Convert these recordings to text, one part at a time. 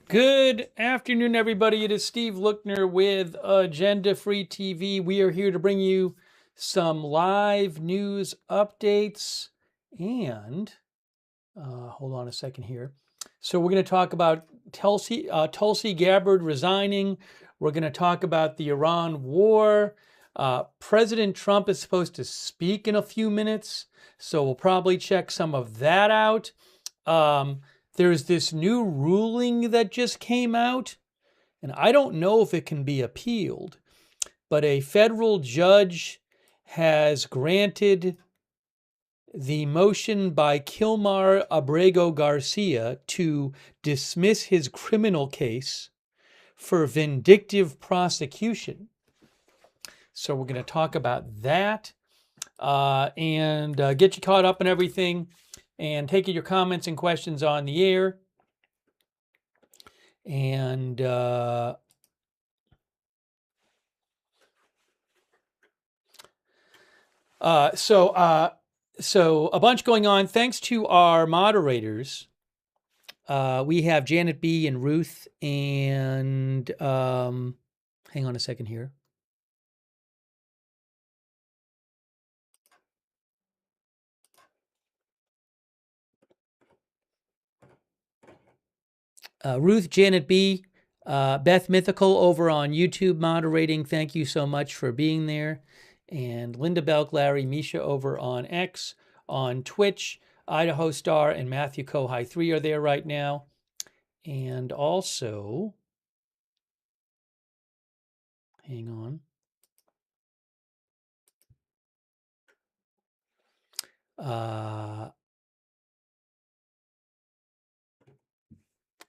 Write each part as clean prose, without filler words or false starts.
Good afternoon, everybody. It is Steve Lookner with Agenda Free TV. We are here to bring you some live news updates and hold on a second here. So we're going to talk about Tulsi Gabbard resigning. We're going to talk about the Iran war. President Trump is supposed to speak in a few minutes, so we'll probably check some of that out. There's this new ruling that just came out, and I don't know if it can be appealed, but a federal judge has granted the motion by Kilmar Abrego Garcia to dismiss his criminal case for vindictive prosecution. So we're going to talk about that and get you caught up in everything and taking your comments and questions on the air. And so a bunch going on. Thanks to our moderators. We have Janet B. and Ruth and hang on a second here. Ruth, Janet B., Beth Mythical over on YouTube moderating. Thank you so much for being there. And Linda Belk, Larry, Misha over on X, on Twitch, Idaho Star, and Matthew Kohai 3 are there right now. And also, hang on.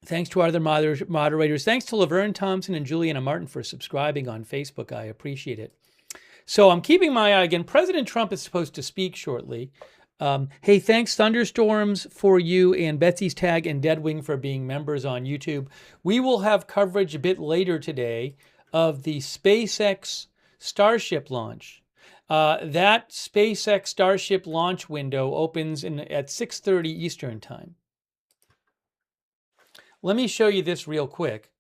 Thanks to our other moderators. Thanks to Laverne Thompson and Juliana Martin for subscribing on Facebook. I appreciate it. So I'm keeping my eye again. President Trump is supposed to speak shortly. Hey, thanks Thunderstorms for you and Betsy's Tag and Deadwing for being members on YouTube. We will have coverage a bit later today of the SpaceX Starship launch. That SpaceX Starship launch window opens at 6:30 Eastern Time. Let me show you this real quick.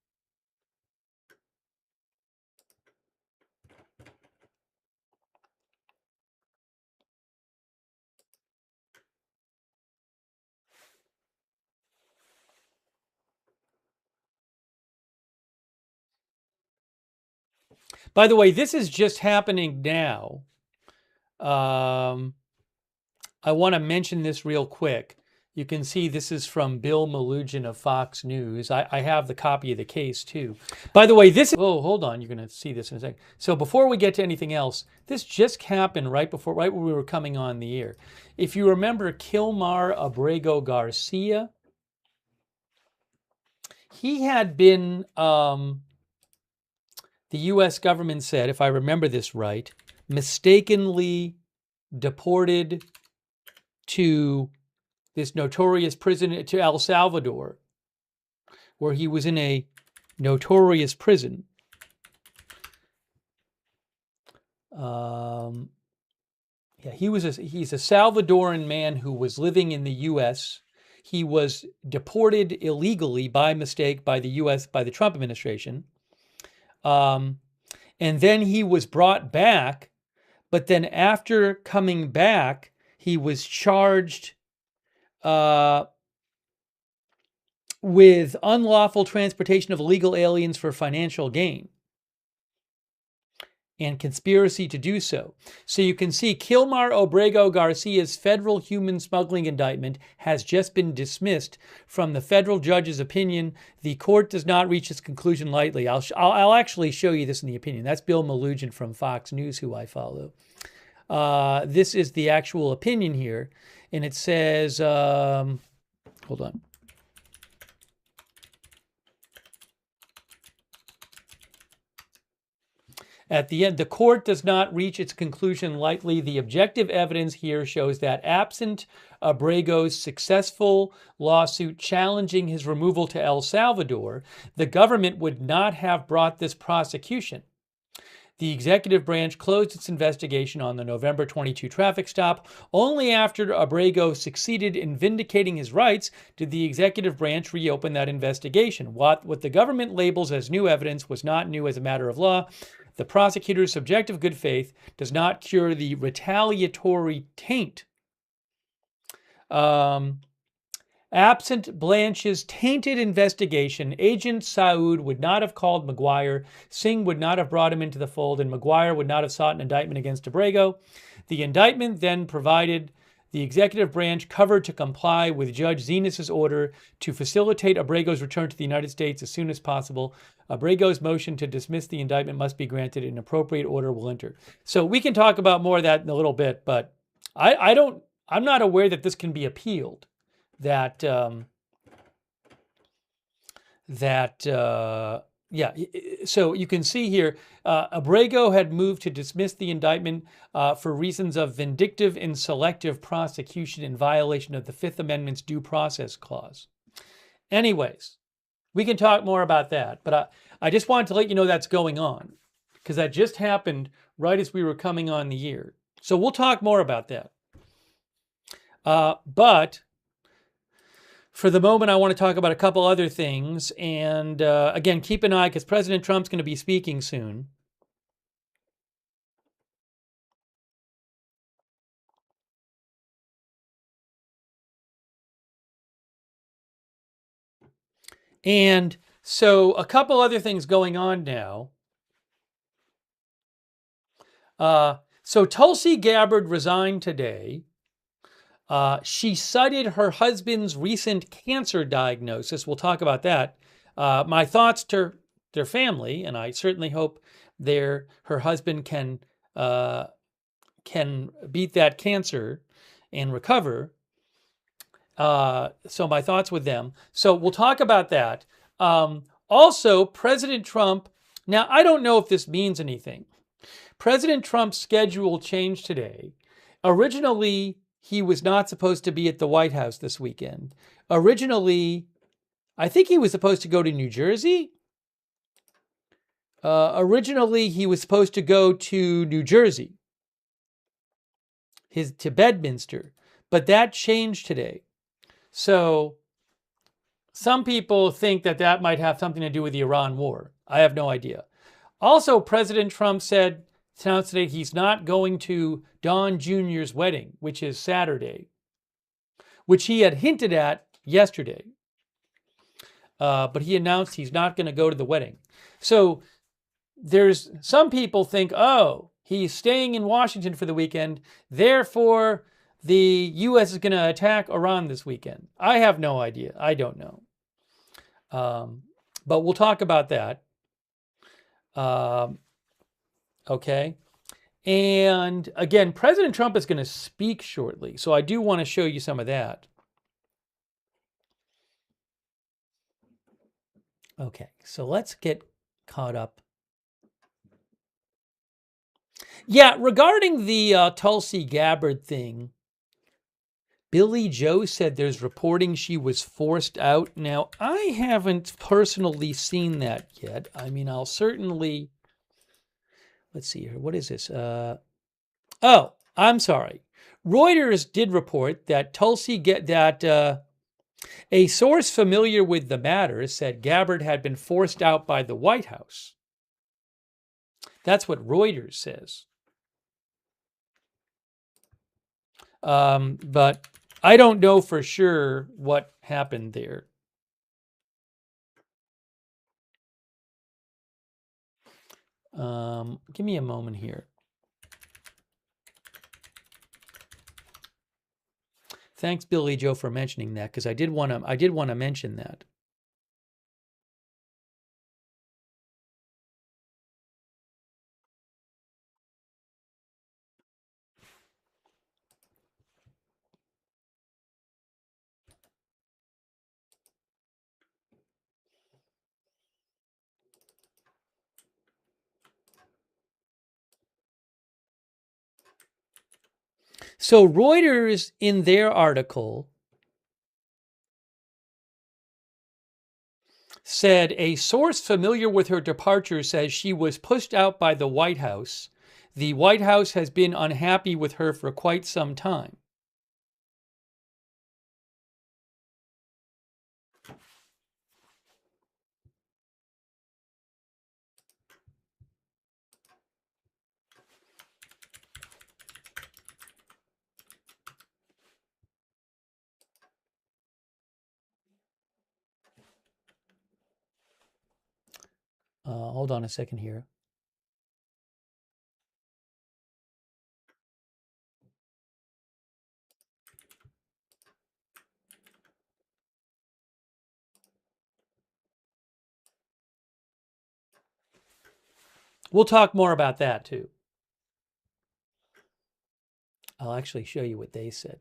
By the way, this is just happening now. I want to mention this real quick. You can see this is from Bill Malugin of Fox News. I have the copy of the case too. By the way, this is, oh, hold on. You're going to see this in a second. So before we get to anything else, this just happened right when we were coming on the air. If you remember Kilmar Abrego Garcia, he had been, the U.S. government said, if I remember this right, mistakenly deported to this notorious prison, to El Salvador, where he was in a notorious prison. Yeah, he's a Salvadoran man who was living in the U.S. He was deported illegally by mistake by the U.S., by the Trump administration. And then he was brought back, but then after coming back, he was charged with unlawful transportation of illegal aliens for financial gain and conspiracy to do so. So you can see Kilmar Abrego Garcia's federal human smuggling indictment has just been dismissed from the federal judge's opinion. The court does not reach its conclusion lightly. I'll actually show you this in the opinion. That's Bill Malugin from Fox News, who I follow. This is the actual opinion here. And it says, hold on. At the end, the court does not reach its conclusion lightly. The objective evidence here shows that absent Abrego's successful lawsuit challenging his removal to El Salvador, the government would not have brought this prosecution. The executive branch closed its investigation on the November 22 traffic stop. Only after Abrego succeeded in vindicating his rights did the executive branch reopen that investigation. What the government labels as new evidence was not new as a matter of law. The prosecutor's subjective good faith does not cure the retaliatory taint. Absent Blanche's tainted investigation, Agent Saud would not have called McGuire, Singh would not have brought him into the fold, and McGuire would not have sought an indictment against Abrego. The indictment then provided the executive branch cover to comply with Judge Zenas' order to facilitate Abrego's return to the United States as soon as possible. Abrego's motion to dismiss the indictment must be granted. An appropriate order will enter. So we can talk about more of that in a little bit, but I'm not aware that this can be appealed. So you can see here, Abrego had moved to dismiss the indictment for reasons of vindictive and selective prosecution in violation of the Fifth Amendment's due process clause. Anyways, we can talk more about that, but I just wanted to let you know that's going on because that just happened right as we were coming on the year. So we'll talk more about that. But for the moment, I want to talk about a couple other things. And again, keep an eye because President Trump's going to be speaking soon. And so a couple other things going on now. So Tulsi Gabbard resigned today. She cited her husband's recent cancer diagnosis. We'll talk about that. My thoughts to their family, and I certainly hope her husband can beat that cancer and recover. So my thoughts with them. So we'll talk about that. Also, President Trump, now I don't know if this means anything. President Trump's schedule changed today. Originally, he was not supposed to be at the White House this weekend. Originally, I think he was supposed to go to New Jersey. Originally, he was supposed to go to New Jersey, to Bedminster, but that changed today. So some people think that might have something to do with the Iran war. I have no idea. Also, President Trump announced today he's not going to Don Jr.'s wedding, which is Saturday, which he had hinted at yesterday. But he announced he's not going to go to the wedding. So there's some people think, oh, he's staying in Washington for the weekend, therefore the U.S. is going to attack Iran this weekend. I have no idea. I don't know. But we'll talk about that. Okay. And again, President Trump is going to speak shortly. So I do want to show you some of that. Okay. So let's get caught up. Yeah. Regarding the Tulsi Gabbard thing, Billy Joe said there's reporting she was forced out. Now, I haven't personally seen that yet. I mean, I'll certainly... Let's see here. What is this? Oh, I'm sorry. Reuters did report that a source familiar with the matter said Gabbard had been forced out by the White House. That's what Reuters says. But I don't know for sure what happened there. Give me a moment here. Thanks, Billy Joe, for mentioning that because I did want to mention that. So Reuters, in their article, said a source familiar with her departure says she was pushed out by the White House. The White House has been unhappy with her for quite some time. Hold on a second here. We'll talk more about that too. I'll actually show you what they said.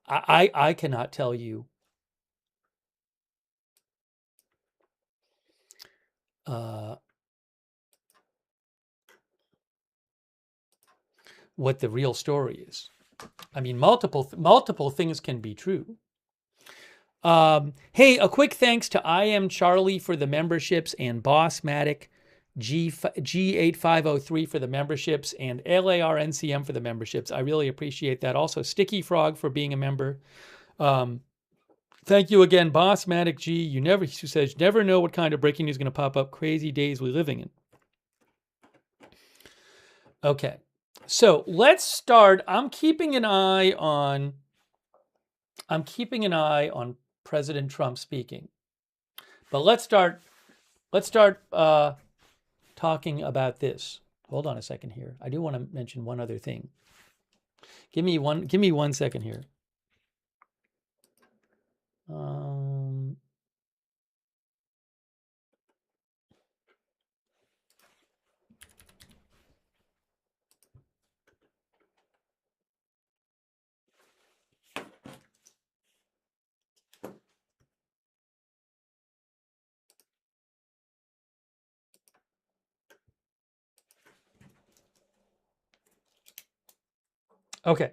I cannot tell you what the real story is. I mean, multiple things can be true. Hey, a quick thanks to I Am Charlie for the memberships and Bossmatic G8503 for the memberships and LARNCM for the memberships. I really appreciate that. Also, Sticky Frog for being a member. Thank you again, Bossmatic G. Who says, never know what kind of breaking news is going to pop up. Crazy days we're living in. Okay, so let's start. I'm keeping an eye on President Trump speaking. But let's start talking about this. Hold on a second here. I do want to mention one other thing. Give me 1 second here. Okay,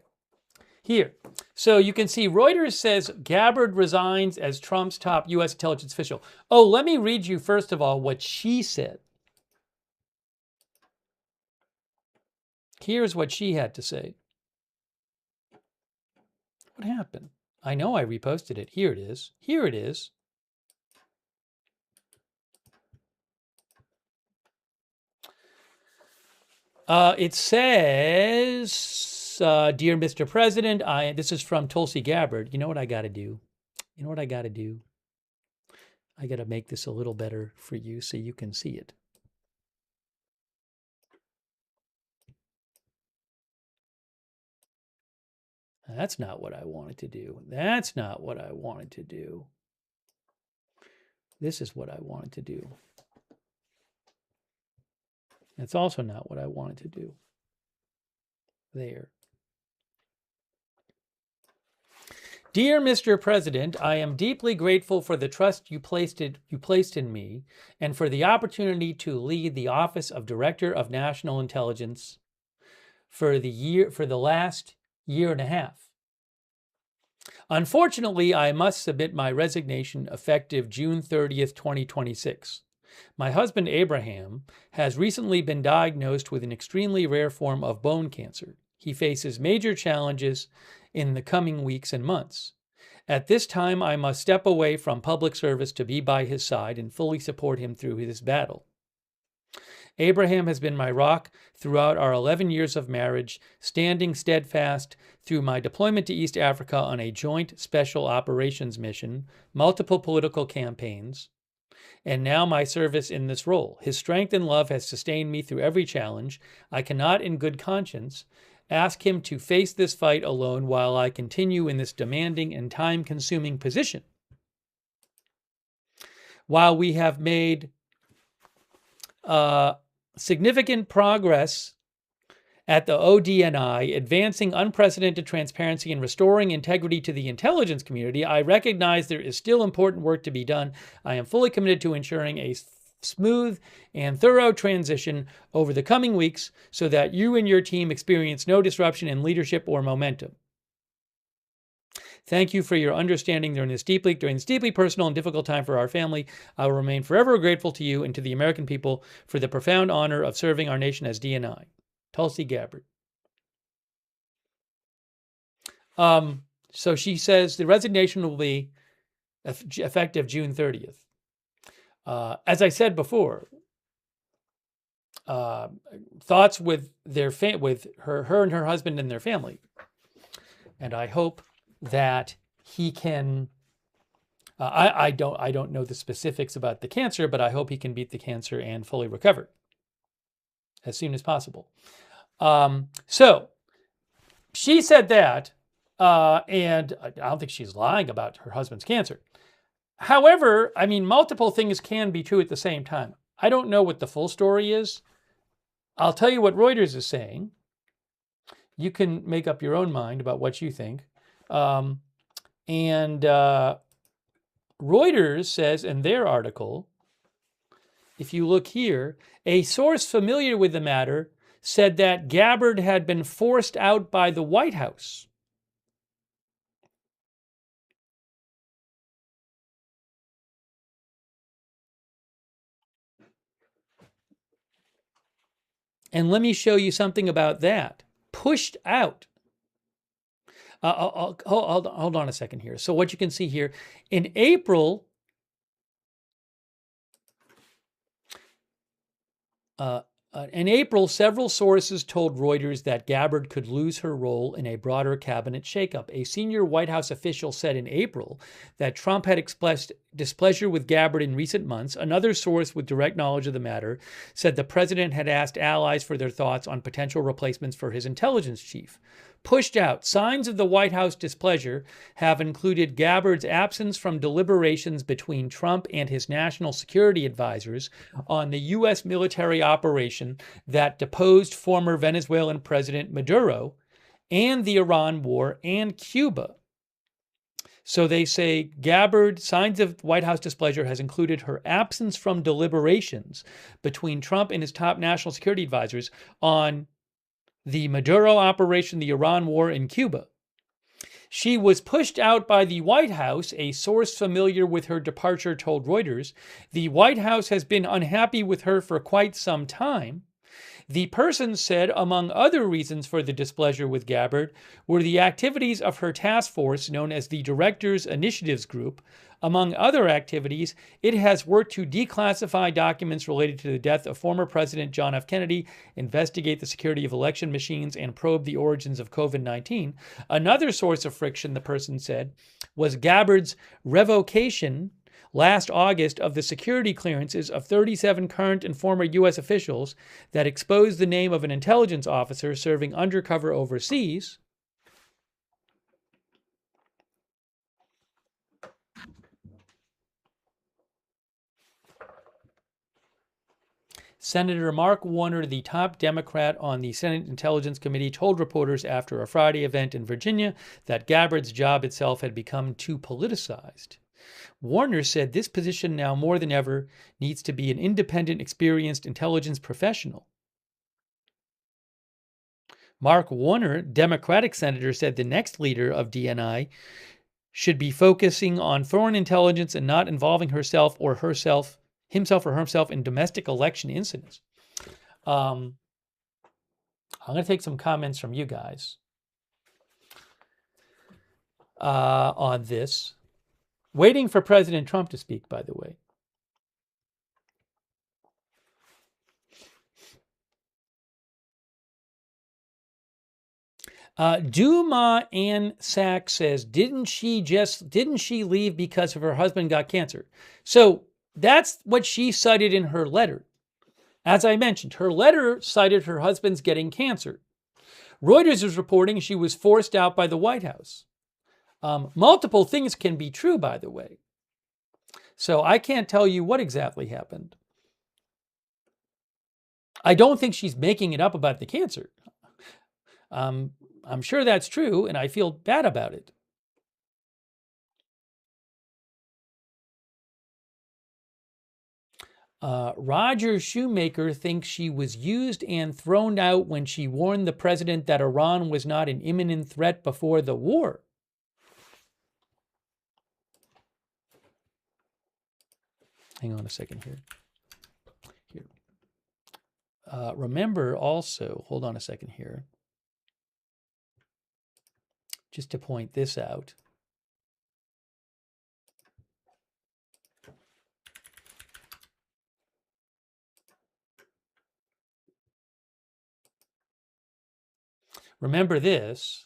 here. So you can see Reuters says Gabbard resigns as Trump's top U.S. intelligence official. Oh, let me read you first of all what she said. Here's what she had to say. What happened? I know I reposted it. Here it is. Here it is. It says, Dear Mr. President, this is from Tulsi Gabbard. You know what I got to do? You know what I got to do? I got to make this a little better for you so you can see it. That's not what I wanted to do. That's not what I wanted to do. This is what I wanted to do. That's also not what I wanted to do. There. Dear Mr. President, I am deeply grateful for the trust you placed in me and for the opportunity to lead the Office of Director of National Intelligence for the last year and a half. Unfortunately, I must submit my resignation effective June 30th, 2026. My husband, Abraham, has recently been diagnosed with an extremely rare form of bone cancer. He faces major challenges in the coming weeks and months. At this time, I must step away from public service to be by his side and fully support him through this battle. Abraham has been my rock throughout our 11 years of marriage, standing steadfast through my deployment to East Africa on a joint special operations mission, multiple political campaigns, and now my service in this role. His strength and love has sustained me through every challenge. I cannot, in good conscience, ask him to face this fight alone while I continue in this demanding and time-consuming position. While we have made significant progress at the ODNI, advancing unprecedented transparency and restoring integrity to the intelligence community, I recognize there is still important work to be done. I am fully committed to ensuring a smooth and thorough transition over the coming weeks so that you and your team experience no disruption in leadership or momentum. Thank you for your understanding during this deeply personal and difficult time for our family. I will remain forever grateful to you and to the American people for the profound honor of serving our nation as DNI. Tulsi Gabbard. So she says the resignation will be effective June 30th. As I said before, thoughts with with her and her husband and their family, and I hope that he can. I don't know the specifics about the cancer, but I hope he can beat the cancer and fully recover as soon as possible. So she said that, and I don't think she's lying about her husband's cancer. However, I mean, multiple things can be true at the same time. I don't know what the full story is. I'll tell you what Reuters is saying. You can make up your own mind about what you think. Reuters says in their article, if you look here, a source familiar with the matter said that Gabbard had been forced out by the White House. And let me show you something about that. Pushed out. Hold on a second here. So what you can see here, in April, several sources told Reuters that Gabbard could lose her role in a broader cabinet shakeup. A senior White House official said in April that Trump had expressed displeasure with Gabbard in recent months. Another source with direct knowledge of the matter said the president had asked allies for their thoughts on potential replacements for his intelligence chief. Pushed out. Signs of the White House displeasure have included Gabbard's absence from deliberations between Trump and his national security advisors on the U.S. military operation that deposed former Venezuelan President Maduro, and the Iran war and Cuba. So they say Gabbard, signs of White House displeasure has included her absence from deliberations between Trump and his top national security advisors on the Maduro operation, the Iran war, and Cuba. She was pushed out by the White House, a source familiar with her departure told Reuters. The White House has been unhappy with her for quite some time. The person said, among other reasons for the displeasure with Gabbard, were the activities of her task force known as the Directors Initiatives Group. Among other activities, it has worked to declassify documents related to the death of former President John F. Kennedy, investigate the security of election machines, and probe the origins of COVID-19. Another source of friction, the person said, was Gabbard's revocation last August of the security clearances of 37 current and former U.S. officials that exposed the name of an intelligence officer serving undercover overseas. Senator Mark Warner, the top Democrat on the Senate Intelligence Committee, told reporters after a Friday event in Virginia that Gabbard's job itself had become too politicized. Warner said this position now more than ever needs to be an independent, experienced intelligence professional. Mark Warner, Democratic senator, said the next leader of DNI should be focusing on foreign intelligence and not involving himself or herself in domestic election incidents. I'm going to take some comments from you guys on this. Waiting for President Trump to speak, by the way. Duma Ann Sachs says, didn't she leave because of her husband got cancer? So that's what she cited in her letter. As I mentioned, her letter cited her husband's getting cancer. Reuters is reporting she was forced out by the White House. Multiple things can be true, by the way. So I can't tell you what exactly happened. I don't think she's making it up about the cancer. I'm sure that's true, and I feel bad about it. Roger Shoemaker thinks she was used and thrown out when she warned the president that Iran was not an imminent threat before the war. Hang on a second here. Remember also, hold on a second here, just to point this out. Remember this.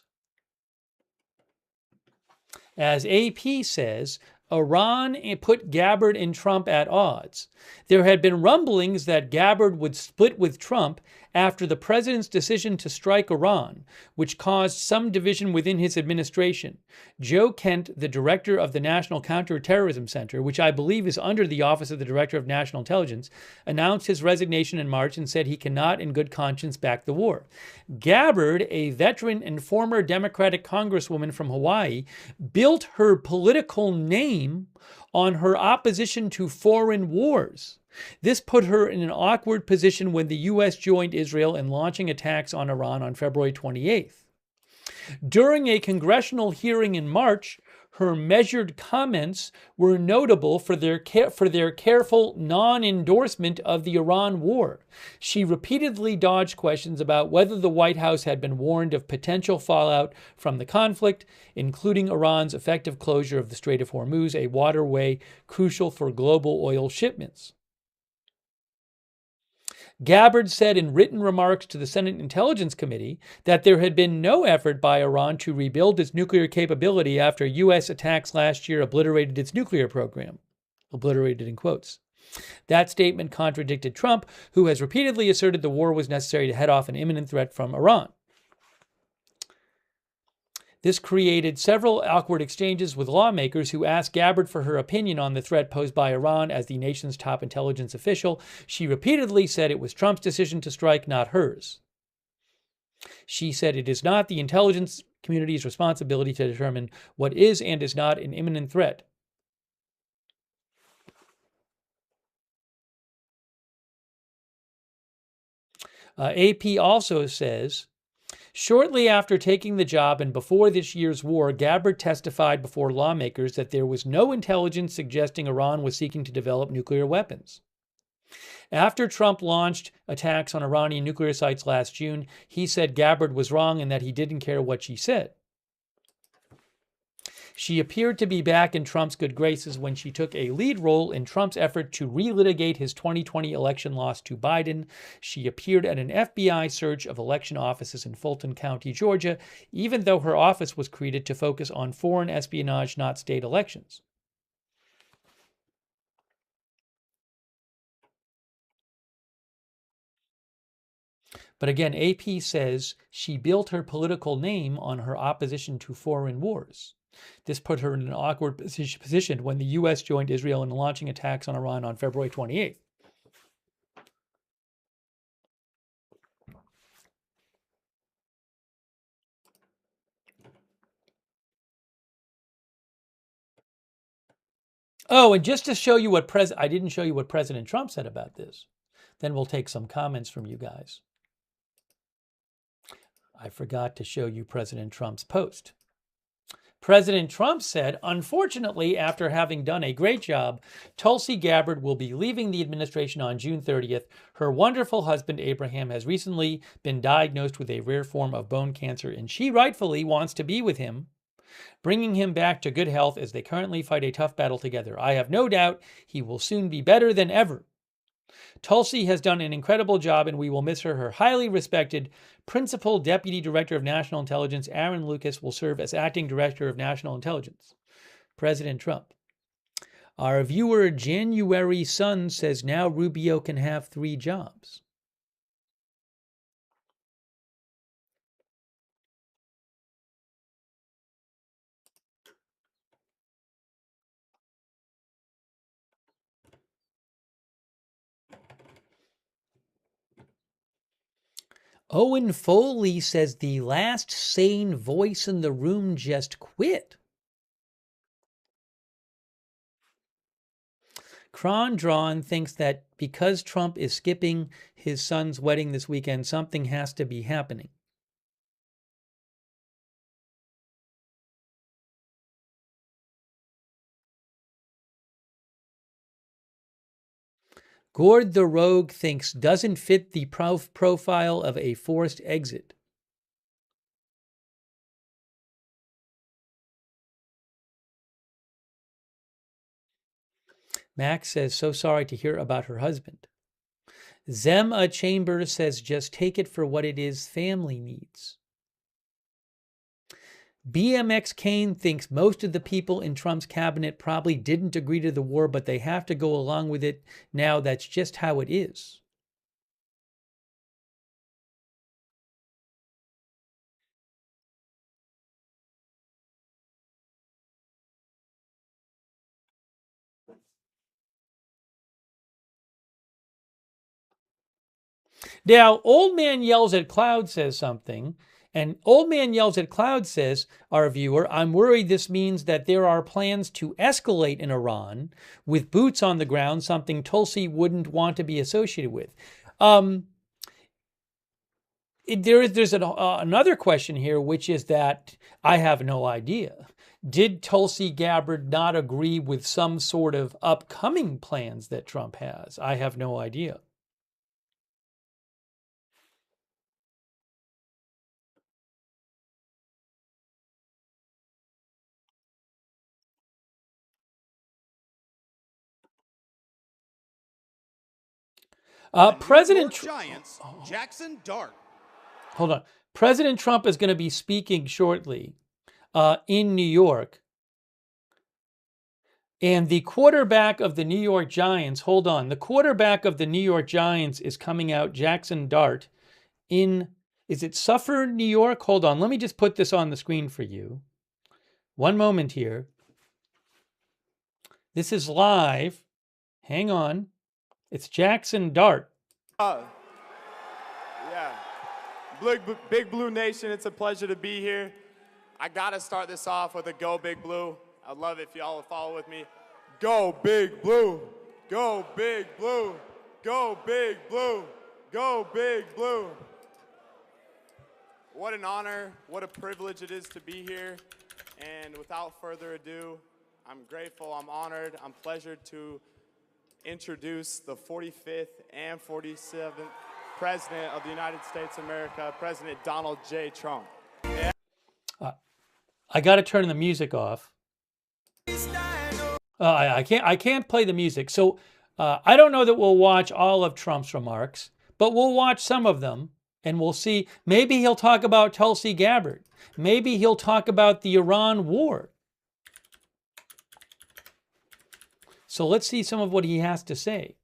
As AP says, Iran put Gabbard and Trump at odds. There had been rumblings that Gabbard would split with Trump after the president's decision to strike Iran, which caused some division within his administration. Joe Kent, the director of the National Counterterrorism Center, which I believe is under the Office of the Director of National Intelligence, announced his resignation in March and said he cannot in good conscience back the war. Gabbard, a veteran and former Democratic Congresswoman from Hawaii, built her political name on her opposition to foreign wars. This put her in an awkward position when the U.S. joined Israel in launching attacks on Iran on February 28th. During a congressional hearing in March, her measured comments were notable for their careful non-endorsement of the Iran war. She repeatedly dodged questions about whether the White House had been warned of potential fallout from the conflict, including Iran's effective closure of the Strait of Hormuz, a waterway crucial for global oil shipments. Gabbard said in written remarks to the Senate Intelligence Committee that there had been no effort by Iran to rebuild its nuclear capability after U.S. attacks last year obliterated its nuclear program. Obliterated in quotes. That statement contradicted Trump, who has repeatedly asserted the war was necessary to head off an imminent threat from Iran. This created several awkward exchanges with lawmakers who asked Gabbard for her opinion on the threat posed by Iran as the nation's top intelligence official. She repeatedly said it was Trump's decision to strike, not hers. She said it is not the intelligence community's responsibility to determine what is and is not an imminent threat. AP also says, shortly after taking the job and before this year's war, Gabbard testified before lawmakers that there was no intelligence suggesting Iran was seeking to develop nuclear weapons. After Trump launched attacks on Iranian nuclear sites last June, he said Gabbard was wrong and that he didn't care what she said. She appeared to be back in Trump's good graces when she took a lead role in Trump's effort to relitigate his 2020 election loss to Biden. She appeared at an FBI search of election offices in Fulton County, Georgia, even though her office was created to focus on foreign espionage, not state elections. But again, AP says she built her political name on her opposition to foreign wars. This put her in an awkward position when the U.S. joined Israel in launching attacks on Iran on February 28th. Oh, and just to show you what I didn't show you what President Trump said about this. Then we'll take some comments from you guys. I forgot to show you President Trump's post. President Trump said, unfortunately, after having done a great job, Tulsi Gabbard will be leaving the administration on June 30th. Her wonderful husband, Abraham, has recently been diagnosed with a rare form of bone cancer, and she rightfully wants to be with him, bringing him back to good health as they currently fight a tough battle together. I have no doubt he will soon be better than ever. Tulsi has done an incredible job, and we will miss her. Her highly respected Principal Deputy Director of National Intelligence, Aaron Lucas, will serve as Acting Director of National Intelligence. President Trump. Our viewer January Sun says now Rubio can have 3 jobs. Owen Foley says the last sane voice in the room just quit. Cron Drawn thinks that because Trump is skipping his son's wedding this weekend, something has to be happening. Gord the Rogue thinks doesn't fit the profile of a forced exit. Max says, so sorry to hear about her husband. Zema Chambers says, just take it for what it is, family needs. BMX Kane thinks most of the people in Trump's cabinet probably didn't agree to the war, but they have to go along with it now. That's just how it is. Now, Old Man Yells at Cloud says something, and Old Man Yells at Cloud says, our viewer, I'm worried this means that there are plans to escalate in Iran with boots on the ground, something Tulsi wouldn't want to be associated with. There's another question here, which is that I have no idea. Did Tulsi Gabbard not agree with some sort of upcoming plans that Trump has? I have no idea. President Giants, Jackson Dart. Hold on. President Trump is going to be speaking shortly in New York. And the quarterback of the New York Giants, hold on, the quarterback of the New York Giants is coming out, Jackson Dart, in, is it Suffolk, New York? Hold on, let me just put this on the screen for you. One moment here. This is live. Hang on. It's Jackson Dart. Yeah. Big Blue Nation, it's a pleasure to be here. I gotta start this off with a Go Big Blue. I'd love it if y'all would follow with me. Go Big Blue, go Big Blue, go Big Blue, go Big Blue. What an honor, what a privilege it is to be here. And without further ado, I'm grateful, I'm honored, I'm pleasured to introduce the 45th and 47th President of the United States of America, President Donald J. Trump. I got to turn the music off. I can't play the music. So I don't know that we'll watch all of Trump's remarks, but we'll watch some of them and we'll see. Maybe he'll talk about Tulsi Gabbard. Maybe he'll talk about the Iran war. So let's see some of what he has to say.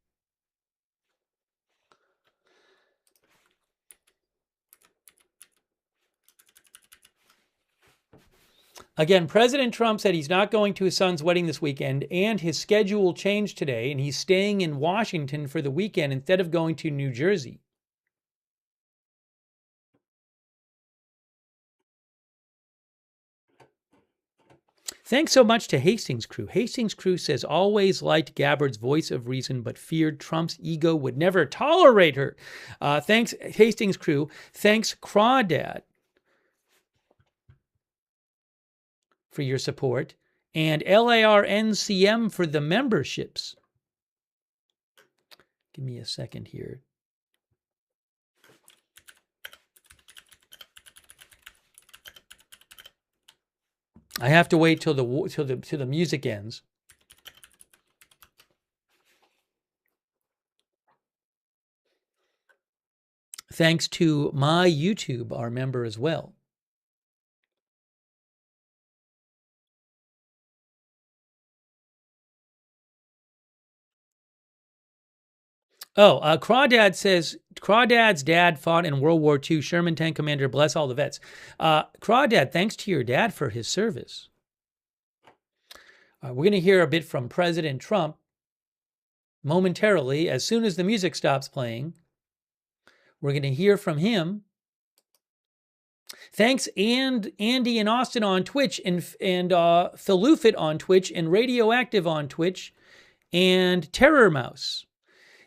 Again, President Trump said he's not going to his son's wedding this weekend, and his schedule changed today, and he's staying in Washington for the weekend instead of going to New Jersey. Thanks so much to Hastings Crew. Hastings Crew says, always liked Gabbard's voice of reason, but feared Trump's ego would never tolerate her. Thanks, Hastings Crew. Thanks, Crawdad, for your support, and LARNCM for the memberships. Give me a second here. I have to wait till the music ends. Thanks to my YouTube, our member as well. Oh, Crawdad says, Crawdad's dad fought in World War II. Sherman Tank Commander, bless all the vets. Crawdad, thanks to your dad for his service. We're going to hear a bit from President Trump momentarily. As soon as the music stops playing, we're going to hear from him. Thanks, and Andy and Austin on Twitch, and Philufit on Twitch, and Radioactive on Twitch, and Terror Mouse.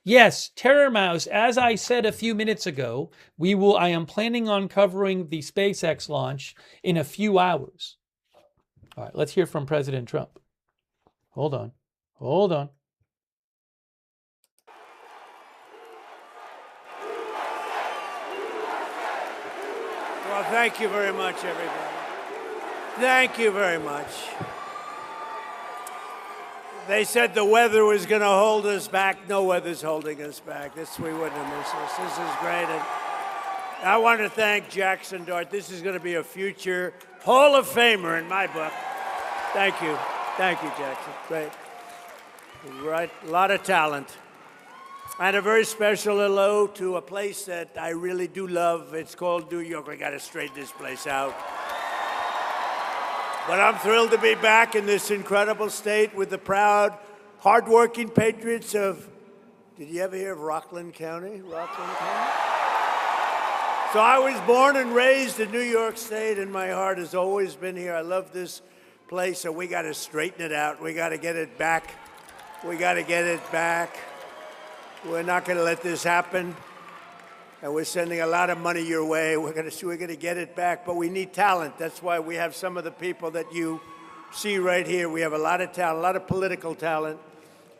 Yes, Terror Mouse, as I said a few minutes ago, I am planning on covering the SpaceX launch in a few hours. All right, let's hear from President Trump. Hold on. Thank you very much, everybody. Thank you very much. They said the weather was going to hold us back. No weather's holding us back. We wouldn't have missed this. This is great. And I want to thank Jackson Dart. This is going to be a future Hall of Famer in my book. Thank you. Thank you, Jackson. Great. Right. A lot of talent. And a very special hello to a place that I really do love. It's called New York. We got to straighten this place out. But I'm thrilled to be back in this incredible state with the proud, hardworking patriots of, did you ever hear of Rockland County? Rockland County? So I was born and raised in New York State, and my heart has always been here. I love this place, so we got to straighten it out. We got to get it back. We got to get it back. We're not going to let this happen. And we're sending a lot of money your way. We're going to get it back, but we need talent. That's why we have some of the people that you see right here. We have a lot of talent, a lot of political talent.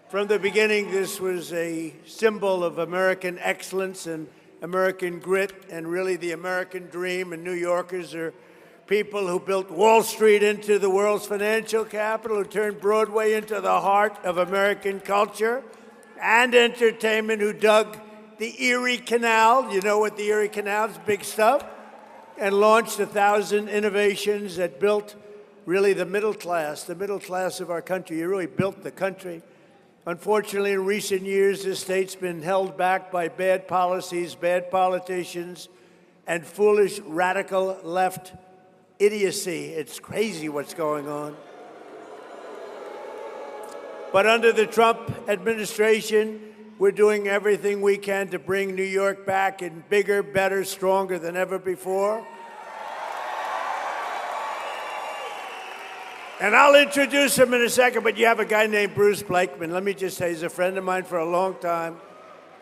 From the beginning, this was a symbol of American excellence and American grit, and really the American dream. And New Yorkers are people who built Wall Street into the world's financial capital, who turned Broadway into the heart of American culture and entertainment, who dug the Erie Canal, you know what the Erie Canal is, big stuff, and launched 1,000 innovations that built really the middle class of our country. You really built the country. Unfortunately, in recent years, this state's been held back by bad policies, bad politicians, and foolish radical left idiocy. It's crazy what's going on. But under the Trump administration, we're doing everything we can to bring New York back in bigger, better, stronger than ever before. And I'll introduce him in a second, but you have a guy named Bruce Blakeman. Let me just say, he's a friend of mine for a long time.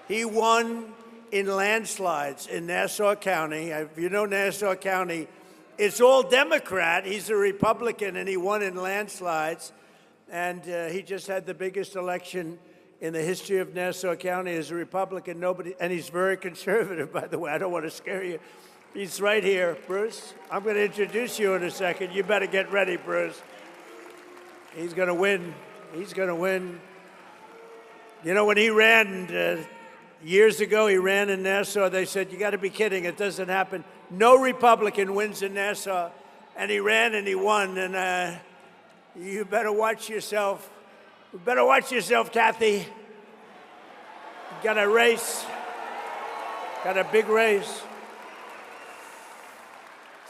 He won in landslides in Nassau County. If you know Nassau County, it's all Democrat. He's a Republican, and he won in landslides. And he just had the biggest election in the history of Nassau County as a Republican. And he's very conservative, by the way. I don't want to scare you. He's right here, Bruce. I'm going to introduce you in a second. You better get ready, Bruce. He's going to win. He's going to win. You know, when he ran years ago, he ran in Nassau. They said, you got to be kidding. It doesn't happen. No Republican wins in Nassau. And he ran and he won. And you better watch yourself. You better watch yourself, Kathy. You got a race. Got a big race.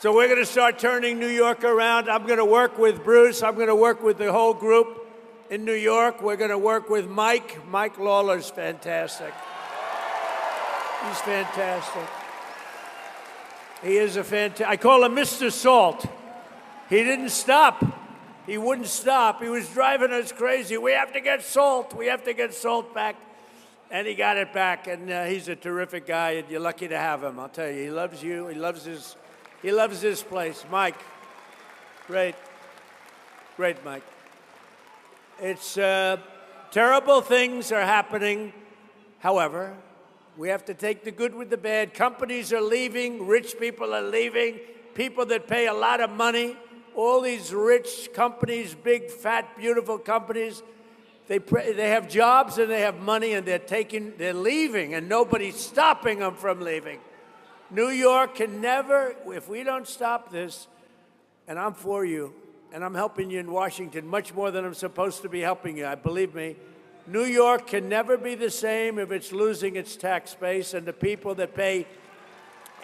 So we're going to start turning New York around. I'm going to work with Bruce. I'm going to work with the whole group in New York. We're going to work with Mike. Mike Lawler's fantastic. He's fantastic. He is a fantastic. I call him Mr. Salt. He didn't stop. He wouldn't stop. He was driving us crazy. We have to get salt. We have to get salt back. And he got it back. And he's a terrific guy, and you're lucky to have him. I'll tell you, he loves you. He loves this place. Mike, great. Great, Mike. It's terrible things are happening. However, we have to take the good with the bad. Companies are leaving. Rich people are leaving. People that pay a lot of money. All these rich companies, big, fat, beautiful companies, they have jobs and they have money, and they're leaving, and nobody's stopping them from leaving. New York can never, if we don't stop this, and I'm for you, and I'm helping you in Washington much more than I'm supposed to be helping you, believe me, New York can never be the same if it's losing its tax base, and the people that pay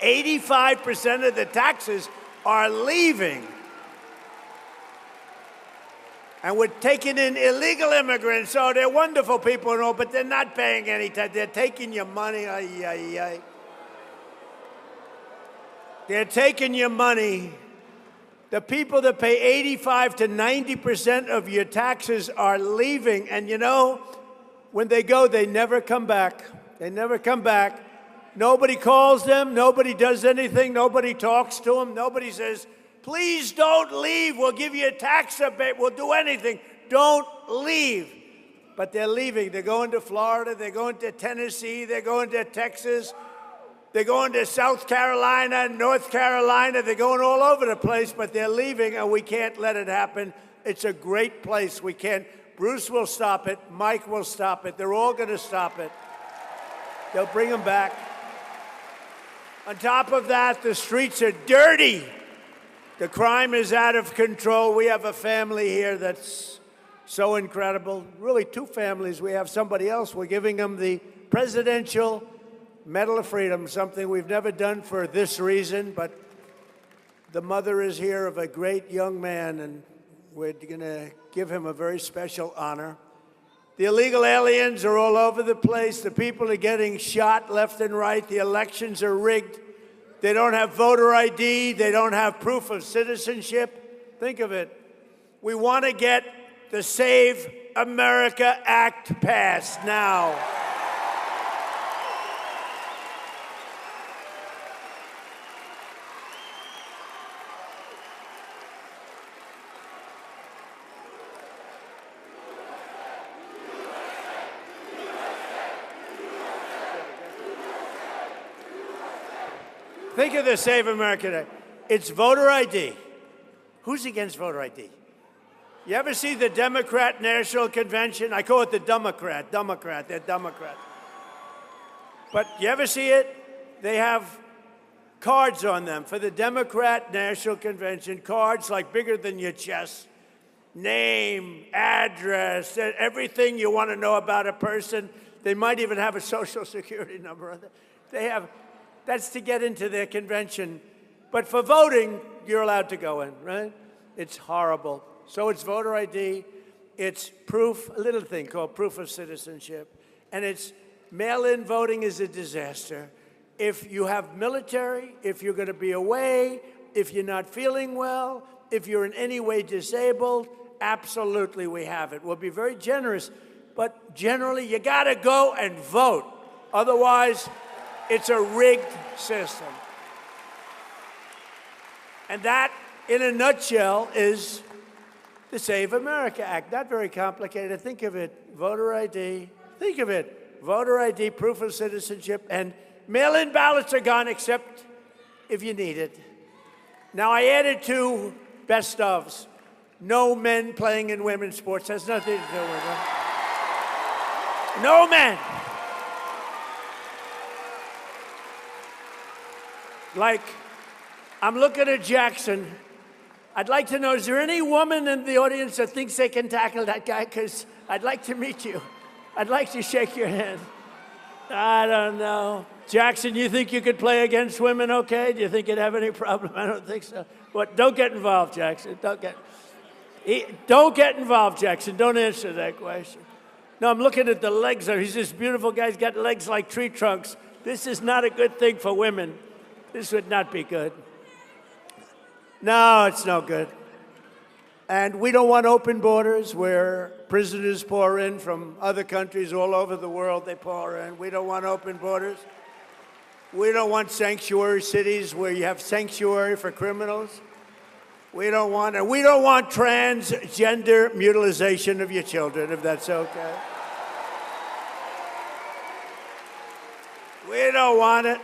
85% of the taxes are leaving. And we're taking in illegal immigrants. So they're wonderful people and all, but they're not paying any tax. They're taking your money. Ay, ay, ay. They're taking your money. The people that pay 85 to 90% of your taxes are leaving. And you know, when they go, they never come back. They never come back. Nobody calls them. Nobody does anything. Nobody talks to them. Nobody says, please don't leave. We'll give you a tax rebate. We'll do anything. Don't leave. But they're leaving. They're going to Florida. They're going to Tennessee. They're going to Texas. They're going to South Carolina, North Carolina. They're going all over the place, but they're leaving, and we can't let it happen. It's a great place. We can't. Bruce will stop it. Mike will stop it. They're all going to stop it. They'll bring them back. On top of that, the streets are dirty. The crime is out of control. We have a family here that's so incredible. Really, two families. We have somebody else. We're giving them the Presidential Medal of Freedom, something we've never done for this reason, but the mother is here of a great young man, and we're going to give him a very special honor. The illegal aliens are all over the place. The people are getting shot left and right. The elections are rigged. They don't have voter ID. They don't have proof of citizenship. Think of it. We want to get the Save America Act passed now. Think of the Save America Act. It's voter ID. Who's against voter ID? You ever see the Democrat National Convention? I call it the Democrat. They're Democrats. But you ever see it? They have cards on them for the Democrat National Convention, cards like bigger than your chest. Name, address, everything you want to know about a person. They might even have a social security number on there. That's to get into their convention. But for voting, you're allowed to go in, right? It's horrible. So it's voter ID, it's proof, a little thing called proof of citizenship, and it's mail-in voting is a disaster. If you have military, if you're going to be away, if you're not feeling well, if you're in any way disabled, absolutely we have it. We'll be very generous, but generally you got to go and vote. Otherwise, it's a rigged system. And that, in a nutshell, is the Save America Act. Not very complicated. Think of it, voter ID. Think of it, voter ID, proof of citizenship, and mail-in ballots are gone except if you need it. Now, I added two best ofs. No men playing in women's sports. Has nothing to do with it. No men. Like, I'm looking at Jackson. I'd like to know, is there any woman in the audience that thinks they can tackle that guy? Because I'd like to meet you. I'd like to shake your hand. I don't know. Jackson, you think you could play against women okay? Do you think you'd have any problem? I don't think so. But don't get involved, Jackson. Don't get involved, Jackson. Don't answer that question. No, I'm looking at the legs. He's this beautiful guy. He's got legs like tree trunks. This is not a good thing for women. This would not be good. No, it's no good. And we don't want open borders where prisoners pour in from other countries all over the world. They pour in. We don't want open borders. We don't want sanctuary cities where you have sanctuary for criminals. We don't want it. We don't want transgender mutilization of your children, if that's okay. We don't want it.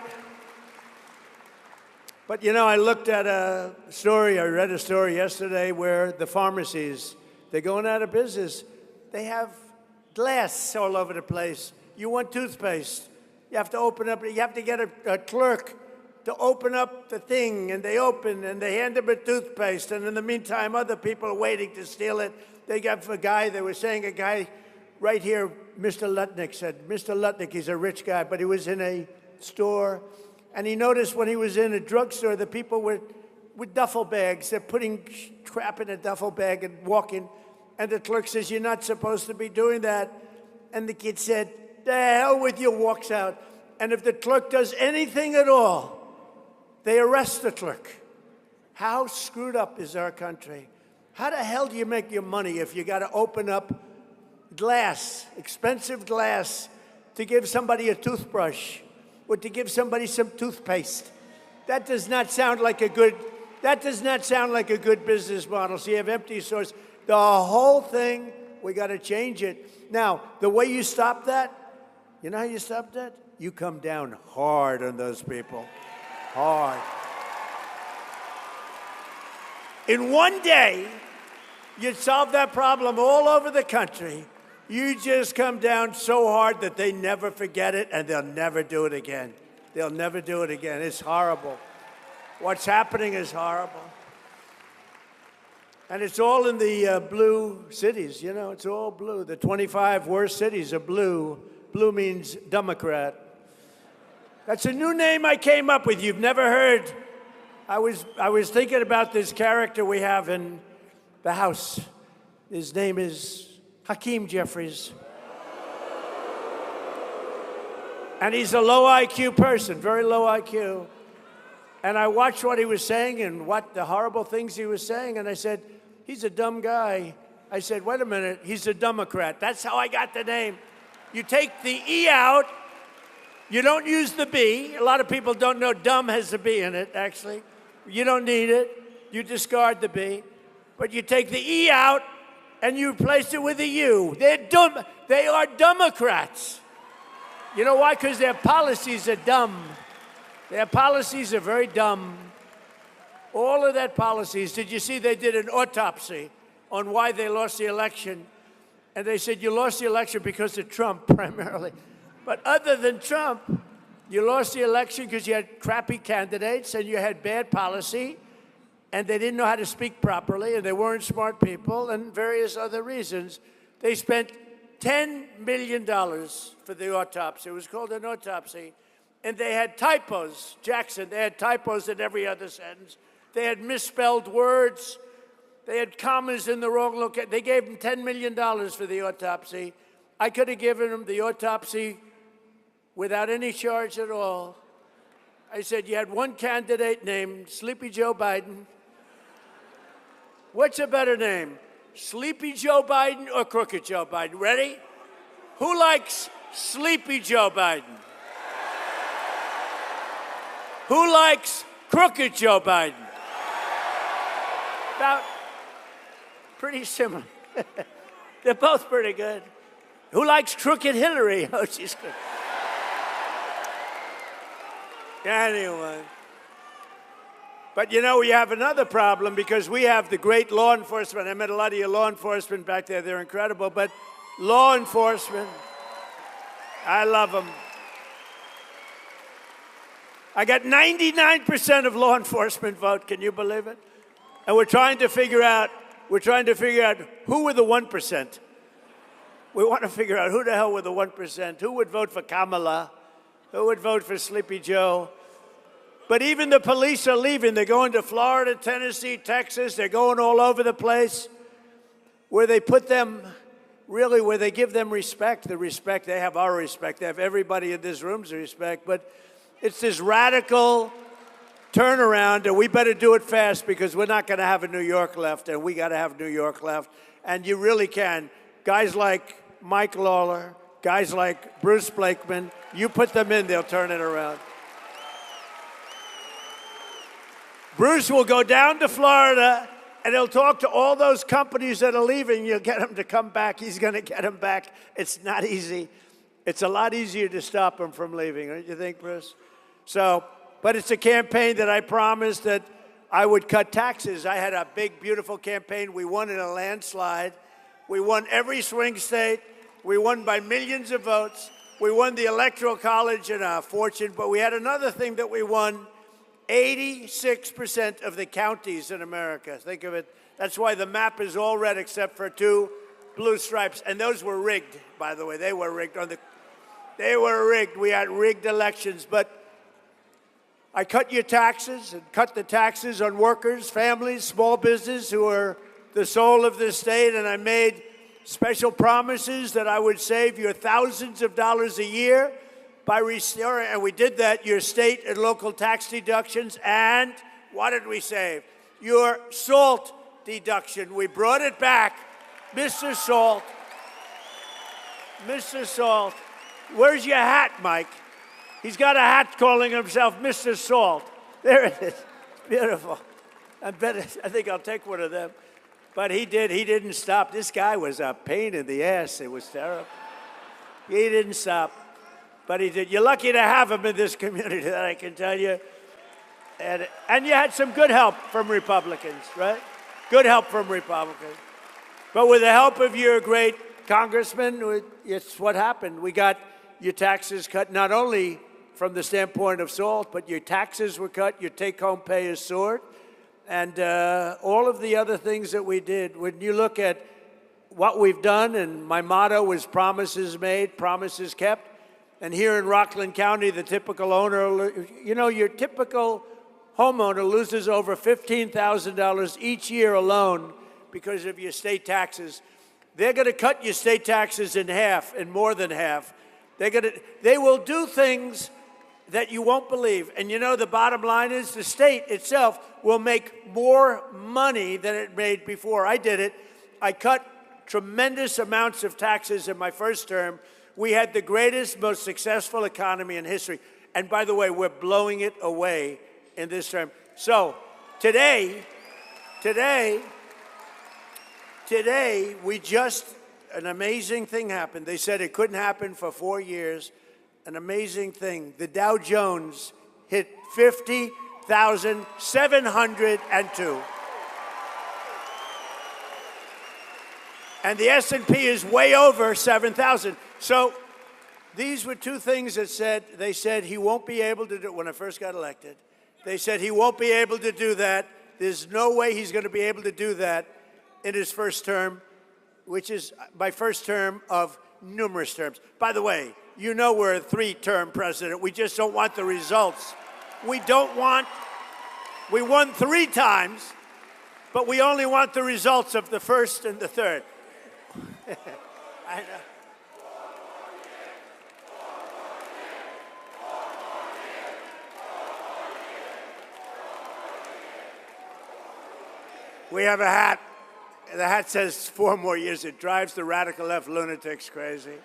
But, you know, I looked at a story, I read a story yesterday where the pharmacies, they're going out of business. They have glass all over the place. You want toothpaste. You have to open up, you have to get a clerk to open up the thing, and they open, and they hand them a toothpaste, and in the meantime, other people are waiting to steal it. They got a guy, they were saying a guy right here, Mr. Lutnick said, Mr. Lutnick, he's a rich guy, but he was in a store, and he noticed when he was in a drugstore, the people were with duffel bags. They're putting crap in a duffel bag and walking. And the clerk says, you're not supposed to be doing that. And the kid said, the hell with you, walks out. And if the clerk does anything at all, they arrest the clerk. How screwed up is our country? How the hell do you make your money if you got to open up glass, expensive glass, to give somebody a toothbrush? Or to give somebody some toothpaste? That does not sound like a good business model. So you have empty stores. The whole thing, we got to change it. Now, the way you stop that, you know how you stop that? you come down hard on those people. Hard. In one day, you'd solve that problem all over the country. You just come down so hard that they never forget it and they'll never do it again. They'll never do it again. It's horrible. What's happening is horrible. And it's all in the blue cities, you know, it's all blue. The 25 worst cities are blue. Blue means Democrat. That's a new name I came up with. You've never heard. I was thinking about this character we have in the House. His name is Hakeem Jeffries. And he's a low IQ person, very low IQ. And I watched what he was saying and what the horrible things he was saying, and I said, he's a dumb guy. I said, wait a minute, he's a Democrat. That's how I got the name. You take the E out, you don't use the B. A lot of people don't know dumb has a B in it, actually. You don't need it. You discard the B. But you take the E out, and you replace it with a U. They're dumb. They are Democrats. You know why? Because their policies are dumb. Their policies are very dumb. All of that policies. Did you see they did an autopsy on why they lost the election? And they said, you lost the election because of Trump, primarily. But other than Trump, you lost the election because you had crappy candidates and you had bad policy, and they didn't know how to speak properly, and they weren't smart people, and various other reasons. They spent $10 million for the autopsy. It was called an autopsy. And they had typos, Jackson, they had typos in every other sentence. They had misspelled words. They had commas in the wrong location. They gave them $10 million for the autopsy. I could have given them the autopsy without any charge at all. I said, you had one candidate named Sleepy Joe Biden. What's a better name? Sleepy Joe Biden or Crooked Joe Biden? Ready? Who likes Sleepy Joe Biden? Who likes Crooked Joe Biden? About pretty similar. They're both pretty good. Who likes Crooked Hillary? Oh, she's good. Anyway. But you know, we have another problem because we have the great law enforcement. I met a lot of your law enforcement back there. They're incredible. But law enforcement, I love them. I got 99% of law enforcement vote. Can you believe it? And we're trying to figure out who were the 1%. We want to figure out who the hell were the 1%. Who would vote for Kamala? Who would vote for Sleepy Joe? But even the police are leaving. They're going to Florida, Tennessee, Texas. They're going all over the place where they put them, really, where they give them respect. The respect, they have our respect. They have everybody in this room's respect. But it's this radical turnaround, and we better do it fast because we're not going to have a New York left, and we got to have New York left. And you really can. Guys like Mike Lawler, guys like Bruce Blakeman, you put them in, they'll turn it around. Bruce will go down to Florida, and he'll talk to all those companies that are leaving. You'll get them to come back. He's going to get them back. It's not easy. It's a lot easier to stop them from leaving, don't you think, Bruce? So, but it's a campaign that I promised that I would cut taxes. I had a big, beautiful campaign. We won in a landslide. We won every swing state. We won by millions of votes. We won the Electoral College in a fortune. But we had another thing that we won. 86% of the counties in America. Think of it. That's why the map is all red except for 2 blue stripes. And those were rigged, by the way. They were rigged. They were rigged. We had rigged elections. But I cut your taxes and cut the taxes on workers, families, small business who are the soul of this state. And I made special promises that I would save you thousands of dollars a year by restoring, and we did that, your state and local tax deductions. And what did we save? Your SALT deduction. We brought it back. Mr. Salt. Mr. Salt. Where's your hat, Mike? He's got a hat calling himself Mr. Salt. There it is. Beautiful. I think I'll take one of them. But he didn't stop. This guy was a pain in the ass. It was terrible. He didn't stop. But he did. You're lucky to have him in this community, that I can tell you. And you had some good help from Republicans, right? Good help from Republicans. But with the help of your great congressman, it's what happened. We got your taxes cut, not only from the standpoint of SALT, but your taxes were cut, your take-home pay is soared, and all of the other things that we did. When you look at what we've done, and my motto was promises made, promises kept, and here in Rockland County, the typical owner, your typical homeowner loses over $15,000 each year alone because of your state taxes. They're going to cut your state taxes in half, and more than half. They will do things that you won't believe. And the bottom line is the state itself will make more money than it made before. I did it. I cut tremendous amounts of taxes in my first term. We had the greatest, most successful economy in history. And by the way, we're blowing it away in this term. So today, an amazing thing happened. They said it couldn't happen for 4 years. An amazing thing. The Dow Jones hit 50,702. And the S&P is way over 7,000. So these were two things that they said he won't be able to do. When I first got elected, they said he won't be able to do that. There's no way he's going to be able to do that in his first term, which is my first term of numerous terms. By the way, we're a 3-term president. We just don't want the results. We won 3 times, but we only want the results of the first and the third. I know. We have a hat. The hat says 4 more years. It drives the radical left lunatics crazy.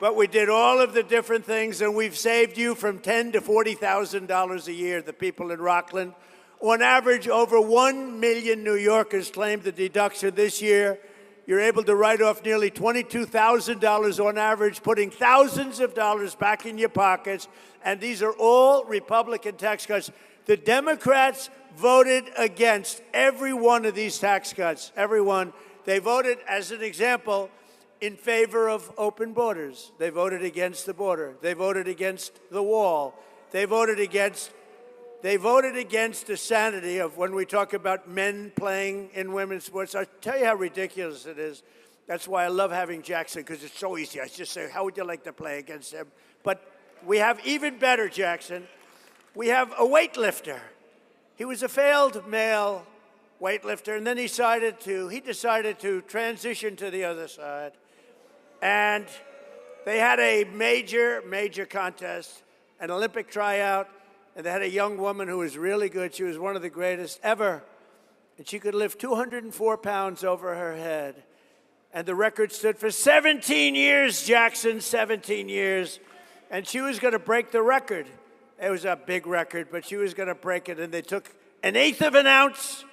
But we did all of the different things, and we've saved you from $10,000 to $40,000 a year, the people in Rockland. On average, over 1 million New Yorkers claimed the deduction this year. You're able to write off nearly $22,000 on average, putting thousands of dollars back in your pockets. And these are all Republican tax cuts. The Democrats voted against every one of these tax cuts, every one. They voted, as an example, in favor of open borders. They voted against the border. They voted against the wall. They voted against the sanity of when we talk about men playing in women's sports. I'll tell you how ridiculous it is. That's why I love having Jackson, because it's so easy. I just say, how would you like to play against him? But we have even better, Jackson. We have a weightlifter. He was a failed male weightlifter, and then he decided to transition to the other side. And they had a major, major contest, an Olympic tryout, and they had a young woman who was really good. She was one of the greatest ever. And she could lift 204 pounds over her head. And the record stood for 17 years, Jackson, 17 years. And she was going to break the record. It was a big record, but she was going to break it. And they took 1/8 of an ounce,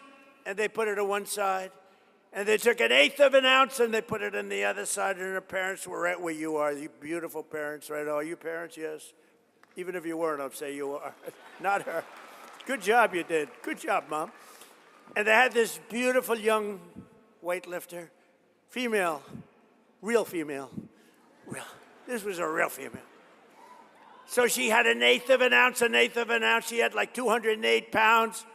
and they put it on one side. And they took 1/8 of an ounce, and they put it on the other side. And her parents were right where you are. You beautiful parents, right? Oh, you parents, yes. Even if you weren't, I'll say you are. Not her. Good job you did. Good job, Mom. And they had this beautiful young weightlifter, female, real female. Real. This was a real female. So she had 1/8 of an ounce, 1/8 of an ounce. She had like 208 pounds.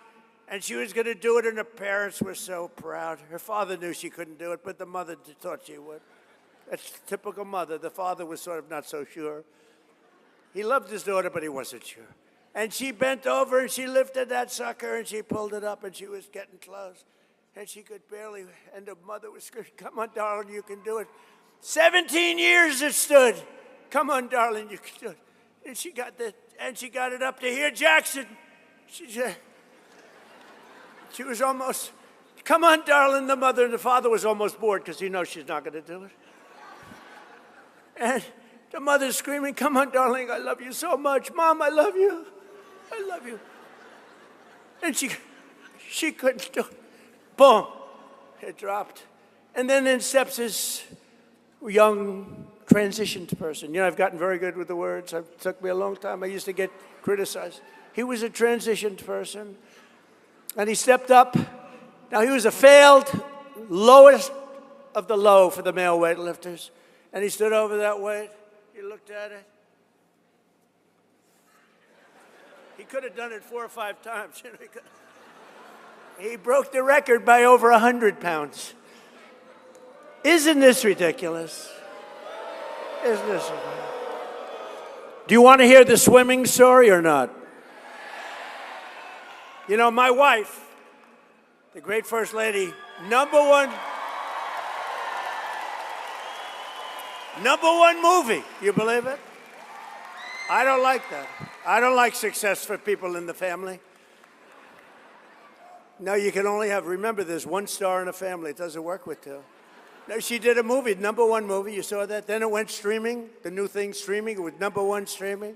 And she was going to do it, and her parents were so proud. Her father knew she couldn't do it, but the mother thought she would. That's typical mother. The father was sort of not so sure. He loved his daughter, but he wasn't sure. And she bent over, and she lifted that sucker, and she pulled it up, and she was getting close. And she could barely, and the mother was screaming, come on, darling, you can do it. 17 years it stood. Come on, darling, you can do it. And she got it up to here. Jackson, she was almost, come on, darling. The mother and the father was almost bored because he knows she's not going to do it. And the mother's screaming, come on, darling, I love you so much. Mom, I love you. I love you. And she couldn't do it. Boom. It dropped. And then in steps this young transitioned person. You know, I've gotten very good with the words. It took me a long time. I used to get criticized. He was a transitioned person, and he stepped up. Now, he was a failed, lowest of the low for the male weightlifters, and he stood over that weight. He looked at it. He could have done it 4 or 5 times. You know, he broke the record by over 100 pounds. Isn't this ridiculous? Isn't this ridiculous? Do you want to hear the swimming story or not? You know, my wife, the great First Lady, number one movie. You believe it? I don't like that. I don't like success for people in the family. No, you can only have, remember, there's 1 star in a family. It doesn't work with 2. No, she did a movie, number 1 movie. You saw that? Then it went streaming, the new thing streaming. It was number 1 streaming.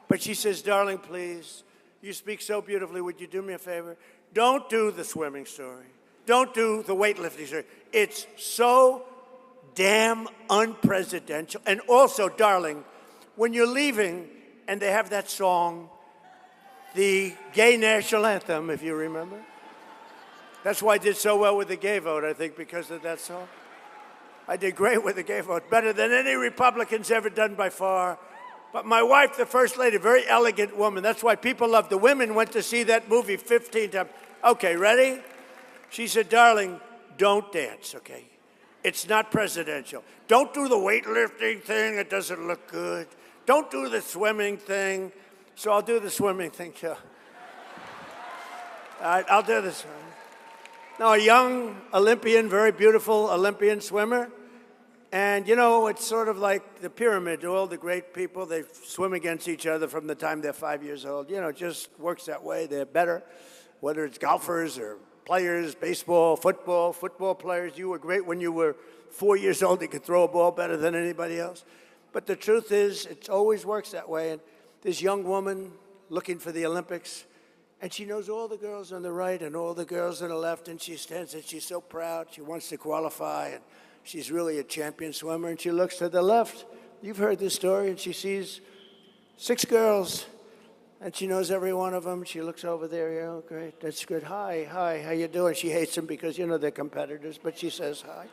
But she says, darling, please, you speak so beautifully. Would you do me a favor? Don't do the swimming story. Don't do the weightlifting story. It's so damn unpresidential. And also, darling, when you're leaving and they have that song, the gay national anthem, if you remember. That's why I did so well with the gay vote, I think, because of that song. I did great with the gay vote, better than any Republican's ever done by far. But my wife, the First Lady, very elegant woman. That's why people love the women went to see that movie 15 times. Okay, ready? She said, darling, don't dance, okay? It's not presidential. Don't do the weightlifting thing. It doesn't look good. Don't do the swimming thing. So I'll do the swimming thing, too. All right, I'll do this one. Now, a young Olympian, very beautiful Olympian swimmer. And, you know, it's sort of like the pyramid. All the great people, they swim against each other from the time they're 5 years old. You know, it just works that way. They're better, whether it's golfers or players, baseball, football players. You were great when you were 4 years old. You could throw a ball better than anybody else. But the truth is, it always works that way. And this young woman looking for the Olympics, and she knows all the girls on the right and all the girls on the left, and she stands and she's so proud. She wants to qualify, and she's really a champion swimmer, and she looks to the left. You've heard this story, and she sees 6 girls, and she knows every one of them. She looks over there, yeah, oh, great, that's good. Hi, how you doing? She hates them because, you know, they're competitors, but she says hi.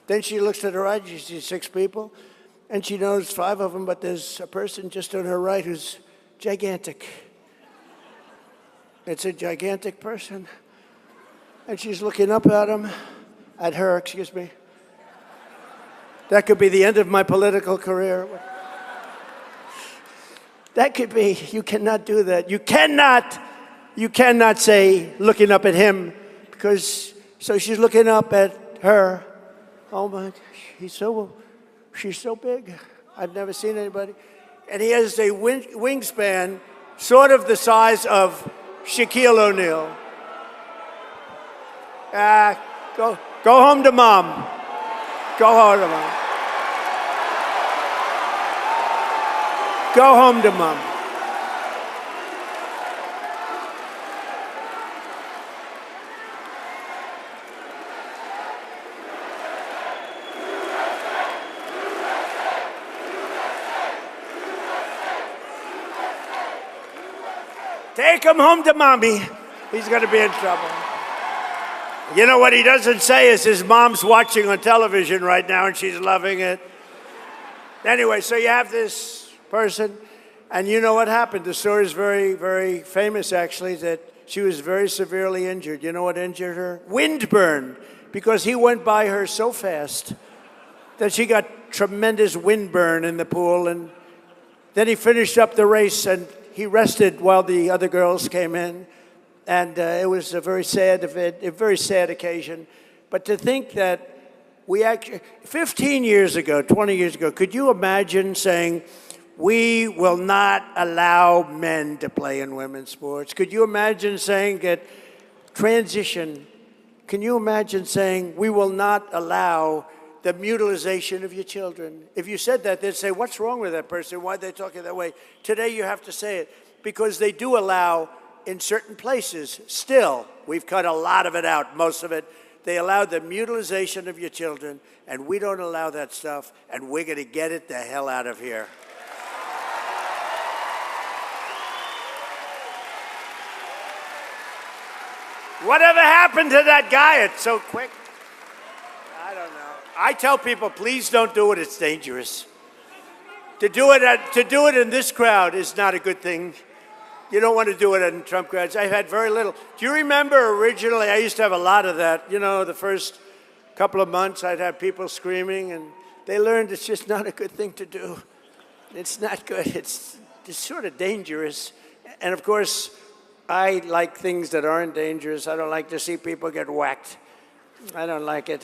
Then she looks to the right, she sees 6 people, and she knows 5 of them, but there's a person just on her right who's gigantic. It's a gigantic person. And she's looking up at him, at her, excuse me. That could be the end of my political career. That could be. You cannot do that. You cannot say, looking up at him, because, so she's looking up at her. Oh my gosh, she's so big. I've never seen anybody. And he has a wingspan sort of the size of Shaquille O'Neal. Go home to mom. Go home to mom. Go home to mom. Take him home to mommy. He's going to be in trouble. You know what he doesn't say is his mom's watching on television right now and she's loving it. Anyway, so you have this person, and you know what happened. The story is very, very famous, actually, that she was very severely injured. You know what injured her? Windburn, because he went by her so fast that she got tremendous windburn in the pool, and then he finished up the race, and he rested while the other girls came in, and it was a very sad event, a very sad occasion. But to think that we actually, 15 years ago, 20 years ago, could you imagine saying, we will not allow men to play in women's sports? Could you imagine saying that transition, can you imagine saying, we will not allow the mutilization of your children? If you said that, they'd say, what's wrong with that person? Why are they talking that way? Today you have to say it, because they do allow in certain places, still, we've cut a lot of it out, most of it, They allowed the mutilation of your children, and we don't allow that stuff, and we're going to get it the hell out of here. Whatever happened to that guy? It's so quick. I don't know. I tell people, please don't do it. It's dangerous. To do it in this crowd is not a good thing. You don't want to do it in Trump crowds. I've had very little. Do you remember originally, I used to have a lot of that. You know, the first couple of months, I'd have people screaming, and they learned it's just not a good thing to do. It's not good. It's sort of dangerous. And of course, I like things that aren't dangerous. I don't like to see people get whacked. I don't like it.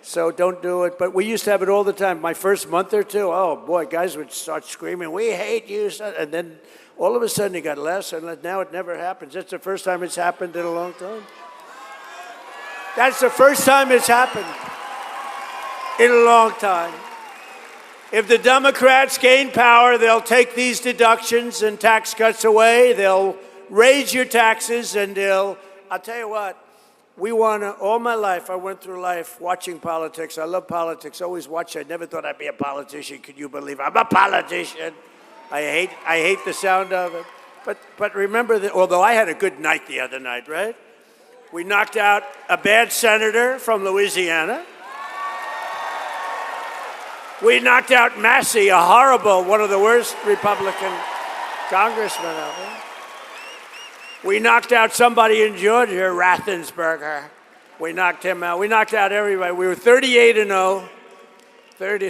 So don't do it. But we used to have it all the time. My first month or two, oh boy, guys would start screaming, "We hate you." And then all of a sudden it got less, and now it never happens. That's the first time it's happened in a long time. That's the first time it's happened in a long time. If the Democrats gain power, they'll take these deductions and tax cuts away. They'll raise your taxes, and I'll tell you what, all my life, I went through life watching politics. I love politics, always watched. I never thought I'd be a politician. Could you believe I'm a politician? I hate the sound of it. But remember that, although I had a good night the other night, right? We knocked out a bad senator from Louisiana. We knocked out Massey, a horrible, one of the worst Republican congressmen ever. We knocked out somebody in Georgia, Rathensberger. We knocked him out. We knocked out everybody. We were 38-0.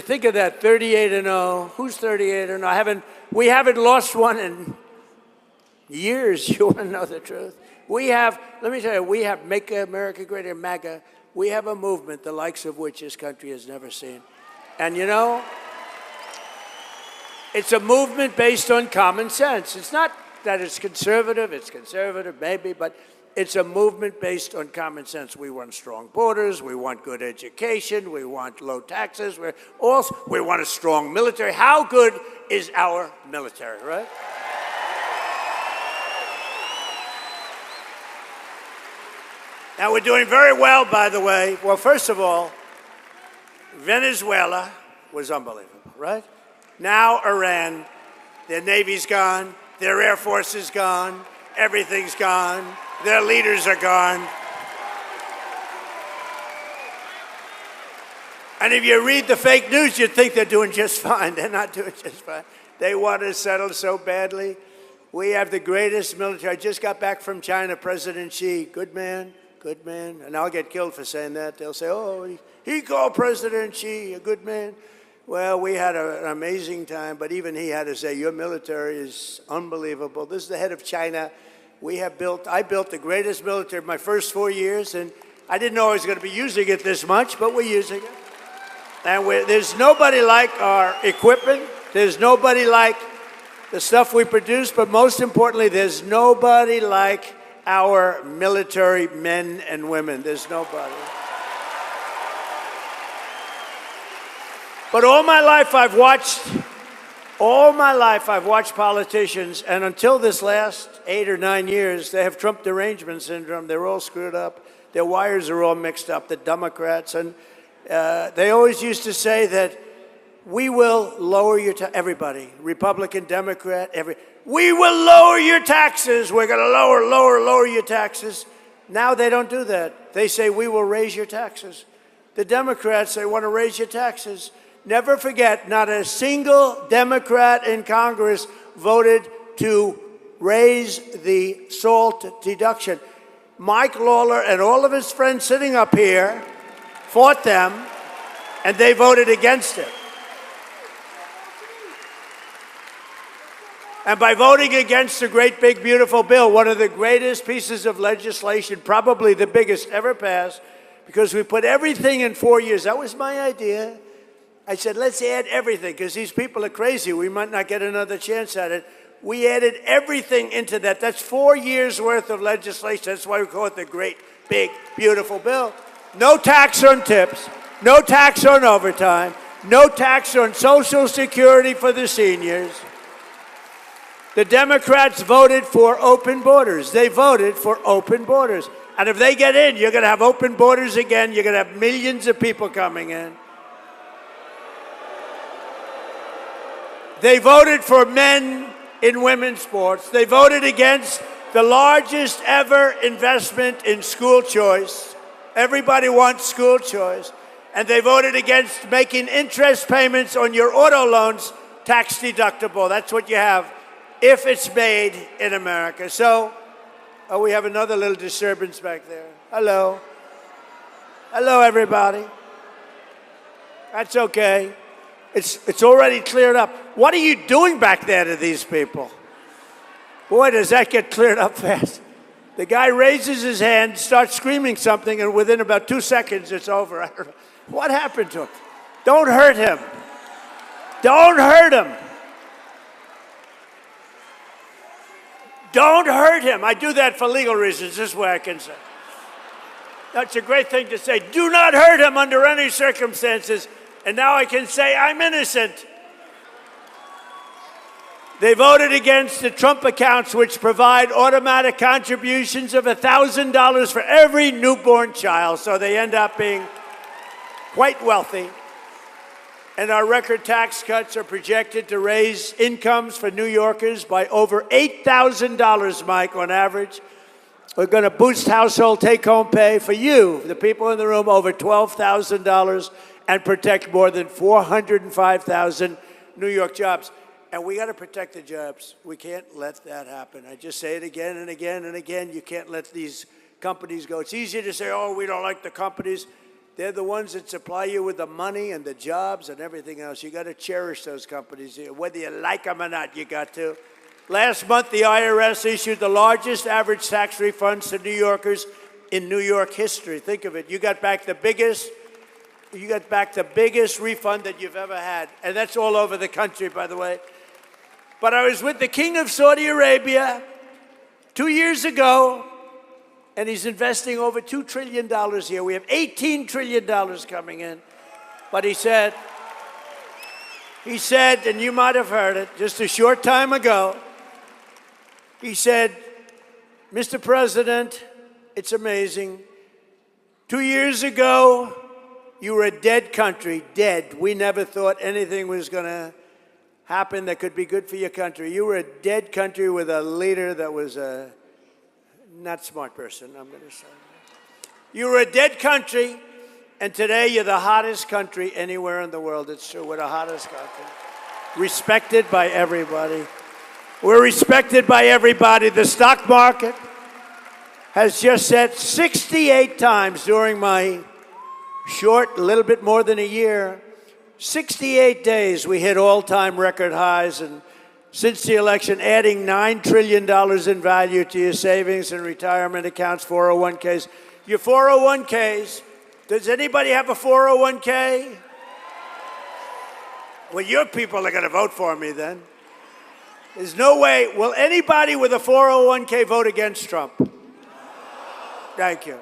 Think of that, 38-0. Who's 38-0? We haven't lost one in years. You want to know the truth? Let me tell you, we have Make America Great Again, MAGA. We have a movement the likes of which this country has never seen. And you know, it's a movement based on common sense. It's not that it's conservative maybe, but it's a movement based on common sense. We want strong borders, we want good education, we want low taxes, we want a strong military. How good is our military, right? Now we're doing very well, by the way. Well, first of all, Venezuela was unbelievable, right? Now Iran, their Navy's gone, their Air Force is gone, everything's gone, their leaders are gone. And if you read the fake news, you'd think they're doing just fine. They're not doing just fine. They want to settle so badly. We have the greatest military. I just got back from China, President Xi, good man, and I'll get killed for saying that. They'll say, oh, he called President Xi a good man. Well, we had an amazing time, but even he had to say, your military is unbelievable. This is the head of China. I built the greatest military in my first 4 years, and I didn't know I was going to be using it this much, but we're using it. And there's nobody like our equipment. There's nobody like the stuff we produce, but most importantly, there's nobody like our military men and women. There's nobody. But all my life I've watched politicians, and until this last 8 or 9 years, they have Trump derangement syndrome. They're all screwed up. Their wires are all mixed up, the Democrats. And they always used to say that we will lower your everybody, Republican, Democrat, we will lower your taxes. We're going to lower your taxes. Now they don't do that. They say we will raise your taxes. The Democrats, they want to raise your taxes. Never forget, not a single Democrat in Congress voted to raise the SALT deduction. Mike Lawler and all of his friends sitting up here fought them, and they voted against it. And by voting against the great, big, beautiful bill, one of the greatest pieces of legislation, probably the biggest ever passed, because we put everything in 4 years. That was my idea. I said, let's add everything, because these people are crazy. We might not get another chance at it. We added everything into that. That's 4 years' worth of legislation. That's why we call it the great, big, beautiful bill. No tax on tips, no tax on overtime, no tax on Social Security for the seniors. The Democrats voted for open borders. They voted for open borders. And if they get in, you're going to have open borders again. You're going to have millions of people coming in. They voted for men in women's sports. They voted against the largest ever investment in school choice. Everybody wants school choice. And they voted against making interest payments on your auto loans tax deductible. That's what you have if it's made in America. So, oh, we have another little disturbance back there. Hello. Hello, everybody. That's okay. It's already cleared up. What are you doing back there to these people? Boy, does that get cleared up fast. The guy raises his hand, starts screaming something, and within about 2 seconds, it's over. I don't know. What happened to him? Don't hurt him. Don't hurt him. Don't hurt him. I do that for legal reasons. This way I can say. That's a great thing to say. Do not hurt him under any circumstances. And now I can say I'm innocent. They voted against the Trump accounts, which provide automatic contributions of $1,000 for every newborn child. So they end up being quite wealthy. And our record tax cuts are projected to raise incomes for New Yorkers by over $8,000, Mike, on average. We're going to boost household take-home pay for you, the people in the room, over $12,000 and protect more than 405,000 New York jobs. And we got to protect the jobs. We can't let that happen. I just say it again and again and again. You can't let these companies go. It's easy to say, oh, we don't like the companies. They're the ones that supply you with the money and the jobs and everything else. You got to cherish those companies. Whether you like them or not, you got to. Last month, the IRS issued the largest average tax refunds to New Yorkers in New York history. Think of it. You got back the biggest refund that you've ever had. And that's all over the country, by the way. But I was with the King of Saudi Arabia 2 years ago, and he's investing over $2 trillion here. We have $18 trillion coming in. But he said, and you might have heard it just a short time ago, he said, Mr. President, it's amazing. 2 years ago, you were a dead country, dead. We never thought anything was going to happen that could be good for your country. You were a dead country with a leader that was a not smart person, I'm going to say. You were a dead country, and today you're the hottest country anywhere in the world. It's true, we're the hottest country. Respected by everybody. We're respected by everybody. The stock market has just set 68 times during my short, a little bit more than a year. 68 days we hit all-time record highs, and since the election, adding $9 trillion in value to your savings and retirement accounts, 401ks. Your 401ks, does anybody have a 401k? Well, your people are going to vote for me then. There's no way. Will anybody with a 401k vote against Trump? Thank you.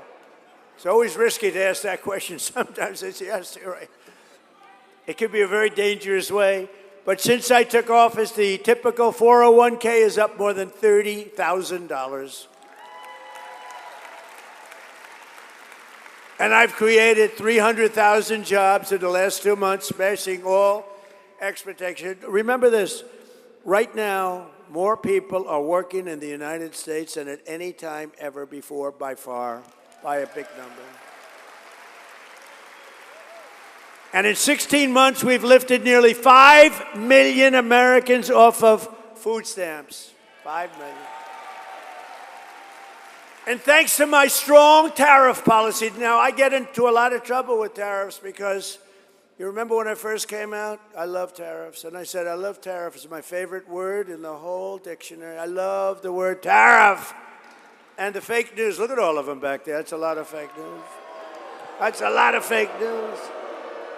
It's always risky to ask that question. Sometimes it's yes, you're right. It could be a very dangerous way. But since I took office, the typical 401k is up more than $30,000. And I've created 300,000 jobs in the last 2 months, smashing all expectations. Remember this, right now, more people are working in the United States than at any time ever before, by far, by a big number. And in 16 months, we've lifted nearly 5 million Americans off of food stamps. 5 million. And thanks to my strong tariff policy, now I get into a lot of trouble with tariffs because you remember when I first came out, I love tariffs. And I said, I love tariffs. It's my favorite word in the whole dictionary. I love the word tariff. And the fake news, look at all of them back there. That's a lot of fake news. That's a lot of fake news.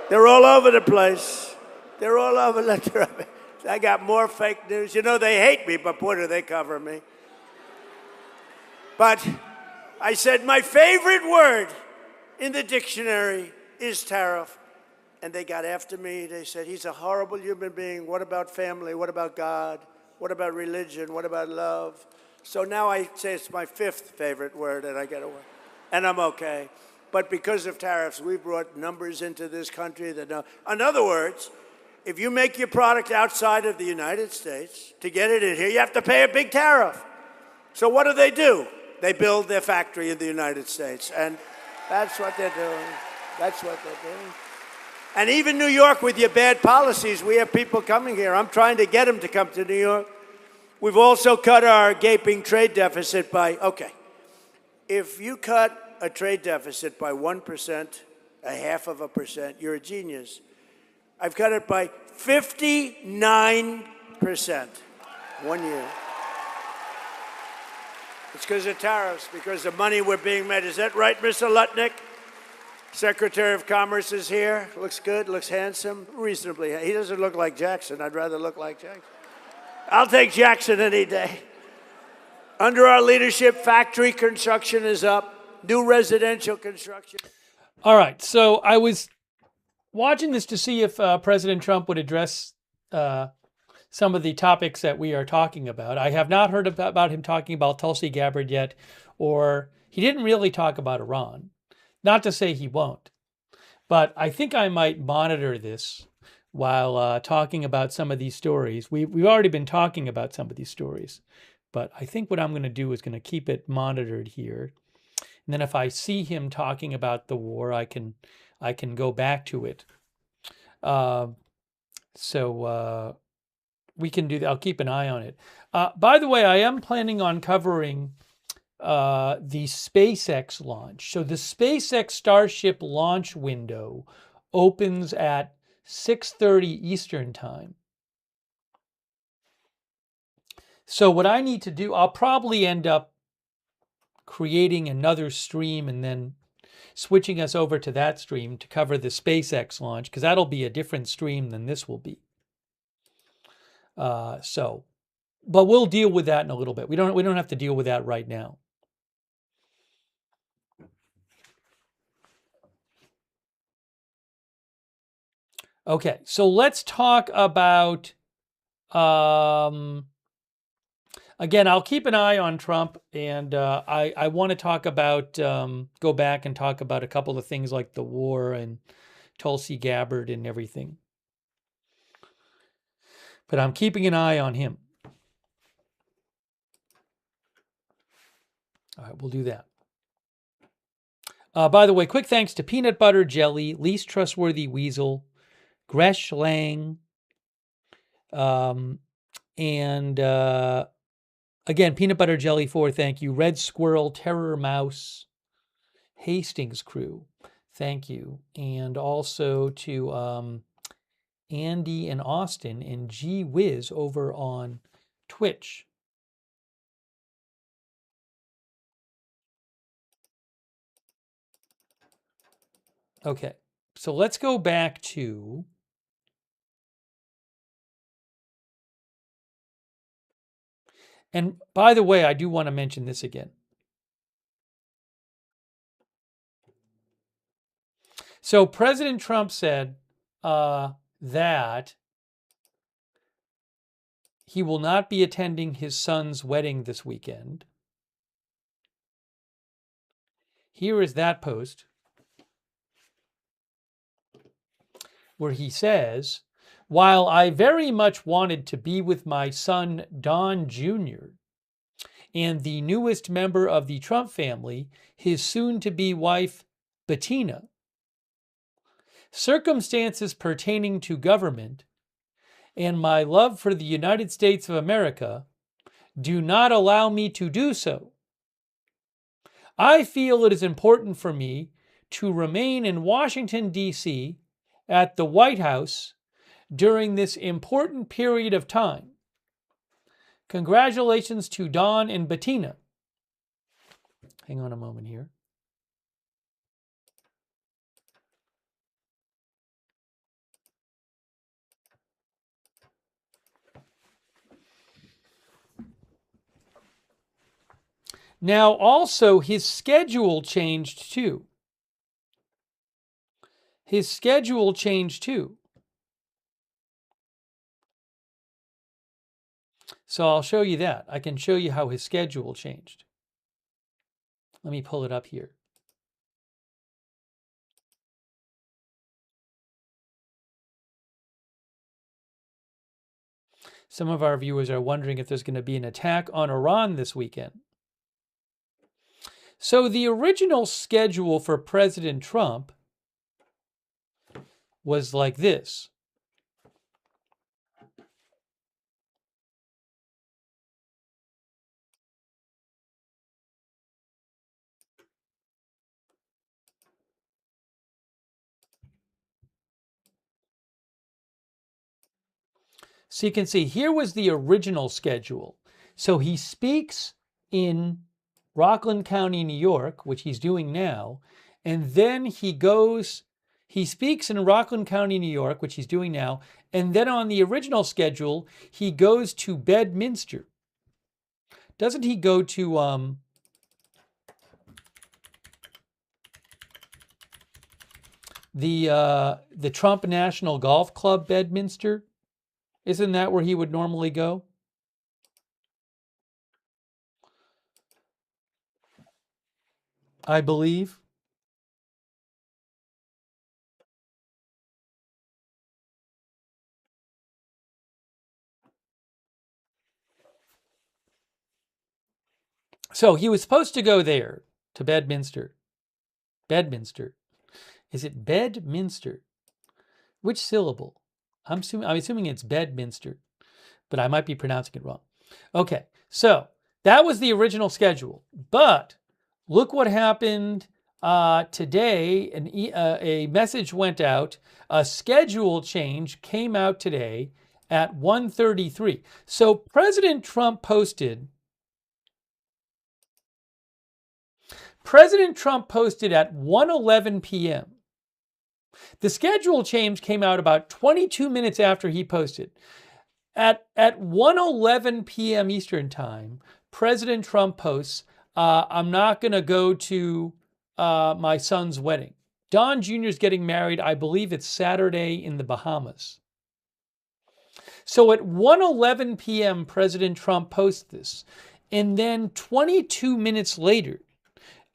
They're all over the place. They're all over the I got more fake news. You know, they hate me, but boy, do they cover me. But I said my favorite word in the dictionary is tariff. And they got after me. They said, he's a horrible human being. What about family? What about God? What about religion? What about love? So now I say it's my 5th favorite word, and I get away. and I'm okay. But because of tariffs, we brought numbers into this country that know. In other words, if you make your product outside of the United States, to get it in here, you have to pay a big tariff. So what do? They build their factory in the United States, and that's what they're doing. That's what they're doing. And even New York, with your bad policies, we have people coming here. I'm trying to get them to come to New York. We've also cut our gaping trade deficit by, okay, if you cut a trade deficit by 1%, a half of a percent, you're a genius. I've cut it by 59%, 1 year. It's because of tariffs, because of money we're being made. Is that right, Mr. Lutnick? Secretary of Commerce is here. Looks good, looks handsome, reasonably. He doesn't look like Jackson. I'd rather look like Jackson. I'll take Jackson any day. Under our leadership, factory construction is up. New residential construction. All right. So I was watching this to see if President Trump would address some of the topics that we are talking about. I have not heard about him talking about Tulsi Gabbard yet, or he didn't really talk about Iran. Not to say he won't, but I think I might monitor this while talking about some of these stories. We've already been talking about some of these stories, but I think what I'm going to do is going to keep it monitored here. And then if I see him talking about the war, I can go back to it. So we can do that. I'll keep an eye on it. By the way, I am planning on covering the SpaceX launch. So the SpaceX Starship launch window opens at 6:30 Eastern time. So what I need to do, I'll probably end up creating another stream and then switching us over to that stream to cover the SpaceX launch, because that'll be a different stream than this will be. But we'll deal with that in a little bit. We don't have to deal with that right now. Okay, so let's talk about, again, I'll keep an eye on Trump, and I want to talk about, go back and talk about a couple of things like the war and Tulsi Gabbard and everything. But I'm keeping an eye on him. All right, we'll do that. By the way, quick thanks to Peanut Butter Jelly, Least Trustworthy Weasel, Gresh Lang, and again, Peanut Butter Jelly 4, thank you. Red Squirrel, Terror Mouse, Hastings Crew, thank you. And also to Andy and Austin and G Wiz over on Twitch. Okay, so let's go back to and by the way, I do want to mention this again. So President Trump said that he will not be attending his son's wedding this weekend. Here is that post where he says, while I very much wanted to be with my son, Don Jr., and the newest member of the Trump family, his soon-to-be wife, Bettina, circumstances pertaining to government and my love for the United States of America do not allow me to do so. I feel it is important for me to remain in Washington, D.C., at the White House during this important period of time. Congratulations to Don and Bettina. Hang on a moment here. Now, also, his schedule changed too. His schedule changed too. So I'll show you that. I can show you how his schedule changed. Let me pull it up here. Some of our viewers are wondering if there's going to be an attack on Iran this weekend. So the original schedule for President Trump was like this. So you can see here was the original schedule. So he speaks in Rockland County, New York, which he's doing now, and then he speaks in Rockland County, New York, which he's doing now, and then on the original schedule, he goes to Bedminster. Doesn't he go to the Trump National Golf Club, Bedminster? Isn't that where he would normally go? I believe. So he was supposed to go there, to Bedminster. Bedminster. Is it Bedminster? Which syllable? I'm assuming it's Bedminster, but I might be pronouncing it wrong. Okay, so that was the original schedule. But look what happened today. A message went out. A schedule change came out today at 1:33. So President Trump posted at 1:11 p.m. The schedule change came out about 22 minutes after he posted. At 1:11 p.m. Eastern Time, President Trump posts, I'm not going to go to my son's wedding. Don Jr. is getting married. I believe it's Saturday in the Bahamas. So at 1:11 p.m., President Trump posts this. And then 22 minutes later,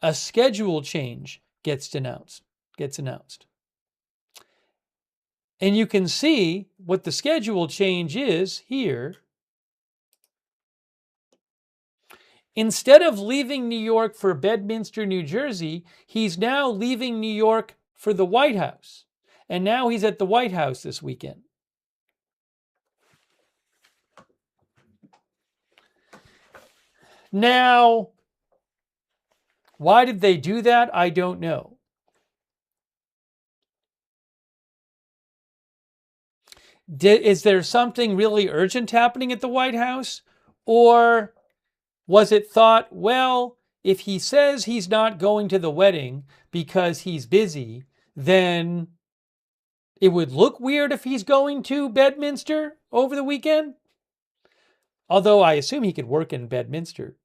a schedule change gets announced. And you can see what the schedule change is here. Instead of leaving New York for Bedminster, New Jersey, he's now leaving New York for the White House. And now he's at the White House this weekend. Now, why did they do that? I don't know. Is there something really urgent happening at the White House? Or was it thought, well, if he says he's not going to the wedding because he's busy, then it would look weird if he's going to Bedminster over the weekend? Although I assume he could work in Bedminster.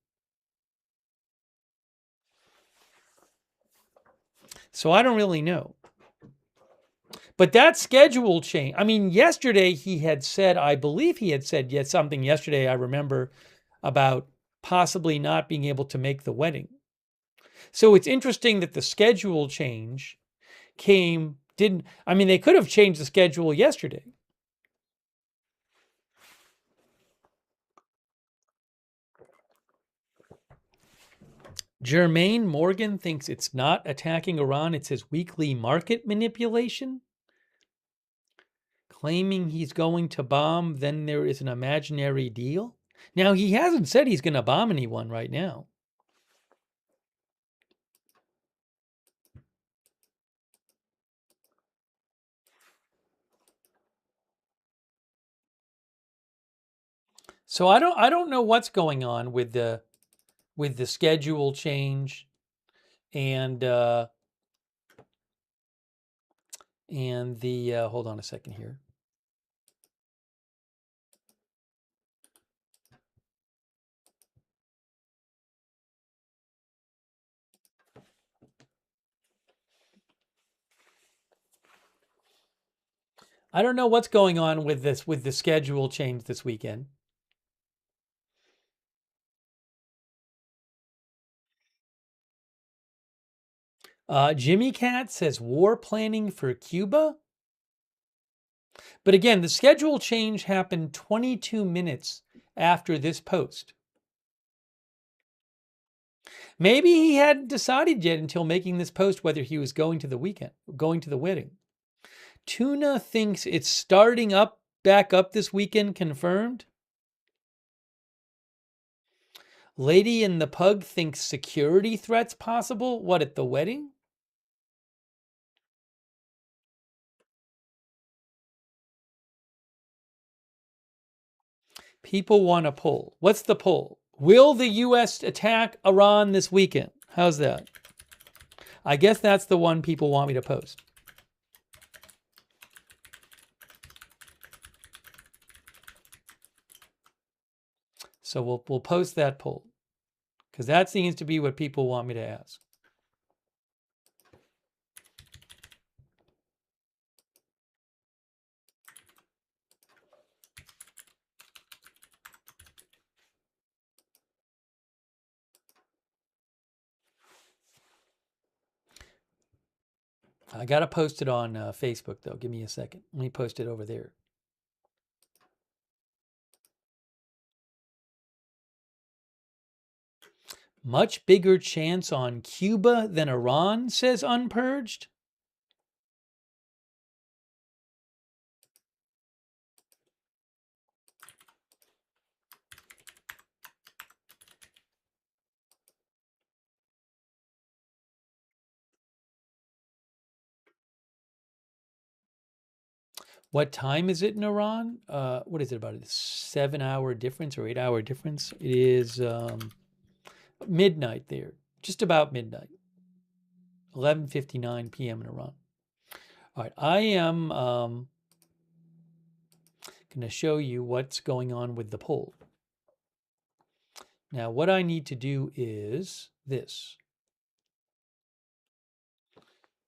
So I don't really know. But that schedule change, I mean, yesterday he had said, I believe he had said something yesterday, I remember, about possibly not being able to make the wedding. So it's interesting that the schedule change they could have changed the schedule yesterday. Jermaine Morgan thinks it's not attacking Iran, it's his weekly market manipulation. Claiming he's going to bomb, then there is an imaginary deal. Now, he hasn't said he's going to bomb anyone right now. So I don't know what's going on with the schedule change and the hold on a second here. I don't know what's going on with the schedule change this weekend. Jimmy Cat says war planning for Cuba. But again, the schedule change happened 22 minutes after this post. Maybe he hadn't decided yet until making this post whether he was going to the wedding. Tuna thinks it's starting back up this weekend, confirmed. Lady in the Pug thinks security threats possible. What, at the wedding? People want a poll. What's the poll? Will the U.S. attack Iran this weekend? How's that? I guess that's the one people want me to post. So we'll post that poll, because that seems to be what people want me to ask. I got to post it on Facebook, though. Give me a second. Let me post it over there. Much bigger chance on Cuba than Iran, says Unpurged. What time is it in Iran? What is it, about a 7-hour difference or 8-hour difference? It is midnight there, just about midnight, 11:59 p.m. in Iran. All right, I am going to show you what's going on with the poll. Now, what I need to do is this.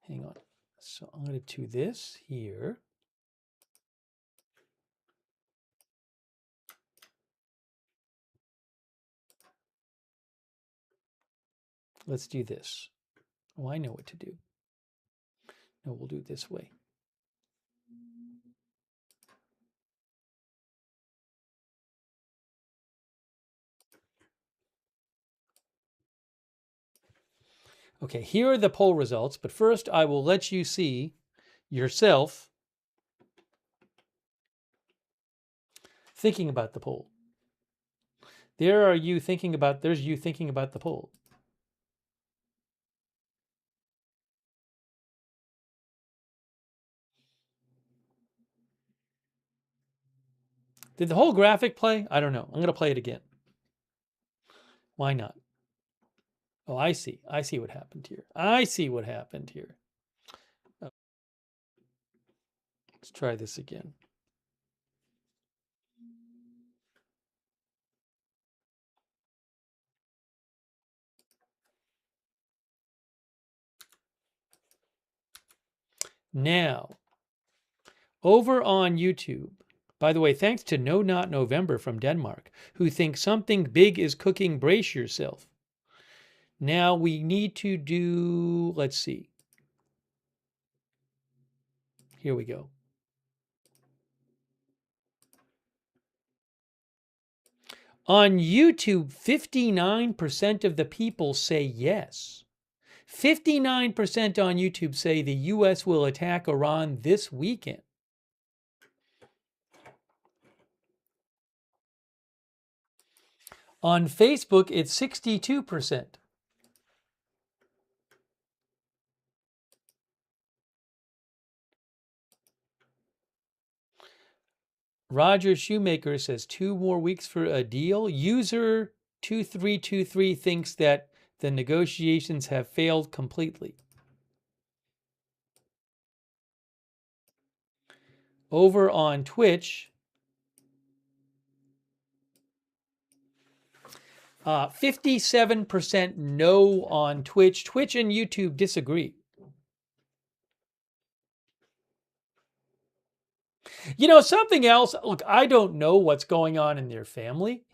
Hang on. So I'm going to do this here. Let's do this. Oh, I know what to do. No, we'll do it this way. Okay, here are the poll results, but first I will let you see yourself thinking about the poll. There's you thinking about the poll. Did the whole graphic play? I don't know. I'm going to play it again. Why not? Oh, I see. I see what happened here. Oh. Let's try this again. Now, over on YouTube, by the way, thanks to No Not November from Denmark, who thinks something big is cooking, brace yourself. Now we need to do, let's see. Here we go. On YouTube, 59% of the people say yes. 59% on YouTube say the U.S. will attack Iran this weekend. On Facebook, it's 62%. Roger Shoemaker says 2 more weeks for a deal. User 2323 thinks that the negotiations have failed completely. Over on Twitch, 57% no on Twitch. Twitch and YouTube disagree. You know, something else, look, I don't know what's going on in their family,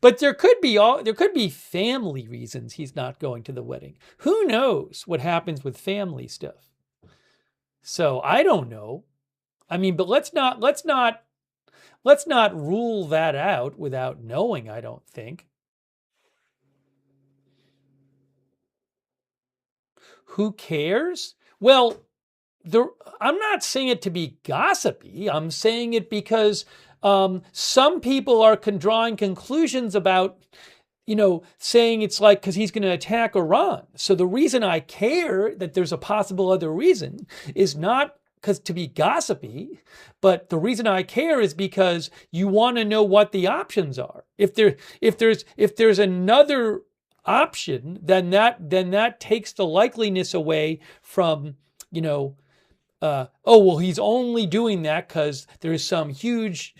but there could be family reasons he's not going to the wedding. Who knows what happens with family stuff? So I don't know. I mean, but let's not rule that out without knowing, I don't think. Who cares? Well, I'm not saying it to be gossipy. I'm saying it because some people are drawing conclusions about, saying it's like because he's going to attack Iran. So the reason I care that there's a possible other reason is not because to be gossipy, but the reason I care is because you want to know what the options are. If there's another option, then that takes the likeliness away from, oh, well, he's only doing that because there's some huge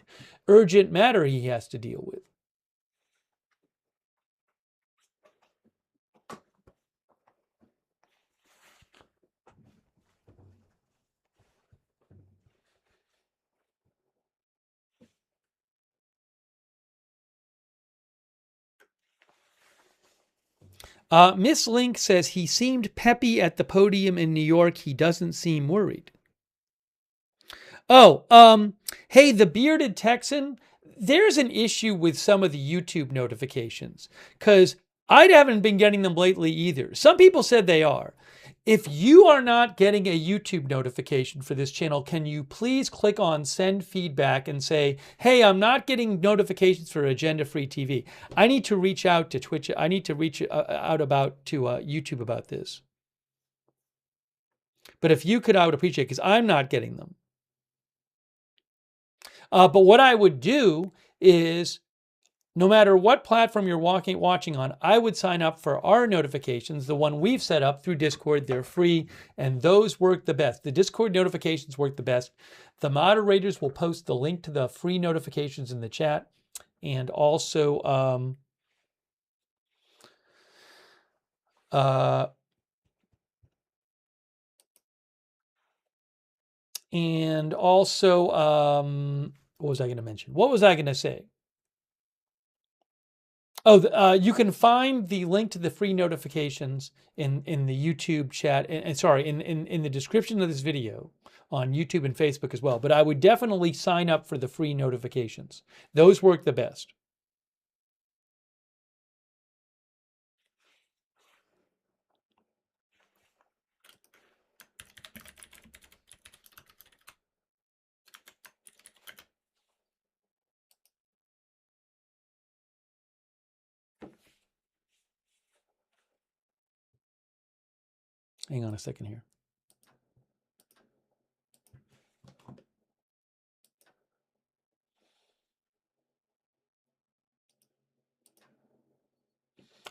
urgent matter he has to deal with. Miss Link says he seemed peppy at the podium in New York. He doesn't seem worried. Oh, hey, the bearded Texan, there's an issue with some of the YouTube notifications because I haven't been getting them lately either. Some people said they are. If you are not getting a YouTube notification for this channel, can you please click on send feedback and say, hey, I'm not getting notifications for Agenda Free TV. I need to reach out to Twitch. I need to reach out to YouTube about this. But if you could, I would appreciate it because I'm not getting them. But what I would do is, no matter what platform you're watching on, I would sign up for our notifications, the one we've set up through Discord. They're free, and those work the best. The Discord notifications work the best. The moderators will post the link to the free notifications in the chat, and also what was I going to mention? What was I going to say? Oh, you can find the link to the free notifications in the YouTube chat, and sorry, in the description of this video on YouTube and Facebook as well. But I would definitely sign up for the free notifications. Those work the best. Hang on a second here.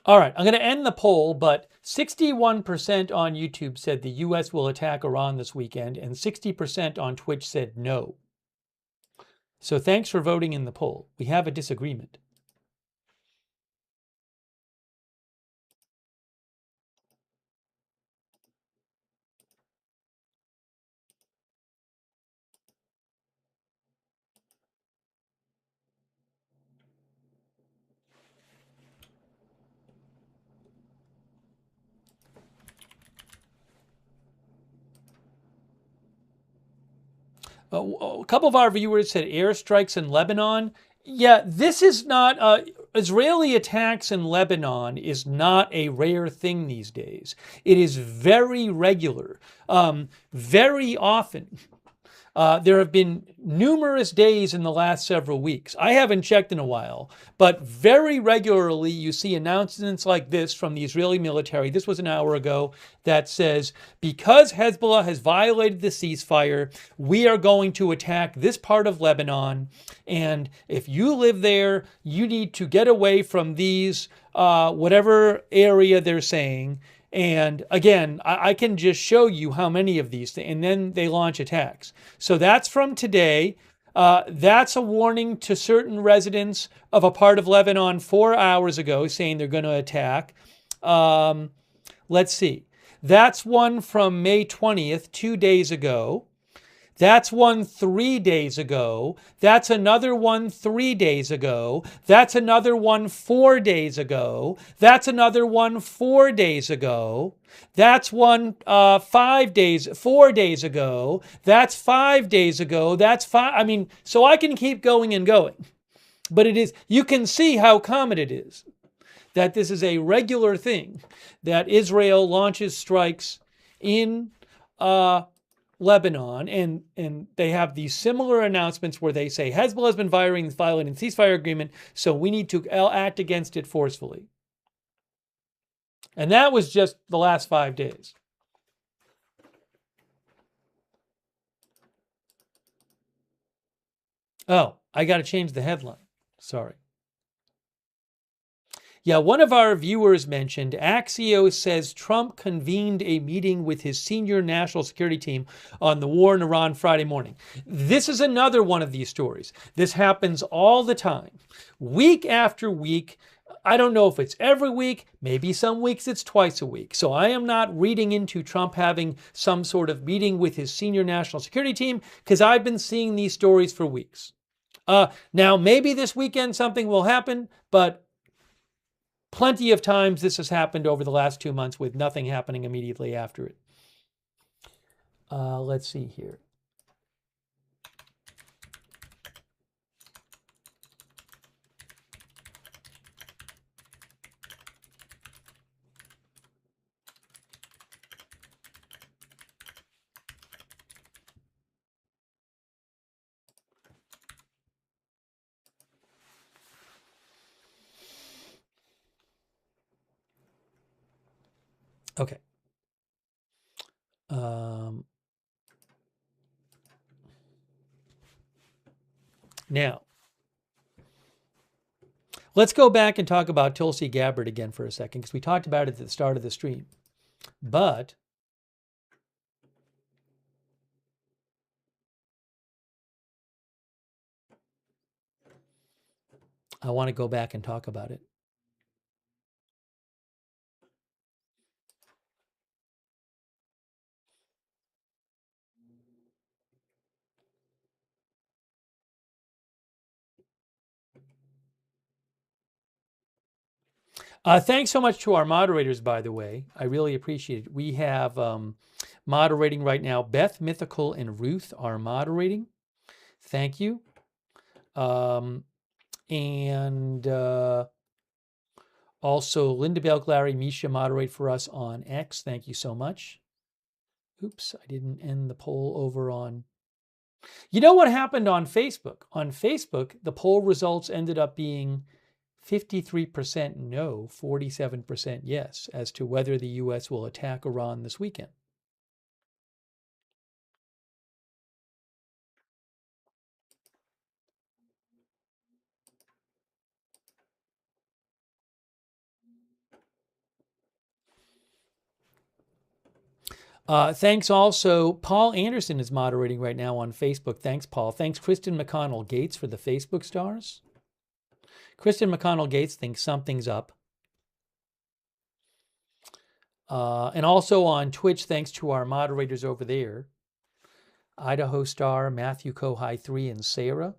All right, I'm going to end the poll, but 61% on YouTube said the U.S. will attack Iran this weekend, and 60% on Twitch said no. So thanks for voting in the poll. We have a disagreement. A couple of our viewers said airstrikes in Lebanon. Yeah, this is not, Israeli attacks in Lebanon is not a rare thing these days. It is very regular, very often. There have been numerous days in the last several weeks. I haven't checked in a while, but very regularly you see announcements like this from the Israeli military. This was an hour ago that says, because Hezbollah has violated the ceasefire, we are going to attack this part of Lebanon. And if you live there, you need to get away from these, whatever area they're saying. And again, I can just show you how many of these things, and then they launch attacks. So that's from today. That's a warning to certain residents of a part of Lebanon 4 hours ago saying they're going to attack. Let's see. That's one from May 20th, 2 days ago. That's one 3 days ago. That's another one 3 days ago. That's another one 4 days ago. That's another one 4 days ago. That's one 4 days ago. That's 5 days ago. That's five. I mean, so I can keep going and going. But it is, you can see how common it is that this is a regular thing, that Israel launches strikes in Lebanon, and they have these similar announcements where they say Hezbollah has been violating the ceasefire agreement, so we need to act against it forcefully. And that was just the last 5 days. Oh, I got to change the headline. Sorry. Yeah, one of our viewers mentioned Axios says Trump convened a meeting with his senior national security team on the war in Iran Friday morning. This is another one of these stories. This happens all the time, week after week. I don't know if it's every week, maybe some weeks it's twice a week. So I am not reading into Trump having some sort of meeting with his senior national security team, because I've been seeing these stories for weeks. Now, maybe this weekend something will happen, but plenty of times this has happened over the last 2 months with nothing happening immediately after it. Let's see here. Okay. Now, let's go back and talk about Tulsi Gabbard again for a second, because we talked about it at the start of the stream. But I want to go back and talk about it. Thanks so much to our moderators, by the way. I really appreciate it. We have moderating right now. Beth, Mythical, and Ruth are moderating. Thank you. And also Linda Bell, Larry, Misha moderate for us on X. Thank you so much. Oops, I didn't end the poll over on... You know what happened on Facebook? On Facebook, the poll results ended up being 53% no, 47% yes, as to whether the U.S. will attack Iran this weekend. Thanks also, Paul Anderson is moderating right now on Facebook. Thanks, Paul. Thanks, Kristen McConnell Gates, for the Facebook stars. Kristen McConnell Gates thinks something's up. And also on Twitch, thanks to our moderators over there, Idaho Star, Matthew Kohai 3, and Sarah.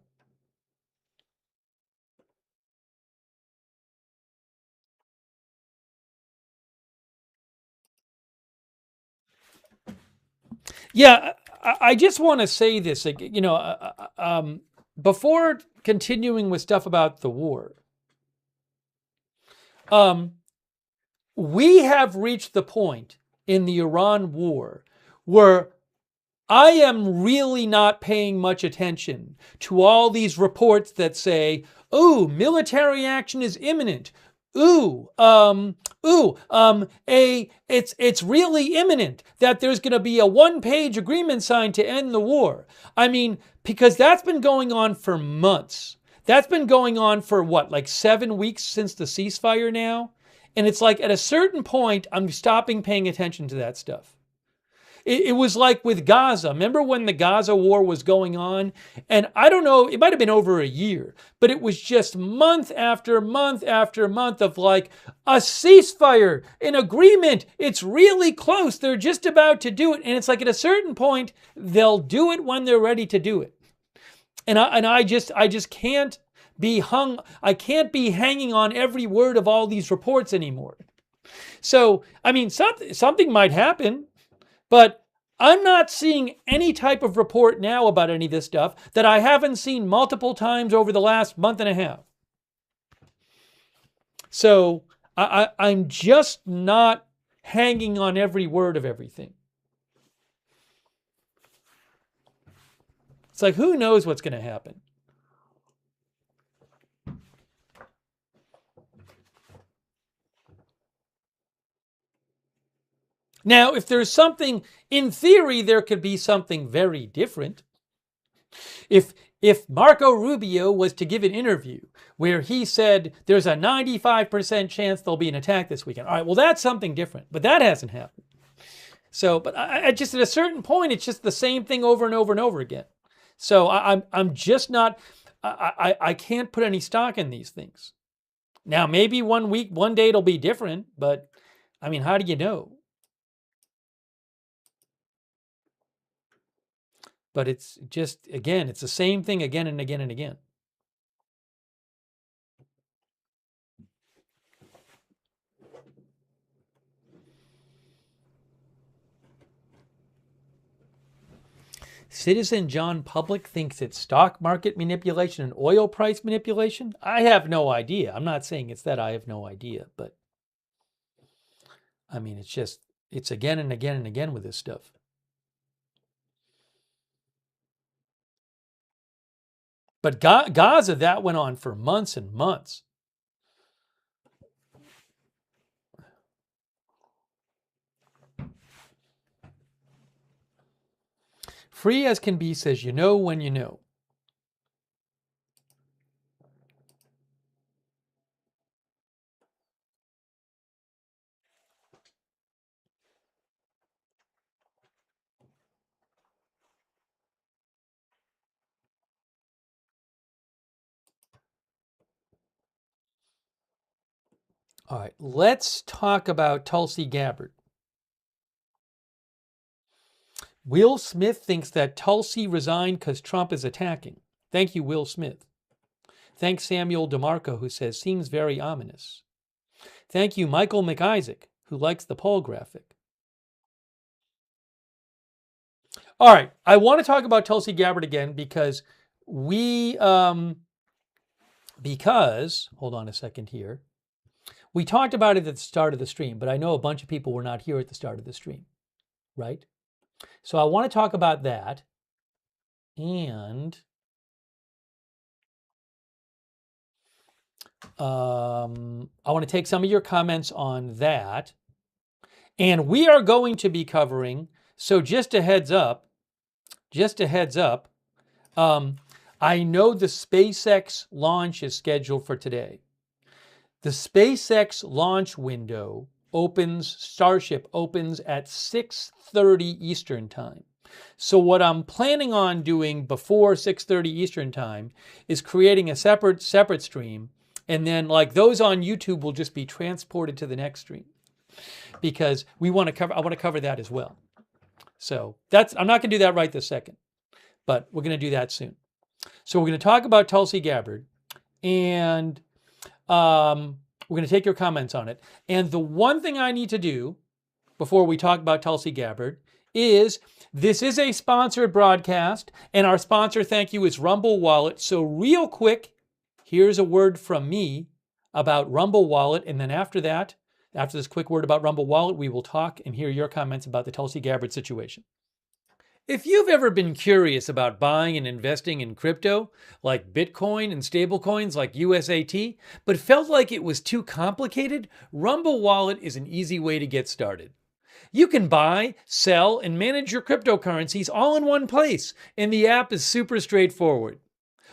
Yeah, I just want to say this, before continuing with stuff about the war, we have reached the point in the Iran war where I am really not paying much attention to all these reports that say, "Ooh, military action is imminent. It's really imminent that there's going to be a one-page agreement signed to end the war." I mean, because that's been going on for months. That's been going on for what, like 7 weeks since the ceasefire now? And it's like at a certain point, I'm stopping paying attention to that stuff. It was like with Gaza. Remember when the Gaza war was going on? And I don't know, it might have been over a year, but it was just month after month after month of like a ceasefire, an agreement. It's really close. They're just about to do it. And it's like at a certain point, they'll do it when they're ready to do it. And I just can't be I can't be hanging on every word of all these reports anymore. So, I mean, something might happen. But I'm not seeing any type of report now about any of this stuff that I haven't seen multiple times over the last month and a half. So I'm just not hanging on every word of everything. It's like, who knows what's going to happen? Now, if there's something, in theory, there could be something very different. If Marco Rubio was to give an interview where he said there's a 95% chance there'll be an attack this weekend, all right, well, that's something different, but that hasn't happened. So, but I just at a certain point, it's just the same thing over and over and over again. So I'm just not, I can't put any stock in these things. Now, maybe one day it'll be different, but I mean, how do you know? But it's just, again, it's the same thing again and again and again. Citizen John Public thinks it's stock market manipulation and oil price manipulation. I have no idea. I'm not saying it's that. I have no idea. But I mean, it's again and again and again with this stuff. But Gaza, that went on for months and months. Free as can be says, you know when you know. All right, let's talk about Tulsi Gabbard. Will Smith thinks that Tulsi resigned because Trump is attacking. Thank you, Will Smith. Thanks, Samuel DeMarco, who says, seems very ominous. Thank you, Michael McIsaac, who likes the poll graphic. All right, I want to talk about Tulsi Gabbard again because hold on a second here. We talked about it at the start of the stream, but I know a bunch of people were not here at the start of the stream, right? So I want to talk about that. And I want to take some of your comments on that. And we are going to be covering, so just a heads up, I know the SpaceX launch is scheduled for today. The SpaceX launch window Starship opens at 6:30 Eastern time. So what I'm planning on doing before 6:30 Eastern time is creating a separate stream, and then like those on YouTube will just be transported to the next stream because I want to cover that as well. So I'm not going to do that right this second, but we're going to do that soon. So we're going to talk about Tulsi Gabbard, and we're going to take your comments on it. And the one thing I need to do before we talk about Tulsi Gabbard is this is a sponsored broadcast, and our sponsor, thank you, is Rumble Wallet. So real quick, here's a word from me about Rumble Wallet, and then after that, after this quick word about Rumble Wallet, we will talk and hear your comments about the Tulsi Gabbard situation. If you've ever been curious about buying and investing in crypto, like Bitcoin and stablecoins like USAT, but felt like it was too complicated, Rumble Wallet is an easy way to get started. You can buy, sell, and manage your cryptocurrencies all in one place, and the app is super straightforward.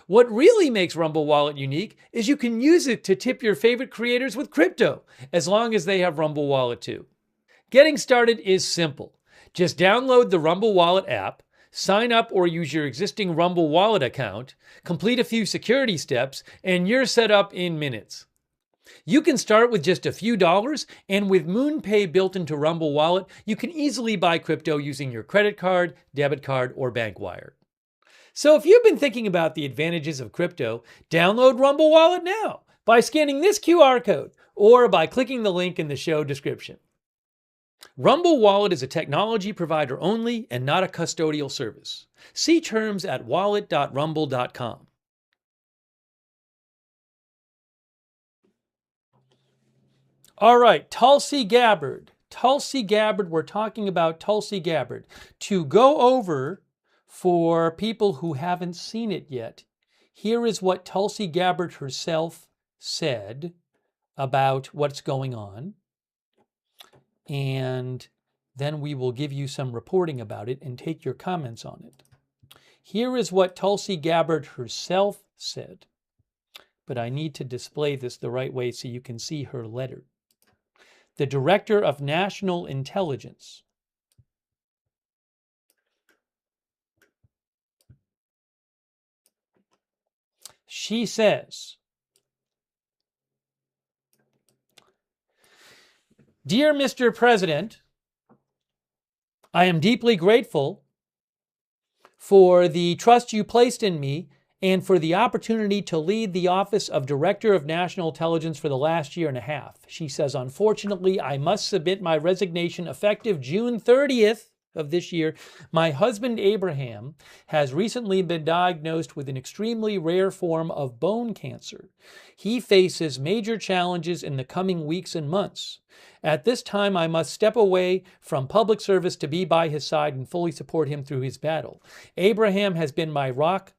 What really makes Rumble Wallet unique is you can use it to tip your favorite creators with crypto, as long as they have Rumble Wallet too. Getting started is simple. Just download the Rumble Wallet app, sign up or use your existing Rumble Wallet account, complete a few security steps, and you're set up in minutes. You can start with just a few dollars, and with MoonPay built into Rumble Wallet, you can easily buy crypto using your credit card, debit card, or bank wire. So if you've been thinking about the advantages of crypto, download Rumble Wallet now by scanning this QR code or by clicking the link in the show description. Rumble Wallet is a technology provider only and not a custodial service. See terms at wallet.rumble.com. All right, Tulsi Gabbard. Tulsi Gabbard, we're talking about Tulsi Gabbard. To go over, for people who haven't seen it yet, here is what Tulsi Gabbard herself said about what's going on. And then we will give you some reporting about it and take your comments on it. Here is what Tulsi Gabbard herself said. But I need to display this the right way so you can see her letter. The Director of National Intelligence. She says, "Dear Mr. President, I am deeply grateful for the trust you placed in me and for the opportunity to lead the Office of Director of National Intelligence for the last year and a half." She says, "Unfortunately, I must submit my resignation effective June 30th of this year. My husband, Abraham, has recently been diagnosed with an extremely rare form of bone cancer. He faces major challenges in the coming weeks and months. At this time, I must step away from public service to be by his side and fully support him through his battle. Abraham has been my rock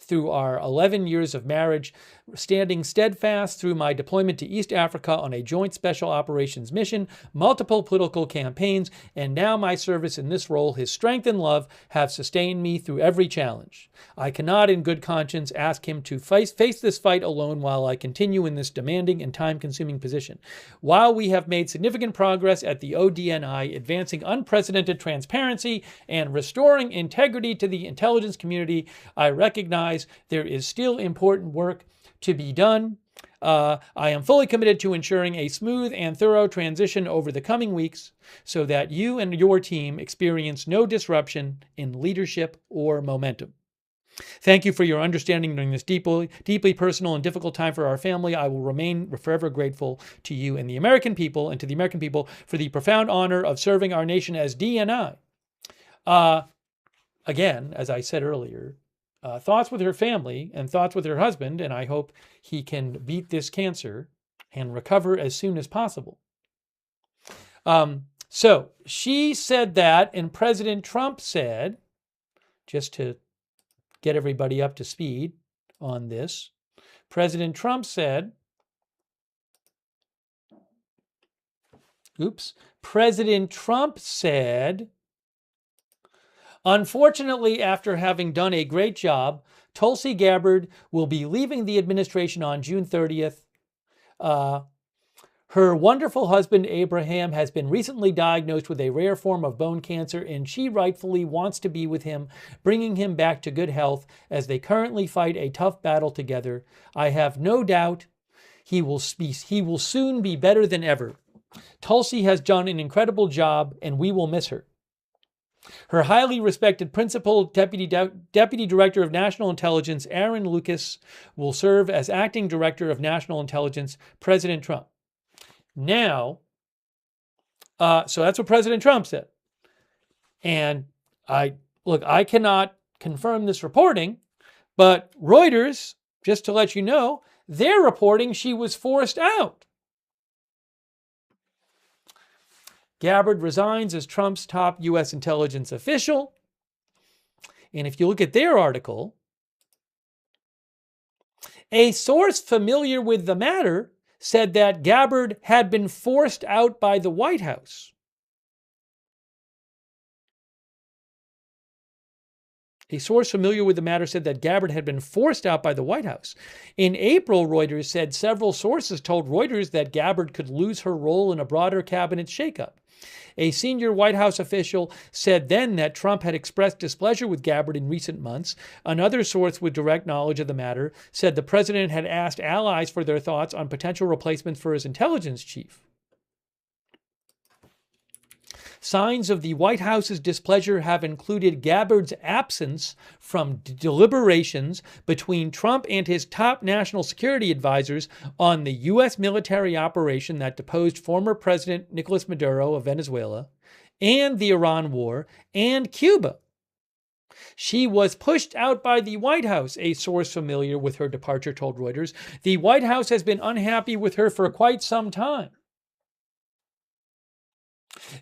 through our 11 years of marriage, standing steadfast through my deployment to East Africa on a joint special operations mission, multiple political campaigns, and now my service in this role. His strength and love have sustained me through every challenge. I cannot in good conscience ask him to face this fight alone while I continue in this demanding and time-consuming position. While we have made significant progress at the ODNI, advancing unprecedented transparency and restoring integrity to the intelligence community, I recognize there is still important work to be done. I am fully committed to ensuring a smooth and thorough transition over the coming weeks so that you and your team experience no disruption in leadership or momentum. Thank you for your understanding during this deeply personal and difficult time for our family. I will remain forever grateful to you and the American people, and to the American people, for the profound honor of serving our nation as DNI." Again, as I said earlier, thoughts with her family and thoughts with her husband, and I hope he can beat this cancer and recover as soon as possible. So she said that, and President Trump said, just to get everybody up to speed on this, President Trump said, "Unfortunately, after having done a great job, Tulsi Gabbard will be leaving the administration on June 30th. Her wonderful husband, Abraham, has been recently diagnosed with a rare form of bone cancer, and she rightfully wants to be with him, bringing him back to good health as they currently fight a tough battle together. I have no doubt he will soon be better than ever. Tulsi has done an incredible job, and we will miss her. Her highly respected principal deputy director of national intelligence, Aaron Lucas, will serve as acting director of national intelligence, President Trump." Now, so that's what President Trump said. And I cannot confirm this reporting, but Reuters, just to let you know, they're reporting she was forced out. Gabbard resigns as Trump's top U.S. intelligence official. And if you look at their article, a source familiar with the matter said that Gabbard had been forced out by the White House. A source familiar with the matter said that Gabbard had been forced out by the White House. In April, Reuters said several sources told Reuters that Gabbard could lose her role in a broader cabinet shakeup. A senior White House official said then that Trump had expressed displeasure with Gabbard in recent months. Another source with direct knowledge of the matter said the president had asked allies for their thoughts on potential replacements for his intelligence chief. Signs of the White House's displeasure have included Gabbard's absence from deliberations between Trump and his top national security advisors on the U.S. military operation that deposed former President Nicolas Maduro of Venezuela, and the Iran war, and Cuba. She was pushed out by the White House, a source familiar with her departure told Reuters. The White House has been unhappy with her for quite some time.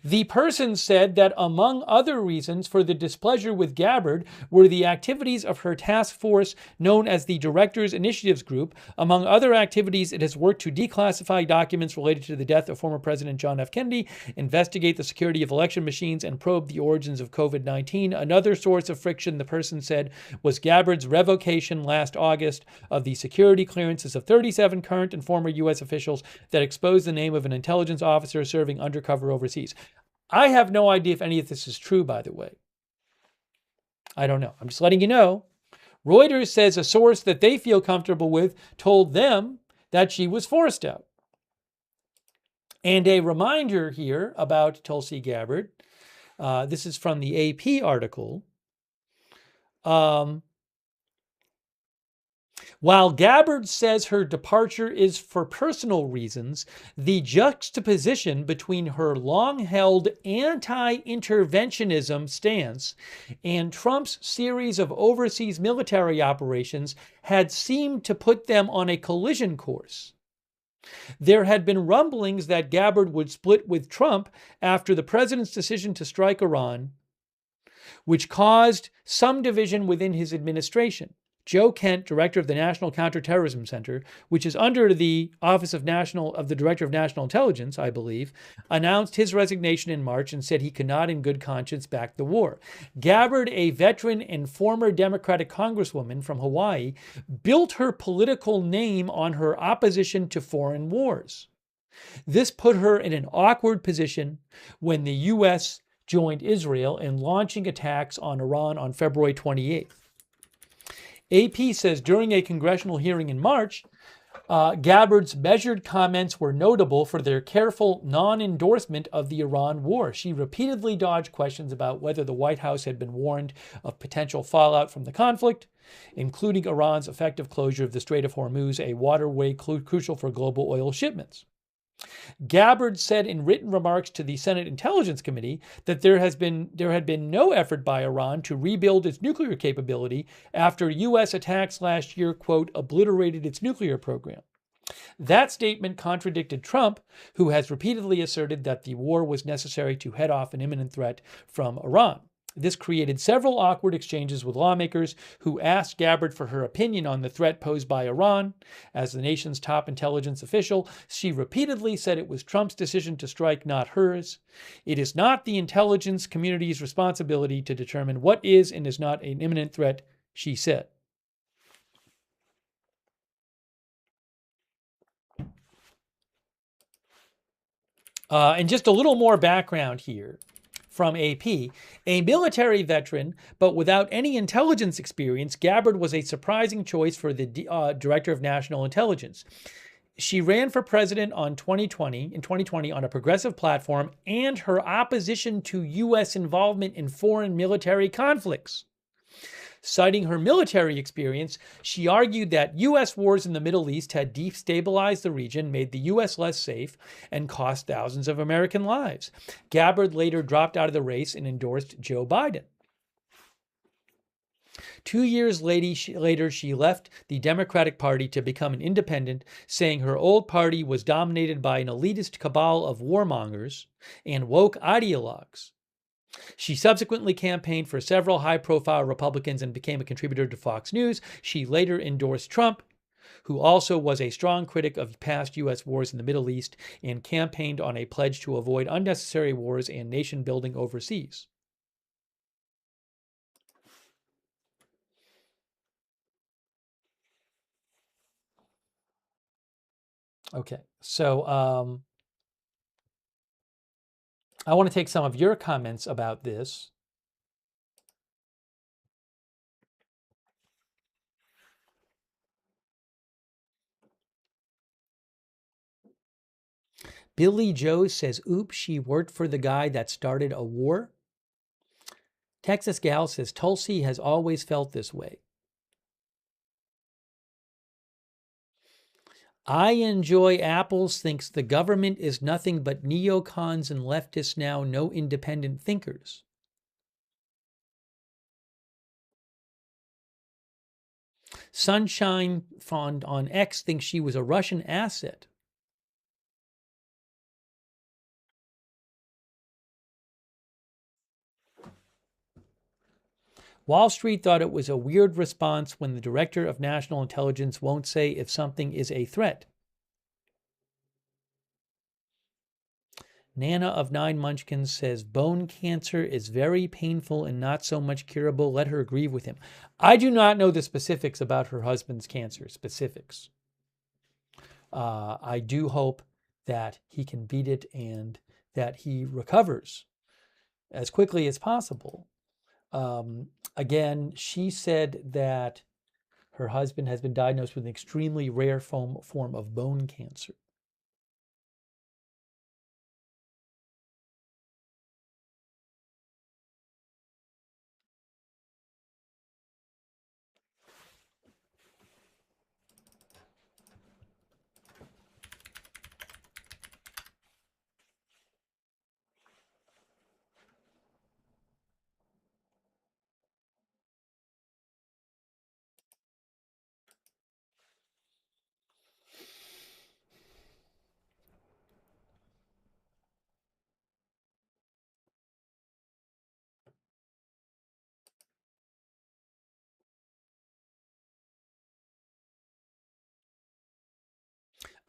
The person said that among other reasons for the displeasure with Gabbard were the activities of her task force known as the Directors Initiatives Group. Among other activities, it has worked to declassify documents related to the death of former President John F. Kennedy, investigate the security of election machines, and probe the origins of COVID-19. Another source of friction, the person said, was Gabbard's revocation last August of the security clearances of 37 current and former U.S. officials that exposed the name of an intelligence officer serving undercover overseas. I have no idea if any of this is true, by the way. I don't know. I'm just letting you know. Reuters says a source that they feel comfortable with told them that she was forced out. And a reminder here about Tulsi Gabbard. This is from the AP article. While Gabbard says her departure is for personal reasons, the juxtaposition between her long-held anti-interventionism stance and Trump's series of overseas military operations had seemed to put them on a collision course. There had been rumblings that Gabbard would split with Trump after the president's decision to strike Iran, which caused some division within his administration. Joe Kent, director of the National Counterterrorism Center, which is under the Office of the Director of National Intelligence, I believe, announced his resignation in March and said he could not in good conscience back the war. Gabbard, a veteran and former Democratic congresswoman from Hawaii, built her political name on her opposition to foreign wars. This put her in an awkward position when the U.S. joined Israel in launching attacks on Iran on February 28th. AP says during a congressional hearing in March, Gabbard's measured comments were notable for their careful non-endorsement of the Iran war. She repeatedly dodged questions about whether the White House had been warned of potential fallout from the conflict, including Iran's effective closure of the Strait of Hormuz, a waterway crucial for global oil shipments. Gabbard said in written remarks to the Senate Intelligence Committee that there had been no effort by Iran to rebuild its nuclear capability after U.S. attacks last year, quote, obliterated its nuclear program. That statement contradicted Trump, who has repeatedly asserted that the war was necessary to head off an imminent threat from Iran. This created several awkward exchanges with lawmakers who asked Gabbard for her opinion on the threat posed by Iran. As the nation's top intelligence official, she repeatedly said it was Trump's decision to strike, not hers. It is not the intelligence community's responsibility to determine what is and is not an imminent threat, she said. And just a little more background here. From AP, a military veteran, but without any intelligence experience, Gabbard was a surprising choice for the Director of National Intelligence. She ran for president in 2020 on a progressive platform and her opposition to U.S. involvement in foreign military conflicts. Citing her military experience, she argued that U.S. wars in the Middle East had destabilized the region, made the U.S. less safe, and cost thousands of American lives. Gabbard later dropped out of the race and endorsed Joe Biden. 2 years later, she left the Democratic Party to become an independent, saying her old party was dominated by an elitist cabal of warmongers and woke ideologues. She subsequently campaigned for several high-profile Republicans and became a contributor to Fox News. She later endorsed Trump, who also was a strong critic of past U.S. wars in the Middle East and campaigned on a pledge to avoid unnecessary wars and nation-building overseas. Okay, so I want to take some of your comments about this. Billy Joe says, oops, she worked for the guy that started a war. Texas Gal says, Tulsi has always felt this way. I enjoy apples thinks the government is nothing but neocons and leftists now, no independent thinkers. Sunshine Fond on X thinks she was a Russian asset. Wall Street thought it was a weird response when the director of national intelligence won't say if something is a threat. Nana of 9 Munchkins says bone cancer is very painful and not so much curable. Let her grieve with him. I do not know the specifics about her husband's cancer, specifics. I do hope that he can beat it and that he recovers as quickly as possible. Again, she said that her husband has been diagnosed with an extremely rare form of bone cancer.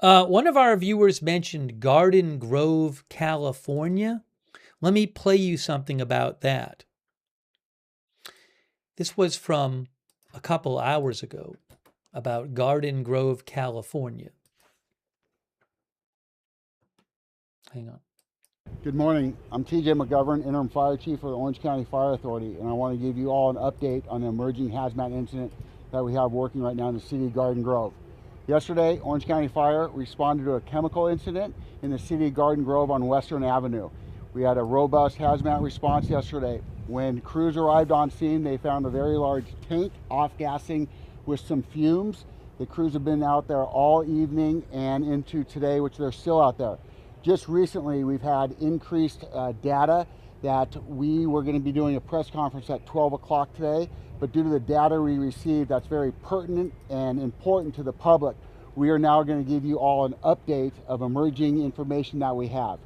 One of our viewers mentioned Garden Grove, California. Let me play you something about that. This was from a couple hours ago about Garden Grove, California. Hang on. Good morning. I'm TJ McGovern, Interim Fire Chief for the Orange County Fire Authority, and I want to give you all an update on the emerging hazmat incident that we have working right now in the city of Garden Grove. Yesterday, Orange County Fire responded to a chemical incident in the city of Garden Grove on Western Avenue. We had a robust hazmat response yesterday. When crews arrived on scene, they found a very large tank off-gassing with some fumes. The crews have been out there all evening and into today, which they're still out there. Just recently, we've had increased data that we were going to be doing a press conference at 12 o'clock today, but due to the data we received that's very pertinent and important to the public, we are now going to give you all an update of emerging information that we have.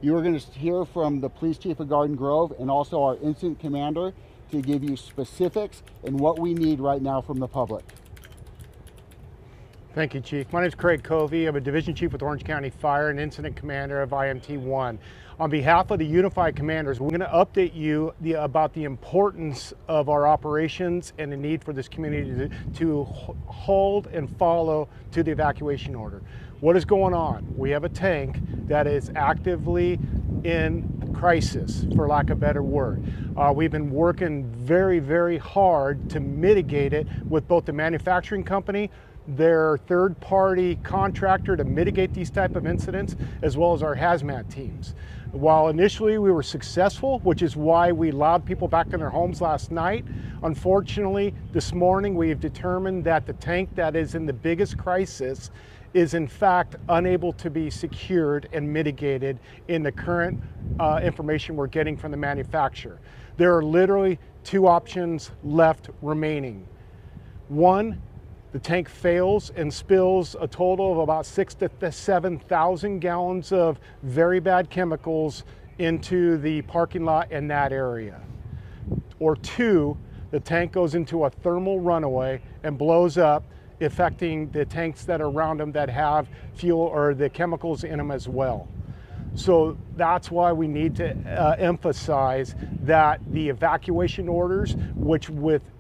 You are going to hear from the police chief of Garden Grove and also our incident commander to give you specifics and what we need right now from the public. Thank you, Chief. My name is Craig Covey. I'm a Division Chief with Orange County Fire and Incident Commander of IMT-1. On behalf of the Unified Commanders, we're going to update you about the importance of our operations and the need for this community to hold and follow to the evacuation order. What is going on? We have a tank that is actively in crisis, for lack of a better word. We've been working very, very hard to mitigate it with both the manufacturing company, their third-party contractor to mitigate these type of incidents, as well as our hazmat teams. While initially we were successful, which is why we allowed people back in their homes last night, unfortunately this morning we have determined that the tank that is in the biggest crisis is in fact unable to be secured and mitigated in the current information we're getting from the manufacturer. There are literally 2 options left remaining. One, the tank fails and spills a total of about 6,000 to 7,000 gallons of very bad chemicals into the parking lot in that area. Or 2, the tank goes into a thermal runaway and blows up, affecting the tanks that are around them that have fuel or the chemicals in them as well. So that's why we need to emphasize that the evacuation orders, which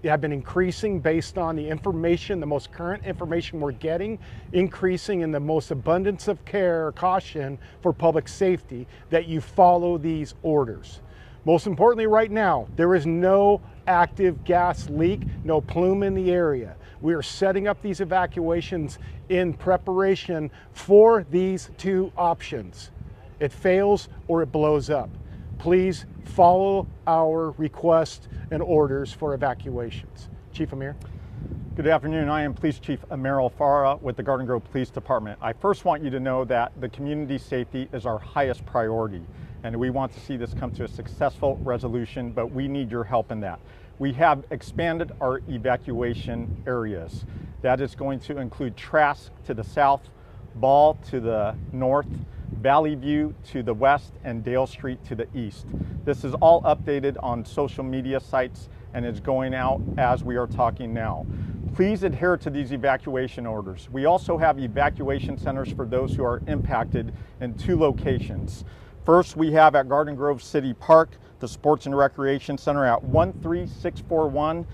have been increasing based on the information, the most current information we're getting, increasing in the most abundance of care or caution for public safety, that you follow these orders. Most importantly right now, there is no active gas leak, no plume in the area. We are setting up these evacuations in preparation for these two options. It fails or it blows up. Please follow our requests and orders for evacuations. Chief Amir. Good afternoon. I am Police Chief Amir Alfara with the Garden Grove Police Department. I first want you to know that the community safety is our highest priority, and we want to see this come to a successful resolution, but we need your help in that. We have expanded our evacuation areas. That is going to include Trask to the south, Ball to the north, Valley View to the west, and Dale Street to the east. This is all updated on social media sites and is going out as we are talking now. Please adhere to these evacuation orders. We also have evacuation centers for those who are impacted in 2 locations. First, we have at Garden Grove City Park, the Sports and Recreation Center at 13641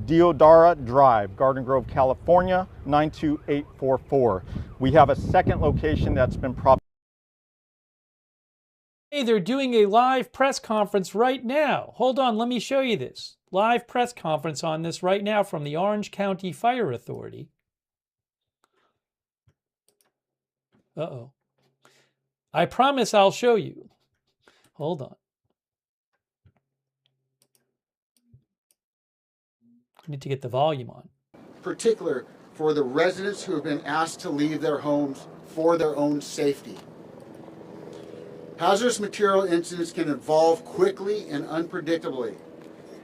Deodara Drive, Garden Grove, California, 92844. We have a second location that's been Hey, they're doing a live press conference right now. Hold on, let me show you this. Live press conference on this right now from the Orange County Fire Authority. Uh-oh. I promise I'll show you. Hold on. I need to get the volume on. Particular for the residents who have been asked to leave their homes for their own safety. Hazardous material incidents can evolve quickly and unpredictably,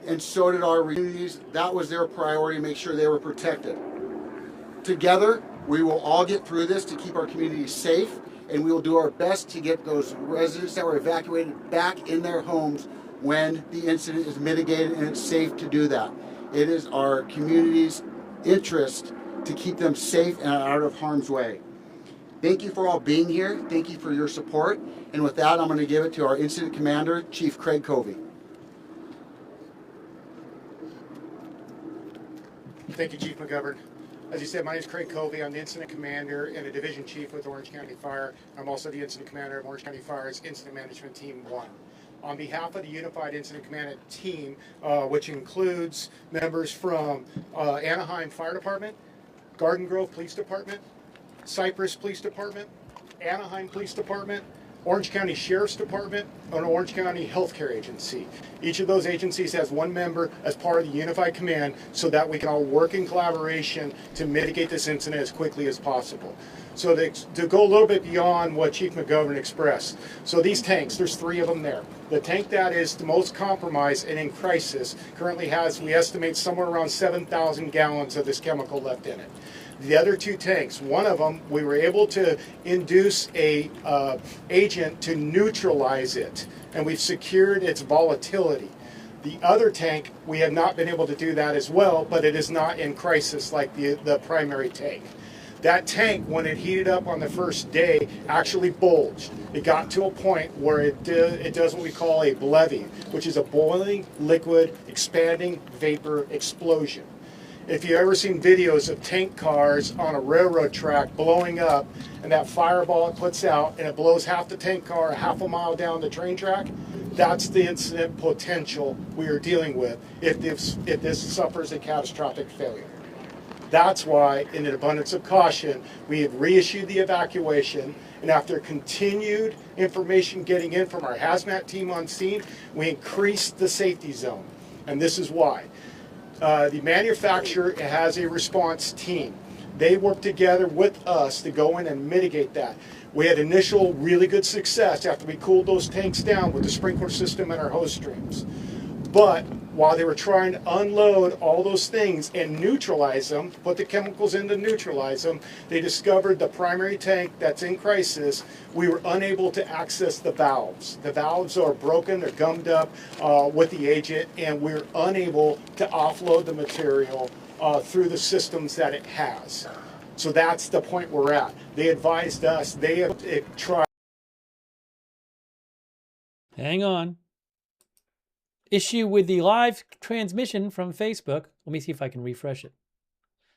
and so did our communities. That was their priority, to make sure they were protected. Together, we will all get through this to keep our communities safe, and we will do our best to get those residents that were evacuated back in their homes when the incident is mitigated and it's safe to do that. It is our community's interest to keep them safe and out of harm's way. Thank you for all being here. Thank you for your support. And with that, I'm going to give it to our Incident Commander, Chief Craig Covey. Thank you, Chief McGovern. As you said, my name is Craig Covey. I'm the Incident Commander and a Division Chief with Orange County Fire. I'm also the Incident Commander of Orange County Fire's Incident Management Team 1. On behalf of the Unified Incident Command Team, which includes members from Anaheim Fire Department, Garden Grove Police Department, Cypress Police Department, Anaheim Police Department, Orange County Sheriff's Department, and Orange County Healthcare Agency. Each of those agencies has one member as part of the Unified Command so that we can all work in collaboration to mitigate this incident as quickly as possible. So to go a little bit beyond what Chief McGovern expressed. So these tanks, there's 3 of them there. The tank that is the most compromised and in crisis currently has, we estimate, somewhere around 7,000 gallons of this chemical left in it. The other 2 tanks, one of them, we were able to induce a agent to neutralize it, and we've secured its volatility. The other tank, we have not been able to do that as well, but it is not in crisis like the primary tank. That tank, when it heated up on the first day, actually bulged. It got to a point where it does what we call a BLEVE, which is a boiling, liquid, expanding vapor explosion. If you've ever seen videos of tank cars on a railroad track blowing up, and that fireball it puts out, and it blows half the tank car half a mile down the train track, that's the incident potential we are dealing with if this suffers a catastrophic failure. That's why, in an abundance of caution, we have reissued the evacuation, and after continued information getting in from our hazmat team on scene, we increased the safety zone. And this is why. The manufacturer has a response team. They work together with us to go in and mitigate that. We had initial really good success after we cooled those tanks down with the sprinkler system and our hose streams. But while they were trying to unload all those things and neutralize them, put the chemicals in to neutralize them, they discovered the primary tank that's in crisis. We were unable to access the valves. The valves are broken, they're gummed up with the agent, and we're unable to offload the material through the systems that it has. So that's the point we're at. They advised us, they have tried Hang on. Issue with the live transmission from Facebook. Let me see if I can refresh it.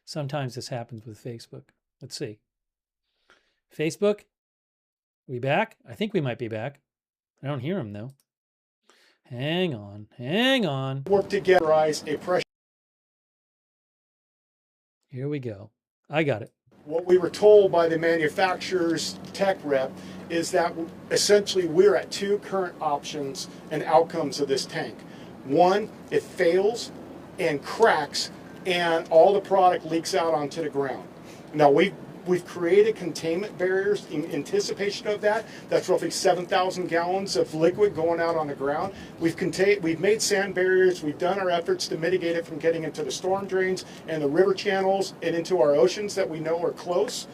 Sometimes this happens with Facebook. Let's see. Facebook, we back? I think we might be back. I don't hear him though. Hang on, hang on. Work together, a pressure. Here we go. I got it. What we were told by the manufacturer's tech rep is that essentially we're at two current options and outcomes of this tank. One, it fails and cracks and all the product leaks out onto the ground. Now we've created containment barriers in anticipation of that. That's roughly 7,000 gallons of liquid going out on the ground. We've made sand barriers. We've done our efforts to mitigate it from getting into the storm drains and the river channels and into our oceans that we know are close.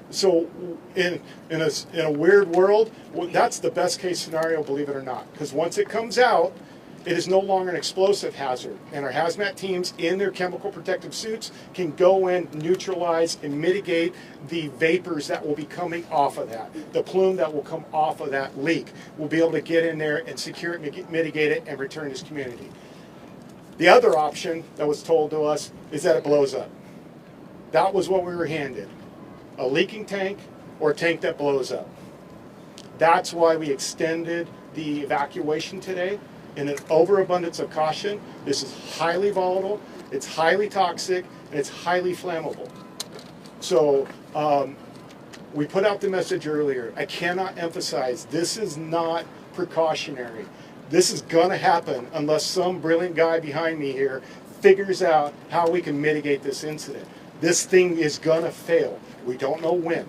So in a weird world, that's the best case scenario, believe it or not, because once it comes out, it is no longer an explosive hazard, and our hazmat teams in their chemical protective suits can go in, neutralize, and mitigate the vapors that will be coming off of that. The plume that will come off of that leak. We'll be able to get in there and secure it, mitigate it, and return this community. The other option that was told to us is that it blows up. That was what we were handed. A leaking tank or a tank that blows up. That's why we extended the evacuation today. In an overabundance of caution, this is highly volatile, it's highly toxic, and it's highly flammable. So we put out the message earlier. I cannot emphasize, this is not precautionary. This is gonna happen unless some brilliant guy behind me here figures out how we can mitigate this incident. This thing is gonna fail. We don't know when.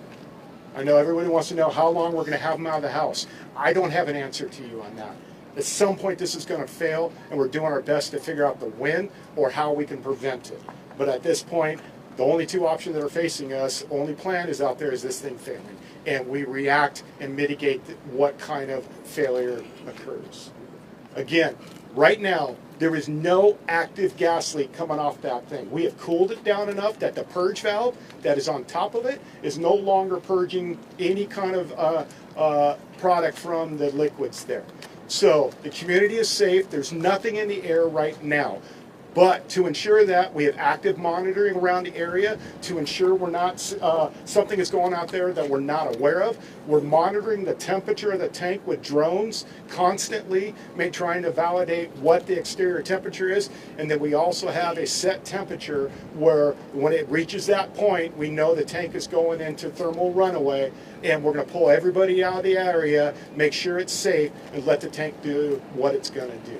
I know everybody wants to know how long we're gonna have them out of the house. I don't have an answer to you on that. At some point this is going to fail, and we're doing our best to figure out the when or how we can prevent it. But at this point, the only two options that are facing us, only plan is out there is this thing failing. And we react and mitigate what kind of failure occurs. Again, right now, there is no active gas leak coming off that thing. We have cooled it down enough that the purge valve that is on top of it is no longer purging any kind of product from the liquids there. So the community is safe. There's nothing in the air right now. But to ensure that, we have active monitoring around the area to ensure we're not something is going out there that we're not aware of. We're monitoring the temperature of the tank with drones constantly, trying to validate what the exterior temperature is. And then we also have a set temperature where when it reaches that point, we know the tank is going into thermal runaway, and we're going to pull everybody out of the area, make sure it's safe, and let the tank do what it's going to do.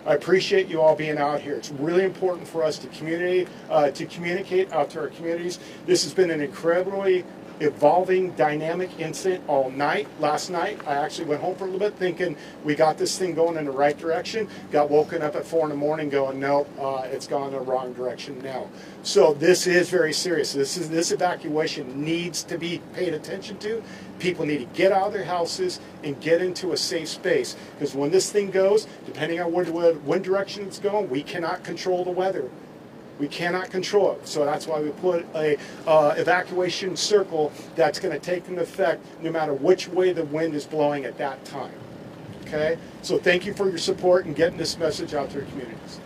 I appreciate you all being out here. It's really important for us to communicate out to our communities. This has been an incredibly evolving, dynamic incident all night. Last night, I actually went home for a little bit thinking we got this thing going in the right direction. Got woken up at 4 in the morning going, no, it's gone in the wrong direction now. So this is very serious. This evacuation needs to be paid attention to. People need to get out of their houses and get into a safe space. Because when this thing goes, depending on what direction it's going, we cannot control the weather. We cannot control it. So that's why we put a evacuation circle that's going to take into effect no matter which way the wind is blowing at that time. Okay? So thank you for your support and getting this message out to our communities.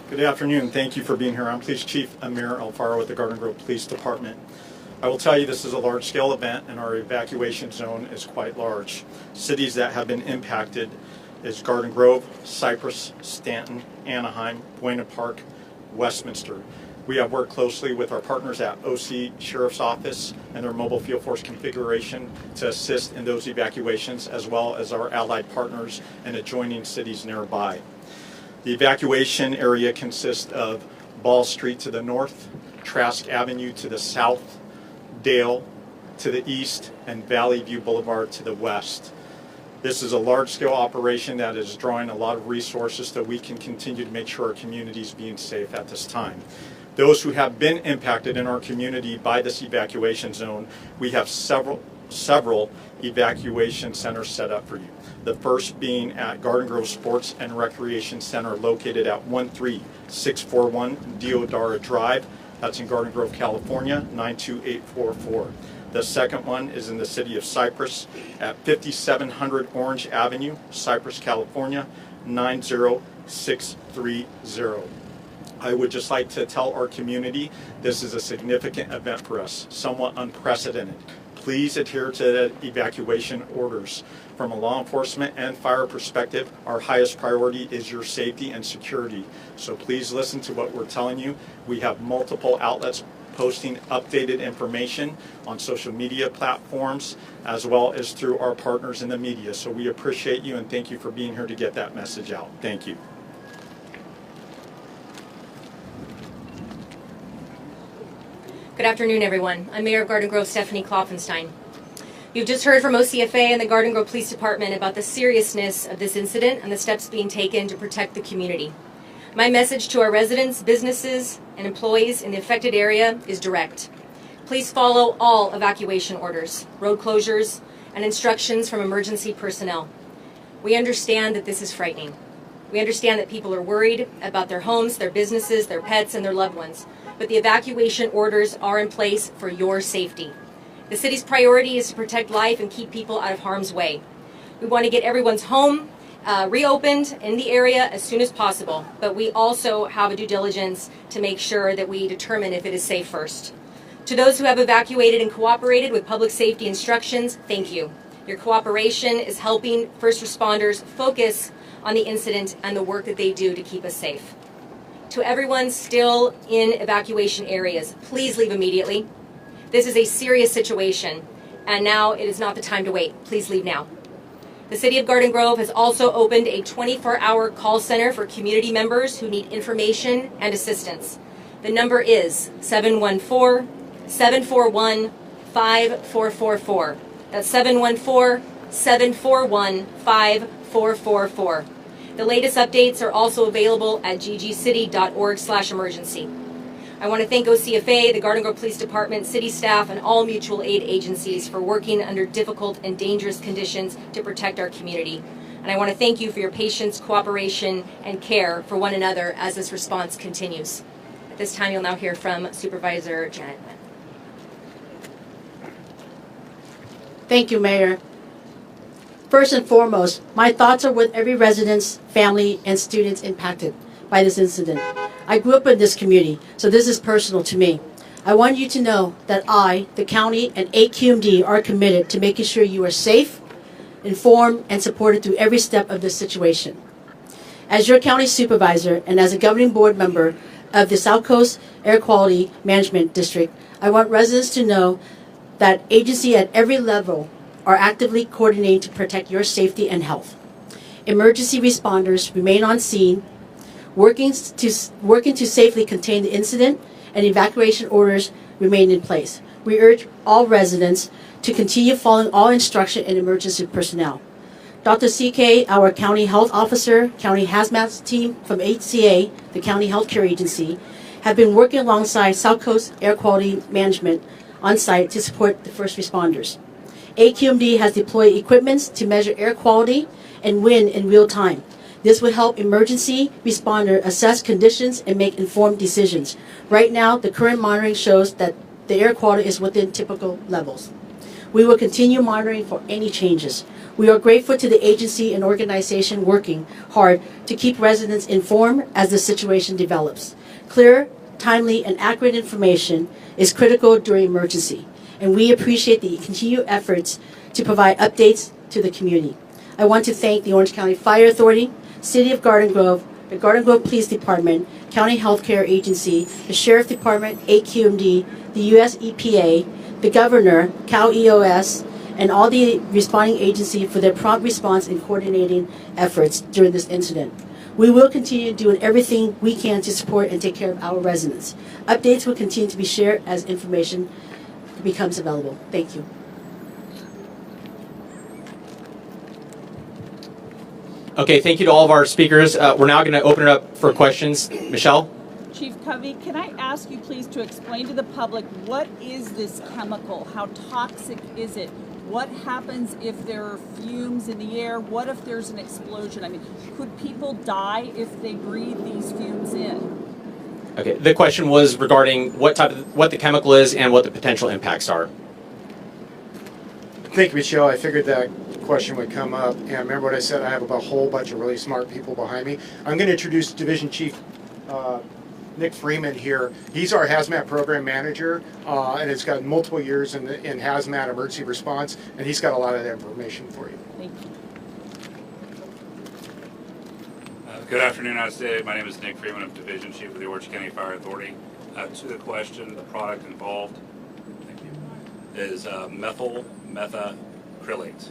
Good afternoon. Thank you for being here. I'm Police Chief Amir Alfaro with the Garden Grove Police Department. I will tell you this is a large-scale event, and our evacuation zone is quite large. Cities that have been impacted is Garden Grove, Cypress, Stanton, Anaheim, Buena Park, Westminster. We have worked closely with our partners at OC Sheriff's Office and their mobile field force configuration to assist in those evacuations, as well as our allied partners and adjoining cities nearby. The evacuation area consists of Ball Street to the north, Trask Avenue to the south, Dale to the east, and Valley View Boulevard to the west. This is a large-scale operation that is drawing a lot of resources so we can continue to make sure our community is being safe at this time. Those who have been impacted in our community by this evacuation zone, we have several evacuation centers set up for you. The first being at Garden Grove Sports and Recreation Center located at 13641 Deodara Drive. That's in Garden Grove, California, 92844. The second one is in the city of Cypress at 5700 Orange Avenue, Cypress, California, 90630. I would just like to tell our community this is a significant event for us, somewhat unprecedented. Please adhere to the evacuation orders. From a law enforcement and fire perspective, our highest priority is your safety and security. So please listen to what we're telling you. We have multiple outlets posting updated information on social media platforms as well as through our partners in the media. So we appreciate you and thank you for being here to get that message out. Thank you. Good afternoon, everyone. I'm Mayor of Garden Grove, Stephanie Klopfenstein. You've just heard from OCFA and the Garden Grove Police Department about the seriousness of this incident and the steps being taken to protect the community. My message to our residents, businesses, and employees in the affected area is direct. Please follow all evacuation orders, road closures, and instructions from emergency personnel. We understand that this is frightening. We understand that people are worried about their homes, their businesses, their pets, and their loved ones. But the evacuation orders are in place for your safety. The city's priority is to protect life and keep people out of harm's way. We want to get everyone's home reopened in the area as soon as possible, but we also have a due diligence to make sure that we determine if it is safe first. To those who have evacuated and cooperated with public safety instructions, thank you. Your cooperation is helping first responders focus on the incident and the work that they do to keep us safe. To everyone still in evacuation areas, please leave immediately. This is a serious situation, and now it is not the time to wait. Please leave now. The City of Garden Grove has also opened a 24-hour call center for community members who need information and assistance. The number is 714-741-5444. That's 714-741-5444. The latest updates are also available at ggcity.org/emergency. I want to thank OCFA, the Garden Grove Police Department, city staff, and all mutual aid agencies for working under difficult and dangerous conditions to protect our community. And I want to thank you for your patience, cooperation, and care for one another as this response continues. At this time, you'll now hear from Supervisor Janet Lynn. Thank you, Mayor. First and foremost, my thoughts are with every resident's, family, and students impacted by this incident. I grew up in this community, so this is personal to me. I want you to know that I, the county, and AQMD are committed to making sure you are safe, informed, and supported through every step of this situation. As your county supervisor and as a governing board member of the South Coast Air Quality Management District, I want residents to know that agencies at every level are actively coordinating to protect your safety and health. Emergency responders remain on scene, working to safely contain the incident, and evacuation orders remain in place. We urge all residents to continue following all instruction and emergency personnel. Dr. CK, our county health officer, county hazmat team from HCA, the county healthcare agency, have been working alongside South Coast Air Quality Management on site to support the first responders. AQMD has deployed equipment to measure air quality and wind in real time. This will help emergency responders assess conditions and make informed decisions. Right now, the current monitoring shows that the air quality is within typical levels. We will continue monitoring for any changes. We are grateful to the agency and organization working hard to keep residents informed as the situation develops. Clear, timely, and accurate information is critical during emergency, and we appreciate the continued efforts to provide updates to the community. I want to thank the Orange County Fire Authority, City of Garden Grove, the Garden Grove Police Department, County Healthcare Agency, the Sheriff Department, AQMD, the U.S. EPA, the Governor, Cal EOS, and all the responding agencies for their prompt response and coordinating efforts during this incident. We will continue doing everything we can to support and take care of our residents. Updates will continue to be shared as information becomes available. Thank you. Okay, thank you to all of our speakers. We're now going to open it up for questions. Michelle? Chief Covey, can I ask you please to explain to the public what is this chemical? How toxic is it? What happens if there are fumes in the air? What if there's an explosion? I mean, could people die if they breathe these fumes in? Okay, the question was regarding what the chemical is and what the potential impacts are. Thank you, Michelle. I figured that question would come up. And remember what I said, I have a whole bunch of really smart people behind me. I'm going to introduce Division Chief Nick Freeman here. He's our Hazmat Program Manager, and has got multiple years in Hazmat emergency response, and he's got a lot of that information for you. Thank you. Good afternoon, as stated. My name is Nick Freeman. I'm Division Chief of the Orange County Fire Authority. To the question, the product involved is methyl methacrylate.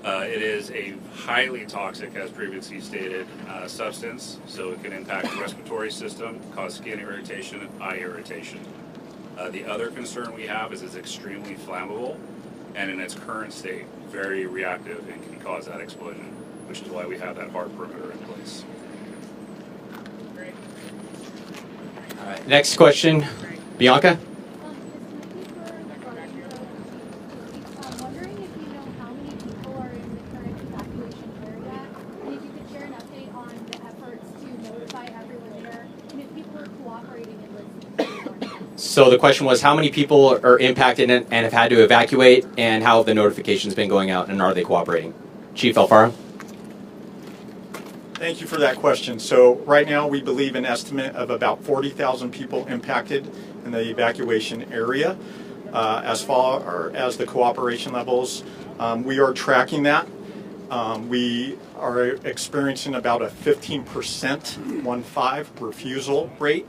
It is a highly toxic, as previously stated, substance, so it can impact the respiratory system, cause skin irritation and eye irritation. The other concern we have is it's extremely flammable, and in its current state, very reactive and can cause that explosion, which is why we have that hard perimeter in place. All right, next question, Bianca. So the question was, how many people are impacted and have had to evacuate, and how have the notifications been going out, and are they cooperating? Chief Alfaro. Thank you for that question. So right now we believe an estimate of about 40,000 people impacted in the evacuation area. As far as the cooperation levels, we are tracking that. We are experiencing about a 15% refusal rate.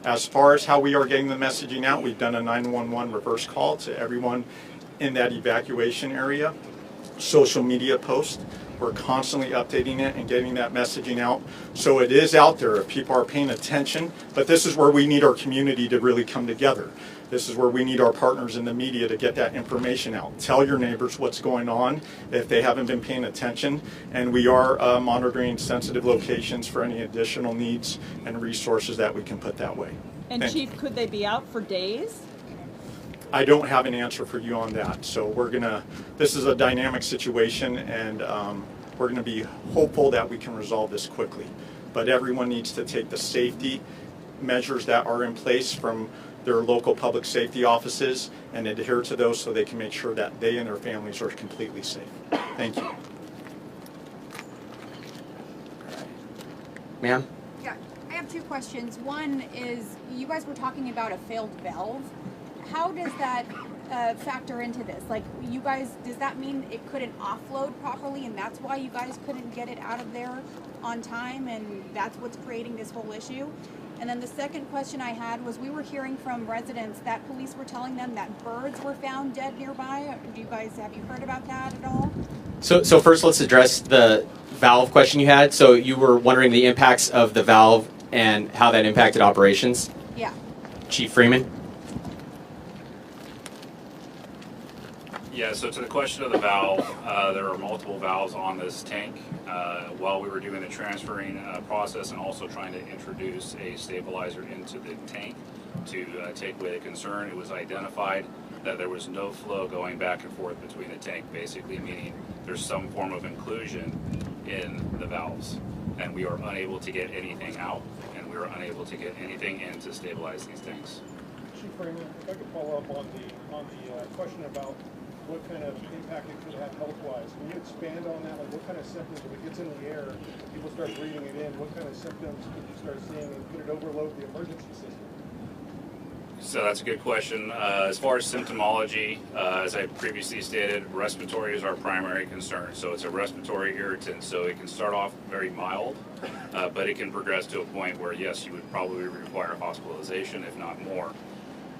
As far as how we are getting the messaging out, we've done a 911 reverse call to everyone in that evacuation area. Social media post. We're constantly updating it and getting that messaging out. So it is out there if people are paying attention, but this is where we need our community to really come together. This is where we need our partners in the media to get that information out. Tell your neighbors what's going on if they haven't been paying attention, and we are monitoring sensitive locations for any additional needs and resources that we can put that way. And Chief, could they be out for days? I don't have an answer for you on that. So this is a dynamic situation, and we're gonna be hopeful that we can resolve this quickly. But everyone needs to take the safety measures that are in place from their local public safety offices and adhere to those so they can make sure that they and their families are completely safe. Thank you. Ma'am? Yeah, I have two questions. One is, you guys were talking about a failed valve. How does that factor into this? Like, you guys, does that mean it couldn't offload properly and that's why you guys couldn't get it out of there on time, and that's what's creating this whole issue? And then the second question I had was, we were hearing from residents that police were telling them that birds were found dead nearby. Have you heard about that at all? So first let's address the valve question you had. So you were wondering the impacts of the valve and how that impacted operations? Yeah. Chief Freeman? Yeah, so to the question of the valve, there are multiple valves on this tank. While we were doing the transferring process and also trying to introduce a stabilizer into the tank to take away the concern, it was identified that there was no flow going back and forth between the tank, basically meaning there's some form of inclusion in the valves. And we are unable to get anything out, and we are unable to get anything in to stabilize these tanks. Chief Freeman, if I could follow up on the question about what kind of impact it could have health-wise. Can you expand on that? Like, what kind of symptoms, if it gets in the air, people start breathing it in, what kind of symptoms could you start seeing, and could it overload the emergency system? So that's a good question. As far as symptomology, as I previously stated, respiratory is our primary concern. So it's a respiratory irritant, so it can start off very mild, but it can progress to a point where, yes, you would probably require hospitalization, if not more.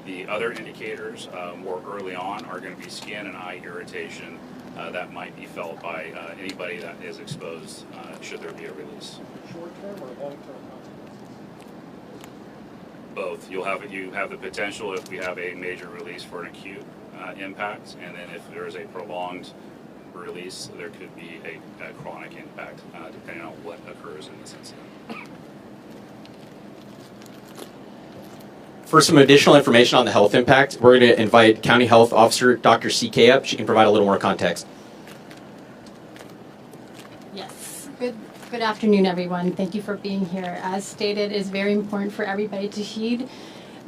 The other indicators more early on are going to be skin and eye irritation that might be felt by anybody that is exposed should there be a release. Short-term or long-term consequences? Both. You have the potential if we have a major release for an acute impact, and then if there is a prolonged release, there could be a chronic impact depending on what occurs in this incident. For some additional information on the health impact, we're going to invite County Health Officer Dr. C.K. up. She can provide a little more context. Yes. Good afternoon, everyone. Thank you for being here. As stated, it is very important for everybody to heed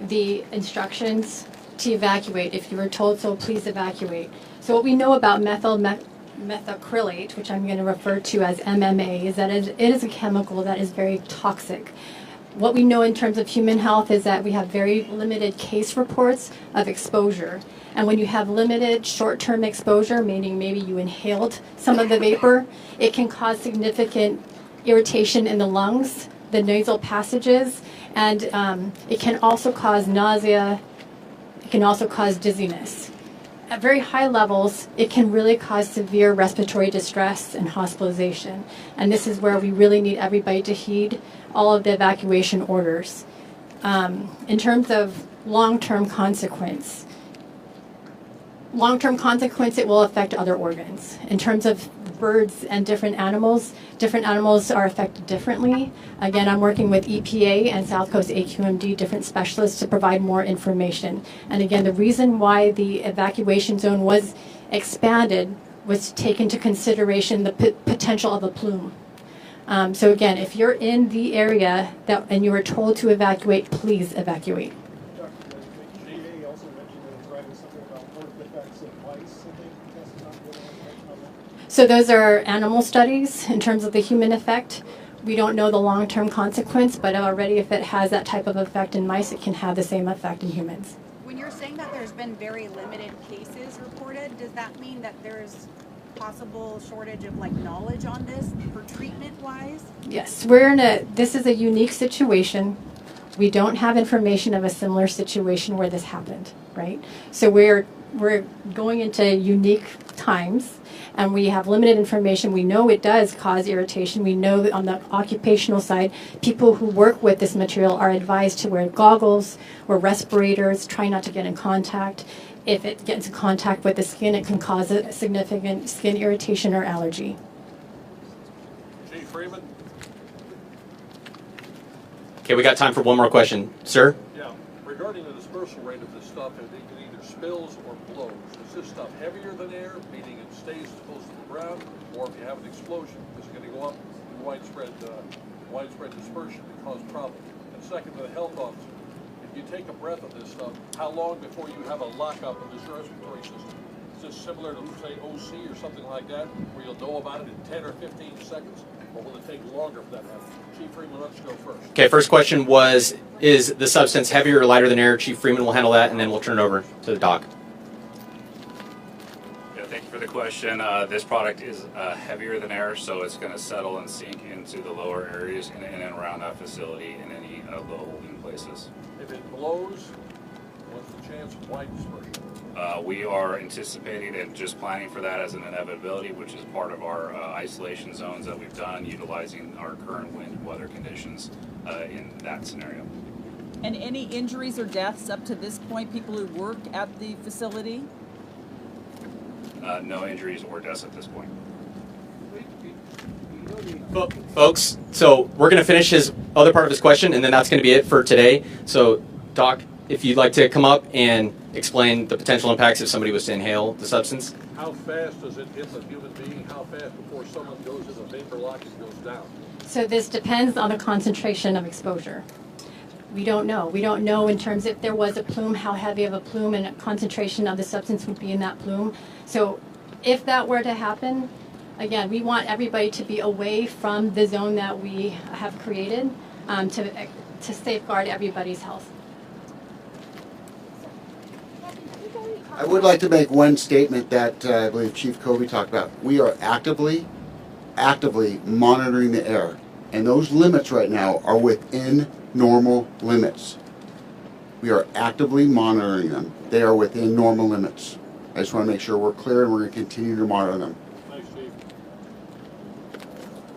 the instructions to evacuate. If you were told so, please evacuate. So what we know about methacrylate, which I'm going to refer to as MMA, is that it is a chemical that is very toxic. What we know in terms of human health is that we have very limited case reports of exposure. And when you have limited short-term exposure, meaning maybe you inhaled some of the vapor, it can cause significant irritation in the lungs, the nasal passages, and it can also cause nausea. It can also cause dizziness. At very high levels, it can really cause severe respiratory distress and hospitalization. And this is where we really need everybody to heed all of the evacuation orders. In terms of long-term consequence, it will affect other organs. In terms of birds and different animals are affected differently. Again, I'm working with EPA and South Coast AQMD, different specialists, to provide more information. And again, the reason why the evacuation zone was expanded was to take into consideration the potential of a plume. So again, if you're in the area and you were told to evacuate, please evacuate. So those are animal studies. In terms of the human effect, we don't know the long-term consequence, but already if it has that type of effect in mice, it can have the same effect in humans. When you're saying that there's been very limited cases reported, does that mean that there's possible shortage of knowledge on this for treatment-wise? Yes, this is a unique situation. We don't have information of a similar situation where this happened, right? So we're going into unique times, and we have limited information. We know it does cause irritation. We know that on the occupational side, people who work with this material are advised to wear goggles or respirators, try not to get in contact. If it gets in contact with the skin, it can cause a significant skin irritation or allergy. Chief Freeman? Okay, we got time for one more question. Sir? Yeah, regarding the dispersal rate of this stuff, it either spills or blows. Is this stuff heavier than air, meaning it stays close to the ground, or if you have an explosion, is it going to go up in widespread dispersion and cause problems? And second, to the health officer, if you take a breath of this stuff, how long before you have a lockup of this respiratory system? Is this similar to, say, OC or something like that, where you'll know about it in 10 or 15 seconds, or will it take longer for that to happen? Chief Freeman, let's go first. Okay, first question was, is the substance heavier or lighter than air? Chief Freeman will handle that, and then we'll turn it over to the doc. Yeah, thank you for the question. This product is heavier than air, so it's going to settle and sink into the lower areas in and around our facility and any low holding places. If it blows, what's the chance of wide dispersion? We are anticipating and just planning for that as an inevitability, which is part of our isolation zones that we've done, utilizing our current wind and weather conditions in that scenario. And any injuries or deaths up to this point, people who work at the facility? No injuries or deaths at this point. Folks, so we're going to finish his other part of his question, and then that's going to be it for today. So, Doc, if you'd like to come up and explain the potential impacts if somebody was to inhale the substance. How fast does it hit the human being? How fast before someone goes in a vapor lock and goes down? So this depends on the concentration of exposure. We don't know. We don't know in terms if there was a plume, how heavy of a plume and concentration of the substance would be in that plume. So if that were to happen, again, we want everybody to be away from the zone that we have created to safeguard everybody's health. I would like to make one statement that I believe Chief Covey talked about. We are actively monitoring the air, and those limits right now are within normal limits. We are actively monitoring them. They are within normal limits. I just want to make sure we're clear, and we're going to continue to monitor them. Thanks, Chief.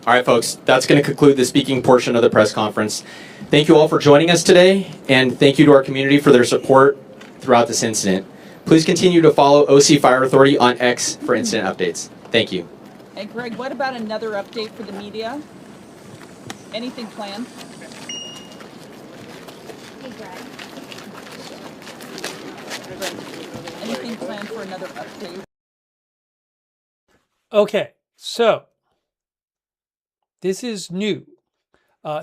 All right, folks, that's going to conclude the speaking portion of the press conference. Thank you all for joining us today, and thank you to our community for their support throughout this incident. Please continue to follow OC Fire Authority on X for incident updates. Thank you. And Greg, what about another update for the media? Anything planned? Hey, Greg. Anything planned for another update? Okay, so this is new.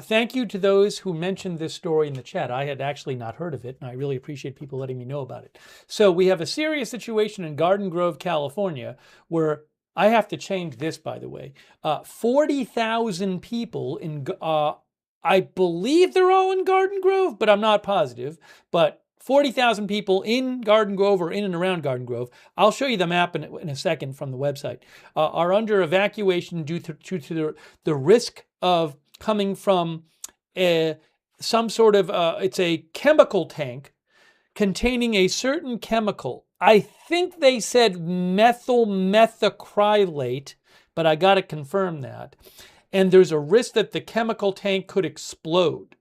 Thank you to those who mentioned this story in the chat. I had actually not heard of it, and I really appreciate people letting me know about it. So we have a serious situation in Garden Grove, California, where I have to change this, by the way. 40,000 people in, I believe they're all in Garden Grove, but I'm not positive. But 40,000 people in Garden Grove or in and around Garden Grove, I'll show you the map in a second from the website, are under evacuation due to the risk of coming from some sort of, it's a chemical tank containing a certain chemical. I think they said methyl methacrylate, but I got to confirm that. And there's a risk that the chemical tank could explode.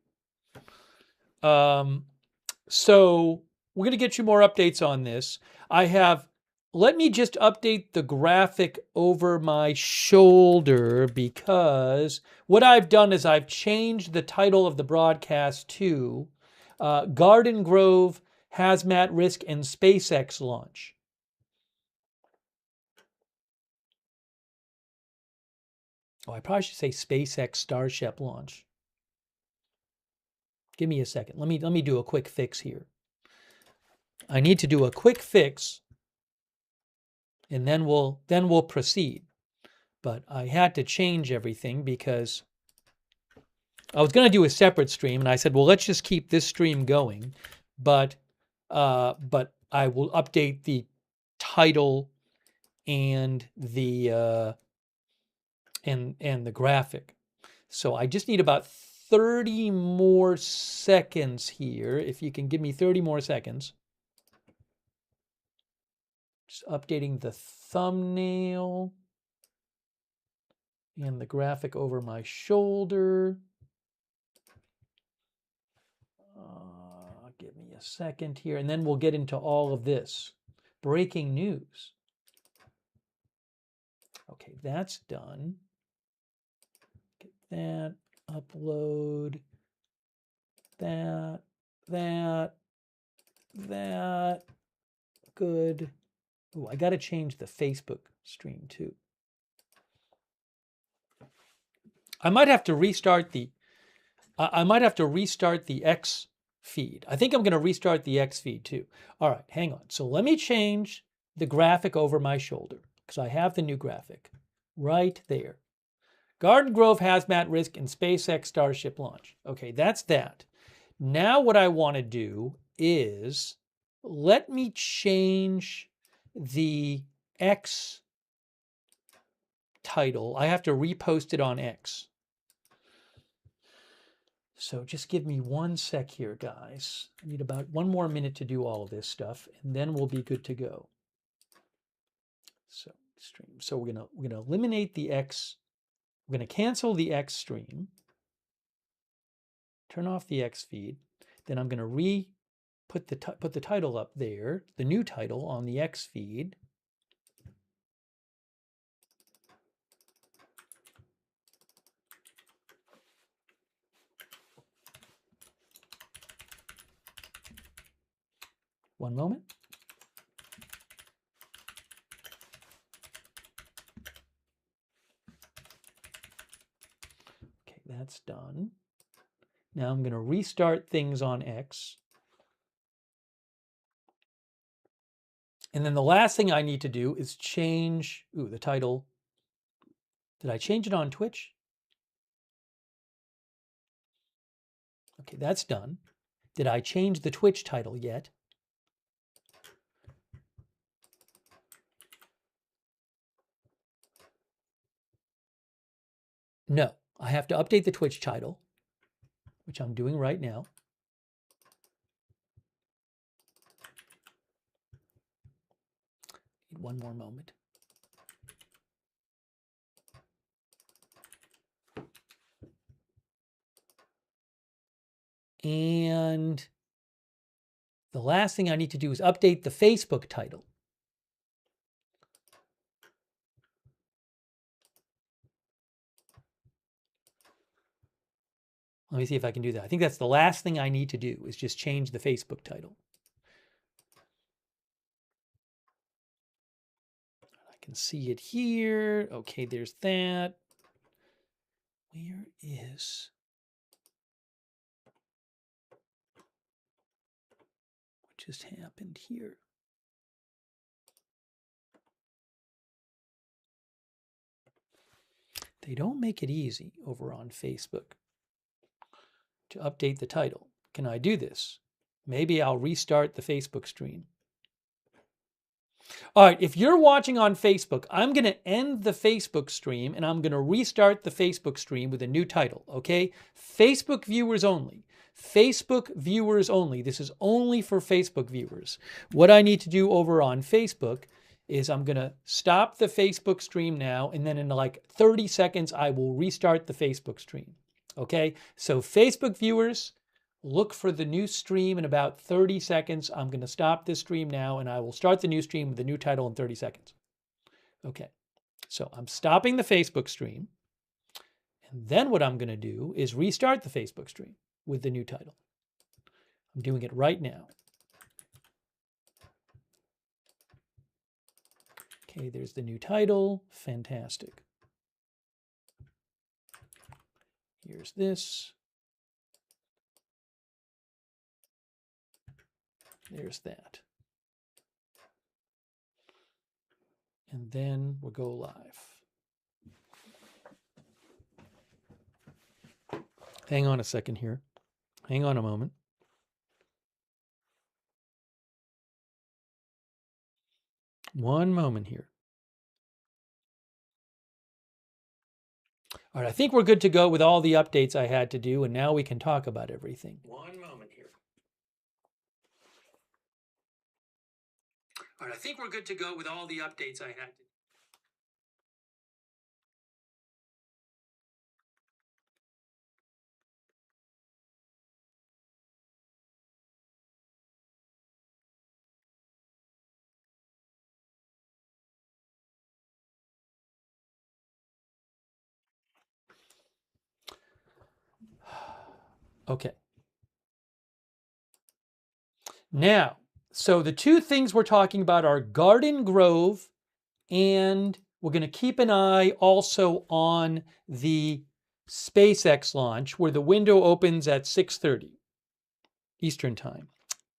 So we're going to get you more updates on this. Let me just update the graphic over my shoulder, because what I've done is I've changed the title of the broadcast to Garden Grove Hazmat Risk and SpaceX Launch. Oh, I probably should say SpaceX Starship Launch. Give me a second. Let me do a quick fix here. I need to do a quick fix, and then we'll proceed. But I had to change everything because I was going to do a separate stream, and I said, well, let's just keep this stream going, but I will update the title and the graphic. So I just need about 30 more seconds here. If you can give me 30 more seconds. Just updating the thumbnail and the graphic over my shoulder. Give me a second here, and then we'll get into all of this. Breaking news. Okay, that's done. Get that, upload, that, good. Ooh, I got to change the Facebook stream too. I might have to restart the X feed. I think I'm going to restart the X feed too. All right, hang on. So let me change the graphic over my shoulder, because I have the new graphic right there. Garden Grove Hazmat Risk and SpaceX Starship Launch. Okay, that's that. Now what I want to do is let me change the X title. I have to repost it on X. So just give me 1 sec here, guys. I need about 1 more minute to do all of this stuff, and then we'll be good to go. So stream. So we're gonna eliminate the X. We're gonna cancel the X stream. Turn off the X feed. Then I'm gonna put the title up there, the new title on the X feed. One moment. Okay, that's done. Now I'm going to restart things on X. And then the last thing I need to do is change the title. Did I change it on Twitch? Okay, that's done. Did I change the Twitch title yet? No, I have to update the Twitch title, which I'm doing right now. Need 1 more moment. And the last thing I need to do is update the Facebook title. Let me see if I can do that. I think that's the last thing I need to do, is just change the Facebook title. I can see it here. Okay, there's that. Where is just happened here? They don't make it easy over on Facebook to update the title. Can I do this? Maybe I'll restart the Facebook stream. All right, if you're watching on Facebook, I'm going to end the Facebook stream and I'm going to restart the Facebook stream with a new title, okay? Facebook viewers only. Facebook viewers only. This is only for Facebook viewers. What I need to do over on Facebook is I'm going to stop the Facebook stream now, and then in like 30 seconds, I will restart the Facebook stream, okay? So Facebook viewers, look for the new stream in about 30 seconds. I'm going to stop this stream now, and I will start the new stream with the new title in 30 seconds. Okay, so I'm stopping the Facebook stream. And then what I'm going to do is restart the Facebook stream with the new title. I'm doing it right now. Okay, there's the new title. Fantastic. Here's this. There's that. And then we'll go live. Hang on a second here. Hang on a moment. One moment here. All right, I think we're good to go with all the updates I had to do, and now we can talk about everything. One moment here. All right, I think we're good to go with all the updates I had to do. Okay. Now, so the two things we're talking about are Garden Grove, and we're going to keep an eye also on the SpaceX launch, where the window opens at 6:30 Eastern Time.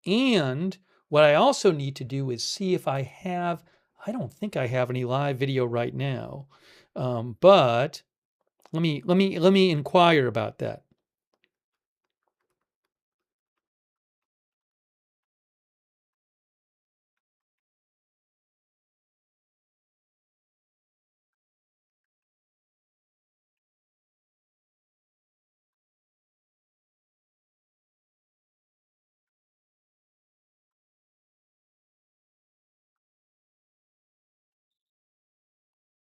And what I also need to do is see if I don't think I have any live video right now, but let me inquire about that.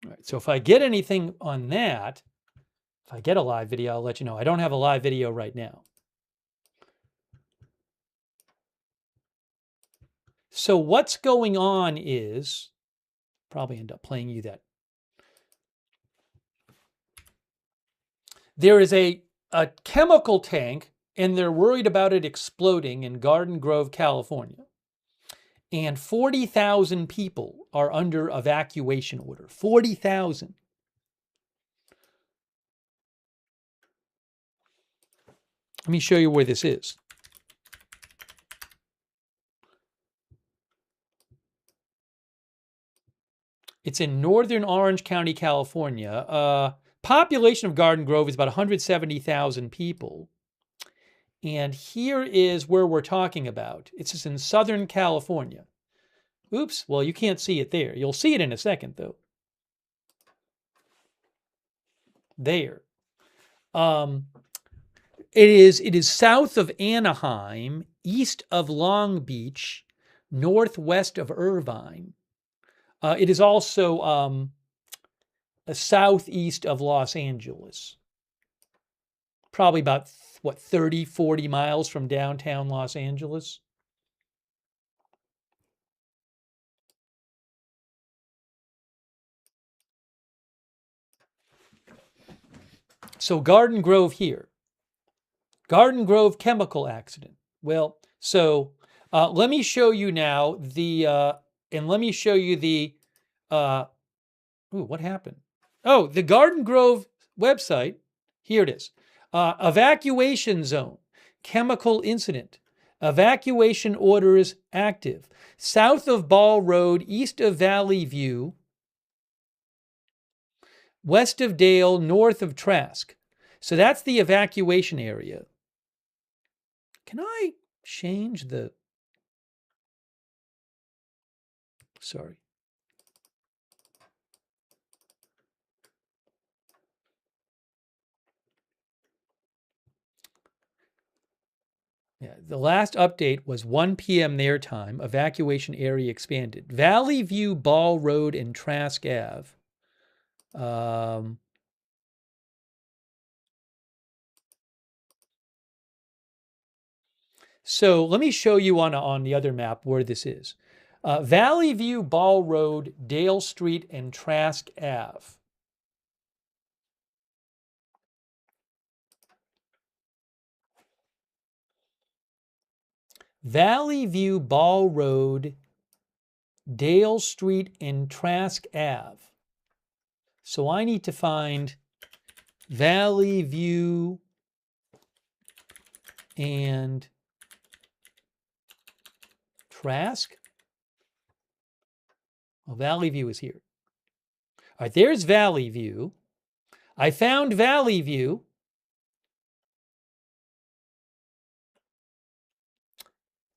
All right, so if I get anything on that, if I get a live video, I'll let you know. I don't have a live video right now. So what's going on is, probably end up playing you that. There is a chemical tank, and they're worried about it exploding in Garden Grove, California. And 40,000 people are under evacuation order. 40,000. Let me show you where this is. It's in northern Orange County, California. Population of Garden Grove is about 170,000 people. And here is where we're talking about. It's just in Southern California. Oops, well, you can't see it there. You'll see it in a second, though. There. It is south of Anaheim, east of Long Beach, northwest of Irvine. It is also southeast of Los Angeles. Probably about, 30, 40 miles from downtown Los Angeles. So Garden Grove here. Garden Grove chemical accident. Well, so let me show you now let me show you the, what happened? Oh, the Garden Grove website. Here it is. Evacuation zone, chemical incident. Evacuation orders active. South of Ball Road, east of Valley View, west of Dale, north of Trask. So that's the evacuation area. Can I change the... Sorry. Yeah, the last update was 1 p.m. their time. Evacuation area expanded. Valley View, Ball Road, and Trask Ave. So let me show you on the other map where this is. Valley View, Ball Road, Dale Street, and Trask Ave. Valley View, Ball Road, Dale Street, and Trask Ave. So I need to find Valley View and Trask. Well, Valley View is here. All right, there's Valley View. I found Valley View.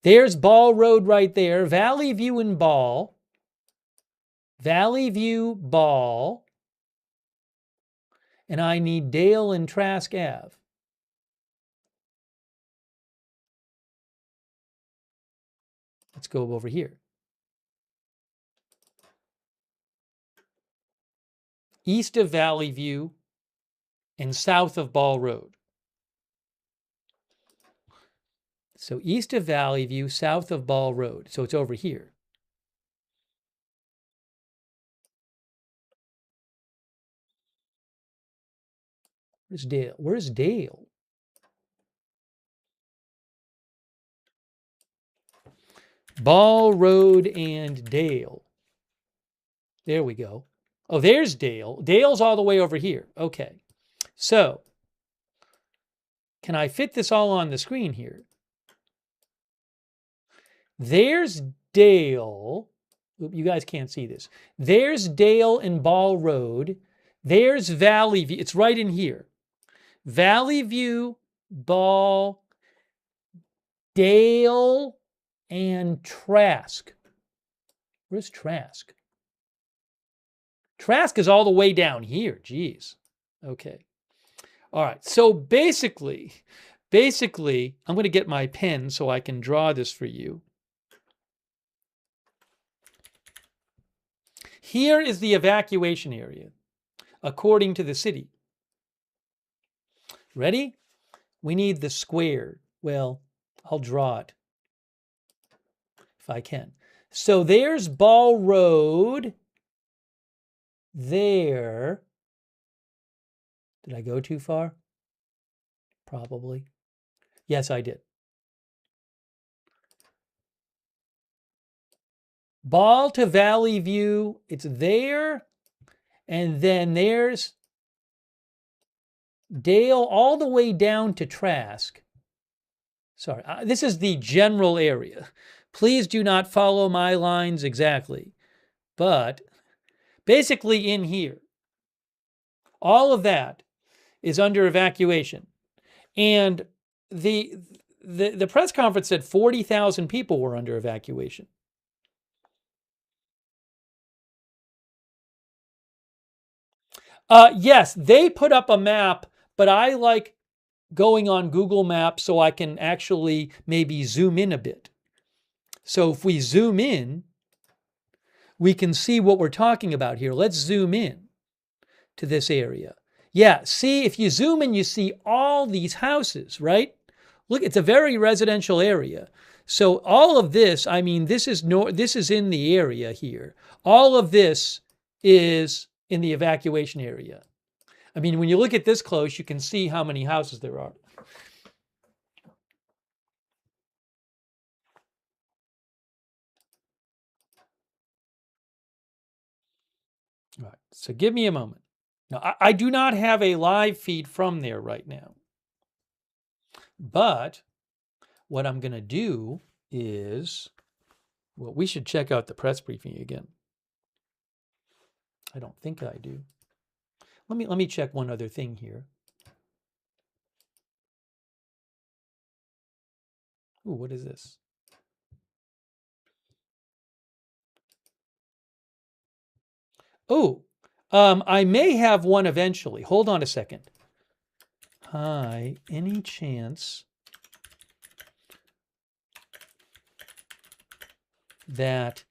There's Ball Road right there. Valley View and Ball. Valley View, Ball. And I need Dale and Trask Ave. Let's go over here. East of Valley View and south of Ball Road. So east of Valley View, south of Ball Road. So it's over here. Where's Dale? Where's Dale? Ball Road and Dale. There we go. Oh, there's Dale. Dale's all the way over here. Okay. So, can I fit this all on the screen here? There's Dale. Oop, you guys can't see this. There's Dale and Ball Road. There's Valley View. It's right in here. Valley View, Ball, Dale, and Trask. Where's Trask? Trask is all the way down here. Geez. Okay. All right. So basically, I'm going to get my pen so I can draw this for you. Here is the evacuation area, according to the city. Ready? We need the square. Well, I'll draw it if I can. So there's Ball Road. There. Did I go too far? Probably. Yes, I did. Ball to Valley View. It's there. And then there's Dale all the way down to Trask. Sorry, this is the general area. Please do not follow my lines exactly. But basically in here, all of that is under evacuation. And the press conference said 40,000 people were under evacuation. Yes, they put up a map, but I like going on Google Maps so I can actually maybe zoom in a bit. So if we zoom in, we can see what we're talking about here. Let's zoom in to this area. Yeah, see, if you zoom in, you see all these houses, right? Look, it's a very residential area. So all of this, I mean, this is in the area here. All of this is in the evacuation area. I mean, when you look at this close, you can see how many houses there are. All right, so give me a moment. Now, I do not have a live feed from there right now. But what I'm going to do is, well, we should check out the press briefing again. I don't think I do. Let me check one other thing here. Ooh, what is this? Oh, I may have one eventually. Hold on a second. Hi, any chance that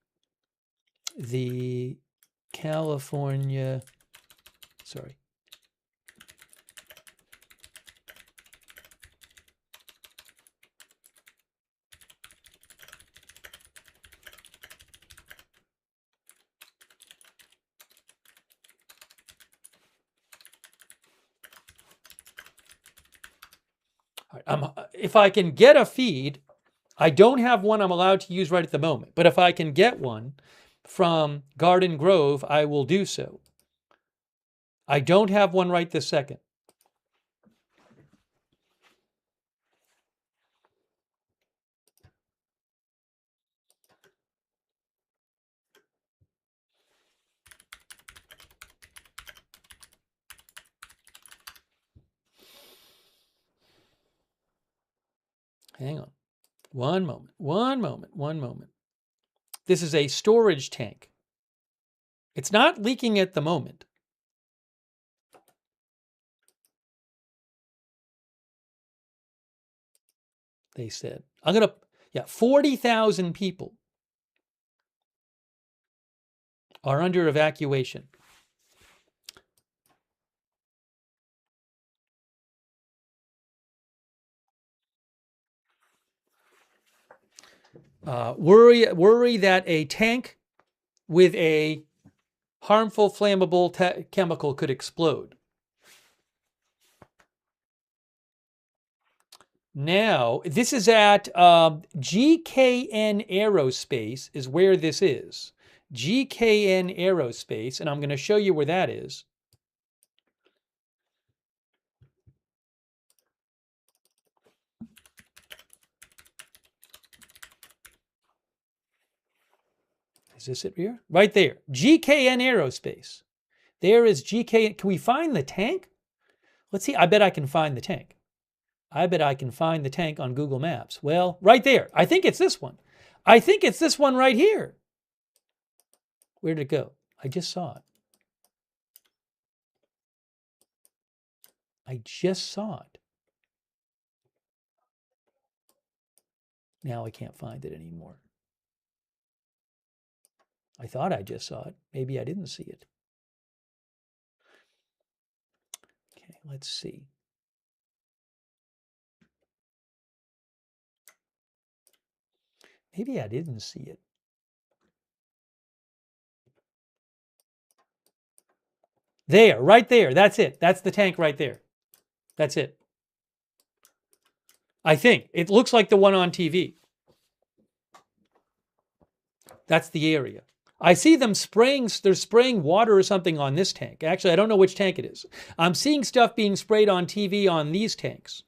the California, sorry. All right, if I can get a feed, I don't have one I'm allowed to use right at the moment, but if I can get one from Garden Grove, I will do so. I don't have one right this second. Hang on. One moment. This is a storage tank. It's not leaking at the moment. They said. 40,000 people are under evacuation. Worry that a tank with a harmful flammable chemical could explode. Now, this is at GKN Aerospace is where this is. GKN Aerospace, and I'm going to show you where that is. Is this it here? Right there. GKN Aerospace. There is GKN. Can we find the tank? Let's see. I bet I can find the tank. I bet I can find the tank on Google Maps. Well, right there. I think it's this one. I think it's this one right here. Where'd it go? I just saw it. I just saw it. Now I can't find it anymore. I thought I just saw it. Maybe I didn't see it. Okay, let's see. Maybe I didn't see it. There, right there. That's it. That's the tank right there. That's it. I think. It looks like the one on TV. That's the area. I see them spraying, they're spraying water or something on this tank. Actually, I don't know which tank it is. I'm seeing stuff being sprayed on TV on these tanks.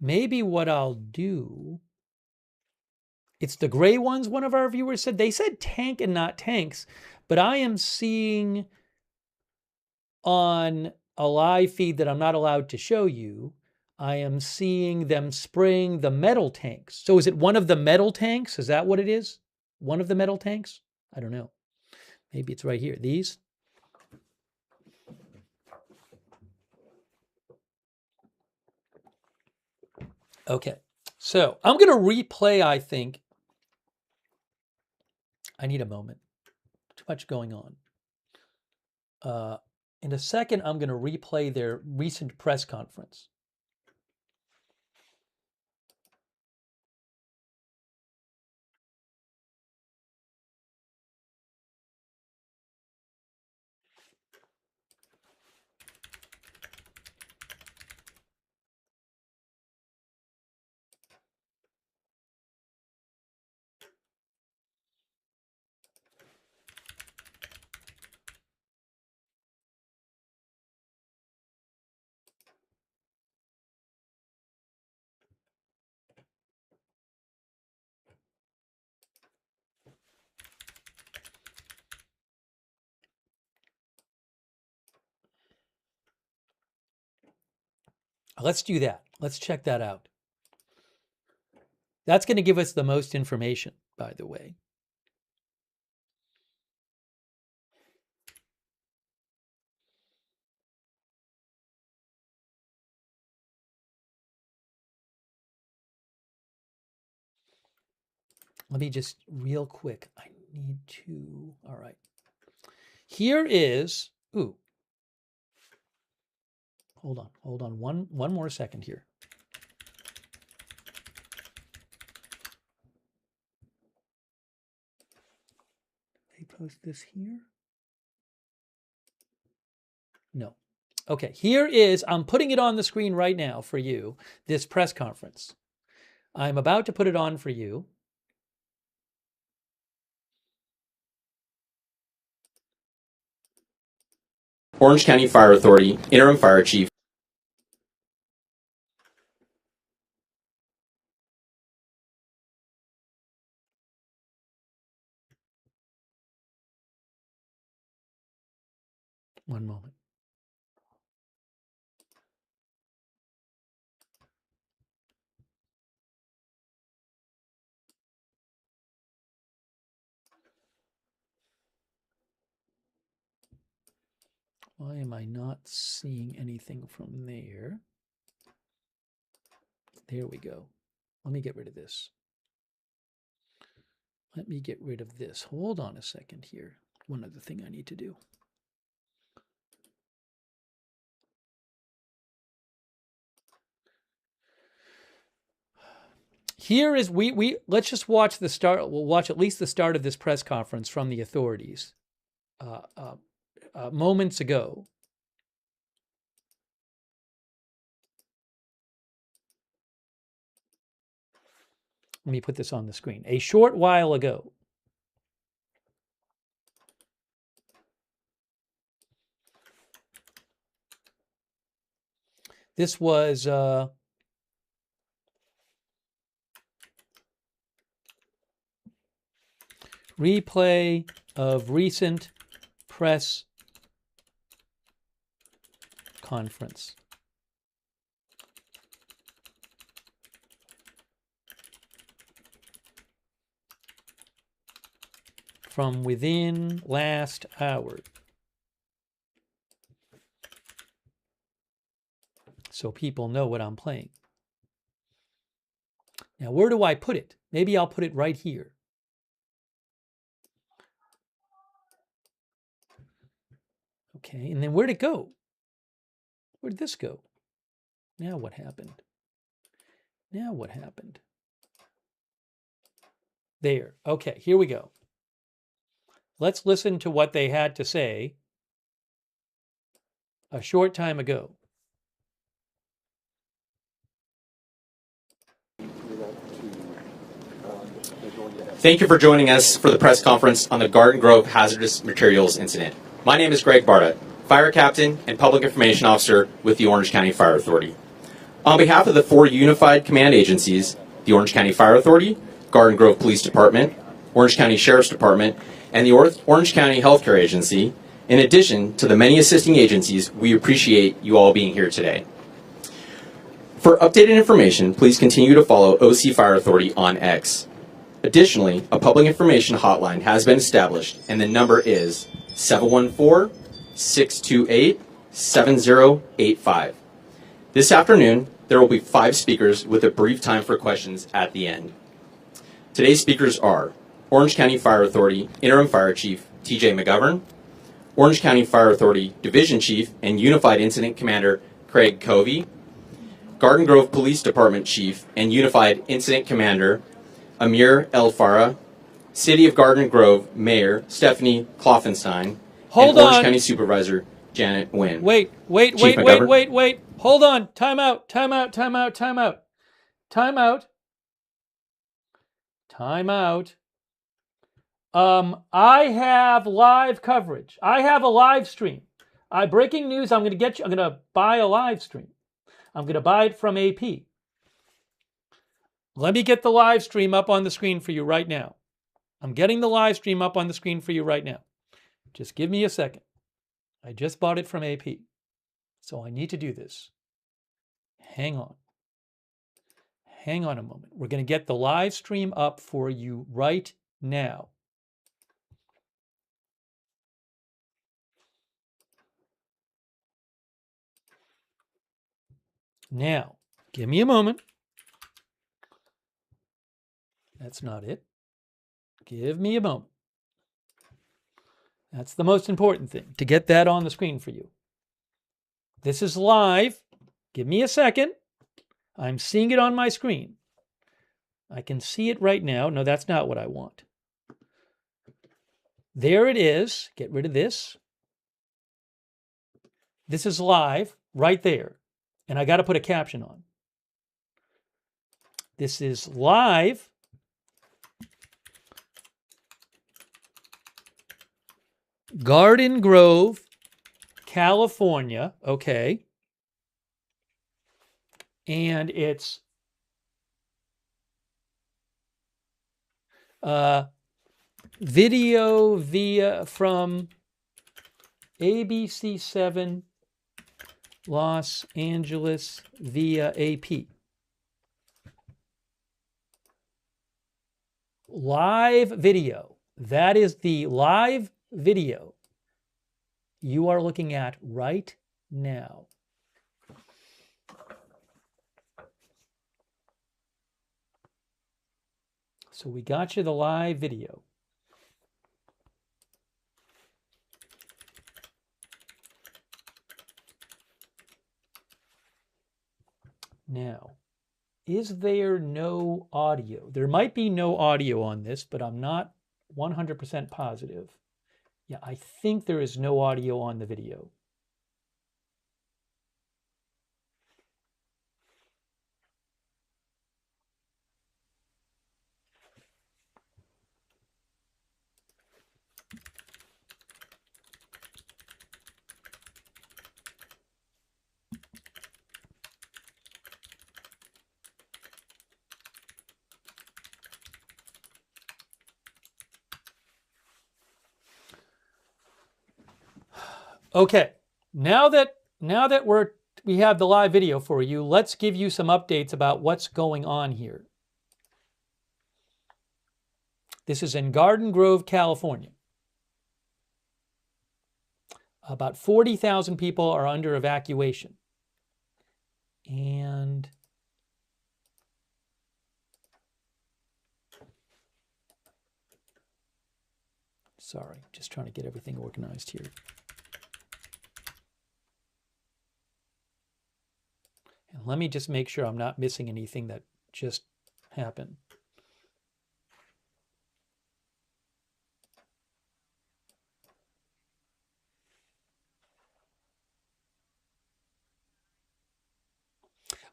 Maybe what I'll do, it's the gray ones, one of our viewers said. They said tank and not tanks, but I am seeing on a live feed that I'm not allowed to show you, I am seeing them spraying the metal tanks. So is it one of the metal tanks? Is that what it is? One of the metal tanks? I don't know. Maybe it's right here. These? Okay. So I'm going to replay, I think. I need a moment. Too much going on. In a second, I'm going to replay their recent press conference. Let's do that. Let's check that out. That's going to give us the most information, by the way. Let me just real quick. I need to. All right. Here is. Ooh. Hold on. One more second here. They post this here? No. Okay. Here is. I'm putting it on the screen right now for you. This press conference. I'm about to put it on for you. Orange County Fire Authority, Interim Fire Chief. One moment. Why am I not seeing anything from there? There we go. Let me get rid of this. Let me get rid of this. Hold on a second here. One other thing I need to do. Here is let's just watch the start. We'll watch at least the start of this press conference from the authorities moments ago. Let me put this on the screen. A short while ago. This was replay of recent press conference. From within last hour. So people know what I'm playing. Now, where do I put it? Maybe I'll put it right here. Okay, and then where'd it go? Where'd this go? Now what happened? Now what happened? There. Okay, here we go. Let's listen to what they had to say a short time ago. Thank you for joining us for the press conference on the Garden Grove hazardous materials incident. My name is Greg Barta, Fire Captain and Public Information Officer with the Orange County Fire Authority. On behalf of the 4 unified command agencies, the Orange County Fire Authority, Garden Grove Police Department, Orange County Sheriff's Department, and the Orange County Healthcare Agency, in addition to the many assisting agencies, we appreciate you all being here today. For updated information, please continue to follow OC Fire Authority on X. Additionally, a public information hotline has been established, and the number is 714-628-7085. This afternoon, there will be 5 speakers with a brief time for questions at the end. Today's speakers are Orange County Fire Authority Interim Fire Chief TJ McGovern, Orange County Fire Authority Division Chief and Unified Incident Commander Craig Covey, Garden Grove Police Department Chief and Unified Incident Commander Amir El Farah, City of Garden Grove Mayor Stephanie Kloffenstein, and Orange County Supervisor Janet Nguyen. Wait. Hold on. Time out. I have live coverage. I have a live stream. Breaking news, I'm going to buy a live stream. I'm going to buy it from AP. Let me get the live stream up on the screen for you right now. I'm getting the live stream up on the screen for you right now. Just give me a second. I just bought it from AP. So I need to do this. Hang on. Hang on a moment. We're going to get the live stream up for you right now. Now, give me a moment. That's not it. Give me a moment. That's the most important thing, to get that on the screen for you. This is live. Give me a second. I'm seeing it on my screen. I can see it right now. No, that's not what I want. There it is. Get rid of this. This is live right there. And I got to put a caption on. This is live. Garden Grove, California. Okay. And it's video from ABC7 Los Angeles via AP. Live video. That is the live video you are looking at right now. So we got you the live video. Now, is there no audio? There might be no audio on this, but I'm not 100% positive. Yeah, I think there is no audio on the video. Okay, now that we have the live video for you, let's give you some updates about what's going on here. This is in Garden Grove, California. About 40,000 people are under evacuation. And sorry, just trying to get everything organized here. And let me just make sure I'm not missing anything that just happened.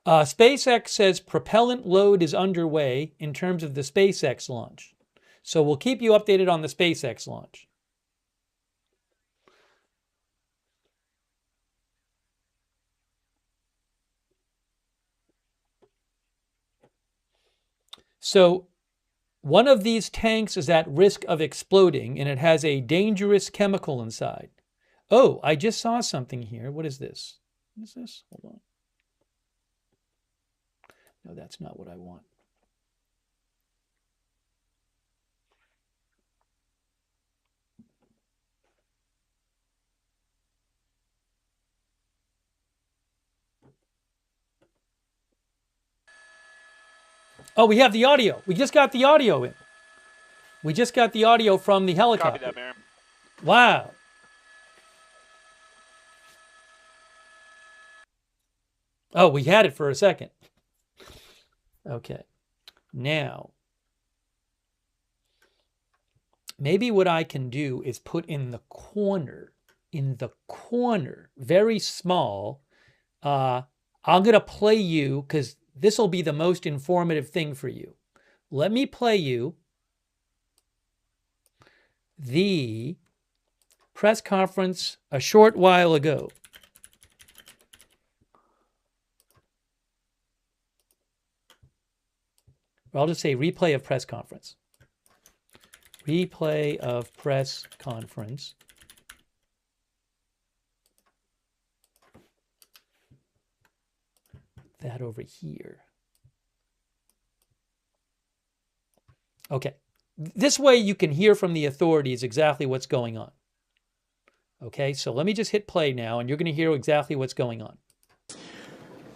SpaceX says propellant load is underway in terms of the SpaceX launch. So we'll keep you updated on the SpaceX launch. So one of these tanks is at risk of exploding, and it has a dangerous chemical inside. Oh, I just saw something here. What is this? What is this? Hold on. No, that's not what I want. Oh, we have the audio. We just got the audio in. We just got the audio from the helicopter. Copy that, Mayor. Wow. Oh, we had it for a second. Okay. Now, maybe what I can do is put in the corner, very small. I'm going to play you, because this will be the most informative thing for you. Let me play you the press conference a short while ago. Or I'll just say replay of press conference. Replay of press conference. that over here. Okay. This way you can hear from the authorities exactly what's going on. Okay, so let me just hit play now, and you're going to hear exactly what's going on.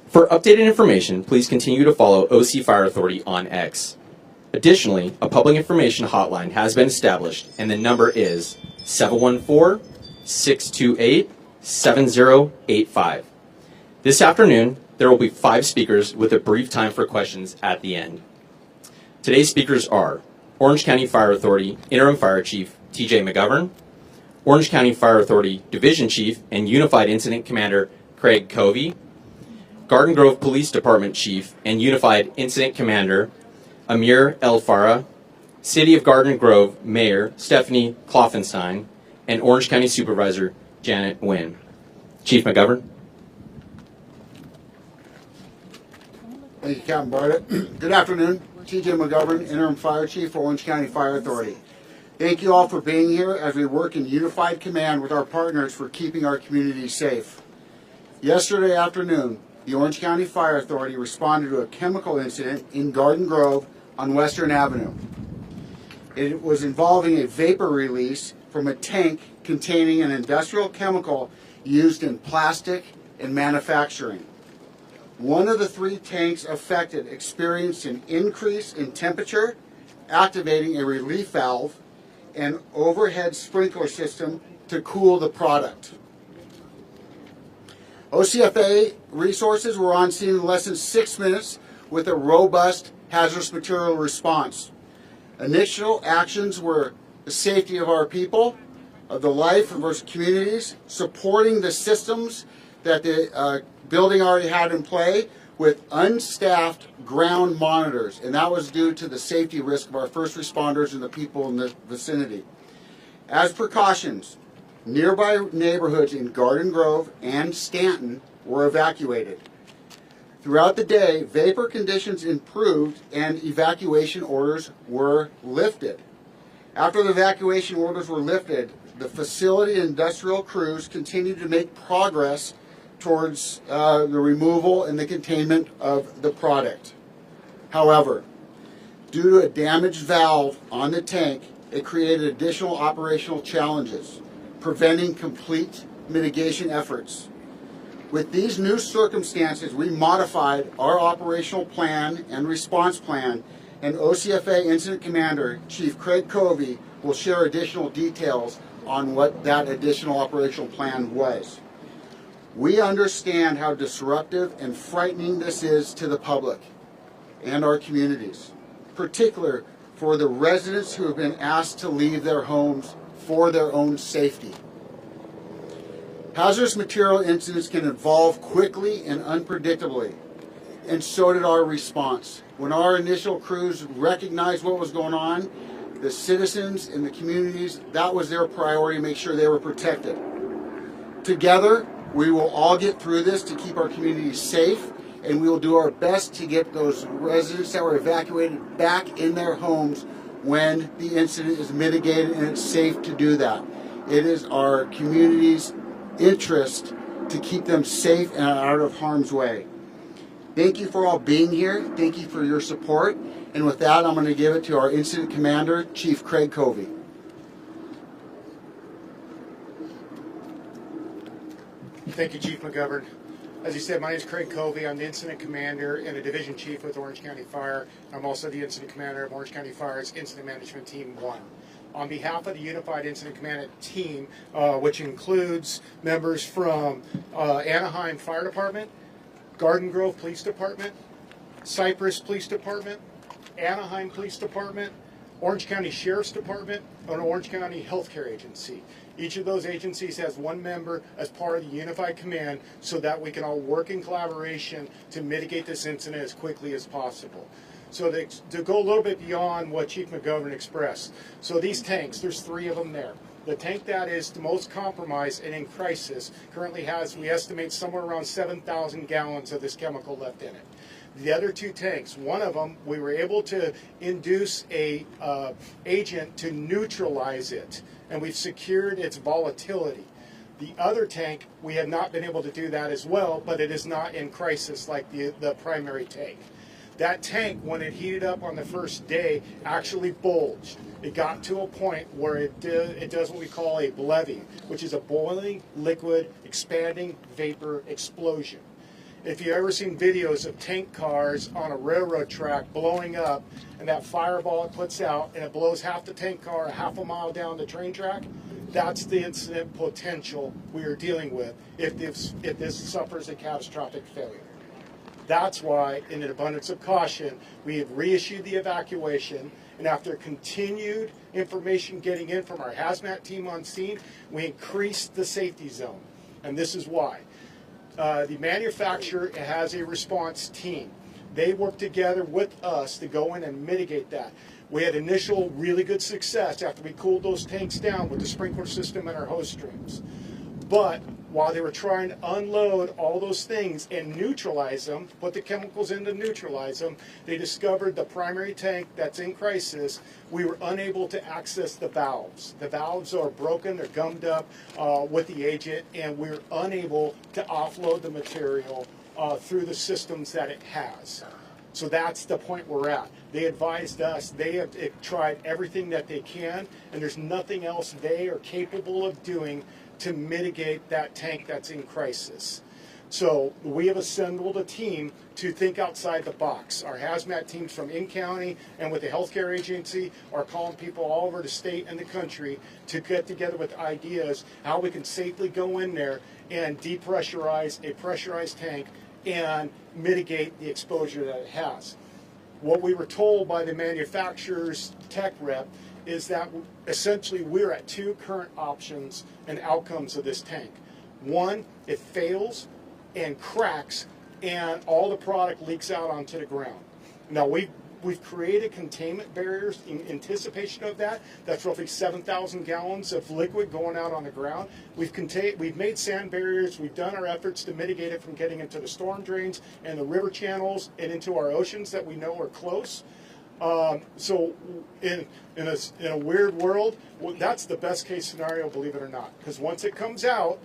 For updated information, please continue to follow OC Fire Authority on X. Additionally, a public information hotline has been established, and the number is 714-628-7085. This afternoon, there will be 5 speakers with a brief time for questions at the end. Today's speakers are Orange County Fire Authority Interim Fire Chief TJ McGovern, Orange County Fire Authority Division Chief and Unified Incident Commander Craig Covey, Garden Grove Police Department Chief and Unified Incident Commander Amir El Farah, City of Garden Grove Mayor Stephanie Kloffenstein, and Orange County Supervisor Janet Nguyen. Chief McGovern. Thank you, Captain Bartlett. Good afternoon. TJ McGovern, Interim Fire Chief for Orange County Fire Authority. Thank you all for being here as we work in unified command with our partners for keeping our community safe. Yesterday afternoon, the Orange County Fire Authority responded to a chemical incident in Garden Grove on Western Avenue. It was involving a vapor release from a tank containing an industrial chemical used in plastic and manufacturing. One of the 3 tanks affected experienced an increase in temperature, activating a relief valve and overhead sprinkler system to cool the product. OCFA resources were on scene in less than 6 minutes with a robust hazardous material response. Initial actions were the safety of our people, of the life of our communities, supporting the systems that the building already had in play with unstaffed ground monitors, and that was due to the safety risk of our first responders and the people in the vicinity. As precautions, nearby neighborhoods in Garden Grove and Stanton were evacuated. Throughout the day, vapor conditions improved and evacuation orders were lifted. After the evacuation orders were lifted, the facility and industrial crews continued to make progress towards the removal and the containment of the product. However, due to a damaged valve on the tank, it created additional operational challenges, preventing complete mitigation efforts. With these new circumstances, we modified our operational plan and response plan, and OCFA Incident Commander Chief Craig Covey will share additional details on what that additional operational plan was. We understand how disruptive and frightening this is to the public and our communities, particularly for the residents who have been asked to leave their homes for their own safety. Hazardous material incidents can evolve quickly and unpredictably, and so did our response. When our initial crews recognized what was going on, the citizens and the communities, that was their priority, to make sure they were protected. Together, we will all get through this to keep our communities safe, and we will do our best to get those residents that were evacuated back in their homes when the incident is mitigated and it's safe to do that. It is our community's interest to keep them safe and out of harm's way. Thank you for all being here. Thank you for your support. And with that, I'm going to give it to our Incident Commander, Chief Craig Covey. Thank you, Chief McGovern. As you said, my name is Craig Covey. I'm the Incident Commander and a Division Chief with Orange County Fire. I'm also the Incident Commander of Orange County Fire's Incident Management Team 1. On behalf of the Unified Incident Command Team, which includes members from Anaheim Fire Department, Garden Grove Police Department, Cypress Police Department, Anaheim Police Department, Orange County Sheriff's Department, and Orange County Healthcare Agency. Each of those agencies has one member as part of the Unified Command so that we can all work in collaboration to mitigate this incident as quickly as possible. So to go a little bit beyond what Chief McGovern expressed, so these tanks, there's 3 of them there. The tank that is the most compromised and in crisis currently has, we estimate, somewhere around 7,000 gallons of this chemical left in it. The other 2 tanks, one of them, we were able to induce a agent to neutralize it, and we've secured its volatility. The other tank, we have not been able to do that as well, but it is not in crisis like the primary tank. That tank, when it heated up on the first day, actually bulged. It got to a point where it does what we call a BLEVE, which is a boiling liquid expanding vapor explosion. If you've ever seen videos of tank cars on a railroad track blowing up, and that fireball it puts out, and it blows half the tank car a half a mile down the train track, that's the incident potential we are dealing with if this suffers a catastrophic failure. That's why, in an abundance of caution, we have reissued the evacuation, and after continued information getting in from our hazmat team on scene, we increased the safety zone. And this is why. The manufacturer has a response team. They work together with us to go in and mitigate that. We had initial really good success after we cooled those tanks down with the sprinkler system and our hose streams. But while they were trying to unload all those things and neutralize them, put the chemicals in to neutralize them, they discovered the primary tank that's in crisis. We were unable to access the valves. The valves are broken, they're gummed up with the agent, and we're unable to offload the material through the systems that it has. So that's the point we're at. They advised us, they have tried everything that they can, and there's nothing else they are capable of doing to mitigate that tank that's in crisis. So we have assembled a team to think outside the box. Our hazmat teams from in-county and with the healthcare agency are calling people all over the state and the country to get together with ideas how we can safely go in there and depressurize a pressurized tank and mitigate the exposure that it has. What we were told by the manufacturer's tech rep is that essentially we're at two current options and outcomes of this tank. One, it fails and cracks and all the product leaks out onto the ground. Now we've created containment barriers in anticipation of that. That's roughly 7,000 gallons of liquid going out on the ground. We've made sand barriers. We've done our efforts to mitigate it from getting into the storm drains and the river channels and into our oceans that we know are close. So in a weird world, well, that's the best case scenario, believe it or not, because once it comes out,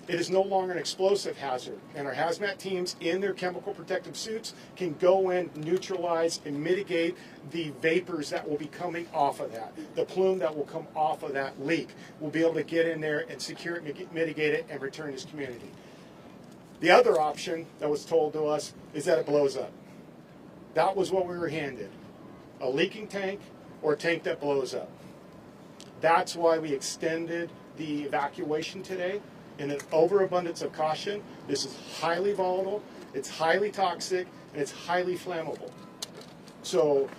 it is no longer an explosive hazard, and our hazmat teams in their chemical protective suits can go in, neutralize, and mitigate the vapors that will be coming off of that. The plume that will come off of that leak. We'll be able to get in there and secure it, mitigate it, and return this community. The other option that was told to us is that it blows up. That was what we were handed. A leaking tank or a tank that blows up. That's why we extended the evacuation today. In an overabundance of caution, this is highly volatile, it's highly toxic, and it's highly flammable. So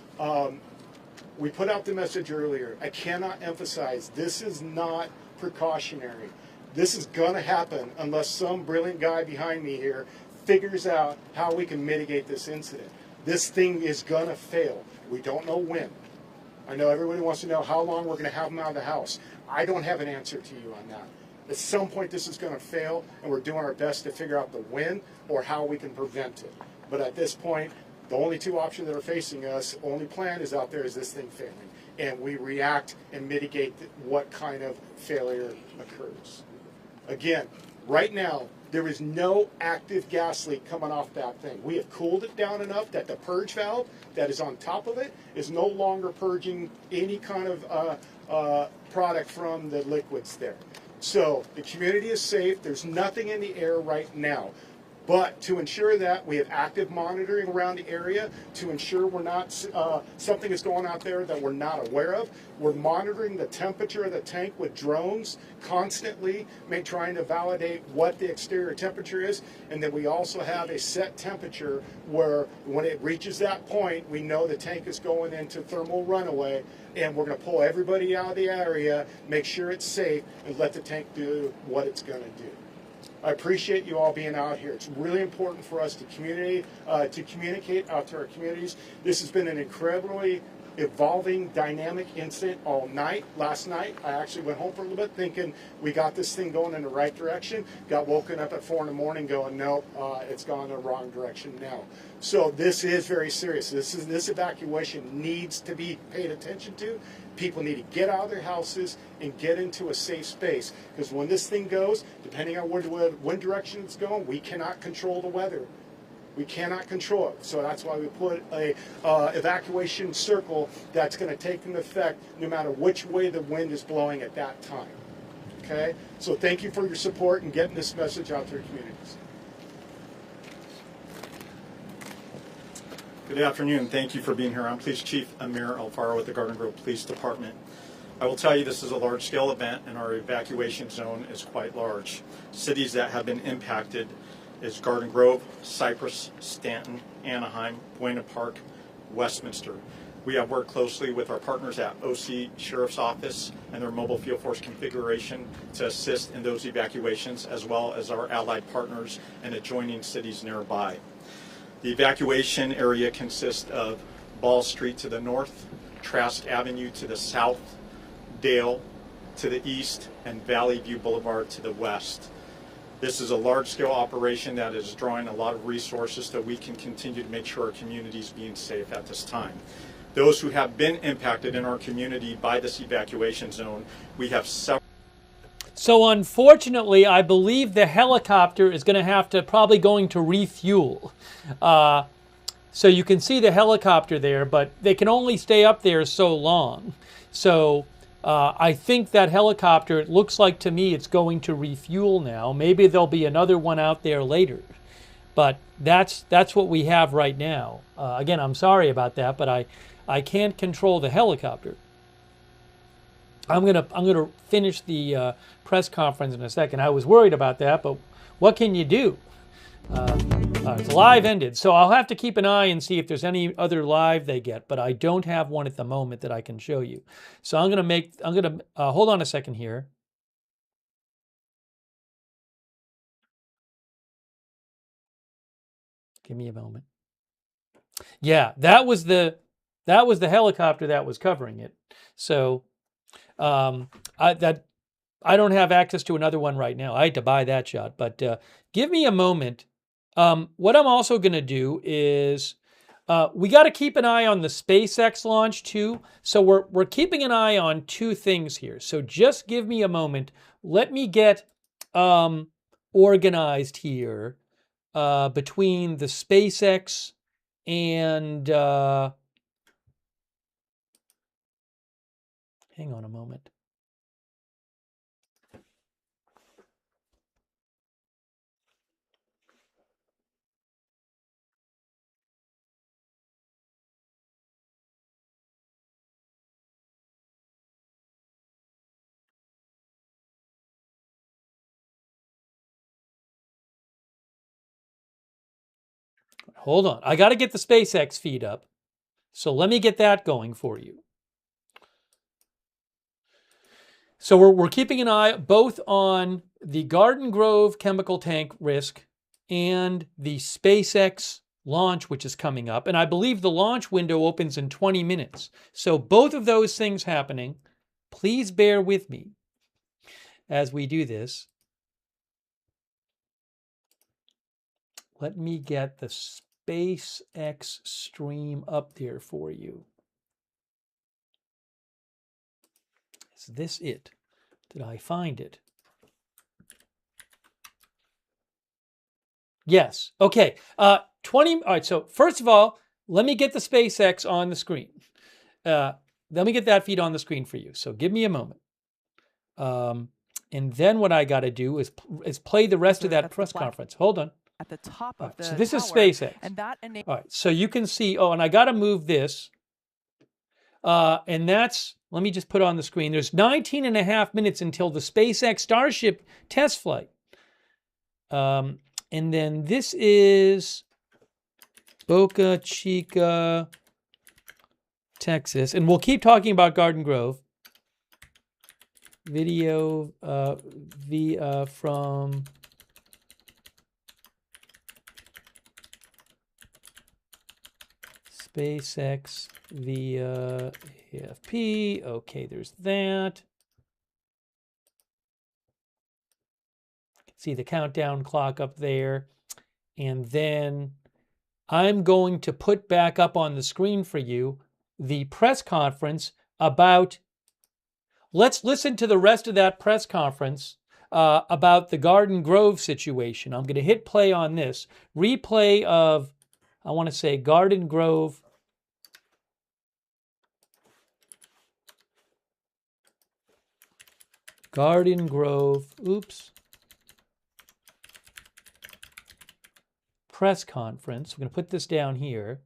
we put out the message earlier. I cannot emphasize, this is not precautionary. This is going to happen unless some brilliant guy behind me here figures out how we can mitigate this incident. This thing is going to fail. We don't know when. I know everybody wants to know how long we're going to have them out of the house. I don't have an answer to you on that. At some point this is going to fail, and we're doing our best to figure out the when or how we can prevent it. But at this point, the only two options that are facing us, only plan is out there is this thing failing. And we react and mitigate what kind of failure occurs. Again, right now, there is no active gas leak coming off that thing. We have cooled it down enough that the purge valve that is on top of it is no longer purging any kind of product from the liquids there. So the community is safe. There's nothing in the air right now. But to ensure that, we have active monitoring around the area to ensure we're not something is going out there that we're not aware of. We're monitoring the temperature of the tank with drones constantly, trying to validate what the exterior temperature is. And then we also have a set temperature where when it reaches that point, we know the tank is going into thermal runaway, and we're going to pull everybody out of the area, make sure it's safe, and let the tank do what it's going to do. I appreciate you all being out here. It's really important for us to communicate out to our communities. This has been an incredibly evolving, dynamic incident all night. Last night, I actually went home for a little bit thinking we got this thing going in the right direction. Got woken up at 4 in the morning going, nope, it's gone in the wrong direction now. So this is very serious. This evacuation needs to be paid attention to. People need to get out of their houses and get into a safe space, because when this thing goes, depending on what direction it's going, we cannot control the weather. We cannot control it. So that's why we put a evacuation circle that's going to take into effect no matter which way the wind is blowing at that time. Okay? So thank you for your support and getting this message out to your communities. Good afternoon. Thank you for being here. I'm Police Chief Amir Alfaro with the Garden Grove Police Department. I will tell you this is a large-scale event, and our evacuation zone is quite large. Cities that have been impacted is Garden Grove, Cypress, Stanton, Anaheim, Buena Park, Westminster. We have worked closely with our partners at OC Sheriff's Office and their mobile field force configuration to assist in those evacuations, as well as our allied partners and adjoining cities nearby. The evacuation area consists of Ball Street to the north, Trask Avenue to the south, Dale to the east, and Valley View Boulevard to the west. This is a large-scale operation that is drawing a lot of resources so we can continue to make sure our community is being safe at this time. Those who have been impacted in our community by this evacuation zone, we have several. So unfortunately, I believe the helicopter is going to have to probably going to refuel. So you can see the helicopter there, but they can only stay up there so long. So I think that helicopter, it looks like to me it's going to refuel now. Maybe there'll be another one out there later. But that's what we have right now. Again, I'm sorry about that, but I can't control the helicopter. I'm gonna finish the press conference in a second. I was worried about that, but what can you do? It's live ended, so I'll have to keep an eye and see if there's any other live they get. But I don't have one at the moment that I can show you. So I'm gonna hold on a second here. Give me a moment. Yeah, that was the helicopter that was covering it. So I don't have access to another one right now. I had to buy that shot, but give me a moment. What I'm also going to do is we got to keep an eye on the SpaceX launch too. So we're keeping an eye on two things here. So just give me a moment. Let me get organized here between the SpaceX and hang on a moment. Hold on. I got to get the SpaceX feed up. So let me get that going for you. So we're keeping an eye both on the Garden Grove chemical tank risk and the SpaceX launch, which is coming up. And I believe the launch window opens in 20 minutes. So both of those things happening. Please bear with me as we do this. Let me get the SpaceX stream up there for you. Is this it? Did I find it? Yes. Okay. 20. All right. So first of all, let me get the SpaceX on the screen. Let me get that feed on the screen for you. So give me a moment. And then what I got to do is play the rest of that press conference. Hold on. At the top of the so this tower, is SpaceX. and that all right. So you can see. Oh, and I got to move this. And that's. Let me just put on the screen. There's 19 and a half minutes until the SpaceX Starship test flight. And then this is Boca Chica, Texas. And we'll keep talking about Garden Grove. Video from SpaceX via AFP. Okay, there's that. See the countdown clock up there. And then I'm going to put back up on the screen for you the press conference about, let's listen to the rest of that press conference about the Garden Grove situation. I'm going to hit play on this. Replay of, I want to say Garden Grove. Garden Grove, oops. Press conference. We're going to put this down here.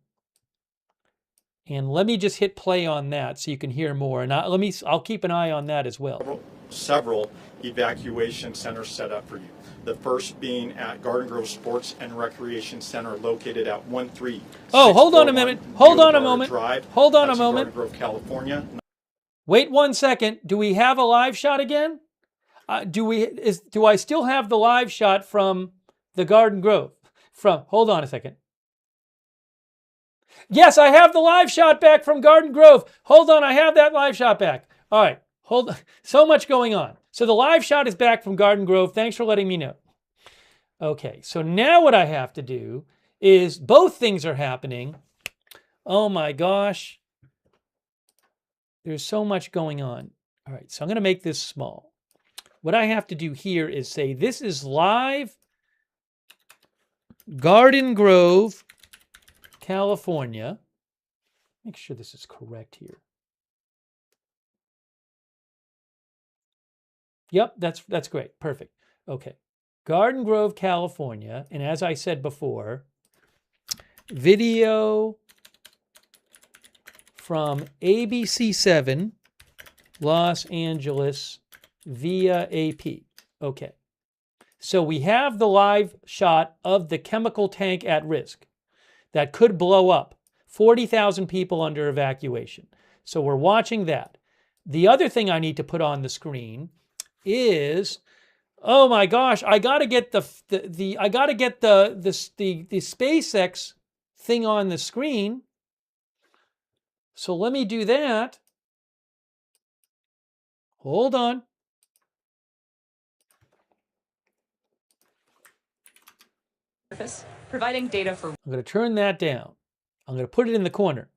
And let me just hit play on that so you can hear more. And I'll keep an eye on that as well. Several evacuation centers set up for you. The first being at Garden Grove Sports and Recreation Center located at 13. Oh, hold on a minute. Hold on a moment. Drive. Hold on That's a moment. in Garden Grove, California. Wait 1 second. Do we have a live shot again? Do I still have the live shot from the Garden Grove? Hold on a second. Yes, I have the live shot back from Garden Grove. Hold on, I have that live shot back. All right, hold on. So much going on. So the live shot is back from Garden Grove. Thanks for letting me know. Okay, so now what I have to do is, both things are happening. Oh my gosh. There's so much going on. All right, so I'm going to make this small. What I have to do here is say, this is live Garden Grove, California. Make sure this is correct here. Yep, that's great. Perfect. Okay. Garden Grove, California. And as I said before, video from ABC7, Los Angeles, via AP. Okay. So we have the live shot of the chemical tank at risk that could blow up. 40,000 people under evacuation. So we're watching that. The other thing I need to put on the screen is, oh my gosh, I got to get the SpaceX thing on the screen. So let me do that. Hold on. Providing data for. I'm going to turn that down. I'm going to put it in the corner.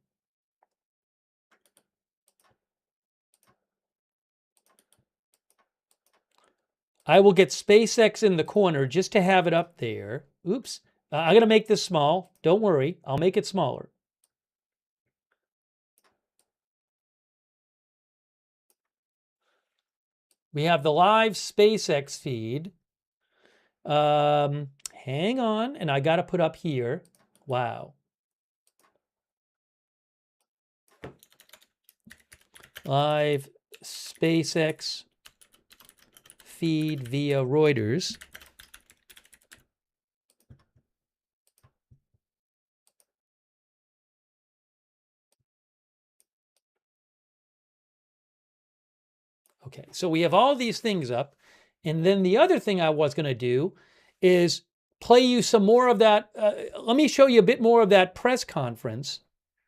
I will get SpaceX in the corner just to have it up there. Oops. I'm going to make this small. Don't worry. I'll make it smaller. We have the live SpaceX feed. Hang on. And I got to put up here. Wow. Live SpaceX feed via Reuters. Okay, so we have all these things up. And then the other thing I was going to do is play you some more of that. Let me show you a bit more of that press conference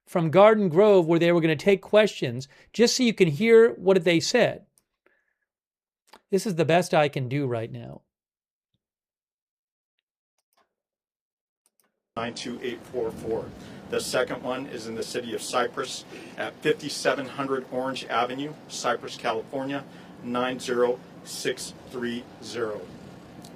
from Garden Grove where they were going to take questions, just so you can hear what they said. This is the best I can do right now. 92844. The second one is in the city of Cypress at 5700 Orange Avenue, Cypress, California, 90630.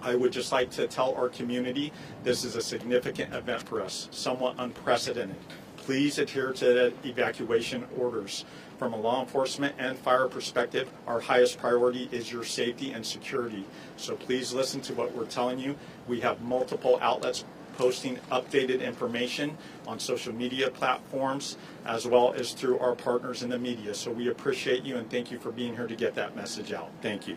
I would just like to tell our community this is a significant event for us, somewhat unprecedented. Please adhere to the evacuation orders. From a law enforcement and fire perspective, our highest priority is your safety and security. So please listen to what we're telling you. We have multiple outlets posting updated information on social media platforms, as well as through our partners in the media. So we appreciate you and thank you for being here to get that message out. Thank you.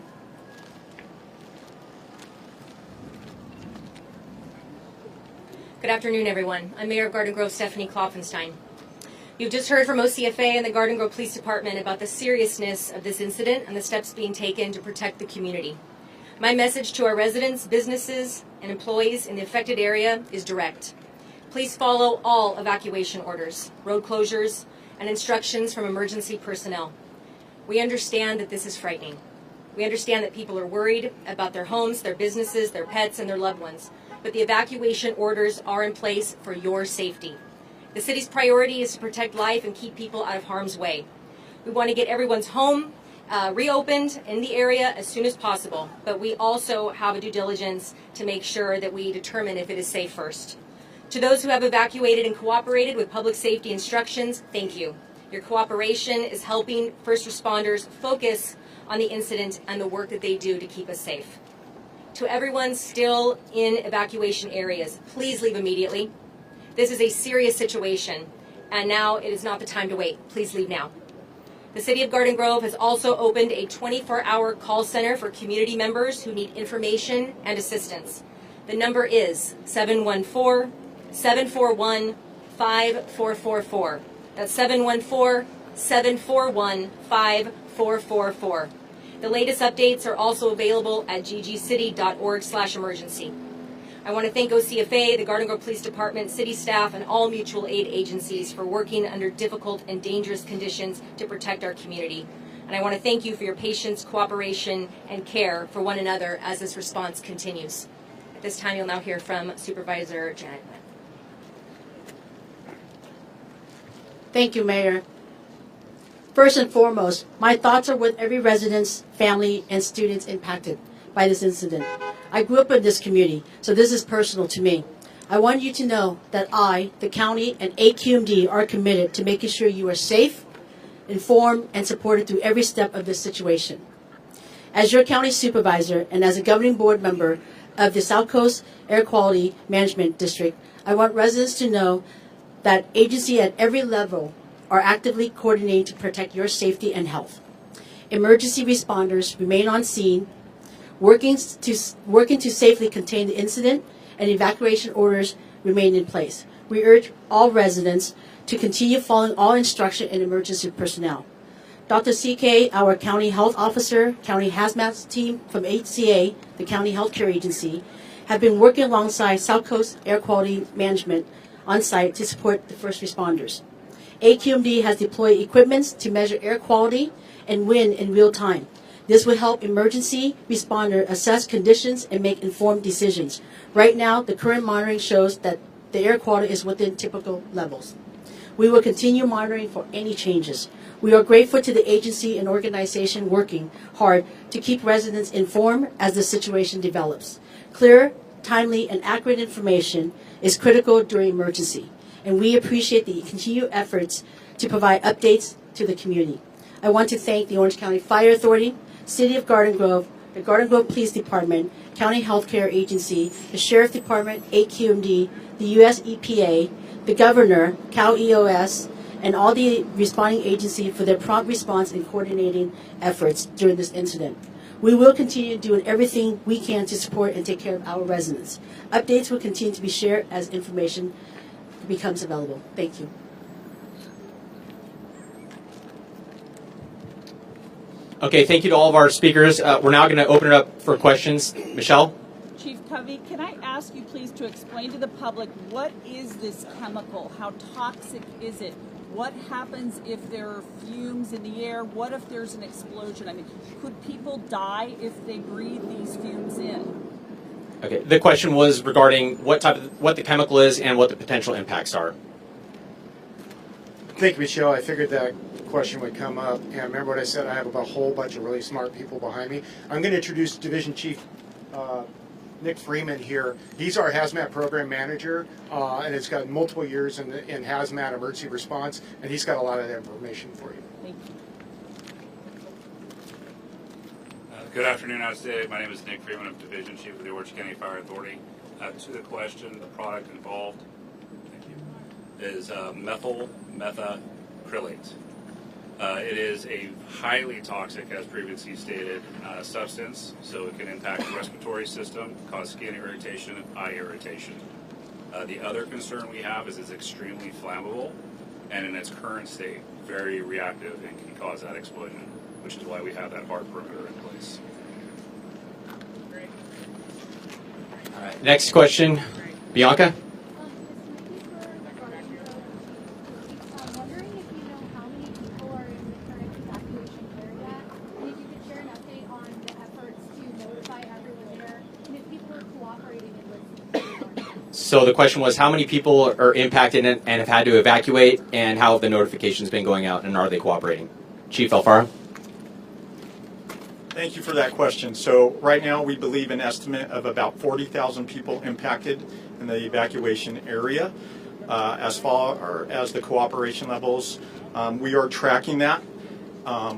Good afternoon, everyone. I'm Mayor of Garden Grove, Stephanie Klopfenstein. You've just heard from OCFA and the Garden Grove Police Department about the seriousness of this incident and the steps being taken to protect the community. My message to our residents, businesses, and employees in the affected area is direct. Please follow all evacuation orders, road closures, and instructions from emergency personnel. We understand that this is frightening. We understand that people are worried about their homes, their businesses, their pets, and their loved ones. But the evacuation orders are in place for your safety. The city's priority is to protect life and keep people out of harm's way. We want to get everyone's home reopened in the area as soon as possible, but we also have a due diligence to make sure that we determine if it is safe first. To those who have evacuated and cooperated with public safety instructions, thank you. Your cooperation is helping first responders focus on the incident and the work that they do to keep us safe. To everyone still in evacuation areas, please leave immediately. This is a serious situation, and now it is not the time to wait. Please leave now. The City of Garden Grove has also opened a 24-hour call center for community members who need information and assistance. The number is 714-741-5444. That's 714-741-5444. The latest updates are also available at ggcity.org/emergency. I want to thank OCFA, the Garden Grove Police Department, city staff, and all mutual aid agencies for working under difficult and dangerous conditions to protect our community. And I want to thank you for your patience, cooperation, and care for one another as this response continues. At this time, you'll now hear from Supervisor Janet. Thank you, Mayor. First and foremost, my thoughts are with every resident's, family, and students impacted by this incident. I grew up in this community, so this is personal to me. I want you to know that I, the county, and AQMD are committed to making sure you are safe, informed, and supported through every step of this situation. As your county supervisor and as a governing board member of the South Coast Air Quality Management District, I want residents to know that agencies at every level are actively coordinating to protect your safety and health. Emergency responders remain on scene, working to safely contain the incident, and evacuation orders remain in place. We urge all residents to continue following all instruction and emergency personnel. Dr. CK, our county health officer, county hazmat team from HCA, the county healthcare agency, have been working alongside South Coast Air Quality Management on site to support the first responders. AQMD has deployed equipment to measure air quality and wind in real time. This will help emergency responders assess conditions and make informed decisions. Right now, the current monitoring shows that the air quality is within typical levels. We will continue monitoring for any changes. We are grateful to the agency and organization working hard to keep residents informed as the situation develops. Clear, timely, and accurate information is critical during emergency, and we appreciate the continued efforts to provide updates to the community. I want to thank the Orange County Fire Authority, City of Garden Grove, the Garden Grove Police Department, County Healthcare Agency, the Sheriff Department, AQMD, the U.S. EPA, the Governor, Cal EOS, and all the responding agencies for their prompt response and coordinating efforts during this incident. We will continue doing everything we can to support and take care of our residents. Updates will continue to be shared as information becomes available. Thank you. Okay, thank you to all of our speakers. We're now going to open it up for questions. Michelle? Chief Covey, can I ask you please to explain to the public what is this chemical? How toxic is it? What happens if there are fumes in the air? What if there's an explosion? I mean, could people die if they breathe these fumes in? Okay, the question was regarding what the chemical is and what the potential impacts are. Thank you, Michelle. I figured that question would come up. And remember what I said, I have a whole bunch of really smart people behind me. I'm going to introduce Division Chief Nick Freeman here. He's our Hazmat Program Manager, and has got multiple years in Hazmat emergency response, and he's got a lot of that information for you. Thank you. Good afternoon, out of state. My name is Nick Freeman. I'm Division Chief of the Orange County Fire Authority. To the question, the product involved is methyl methacrylate. It is a highly toxic, as previously stated, substance, so it can impact the respiratory system, cause skin irritation and eye irritation. The other concern we have is it's extremely flammable, and in its current state, very reactive and can cause that explosion, which is why we have that hard perimeter in place. All right, next question, Bianca? So the question was, how many people are impacted and have had to evacuate, and how have the notifications been going out, and are they cooperating? Chief Alfaro. Thank you for that question. So right now we believe an estimate of about 40,000 people impacted in the evacuation area. As far as the cooperation levels, we are tracking that.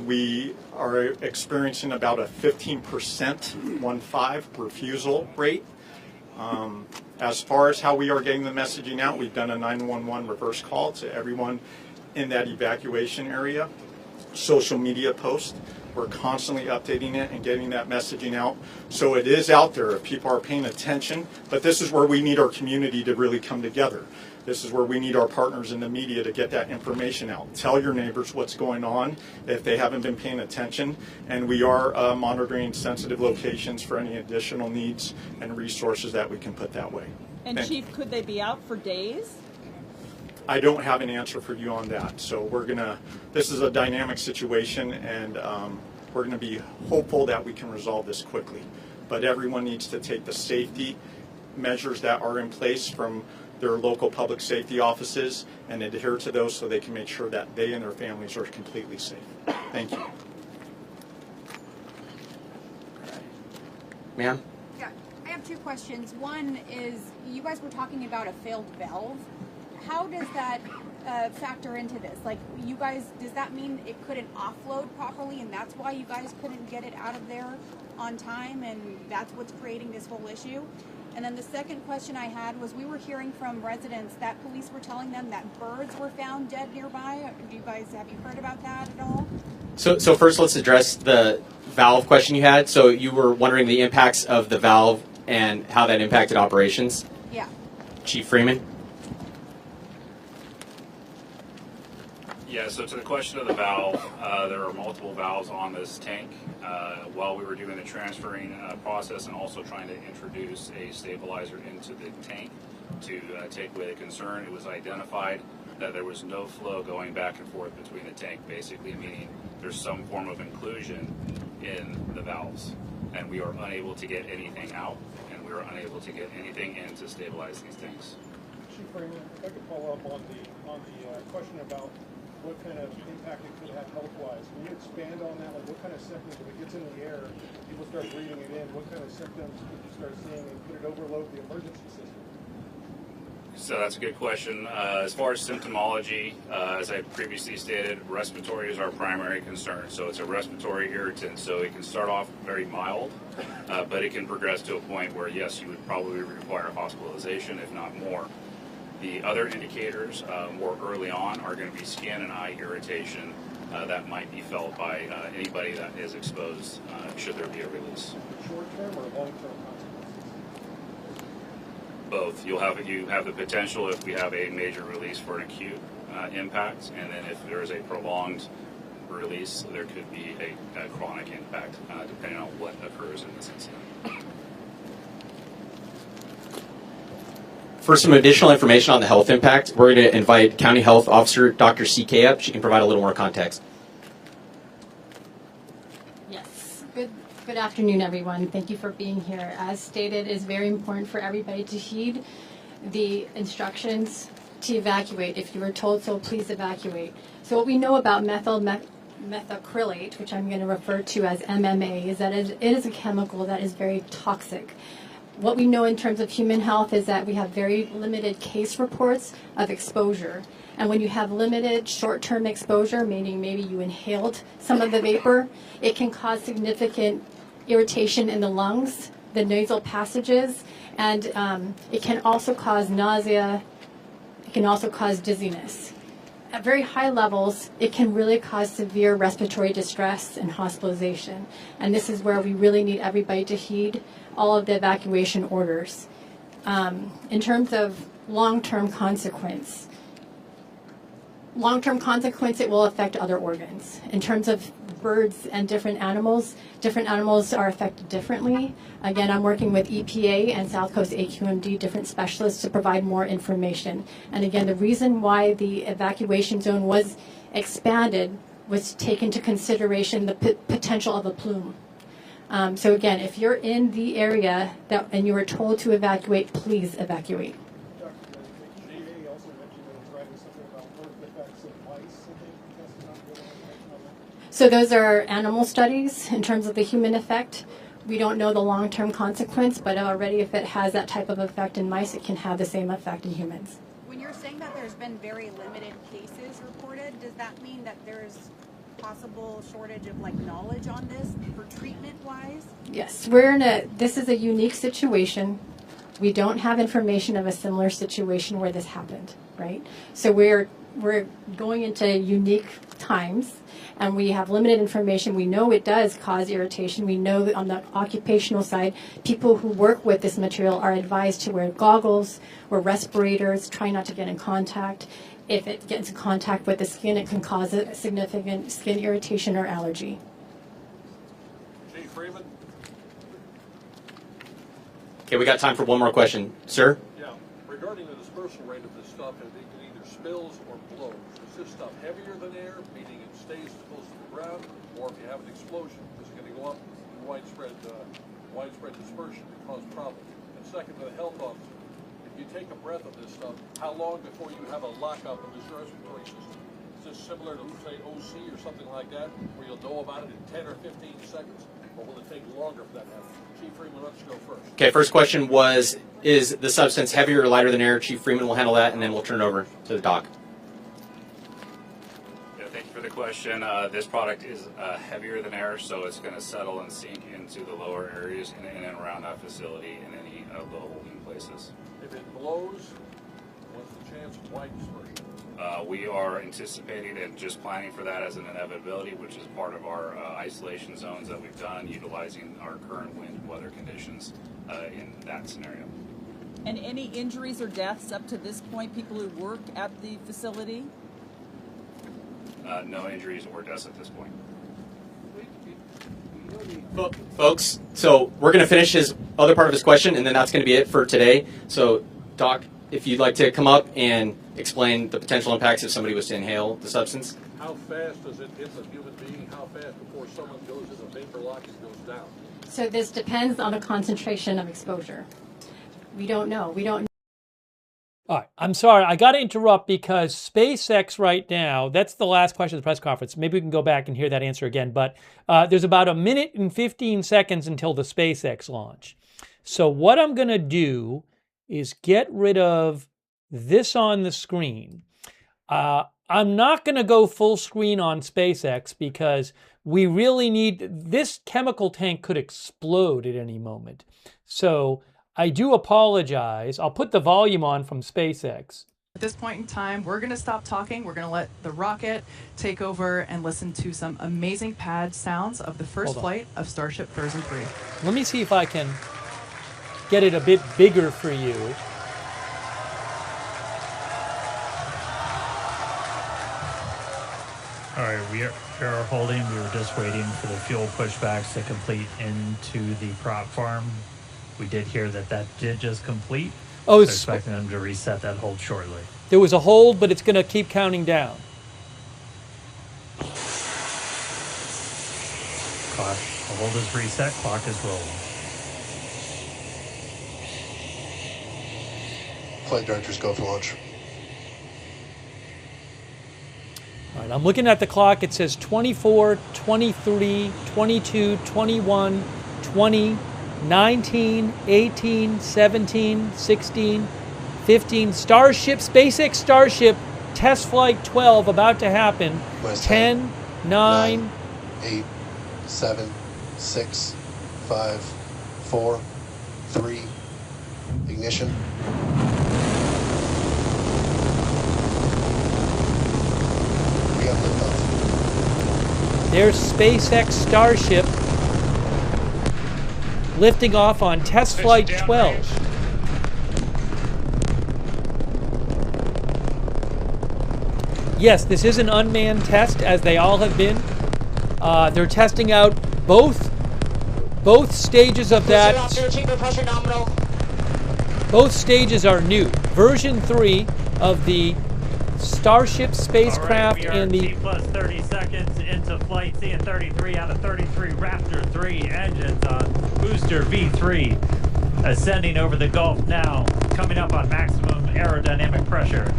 We are experiencing about a 15% 1.5 refusal rate. As far as how we are getting the messaging out, we've done a 911 reverse call to everyone in that evacuation area. Social media post. We're constantly updating it and getting that messaging out. So it is out there if people are paying attention, but this is where we need our community to really come together. This is where we need our partners in the media to get that information out. Tell your neighbors what's going on if they haven't been paying attention. And we are monitoring sensitive locations for any additional needs and resources that we can put that way. And Chief, could they be out for days? I don't have an answer for you on that. So this is a dynamic situation, and we're gonna be hopeful that we can resolve this quickly. But everyone needs to take the safety measures that are in place from their local public safety offices and adhere to those so they can make sure that they and their families are completely safe. Thank you. Ma'am? Yeah, I have two questions. One is, you guys were talking about a failed valve. How does that factor into this? Like, you guys, does that mean it couldn't offload properly and that's why you guys couldn't get it out of there on time, and that's what's creating this whole issue? And then the second question I had was, we were hearing from residents that police were telling them that birds were found dead nearby. Have you heard about that at all? So first let's address the valve question you had. So you were wondering the impacts of the valve and how that impacted operations? Yeah. Chief Freeman? Yeah, so to the question of the valve, there are multiple valves on this tank. While we were doing the transferring process and also trying to introduce a stabilizer into the tank to take away the concern, it was identified that there was no flow going back and forth between the tank, basically meaning there's some form of inclusion in the valves. And we are unable to get anything out, and we are unable to get anything in to stabilize these tanks. Chief Freeman, if I could follow up on the question about what kind of impact it could have health-wise. Can you expand on that? Like, what kind of symptoms, when it gets in the air, people start breathing it in, what kind of symptoms could you start seeing, and could it overload the emergency system? So that's a good question. As far as symptomology, as I previously stated, respiratory is our primary concern. So it's a respiratory irritant. So it can start off very mild, but it can progress to a point where, yes, you would probably require hospitalization, if not more. The other indicators more early on are going to be skin and eye irritation that might be felt by anybody that is exposed should there be a release. Short-term or long-term consequences? Both. You have the potential if we have a major release for an acute impact, and then if there is a prolonged release, there could be a chronic impact depending on what occurs in this incident. For some additional information on the health impact, we're going to invite County Health Officer Dr. CK up. She can provide a little more context. Yes. Good afternoon, everyone. Thank you for being here. As stated, it is very important for everybody to heed the instructions to evacuate. If you were told so, please evacuate. So what we know about methacrylate, which I'm going to refer to as MMA, is that it is a chemical that is very toxic. What we know in terms of human health is that we have very limited case reports of exposure. And when you have limited short-term exposure, meaning maybe you inhaled some of the vapor, it can cause significant irritation in the lungs, the nasal passages, and it can also cause nausea. It can also cause dizziness. At very high levels, it can really cause severe respiratory distress and hospitalization. And this is where we really need everybody to heed all of the evacuation orders. In terms of long-term consequence, it will affect other organs. In terms of birds and different animals are affected differently. Again, I'm working with EPA and South Coast AQMD, different specialists, to provide more information. And again, the reason why the evacuation zone was expanded was to take into consideration the potential of a plume. So again, if you're in the area and you were told to evacuate, please evacuate. So those are animal studies in terms of the human effect. We don't know the long-term consequence, but already if it has that type of effect in mice, it can have the same effect in humans. When you're saying that there's been very limited cases reported, does that mean that there's possible shortage of knowledge on this for treatment-wise? Yes, this is a unique situation. We don't have information of a similar situation where this happened, right? So we're going into unique times, and we have limited information. We know it does cause irritation. We know that on the occupational side, people who work with this material are advised to wear goggles or respirators, try not to get in contact. If it gets in contact with the skin, it can cause a significant skin irritation or allergy. Chief Freeman? Okay, we got time for one more question. Sir? Yeah, regarding the dispersal rate of this stuff, it either spills or blows. Is this stuff heavier than air, meaning it stays close to the ground, or if you have an explosion, is it going to go up in widespread dispersion and cause problems? And second, to the health officer, if you take a breath of this stuff, how long before you have a lockup of this respiratory system? Is this similar to, say, OC or something like that, where you'll know about it in 10 or 15 seconds, or will it take longer for that to happen? Chief Freeman, let's go first. Okay, first question was, is the substance heavier or lighter than air? Chief Freeman will handle that, and then we'll turn it over to the doc. Yeah, thank you for the question. This product is heavier than air, so it's going to settle and sink into the lower areas in and around that facility and any of the holding places. If it blows, what's the chance of wide dispersion? We are anticipating and just planning for that as an inevitability, which is part of our isolation zones that we've done, utilizing our current wind and weather conditions in that scenario. And any injuries or deaths up to this point, people who work at the facility? No injuries or deaths at this point. Folks, so we're going to finish his other part of his question, and then that's going to be it for today. So, Doc, if you'd like to come up and explain the potential impacts if somebody was to inhale the substance. How fast does it hit the human being? How fast before someone goes in a vapor lock and goes down? So this depends on the concentration of exposure. We don't know. All right, I'm sorry, I got to interrupt because SpaceX right now, that's the last question of the press conference. Maybe we can go back and hear that answer again, but there's about 1 minute and 15 seconds until the SpaceX launch. So what I'm going to do is get rid of this on the screen. I'm not going to go full screen on SpaceX because we really need, this chemical tank could explode at any moment. So I do apologize. I'll put the volume on from SpaceX. At this point in time, we're going to stop talking. We're going to let the rocket take over and listen to some amazing pad sounds of the first flight of Starship version 3. Let me see if I can get it a bit bigger for you. All right, we are holding. We were just waiting for the fuel pushbacks to complete into the prop farm. We did hear that did just complete. Oh, so expecting them to reset that hold shortly. There was a hold, but it's going to keep counting down. Clock, the hold is reset. Clock is rolling. Flight directors go for launch. All right, I'm looking at the clock. It says 24, 23, 22, 21, 20, 19, 18, 17, 16, 15. Starship, SpaceX Starship, test flight 12 about to happen. 10, 9, 8, 7, 6, 5, 4, 3, ignition. We got liftoff. There's SpaceX Starship lifting off on test flight 12. Yes, this is an unmanned test, as they all have been. They're testing out both stages of that. Both stages are new. Version 3 of the Starship spacecraft and the plus 30 seconds into flight, seeing 33 out of 33 Raptor 3 engines on booster V3, ascending over the Gulf now, coming up on maximum aerodynamic pressure.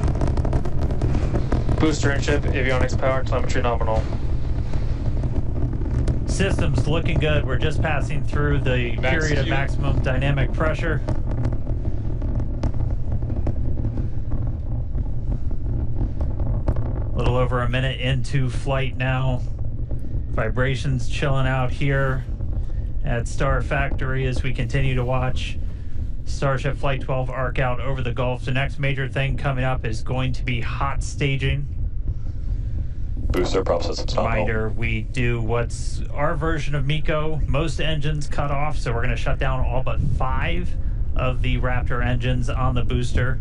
Booster and ship, avionics power, telemetry nominal. System's looking good. We're just passing through the period of maximum dynamic pressure. A little over a minute into flight now. Vibrations chilling out here at Star Factory as we continue to watch Starship Flight 12 arc out over the Gulf. The next major thing coming up is going to be hot staging. Booster prop systems Reminder, we do what's our version of MECO. Most engines cut off, so we're going to shut down all but 5 of the Raptor engines on the booster.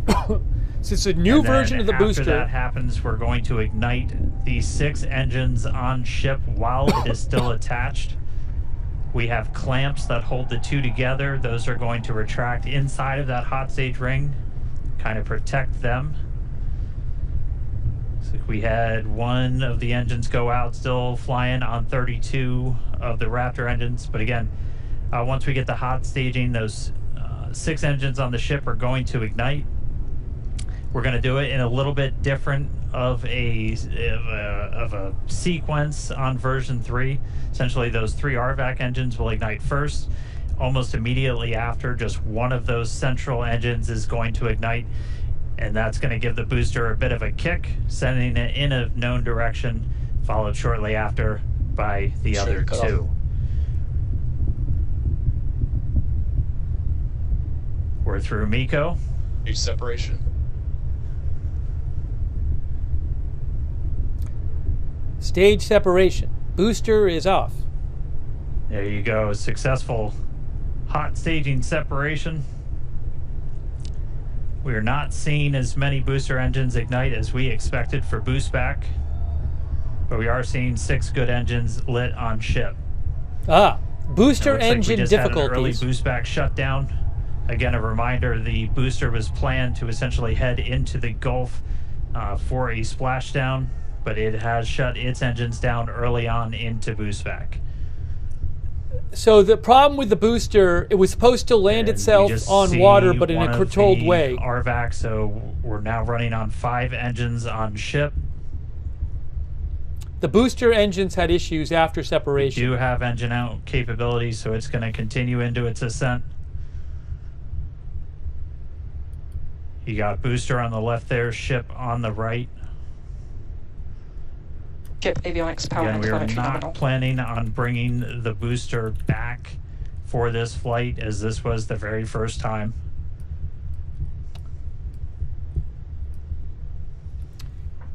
So it's a new version of the booster. After that happens, we're going to ignite the 6 engines on ship while it is still attached. We have clamps that hold the 2 together. Those are going to retract inside of that hot stage ring, kind of protect them. So we had 1 of the engines go out, still flying on 32 of the Raptor engines. But again, once we get the hot staging, those 6 engines on the ship are going to ignite. We're going to do it in a little bit different of a sequence on version 3. Essentially, those 3 RVAC engines will ignite first. Almost immediately after, just 1 of those central engines is going to ignite, and that's going to give the booster a bit of a kick, sending it in a known direction, followed shortly after by the other 2. We're through MECO. Stage separation. Stage separation. Booster is off. There you go. Successful hot staging separation. We are not seeing as many booster engines ignite as we expected for boost back, but we are seeing 6 good engines lit on ship. Booster engine like we just difficulties. Had an early boost back shutdown. Again, a reminder: the booster was planned to essentially head into the Gulf for a splashdown, but it has shut its engines down early on into boost back. So the problem with the booster, it was supposed to land itself on water, but in a controlled way. RVAC, so we're now running on 5 engines on ship. The booster engines had issues after separation. We do have engine out capability, so it's going to continue into its ascent. You got booster on the left there, ship on the right. Ship avionics power Again, we are not nominal. planning on bringing the booster back for this flight, as this was the very first time.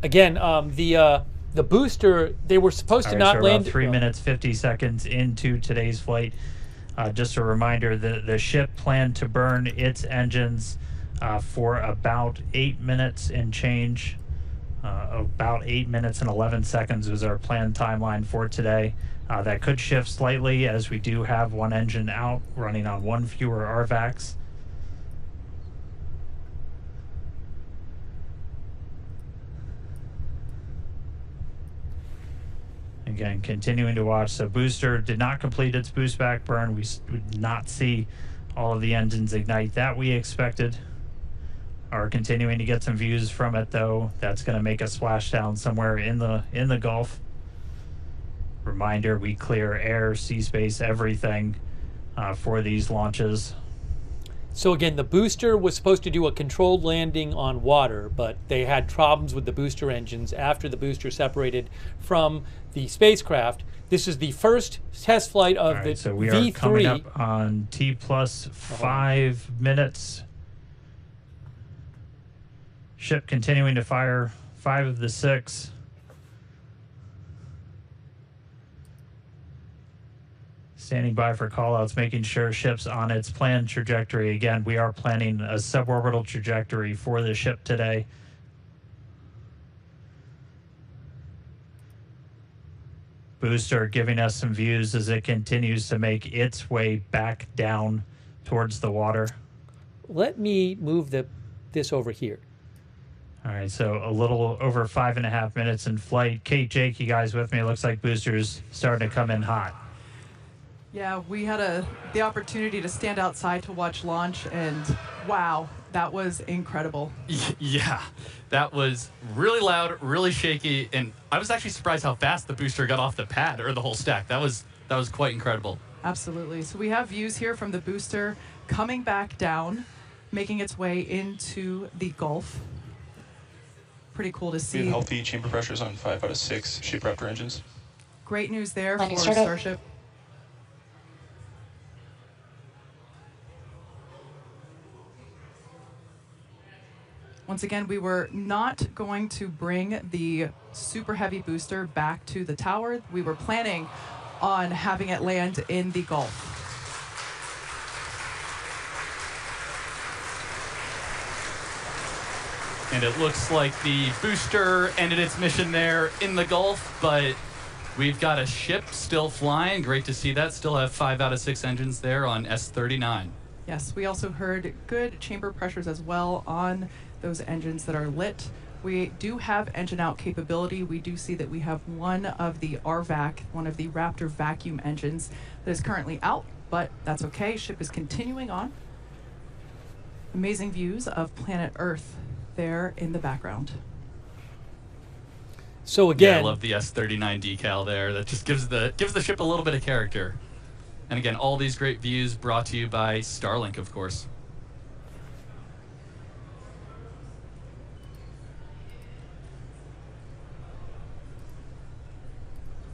Again, the booster, they were supposed to not land. About 3 minutes 50 seconds into today's flight. Just a reminder that the ship planned to burn its engines for about 8 minutes and change. About 8 minutes and 11 seconds was our planned timeline for today. That could shift slightly, as we do have 1 engine out, running on 1 fewer RVACs. Again, continuing to watch. So booster did not complete its boost back burn. We did not see all of the engines ignite that we expected. Are continuing to get some views from it, though. That's going to make a splashdown somewhere in the Gulf. Reminder: we clear air, sea space, everything for these launches. So again, the booster was supposed to do a controlled landing on water, but they had problems with the booster engines after the booster separated from the spacecraft. This is the first test flight of the so we V3. are coming up on T+5 minutes. Ship continuing to fire 5 of the 6. Standing by for callouts, making sure ship's on its planned trajectory. Again, we are planning a suborbital trajectory for the ship today. Booster giving us some views as it continues to make its way back down towards the water. Let me move this over here. All right, so a little over 5.5 minutes in flight. Kate, Jake, you guys with me? It looks like booster's starting to come in hot. Yeah, we had the opportunity to stand outside to watch launch, and wow, that was incredible. Yeah, that was really loud, really shaky, and I was actually surprised how fast the booster got off the pad, or the whole stack. That was quite incredible. Absolutely. So we have views here from the booster coming back down, making its way into the Gulf. Pretty cool to see. We have healthy chamber pressures on 5 out of 6 Shape Raptor engines. Great news there Landing for startup. Starship. Once again, we were not going to bring the super heavy booster back to the tower. We were planning on having it land in the Gulf. And it looks like the booster ended its mission there in the Gulf, but we've got a ship still flying. Great to see that. Still have 5 out of 6 engines there on S39. Yes, we also heard good chamber pressures as well on those engines that are lit. We do have engine out capability. We do see that we have one of the RVAC, one of the Raptor vacuum engines that is currently out, but that's okay. Ship is continuing on. Amazing views of planet Earth there in the background. So again, yeah, I love the S39 decal there. That just gives the ship a little bit of character. And again, all these great views brought to you by Starlink, of course.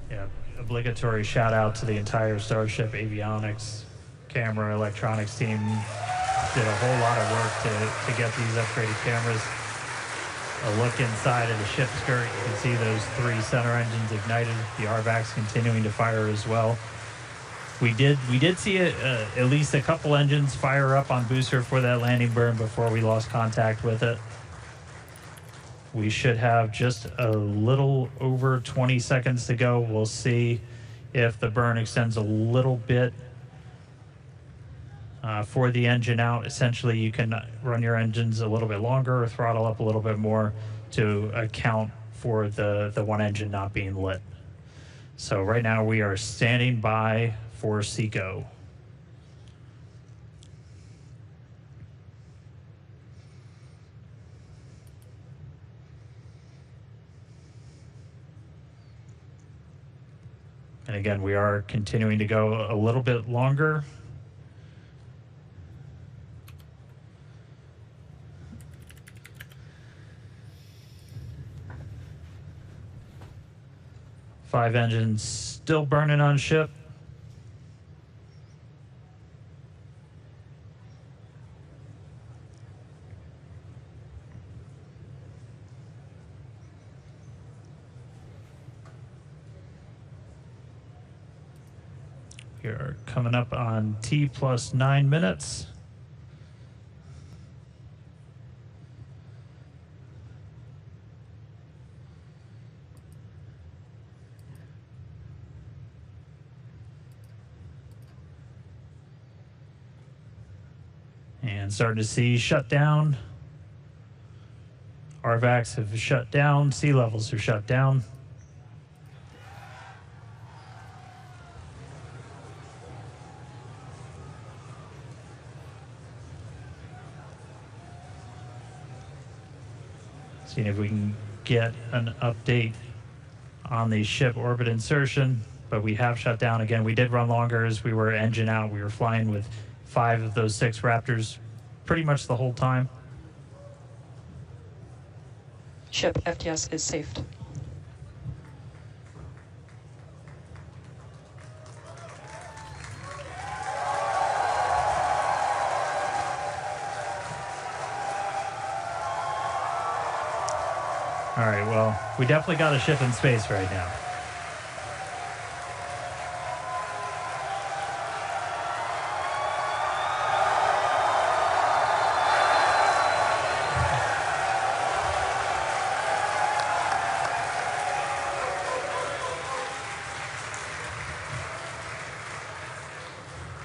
Yeah, obligatory shout out to the entire Starship avionics, camera, electronics team. Did a whole lot of work to get these upgraded cameras. A look inside of the ship skirt, you can see those 3 center engines ignited. The RVAC's continuing to fire as well. We did see at least a couple engines fire up on booster for that landing burn before we lost contact with it. We should have just a little over 20 seconds to go. We'll see if the burn extends a little bit for the engine out. Essentially, you can run your engines a little bit longer or throttle up a little bit more to account for the one engine not being lit. So right now we are standing by for SECO. And again, we are continuing to go a little bit longer. Five engines still burning on ship. We are coming up on T plus 9 minutes. And starting to see shutdown. RVACs have shut down. Sea levels have shut down. Seeing if we can get an update on the ship orbit insertion, but we have shut down again. We did run longer as we were engine out. We were flying with 5 of those 6 Raptors pretty much the whole time. Ship FTS is saved. All right, well, we definitely got a ship in space right now.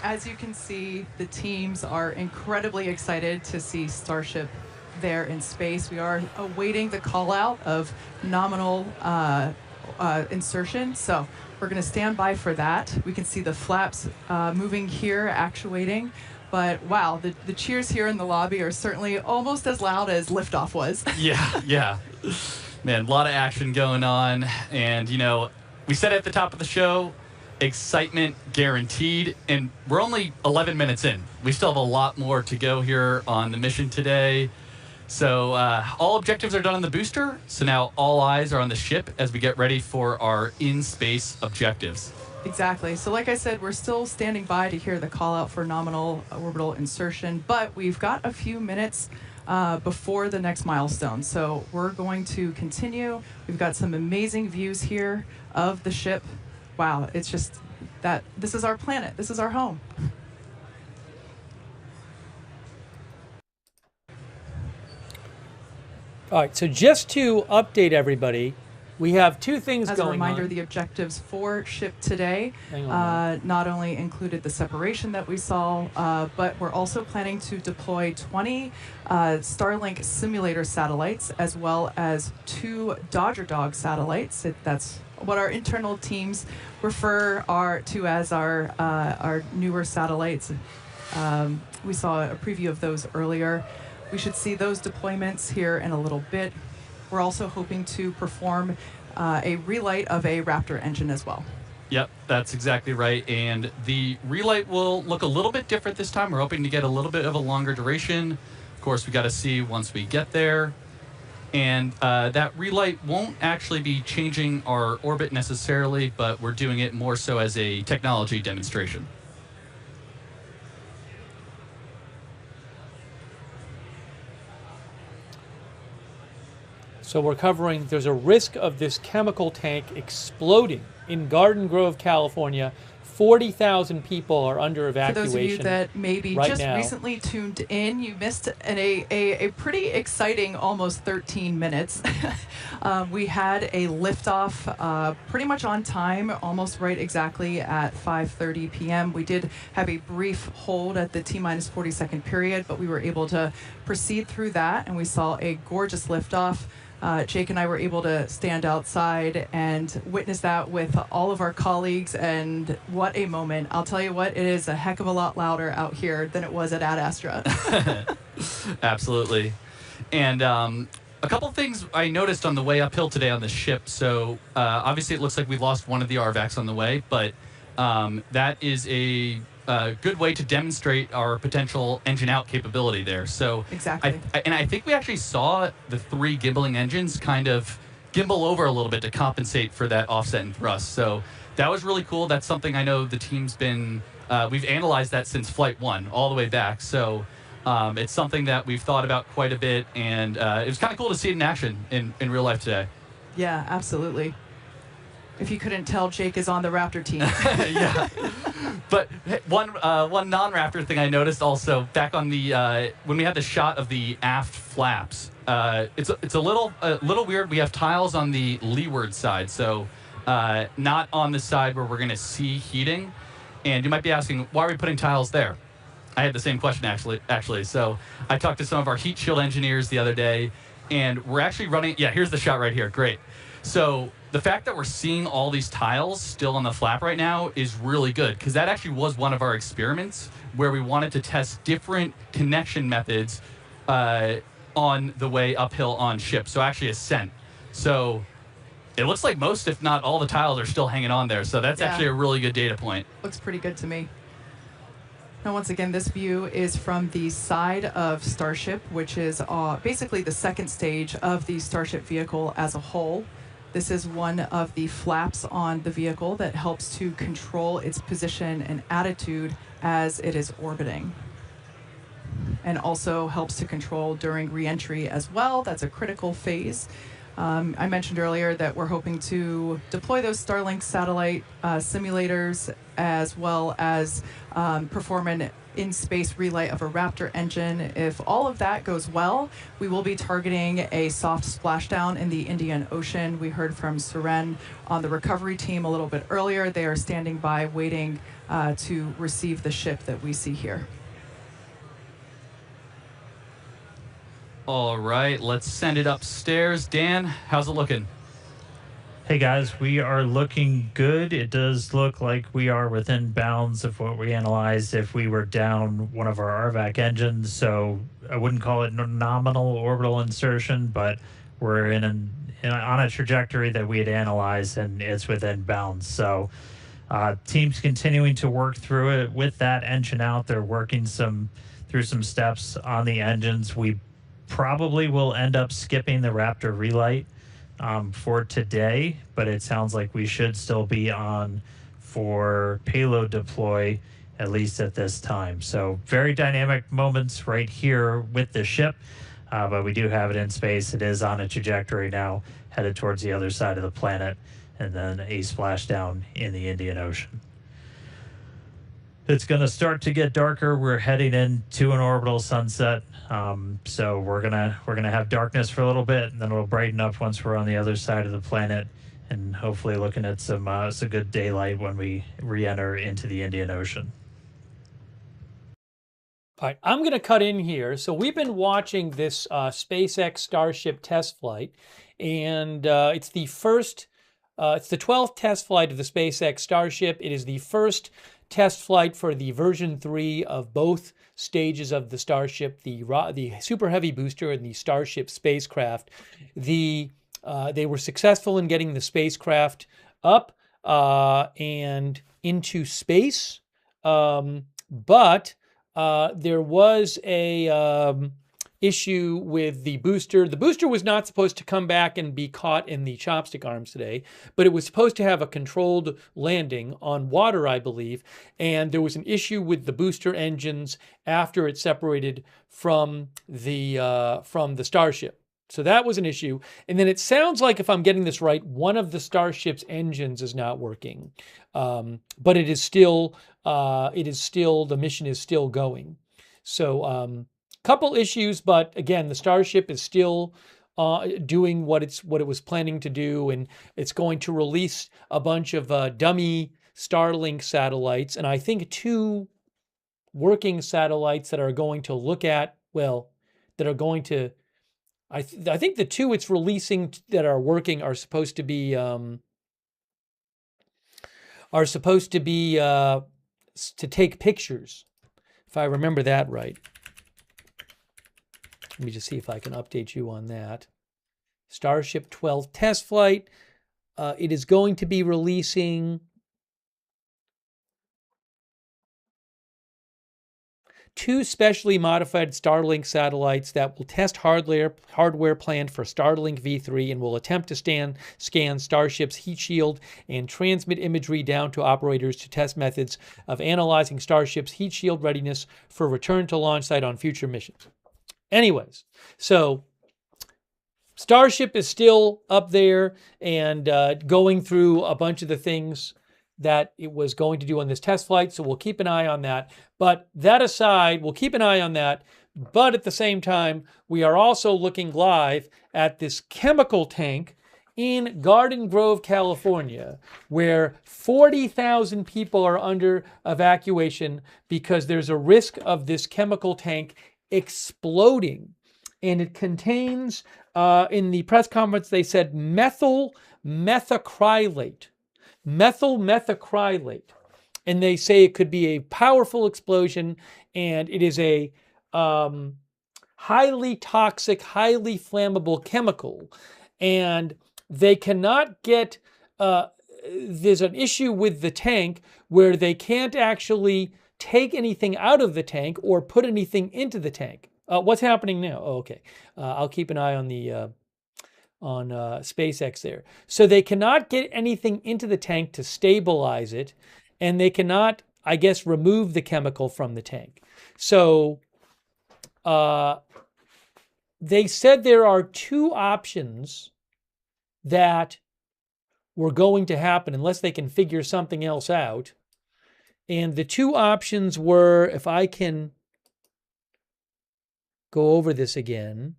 As you can see, the teams are incredibly excited to see Starship there in space. We are awaiting the call out of nominal insertion. So we're going to stand by for that. We can see the flaps moving here, actuating. But wow, the cheers here in the lobby are certainly almost as loud as liftoff was. Yeah. Man, a lot of action going on. And, you know, we said at the top of the show, excitement guaranteed. And we're only 11 minutes in. We still have a lot more to go here on the mission today. So all objectives are done on the booster. So now all eyes are on the ship as we get ready for our in-space objectives. Exactly. So like I said, we're still standing by to hear the call out for nominal orbital insertion, but we've got a few minutes before the next milestone. So we're going to continue. We've got some amazing views here of the ship. Wow, it's just that this is our planet. This is our home. All right, so just to update everybody, we have two things As going a reminder, on. the objectives for ship today Hang on. not only included the separation that we saw, but we're also planning to deploy 20 Starlink simulator satellites, as well as 2 Dodger Dog satellites. That's what our internal teams refer to as our newer satellites. We saw a preview of those earlier. We should see those deployments here in a little bit. We're also hoping to perform a relight of a Raptor engine as well. Yep, that's exactly right. And the relight will look a little bit different this time. We're hoping to get a little bit of a longer duration. Of course, we got to see once we get there. And that relight won't actually be changing our orbit necessarily, but we're doing it more so as a technology demonstration. So we're covering, there's a risk of this chemical tank exploding in Garden Grove, California. 40,000 people are under evacuation. For those of you that maybe right just now. recently tuned in, you missed a pretty exciting almost 13 minutes. We had a liftoff pretty much on time, almost right exactly at 5:30 p.m. We did have a brief hold at the T-minus 40-second period, but we were able to proceed through that, and we saw a gorgeous liftoff. Jake and I were able to stand outside and witness that with all of our colleagues, and what a moment. I'll tell you what, it is a heck of a lot louder out here than it was at Ad Astra. Absolutely. And a couple of things I noticed on the way uphill today on the ship. So obviously it looks like we lost one of the RVACs on the way, but that is a good way to demonstrate our potential engine out capability there. So exactly. I think we actually saw the 3 gimbaling engines kind of gimbal over a little bit to compensate for that offset in thrust. So that was really cool. That's something I know the team's been, we've analyzed that since Flight 1 all the way back. So it's something that we've thought about quite a bit, and it was kind of cool to see it in action in real life today. Yeah, absolutely. If you couldn't tell, Jake is on the Raptor team. Yeah. But one non-Raptor thing I noticed also back on the when we had the shot of the aft flaps, it's a little weird. We have tiles on the leeward side, so not on the side where we're going to see heating. And you might be asking, why are we putting tiles there? I had the same question actually. So I talked to some of our heat shield engineers the other day, and we're actually running. Yeah, here's the shot right here. Great. So the fact that we're seeing all these tiles still on the flap right now is really good, because that actually was one of our experiments where we wanted to test different connection methods on the way uphill on ship, so actually ascent. So it looks like most, if not all, the tiles are still hanging on there, so that's actually a really good data point. Looks pretty good to me. Now, once again, this view is from the side of Starship, which is basically the second stage of the Starship vehicle as a whole. This is one of the flaps on the vehicle that helps to control its position and attitude as it is orbiting, and also helps to control during re-entry as well. That's a critical phase. I mentioned earlier that we're hoping to deploy those Starlink satellite simulators, as well as perform an in-space relight of a Raptor engine. If all of that goes well, we will be targeting a soft splashdown in the Indian Ocean. We heard from Suren on the recovery team a little bit earlier. They are standing by waiting to receive the ship that we see here. All right, let's send it upstairs. Dan, how's it looking? Hey guys, we are looking good. It does look like we are within bounds of what we analyzed if we were down one of our RVAC engines. So I wouldn't call it nominal orbital insertion, but we're on a trajectory that we had analyzed, and it's within bounds. So team's continuing to work through it with that engine out. They're working through some steps on the engines. We probably will end up skipping the Raptor relight for today, but it sounds like we should still be on for payload deploy, at least at this time. So very dynamic moments right here with the ship, but we do have it in space. It is on a trajectory now, headed towards the other side of the planet, and then a splashdown in the Indian Ocean. It's going to start to get darker. We're heading into an orbital sunset. So we're gonna have darkness for a little bit, and then it'll brighten up once we're on the other side of the planet, and hopefully looking at some good daylight when we re-enter into the Indian Ocean. All right, I'm going to cut in here. So we've been watching this SpaceX Starship test flight, and it's the 12th test flight of the SpaceX Starship. It is the first test flight for the version 3 of both stages of the Starship, the Super Heavy booster and the Starship spacecraft. They were successful in getting the spacecraft up and into space, but there was a issue with the booster. The booster was not supposed to come back and be caught in the chopstick arms today, but it was supposed to have a controlled landing on water, I believe, and there was an issue with the booster engines after it separated from the Starship. So that was an issue. And then it sounds like, if I'm getting this right, one of the Starship's engines is not working, but it is still the mission is still going. So couple issues, but again, the Starship is still doing what it was planning to do, and it's going to release a bunch of dummy Starlink satellites, and I think 2 working satellites that are going to I think the 2 it's releasing that are working are supposed to be to take pictures, if I remember that right. Let me just see if I can update you on that. Starship 12 test flight. It is going to be releasing 2 specially modified Starlink satellites that will test hardware planned for Starlink V3 and will attempt to scan Starship's heat shield and transmit imagery down to operators to test methods of analyzing Starship's heat shield readiness for return to launch site on future missions. Anyways, so Starship is still up there and going through a bunch of the things that it was going to do on this test flight, so we'll keep an eye on that. But that aside, we'll keep an eye on that. But at the same time, we are also looking live at this chemical tank in Garden Grove, California, where 40,000 people are under evacuation because there's a risk of this chemical tank exploding. And it contains, in the press conference, they said methyl methacrylate. And they say it could be a powerful explosion, and it is a highly toxic, highly flammable chemical. And they cannot get, there's an issue with the tank where they can't actually take anything out of the tank or put anything into the tank. What's happening now? Oh, okay. I'll keep an eye on the on SpaceX there. So they cannot get anything into the tank to stabilize it, and they cannot, I guess, remove the chemical from the tank. So they said there are 2 options that were going to happen unless they can figure something else out. And the 2 options were, if I can go over this again.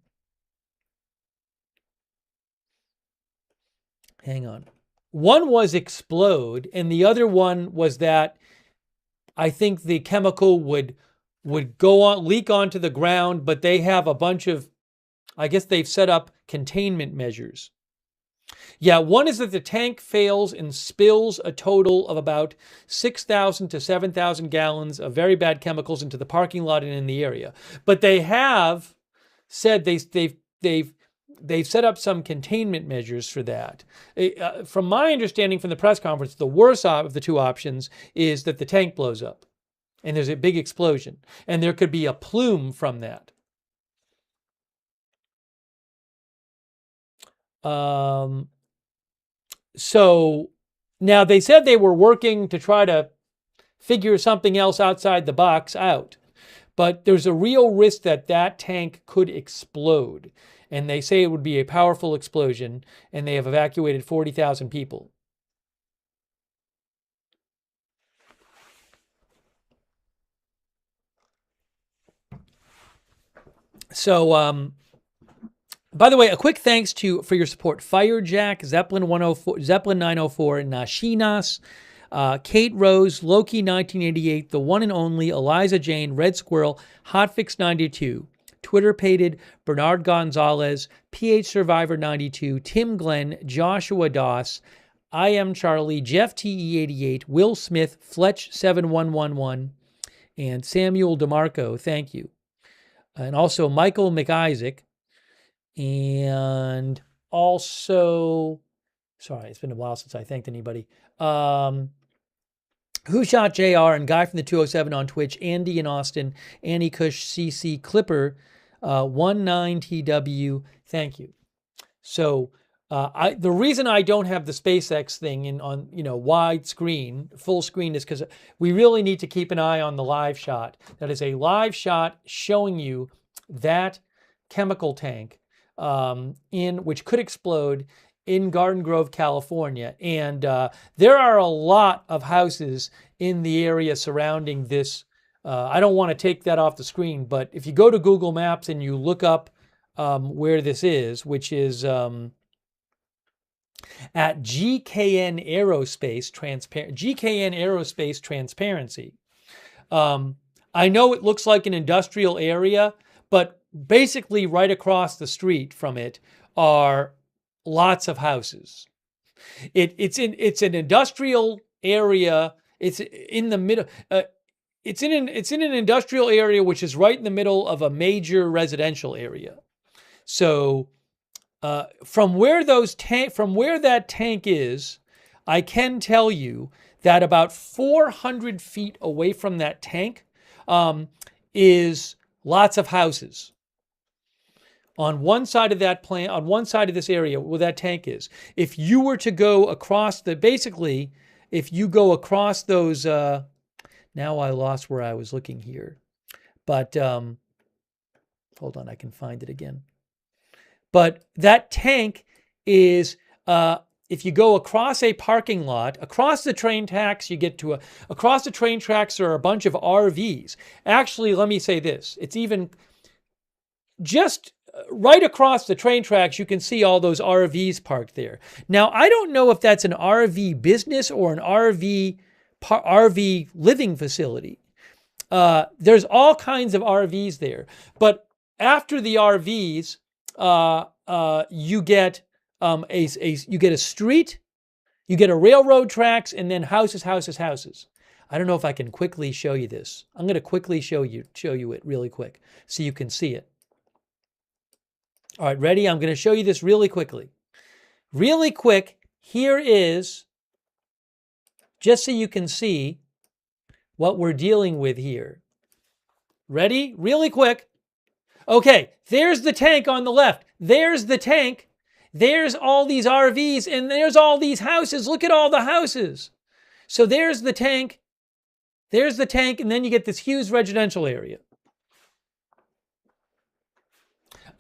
Hang on. One was explode, and the other one was that I think the chemical would go on, leak onto the ground, but they have a bunch of, I guess they've set up containment measures. Yeah, one is that the tank fails and spills a total of about 6,000 to 7,000 gallons of very bad chemicals into the parking lot and in the area. But they have said they've set up some containment measures for that. From my understanding from the press conference, the worst of the two options is that the tank blows up and there's a big explosion, and there could be a plume from that. So now they said they were working to try to figure something else outside the box out, but there's a real risk that that tank could explode. And they say it would be a powerful explosion, and they have evacuated 40,000 people. So, by the way, a quick thanks for your support. Firejack, Zeppelin 104, Zeppelin 904, Nashinas, Kate Rose, Loki 1988, The One and Only, Eliza Jane, Red Squirrel, Hotfix 92, Twitter Pated, Bernard Gonzalez, PH Survivor 92, Tim Glenn, Joshua Doss, I Am Charlie, Jeff TE88, Will Smith, Fletch 7111, and Samuel DeMarco. Thank you. And also Michael McIsaac. And also, sorry, it's been a while since I thanked anybody. Who Shot JR and Guy from the 207 on Twitch, Andy in Austin, Annie Cush, CC Clipper, 19TW. Thank you. So the reason I don't have the SpaceX thing on wide screen, full screen, is because we really need to keep an eye on the live shot. That is a live shot showing you that chemical tank which could explode in Garden Grove, California. And there are a lot of houses in the area surrounding this. I don't want to take that off the screen, but if you go to Google Maps and you look up where this is, which is at GKN Aerospace Transparency. I know it looks like an industrial area, but basically right across the street from it are lots of houses. It's an industrial area. It's in the middle. It's in an industrial area which is right in the middle of a major residential area. So from where that tank is, I can tell you that about 400 feet away from that tank is lots of houses. On one side of that plant, on one side of this area where that tank is, if you were to go across if you go across those, now I lost where I was looking here, but hold on, I can find it again. But that tank is, if you go across a parking lot, across the train tracks, across the train tracks there are a bunch of RVs. Actually, let me say this, it's even just right across the train tracks, you can see all those RVs parked there. Now, I don't know if that's an RV business or an RV living facility. There's all kinds of RVs there. But after the RVs, you get a street, you get a railroad tracks, and then houses, houses, houses. I don't know if I can quickly show you this. I'm going to quickly show you it really quick so you can see it. All right, ready? I'm going to show you this really quickly. Really quick, here is, just so you can see what we're dealing with here. Ready? Really quick. Okay, there's the tank on the left. There's the tank. There's all these RVs, and there's all these houses. Look at all the houses. So there's the tank. There's the tank, and then you get this huge residential area.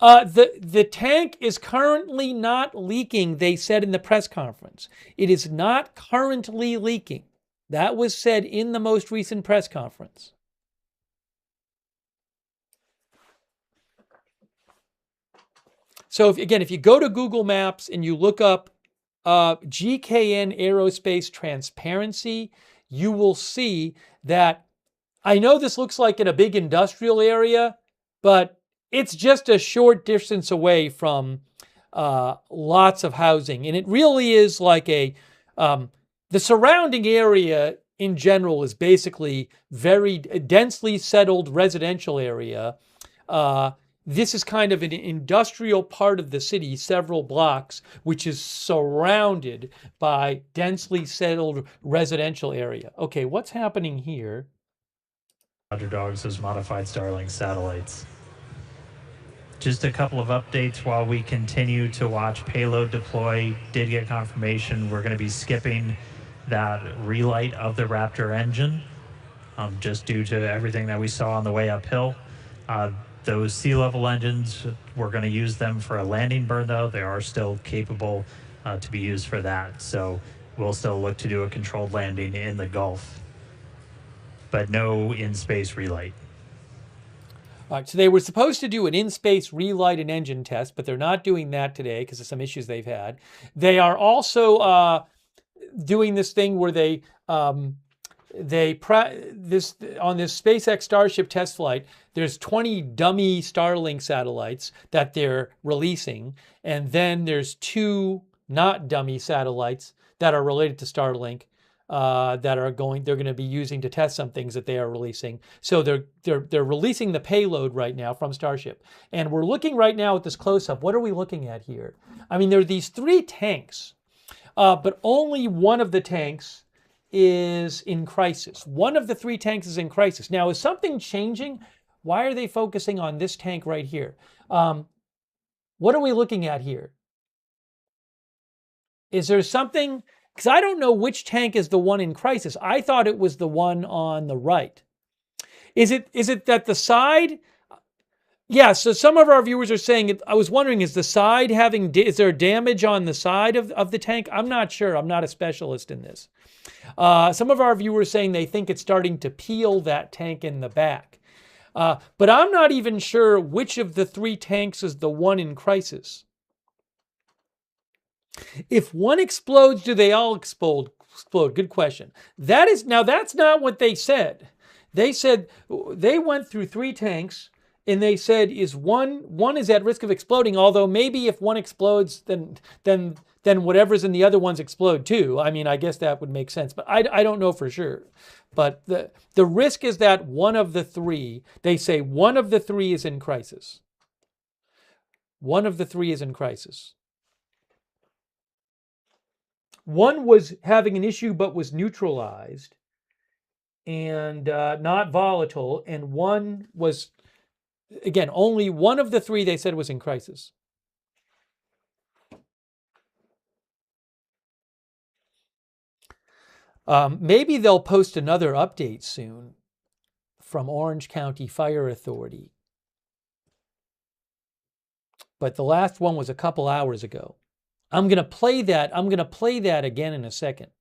The tank is currently not leaking, they said in the press conference. It is not currently leaking. That was said in the most recent press conference. So if you go to Google Maps and you look up GKN Aerospace Transparency, you will see that, I know this looks like in a big industrial area, but it's just a short distance away from lots of housing. And it really is like the surrounding area in general is basically very densely settled residential area. This is kind of an industrial part of the city, several blocks, which is surrounded by densely settled residential area. Okay, what's happening here? Roger Dogs as modified Starlink satellites. Just a couple of updates while we continue to watch payload deploy. Did get confirmation we're going to be skipping that relight of the Raptor engine, just due to everything that we saw on the way uphill. Those sea level engines, we're going to use them for a landing burn, though. They are still capable to be used for that. So we'll still look to do a controlled landing in the Gulf, but no in-space relight. All right, so they were supposed to do an in-space relight and engine test, but they're not doing that today because of some issues they've had. They are also doing this thing where they on this SpaceX Starship test flight, there's 20 dummy Starlink satellites that they're releasing, and then there's 2 not dummy satellites that are related to Starlink that they're going to be using to test some things that they are releasing. So they're releasing the payload right now from Starship, and we're looking right now at this close-up. What are we looking at here? I mean, there are these 3 tanks, but only one of the tanks is in crisis. One of the 3 tanks is in crisis. Now, is something changing? Why are they focusing on this tank right here? What are we looking at here? Is there something? Because I don't know which tank is the one in crisis. I thought it was the one on the right. Is it that the side? Yeah, so some of our viewers are saying, I was wondering, is the side is there damage on the side of the tank? I'm not sure. I'm not a specialist in this. Some of our viewers saying they think it's starting to peel that tank in the back. But I'm not even sure which of the 3 tanks is the one in crisis. If one explodes, do they all explode? Good question. That's not what they said. They said they went through 3 tanks and they said one is at risk of exploding, although maybe if one explodes, then whatever's in the other ones explode too. I mean, I guess that would make sense, but I don't know for sure. But the risk is that one of the 3, they say one of the 3 is in crisis. One of the 3 is in crisis. One was having an issue but was neutralized and not volatile, and one was, again, only one of the 3 they said was in crisis. Maybe they'll post another update soon from Orange County Fire Authority. But the last one was a couple hours ago. I'm going to play that. I'm going to play that again in a second.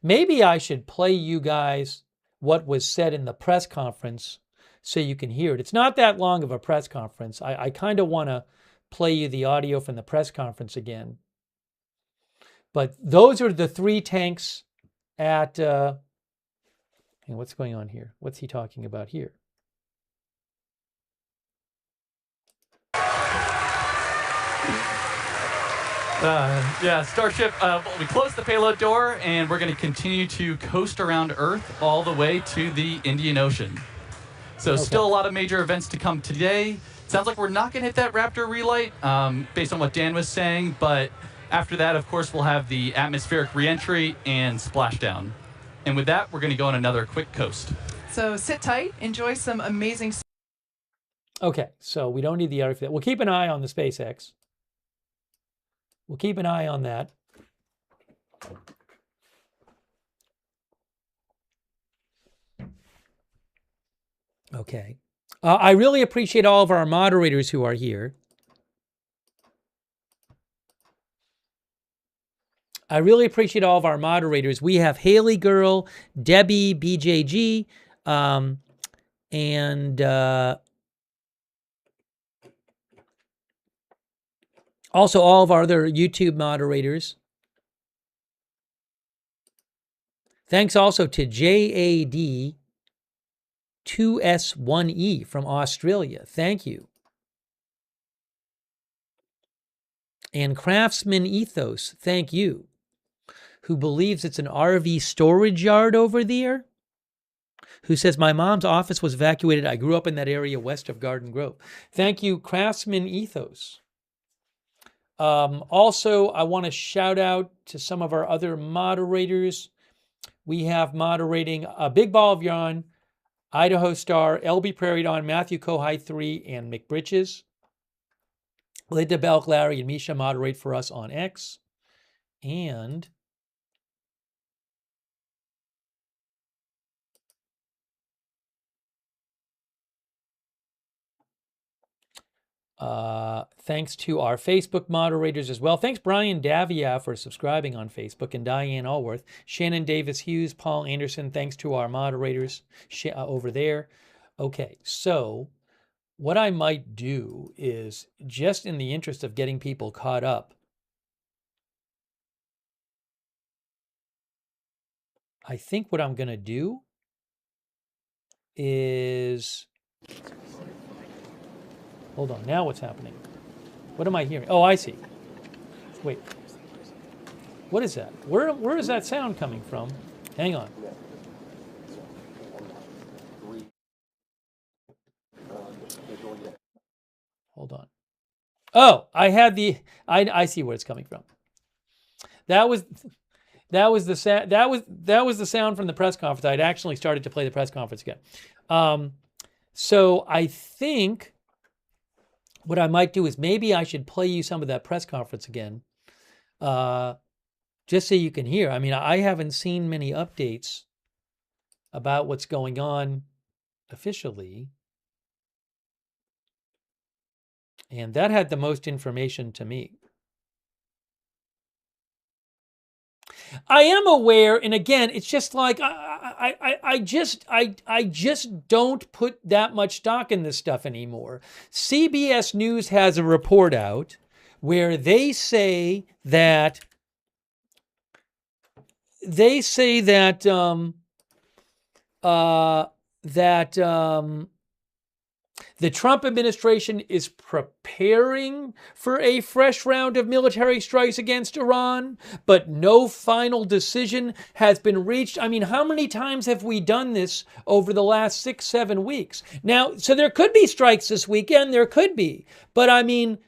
Maybe I should play you guys what was said in the press conference so you can hear it. It's not that long of a press conference. I kind of want to play you the audio from the press conference again. But those are the 3 tanks at... what's going on here? What's he talking about here? Starship, we closed the payload door, and we're going to continue to coast around Earth all the way to the Indian Ocean. So still a lot of major events to come today. Sounds like we're not going to hit that Raptor relight, based on what Dan was saying, but after that, of course, we'll have the atmospheric reentry and splashdown. And with that, we're going to go on another quick coast. So sit tight, enjoy some amazing... Okay, so we don't need the other for that. We'll keep an eye on the SpaceX. We'll keep an eye on that. Okay. I really appreciate all of our moderators who are here. I really appreciate all of our moderators. We have Haley Girl, Debbie, BJG, and also all of our other YouTube moderators. Thanks also to JAD 2S1E from Australia. Thank you. And Craftsman Ethos, thank you, who believes it's an RV storage yard over there, who says, my mom's office was evacuated. I grew up in that area west of Garden Grove. Thank you, Craftsman Ethos. Also, I want to shout out to some of our other moderators. We have moderating Big Ball of Yarn, Idaho Star, LB Prairie Dawn, Matthew Kohai 3, and McBritches. Linda Belk, Larry, and Misha moderate for us on X. And thanks to our Facebook moderators as well. Thanks, Brian Davia, for subscribing on Facebook, and Diane Allworth, Shannon Davis Hughes, Paul Anderson. Thanks to our moderators over there. Okay, so what I might do is, just in the interest of getting people caught up, I think what I'm going to do is, hold on, now what's happening? What am I hearing? Oh, I see. Wait, what is that? Where is that sound coming from? Hang on. Hold on. Oh, I see where it's coming from. That was the sound from the press conference. I'd actually started to play the press conference again. So I think what I might do is maybe I should play you some of that press conference again, just so you can hear. I mean, I haven't seen many updates about what's going on officially, and that had the most information to me. I am aware, and again, it's just like I just don't put that much stock in this stuff anymore. CBS News has a report out where they say that the Trump administration is preparing for a fresh round of military strikes against Iran, but no final decision has been reached. I mean, how many times have we done this over the last 6-7 weeks? Now, so there could be strikes this weekend, there could be, but I mean,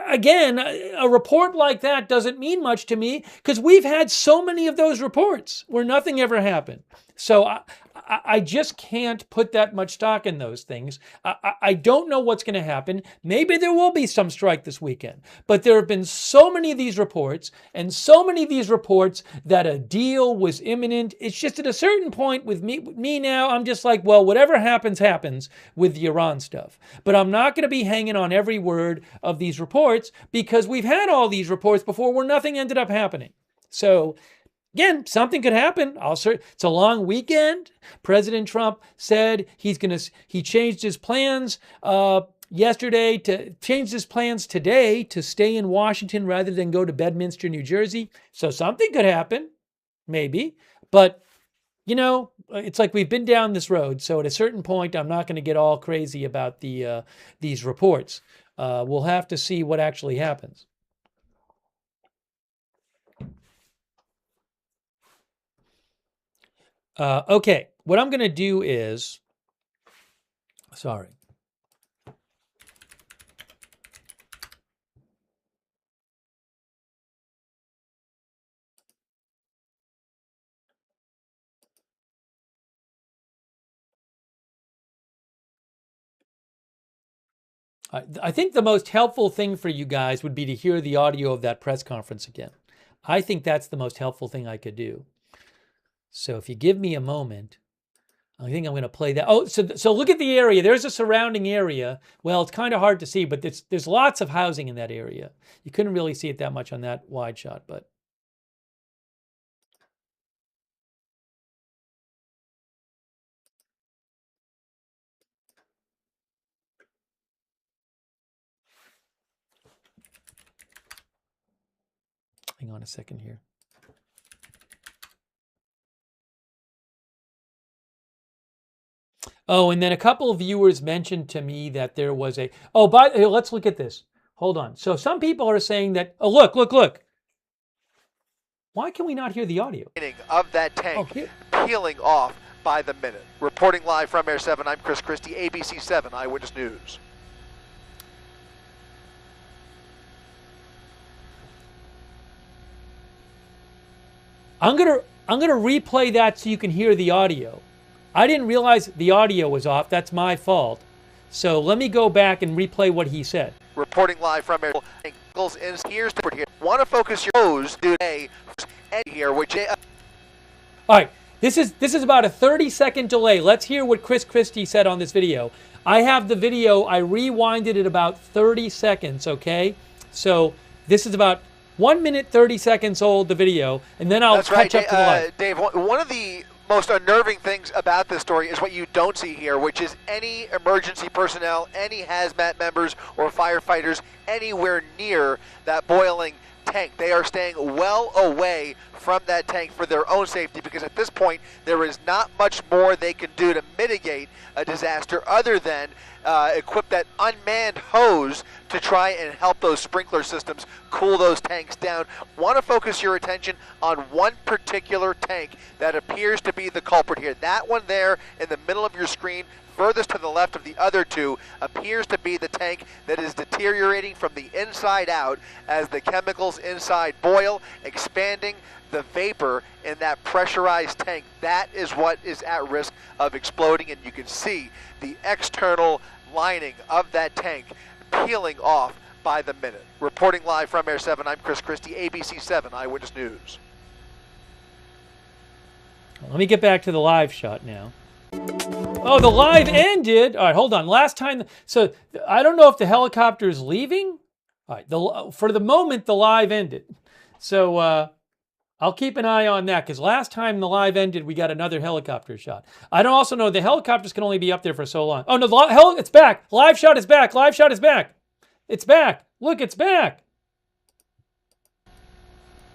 again, a report like that doesn't mean much to me because we've had so many of those reports where nothing ever happened. So I just can't put that much stock in those things. I don't know what's going to happen. Maybe there will be some strike this weekend. But there have been so many of these reports and so many of these reports that a deal was imminent. It's just at a certain point with me now, I'm just like, well, whatever happens, happens with the Iran stuff. But I'm not going to be hanging on every word of these reports because we've had all these reports before where nothing ended up happening. So again, something could happen. It's a long weekend. President Trump said he changed his plans changed his plans today to stay in Washington rather than go to Bedminster, New Jersey. So something could happen, maybe. But, you know, it's like we've been down this road. So at a certain point, I'm not going to get all crazy about these reports. We'll have to see what actually happens. Okay, what I'm going to do is, sorry. I think the most helpful thing for you guys would be to hear the audio of that press conference again. I think that's the most helpful thing I could do. So if you give me a moment, I think I'm going to play that. Oh, so look at the area. There's a surrounding area. Well, it's kind of hard to see, but there's lots of housing in that area. You couldn't really see it that much on that wide shot, but. Hang on a second here. Oh, and then a couple of viewers mentioned to me that there was a, let's look at this. Hold on. So some people are saying that, oh, look. Why can we not hear the audio? Of that tank peeling off by the minute. Reporting live from Air 7, I'm Chris Christie, ABC 7 Eyewitness News. I'm gonna replay that so you can hear the audio. I didn't realize the audio was off. That's my fault. So let me go back and replay what he said. Reporting live from Air 7, here's the here. Want to focus your nose today here, which. All right, this is about a 30-second delay. Let's hear what Chris Christie said on this video. I have the video. I rewinded it about 30 seconds. Okay, so this is about 1 minute 30 seconds old, the video, and then I'll catch up to the live. Dave, one of the most unnerving things about this story is what you don't see here, which is any emergency personnel, any hazmat members or firefighters anywhere near that boiling tank. They are staying well away from that tank for their own safety, because at this point there is not much more they can do to mitigate a disaster other than equip that unmanned hose to try and help those sprinkler systems cool those tanks down. Want to focus your attention on one particular tank that appears to be the culprit here. That one there in the middle of your screen, furthest to the left of the other two, appears to be the tank that is deteriorating from the inside out as the chemicals inside boil, expanding the vapor in that pressurized tank. That is what is at risk of exploding, and you can see the external lining of that tank peeling off by the minute. Reporting live from Air 7, I'm Chris Christie, ABC 7 Eyewitness News. Let me get back to the live shot now. Oh, the live ended. All right, hold on. Last time, so I don't know if the helicopter is leaving. All right, for the moment, the live ended. So I'll keep an eye on that, because last time the live ended, we got another helicopter shot. I don't also know the helicopters can only be up there for so long. Oh no, it's back. Live shot is back. Live shot is back. It's back. Look, it's back.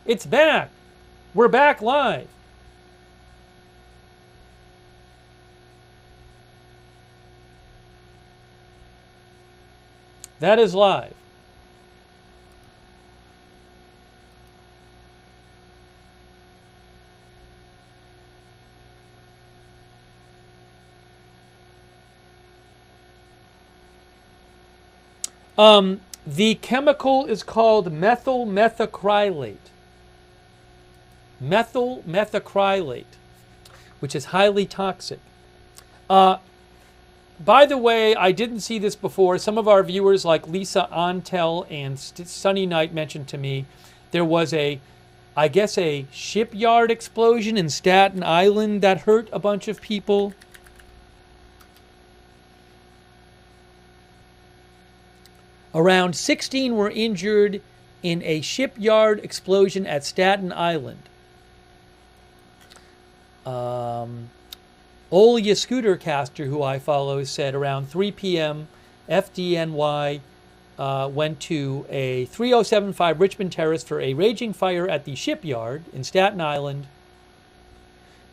It's back. We're back live. That is live. The chemical is called methyl methacrylate. Methyl methacrylate, which is highly toxic. By the way, I didn't see this before. Some of our viewers like Lisa Ontel and Sunny Night mentioned to me there was I guess a shipyard explosion in Staten Island that hurt a bunch of people. Around 16 were injured in a shipyard explosion at Staten Island. Olya Scootercaster, who I follow, said around 3 p.m. FDNY went to a 3075 Richmond Terrace for a raging fire at the shipyard in Staten Island.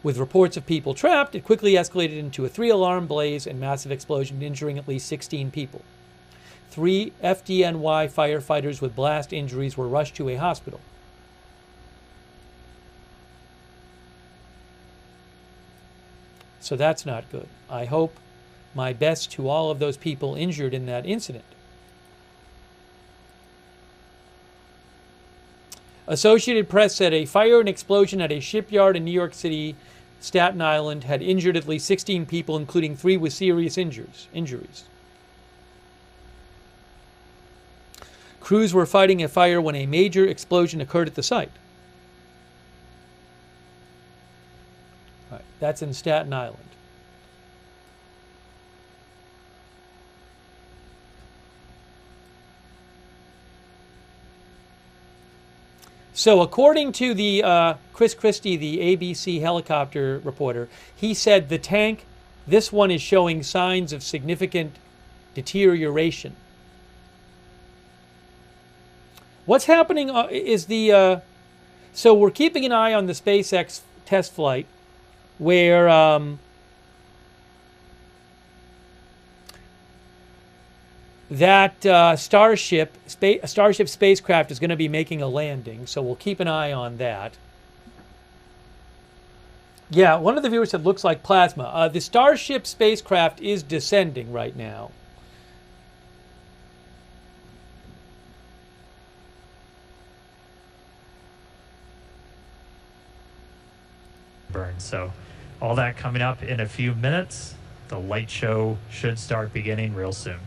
With reports of people trapped, it quickly escalated into a 3-alarm blaze and massive explosion, injuring at least 16 people. 3 FDNY firefighters with blast injuries were rushed to a hospital. So that's not good. I hope my best to all of those people injured in that incident. Associated Press said a fire and explosion at a shipyard in New York City, Staten Island, had injured at least 16 people, including 3 with serious injuries. Crews were fighting a fire when a major explosion occurred at the site. All right, that's in Staten Island. So according to the Chris Christie, the ABC helicopter reporter, he said the tank, this one is showing signs of significant deterioration. What's happening is so we're keeping an eye on the SpaceX test flight where that Starship spacecraft is going to be making a landing, so we'll keep an eye on that. Yeah, one of the viewers said looks like plasma. The Starship spacecraft is descending right now. Burn. So all that coming up in a few minutes. The light show should start beginning real soon.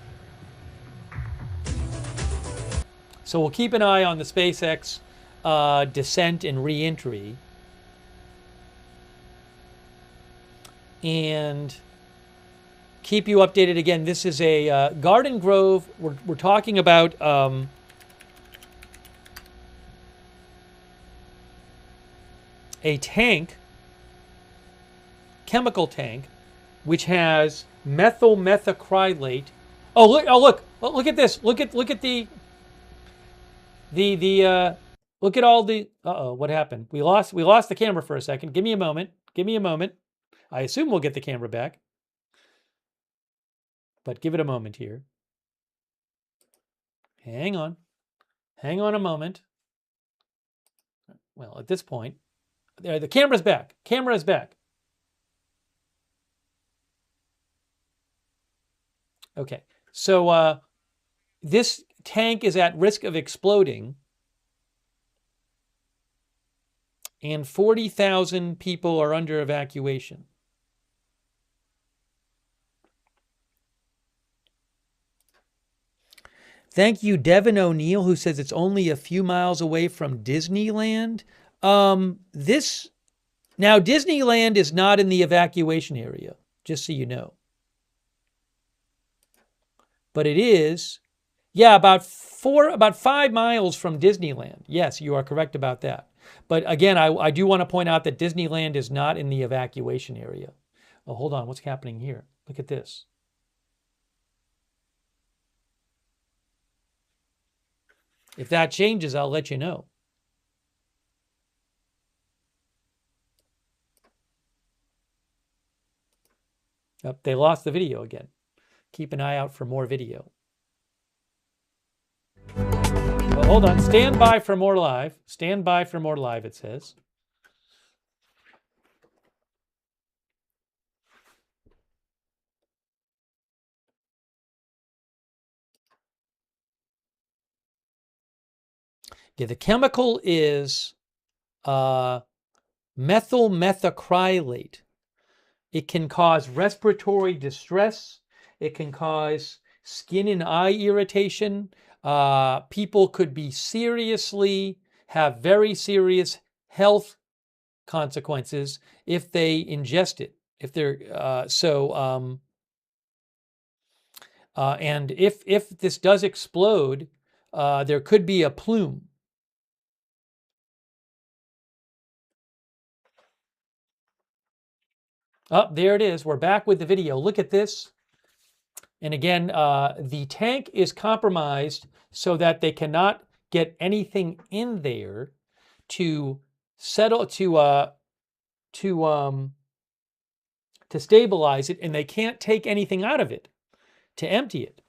So we'll keep an eye on the SpaceX descent and re-entry. And keep you updated. Again, this is a Garden Grove. We're talking about a tank, chemical tank, which has methyl methacrylate. Oh look! Oh look! Look at this! Look at the look at all the. Uh-oh! What happened? We lost the camera for a second. Give me a moment. Give me a moment. I assume we'll get the camera back, but give it a moment here. Hang on. Hang on a moment. Well, at this point, there, the camera's back. Camera is back. Okay, so this tank is at risk of exploding, and 40,000 people are under evacuation. Thank you, Devin O'Neill, who says it's only a few miles away from Disneyland. Now Disneyland is not in the evacuation area, just so you know. But it is, yeah, about 5 miles from Disneyland. Yes, you are correct about that. But again, I do want to point out that Disneyland is not in the evacuation area. Oh, hold on, what's happening here? Look at this. If that changes, I'll let you know. Oh, they lost the video again. Keep an eye out for more video. Oh, hold on. Stand by for more live. Stand by for more live, it says. Yeah, the chemical is methyl methacrylate. It can cause respiratory distress. It can cause skin and eye irritation. People could be have very serious health consequences if they ingest it. If they're and if this does explode, there could be a plume. Oh, there it is. We're back with the video. Look at this. And again, the tank is compromised so that they cannot get anything in there to settle to stabilize it, and they can't take anything out of it to empty it.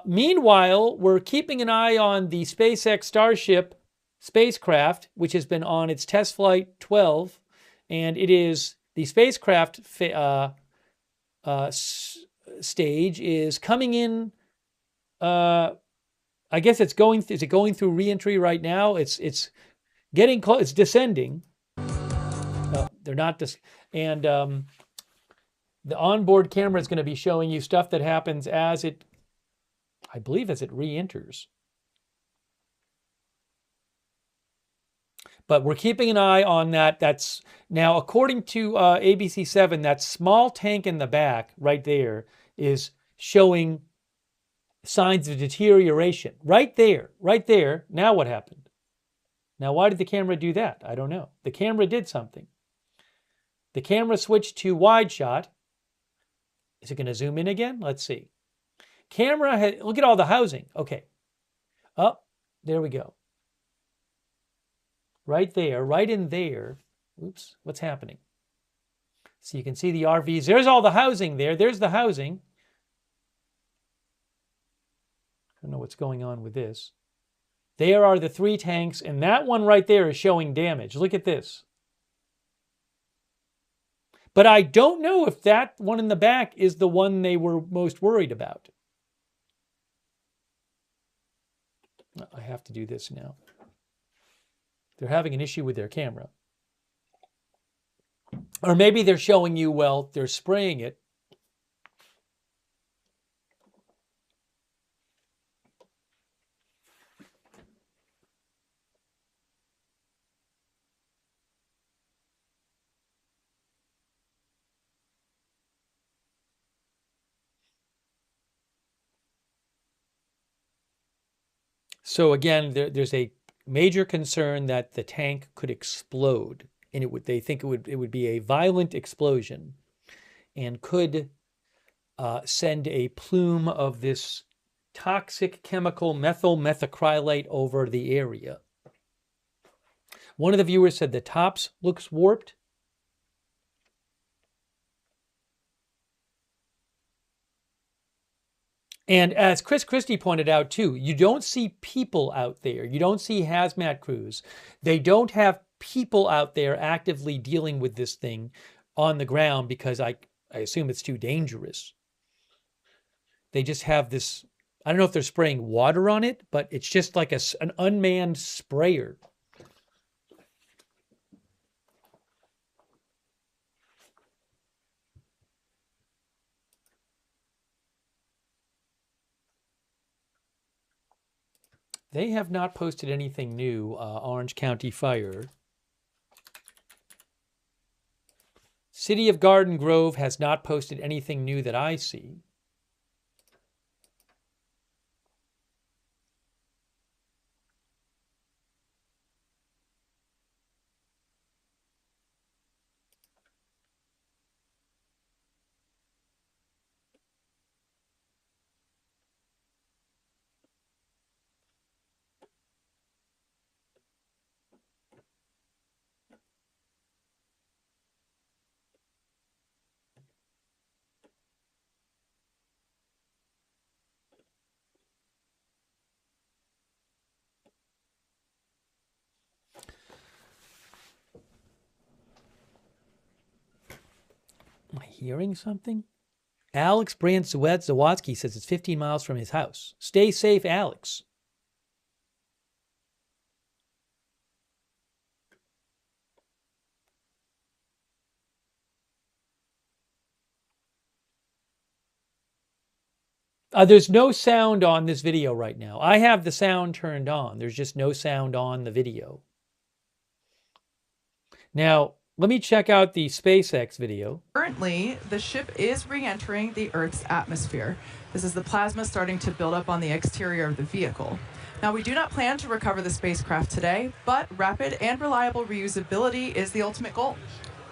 Meanwhile, we're keeping an eye on the SpaceX Starship spacecraft, which has been on its test flight 12. And it is the spacecraft stage is coming in. I guess it's going. Is it going through reentry right now? It's getting close. It's descending. They're not and the onboard camera is going to be showing you stuff that happens as it, I believe, as it re-enters. But we're keeping an eye on that. That's now, according to ABC7, that small tank in the back right there is showing signs of deterioration. Right there, right there. Now what happened? Now, why did the camera do that? I don't know. The camera did something. The camera switched to wide shot. Is it going to zoom in again? Let's see. Camera, look at all the housing. Okay. Oh, there we go. Right there, right in there. Oops, what's happening? So you can see the RVs. There's all the housing there. There's the housing. I don't know what's going on with this. There are the 3 tanks, and that one right there is showing damage. Look at this. But I don't know if that one in the back is the one they were most worried about. I have to do this now. They're having an issue with their camera. Or maybe they're showing you, well, they're spraying it. So again, there's a major concern that the tank could explode, and they think it would be a violent explosion, and could send a plume of this toxic chemical methyl methacrylate over the area. One of the viewers said the tops looks warped. And as Chris Christie pointed out too, you don't see people out there. You don't see hazmat crews. They don't have people out there actively dealing with this thing on the ground because I assume it's too dangerous. They just have this, I don't know if they're spraying water on it, but it's just like an unmanned sprayer. They have not posted anything new, Orange County Fire. City of Garden Grove has not posted anything new that I see. Am I hearing something? Alex Zawatsky says it's 15 miles from his house. Stay safe, Alex. There's no sound on this video right now. I have the sound turned on. There's just no sound on the video. Now, let me check out the SpaceX video. Currently, the ship is re-entering the Earth's atmosphere. This is the plasma starting to build up on the exterior of the vehicle. Now, we do not plan to recover the spacecraft today, but rapid and reliable reusability is the ultimate goal.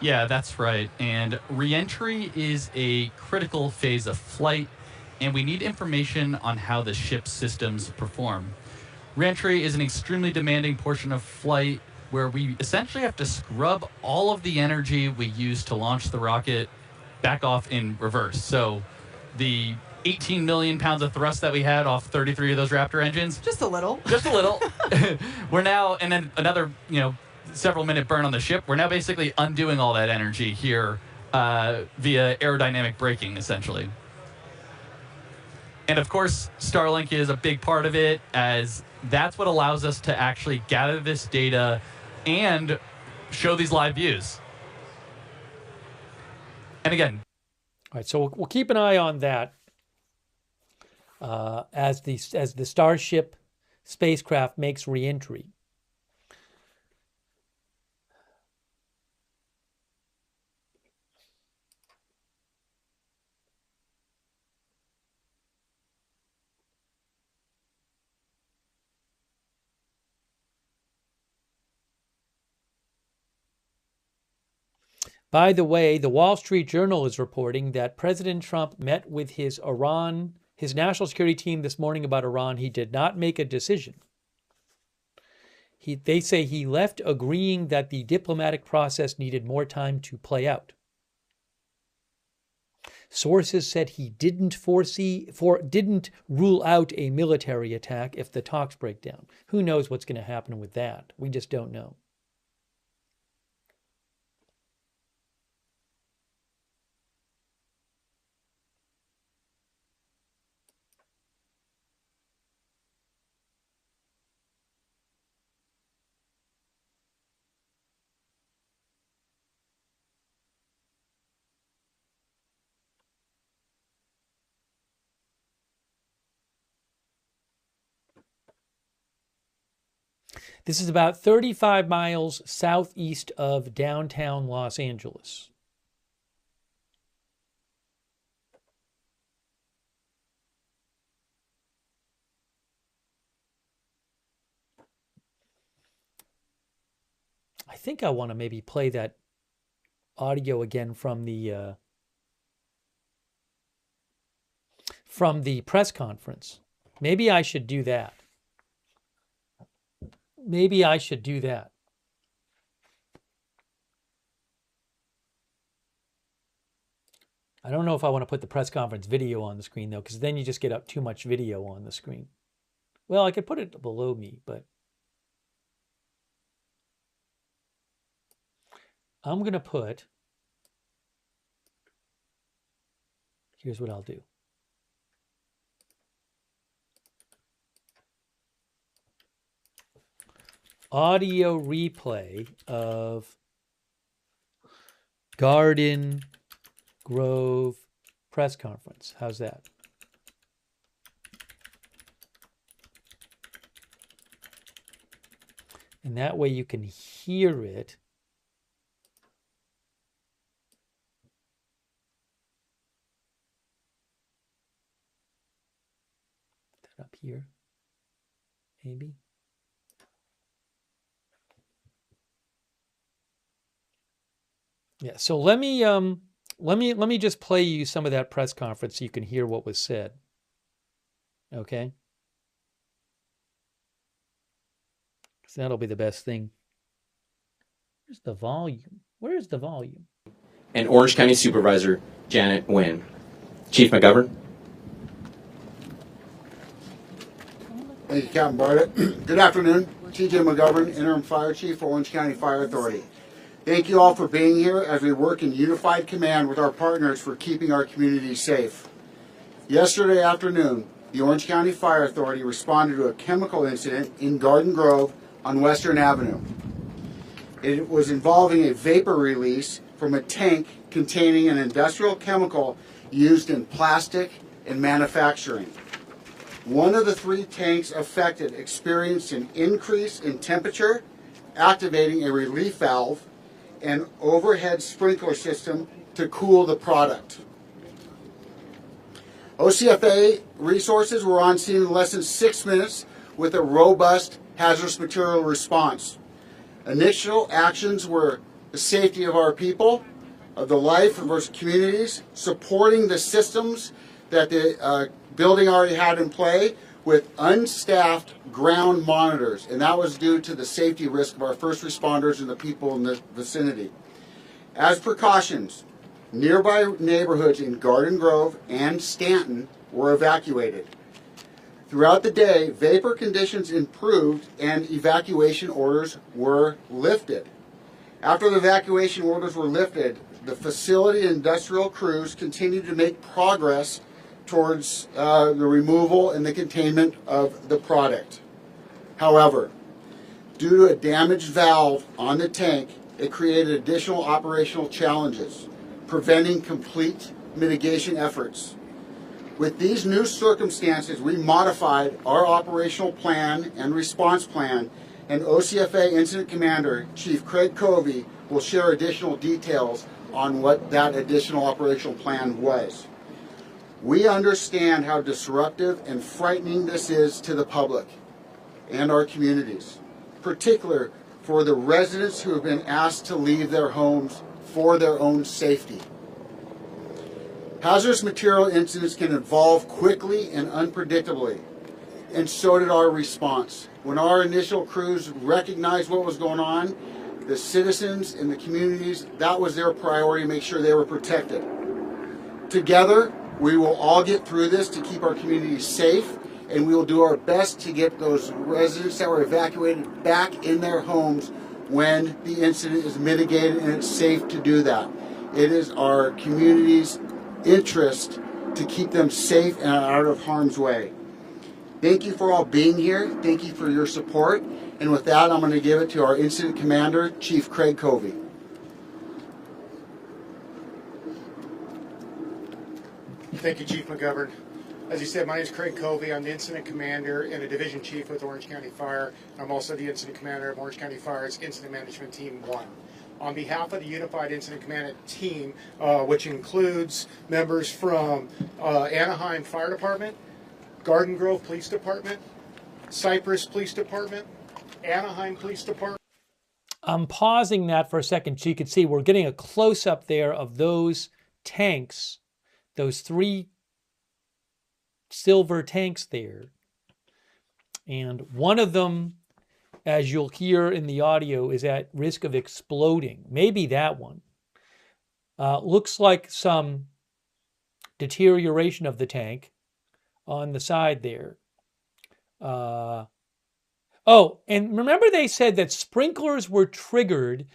Yeah, that's right. And re-entry is a critical phase of flight, and we need information on how the ship's systems perform. Re-entry is an extremely demanding portion of flight where we essentially have to scrub all of the energy we use to launch the rocket back off in reverse. So the 18 million pounds of thrust that we had off 33 of those Raptor engines. Just a little. Just a little. We're now, and then another, several minute burn on the ship. We're now basically undoing all that energy here via aerodynamic braking, essentially. And of course, Starlink is a big part of it, as that's what allows us to actually gather this data and show these live views. And again, all right, so we'll keep an eye on that as the Starship spacecraft makes re-entry. By the way, the Wall Street Journal is reporting that President Trump met with his national security team this morning about Iran. He did not make a decision. They say he left agreeing that the diplomatic process needed more time to play out. Sources said he didn't rule out a military attack if the talks break down. Who knows what's going to happen with that? We just don't know. This is about 35 miles southeast of downtown Los Angeles. I think I want to maybe play that audio again from the press conference. Maybe I should do that. Maybe I should do that. I don't know if I want to put the press conference video on the screen, though, because then you just get up too much video on the screen. Well, I could put it below me, but I'm going to put, here's what I'll do. Audio replay of Garden Grove press conference. How's that? And that way you can hear it. Put that up here, maybe. Yeah, so let me just play you some of that press conference so you can hear what was said. Okay? So that'll be the best thing. Where's the volume? Where's the volume? And Orange County Supervisor Janet Nguyen. Chief McGovern. Thank you, Captain Bartlett. Good afternoon. TJ McGovern, Interim Fire Chief for Orange County Fire Authority. Thank you all for being here as we work in unified command with our partners for keeping our community safe. Yesterday afternoon, the Orange County Fire Authority responded to a chemical incident in Garden Grove on Western Avenue. It was involving a vapor release from a tank containing an industrial chemical used in plastic and manufacturing. One of the 3 tanks affected experienced an increase in temperature, activating a relief valve and overhead sprinkler system to cool the product. OCFA resources were on scene in less than 6 minutes with a robust hazardous material response. Initial actions were the safety of our people, of the life of our communities, supporting the systems that the building already had in play with unstaffed ground monitors, and that was due to the safety risk of our first responders and the people in the vicinity. As precautions, nearby neighborhoods in Garden Grove and Stanton were evacuated. Throughout the day, vapor conditions improved and evacuation orders were lifted. After the evacuation orders were lifted, the facility and industrial crews continued to make progress towards the removal and the containment of the product. However, due to a damaged valve on the tank, it created additional operational challenges, preventing complete mitigation efforts. With these new circumstances, we modified our operational plan and response plan, and OCFA Incident Commander Chief Craig Covey will share additional details on what that additional operational plan was. We understand how disruptive and frightening this is to the public and our communities, particularly for the residents who have been asked to leave their homes for their own safety. Hazardous material incidents can evolve quickly and unpredictably, and so did our response. When our initial crews recognized what was going on, the citizens and the communities, that was their priority, to make sure they were protected. Together, we will all get through this to keep our community safe, and we will do our best to get those residents that were evacuated back in their homes when the incident is mitigated and it's safe to do that. It is our community's interest to keep them safe and out of harm's way. Thank you for all being here. Thank you for your support. And with that, I'm going to give it to our incident commander, Chief Craig Covey. Thank you, Chief McGovern. As you said, my name is Craig Covey. I'm the incident commander and a division chief with Orange County Fire. I'm also the incident commander of Orange County Fire's Incident Management Team 1. On behalf of the Unified Incident Command Team, which includes members from Anaheim Fire Department, Garden Grove Police Department, Cypress Police Department, Anaheim Police Department. I'm pausing that for a second so you can see we're getting a close-up there of those tanks, those 3 silver tanks there. And one of them, as you'll hear in the audio, is at risk of exploding. Maybe that one. Looks like some deterioration of the tank on the side there. Oh, and remember they said that sprinklers were triggered.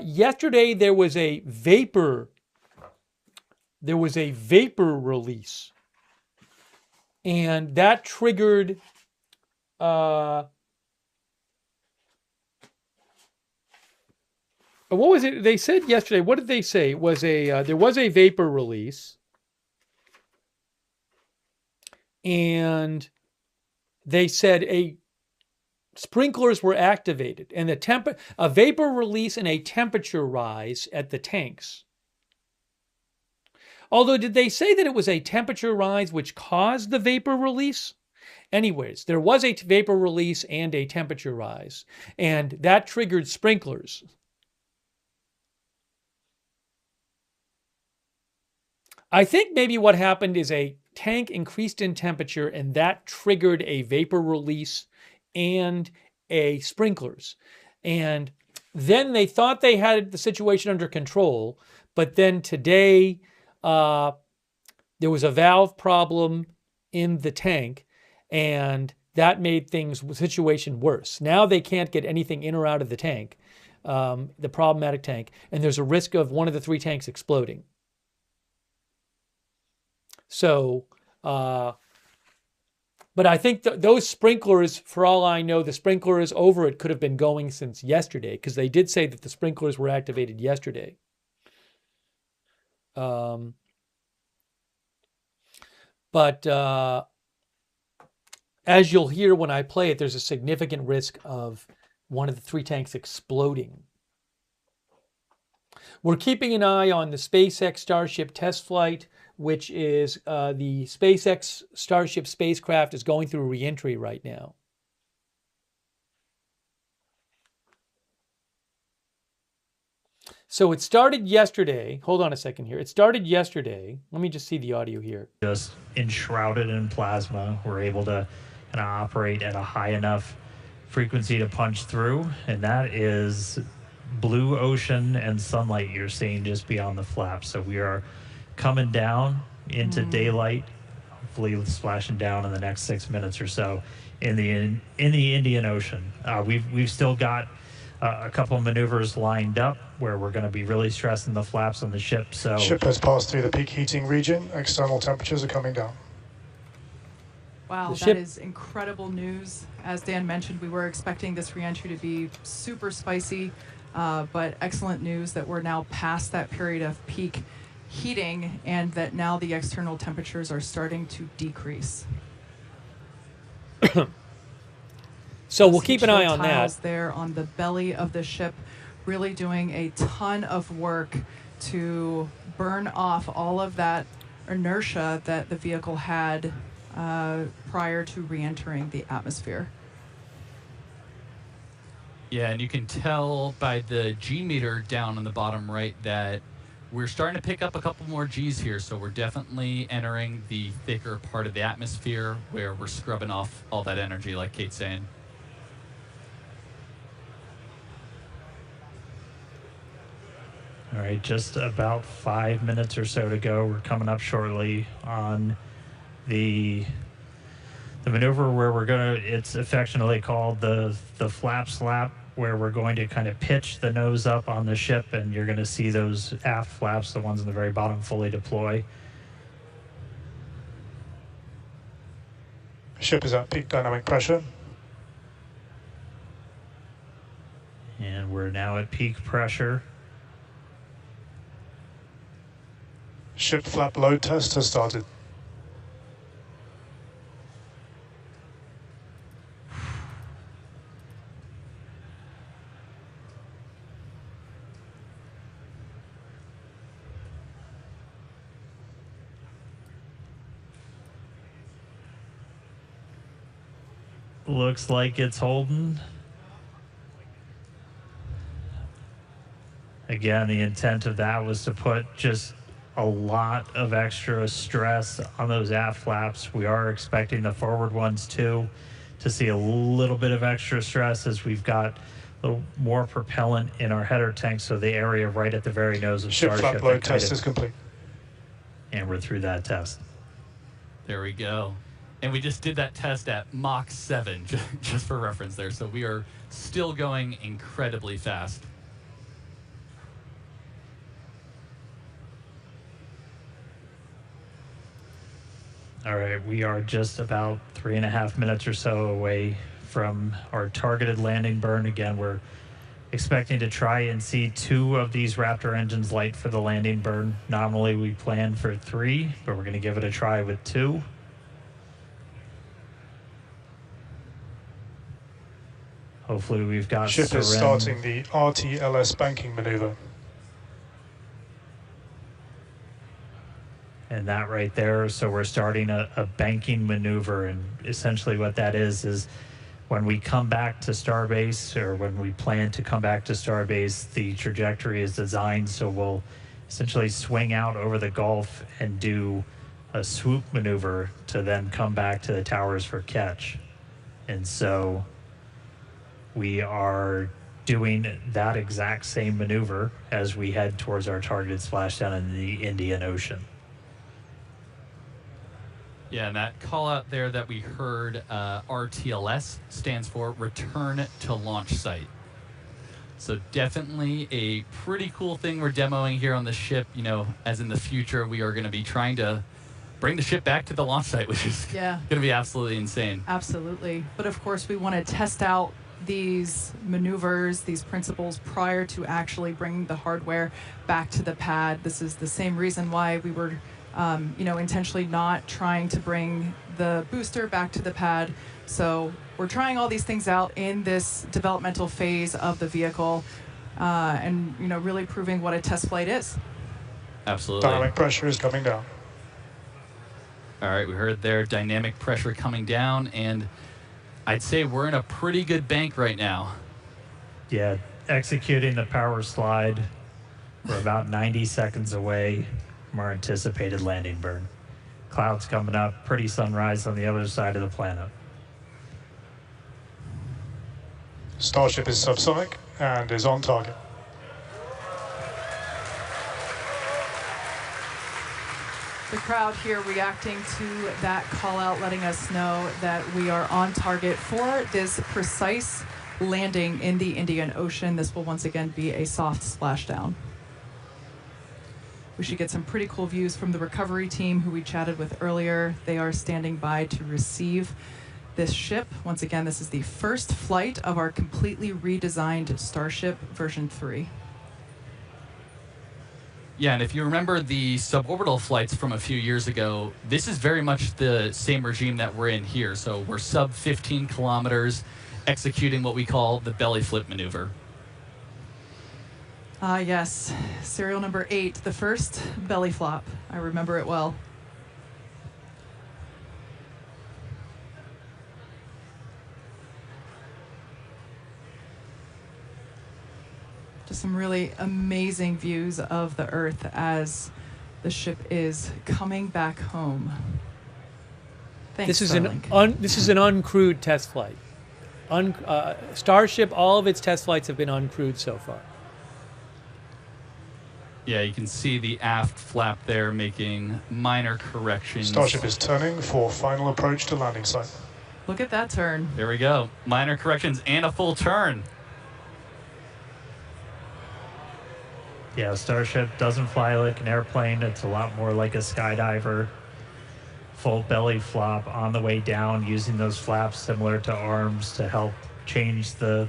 Yesterday there was a vapor release. And that triggered what was it they said yesterday? What did they say? It was there was a vapor release. And they said sprinklers were activated and a vapor release and a temperature rise at the tanks. Although, did they say that it was a temperature rise which caused the vapor release? Anyways, there was a vapor release and a temperature rise, and that triggered sprinklers. I think maybe what happened is a tank increased in temperature, and that triggered a vapor release and a sprinklers. And then they thought they had the situation under control, but then today, there was a valve problem in the tank, and that made the situation worse. Now they can't get anything in or out of the tank, the problematic tank, and there's a risk of one of the 3 tanks exploding. So, but I think those sprinklers, for all I know, the sprinklers over it could have been going since yesterday, because they did say that the sprinklers were activated yesterday. But as you'll hear when I play it, there's a significant risk of one of the 3 tanks exploding. We're keeping an eye on the SpaceX Starship test flight, which is the SpaceX Starship spacecraft is going through re-entry right now. So it started yesterday. Hold on a second here. It started yesterday. Let me just see the audio here. Just enshrouded in plasma. We're able to kind of operate at a high enough frequency to punch through. And that is blue ocean and sunlight you're seeing just beyond the flap. So we are coming down into daylight, hopefully splashing down in the next 6 minutes or so in the Indian Ocean. We've still got a couple of maneuvers lined up where we're going to be really stressing the flaps on the ship. So ship has passed through the peak heating region. External temperatures are coming down. Wow, that is incredible news. As Dan mentioned, we were expecting this reentry to be super spicy, but excellent news that we're now past that period of peak heating and that now the external temperatures are starting to decrease. So we'll keep an eye on that. that. There on the belly of the ship, really doing a ton of work to burn off all of that inertia that the vehicle had prior to re-entering the atmosphere. Yeah, and you can tell by the G meter down on the bottom right that we're starting to pick up a couple more Gs here, so we're definitely entering the thicker part of the atmosphere where we're scrubbing off all that energy, like Kate's saying. All right, just about 5 minutes or so to go. We're coming up shortly on the maneuver where we're going to, it's affectionately called the flap slap, where we're going to kind of pitch the nose up on the ship, and you're going to see those aft flaps, the ones in the very bottom, fully deploy. Ship is at peak dynamic pressure. And we're now at peak pressure. Ship flap load test has started. Looks like it's holding. Again, the intent of that was to put just a lot of extra stress on those aft flaps. We are expecting the forward ones too to see a little bit of extra stress, as we've got a little more propellant in our header tank, so the area right at the very nose of Ship Starship. flap load test is complete. And we're through that test. There we go. And we just did that test at Mach 7, just for reference there. So we are still going incredibly fast. All right, we are just about 3.5 minutes or so away from our targeted landing burn. Again, we're expecting to try and see 2 of these Raptor engines light for the landing burn. Normally we plan for 3, but we're going to give it a try with 2. Hopefully we've got Ship is starting the RTLS banking maneuver. And that right there, so we're starting a banking maneuver, and essentially what that is when we come back to Starbase, or when we plan to come back to Starbase, the trajectory is designed so we'll essentially swing out over the Gulf and do a swoop maneuver to then come back to the towers for catch. And so we are doing that exact same maneuver as we head towards our targeted splashdown in the Indian Ocean. Yeah, and that call out there that we heard, RTLS, stands for Return to Launch Site. So definitely a pretty cool thing we're demoing here on the ship. You know, as in the future, we are going to be trying to bring the ship back to the launch site, which is going to be absolutely insane. Absolutely. But of course, we want to test out these maneuvers, these principles, prior to actually bringing the hardware back to the pad. This is the same reason why we were intentionally not trying to bring the booster back to the pad. So we're trying all these things out in this developmental phase of the vehicle, and really proving what a test flight is. Absolutely. Dynamic pressure is coming down. All right, we heard there dynamic pressure coming down, and I'd say we're in a pretty good bank right now. Yeah, executing the power slide. We're about 90 seconds away from our anticipated landing burn. Clouds coming up, pretty sunrise on the other side of the planet. Starship is subsonic and is on target. The crowd here reacting to that call out, letting us know that we are on target for this precise landing in the Indian Ocean. This will once again be a soft splashdown. We should get some pretty cool views from the recovery team who we chatted with earlier. They are standing by to receive this ship. Once again, this is the first flight of our completely redesigned Starship version 3. Yeah, and if you remember the suborbital flights from a few years ago, this is very much the same regime that we're in here. So we're sub 15 kilometers, executing what we call the belly flip maneuver. Yes, serial number 8, the first belly flop. I remember it well. Just some really amazing views of the Earth as the ship is coming back home. Thanks, This is Starlink. this is an uncrewed test flight. Starship, all of its test flights have been uncrewed so far. Yeah, you can see the aft flap there making minor corrections. Starship is turning for final approach to landing site. Look at that turn. There we go. Minor corrections and a full turn. Yeah, Starship doesn't fly like an airplane. It's a lot more like a skydiver. Full belly flop on the way down, using those flaps similar to arms to help change the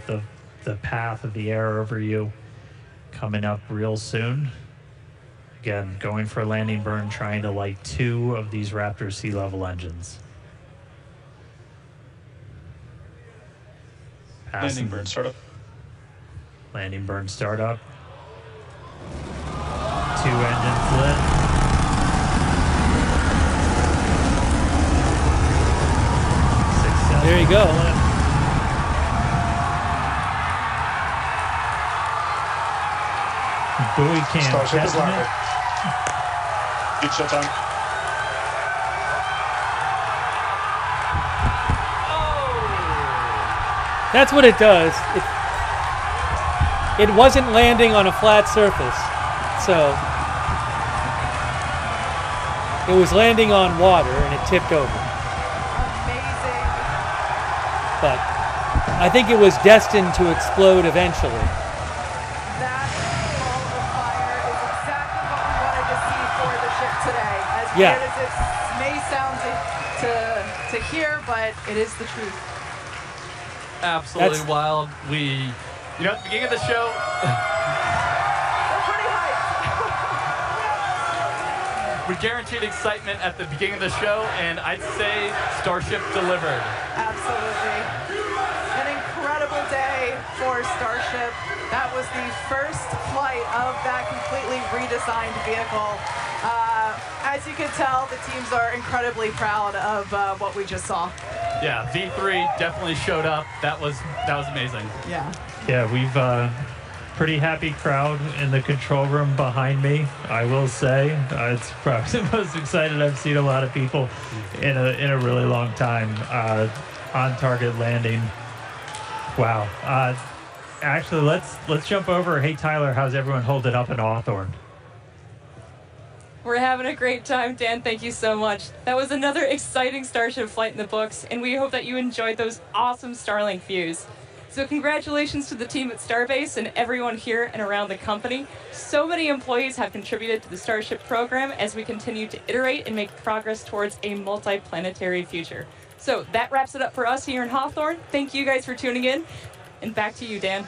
path of the air over you. Coming up real soon. Again, going for a landing burn, trying to light 2 of these Raptor sea level engines. Landing burn startup. Landing burn startup. 2 engines lit. There you go. Buoy cam Starship is testament. landed. Heat shutdown. That's what it does. It wasn't landing on a flat surface, so it was landing on water and it tipped over. Amazing. But I think it was destined to explode eventually. That ball of fire is exactly what we wanted to see for the ship today. As Yeah. weird as it may sound to hear, but it is the truth. Absolutely That's- wild. We, you know, at the beginning of the show, We're pretty hyped. we guaranteed excitement at the beginning of the show, and I'd say Starship delivered. Absolutely. An incredible day for Starship. That was the first flight of that completely redesigned vehicle. As you can tell, the teams are incredibly proud of what we just saw. Yeah, V3 definitely showed up. That was amazing. Yeah. Yeah, we've pretty happy crowd in the control room behind me, I will say. It's probably the most excited I've seen a lot of people in a really long time. On target landing. Wow. Actually, let's jump over. Hey Tyler, how's everyone holding up in Hawthorne? We're having a great time, Dan. Thank you so much. That was another exciting Starship flight in the books, and we hope that you enjoyed those awesome Starlink views. So congratulations to the team at Starbase and everyone here and around the company. So many employees have contributed to the Starship program as we continue to iterate and make progress towards a multi-planetary future. So that wraps it up for us here in Hawthorne. Thank you guys for tuning in, and back to you, Dan.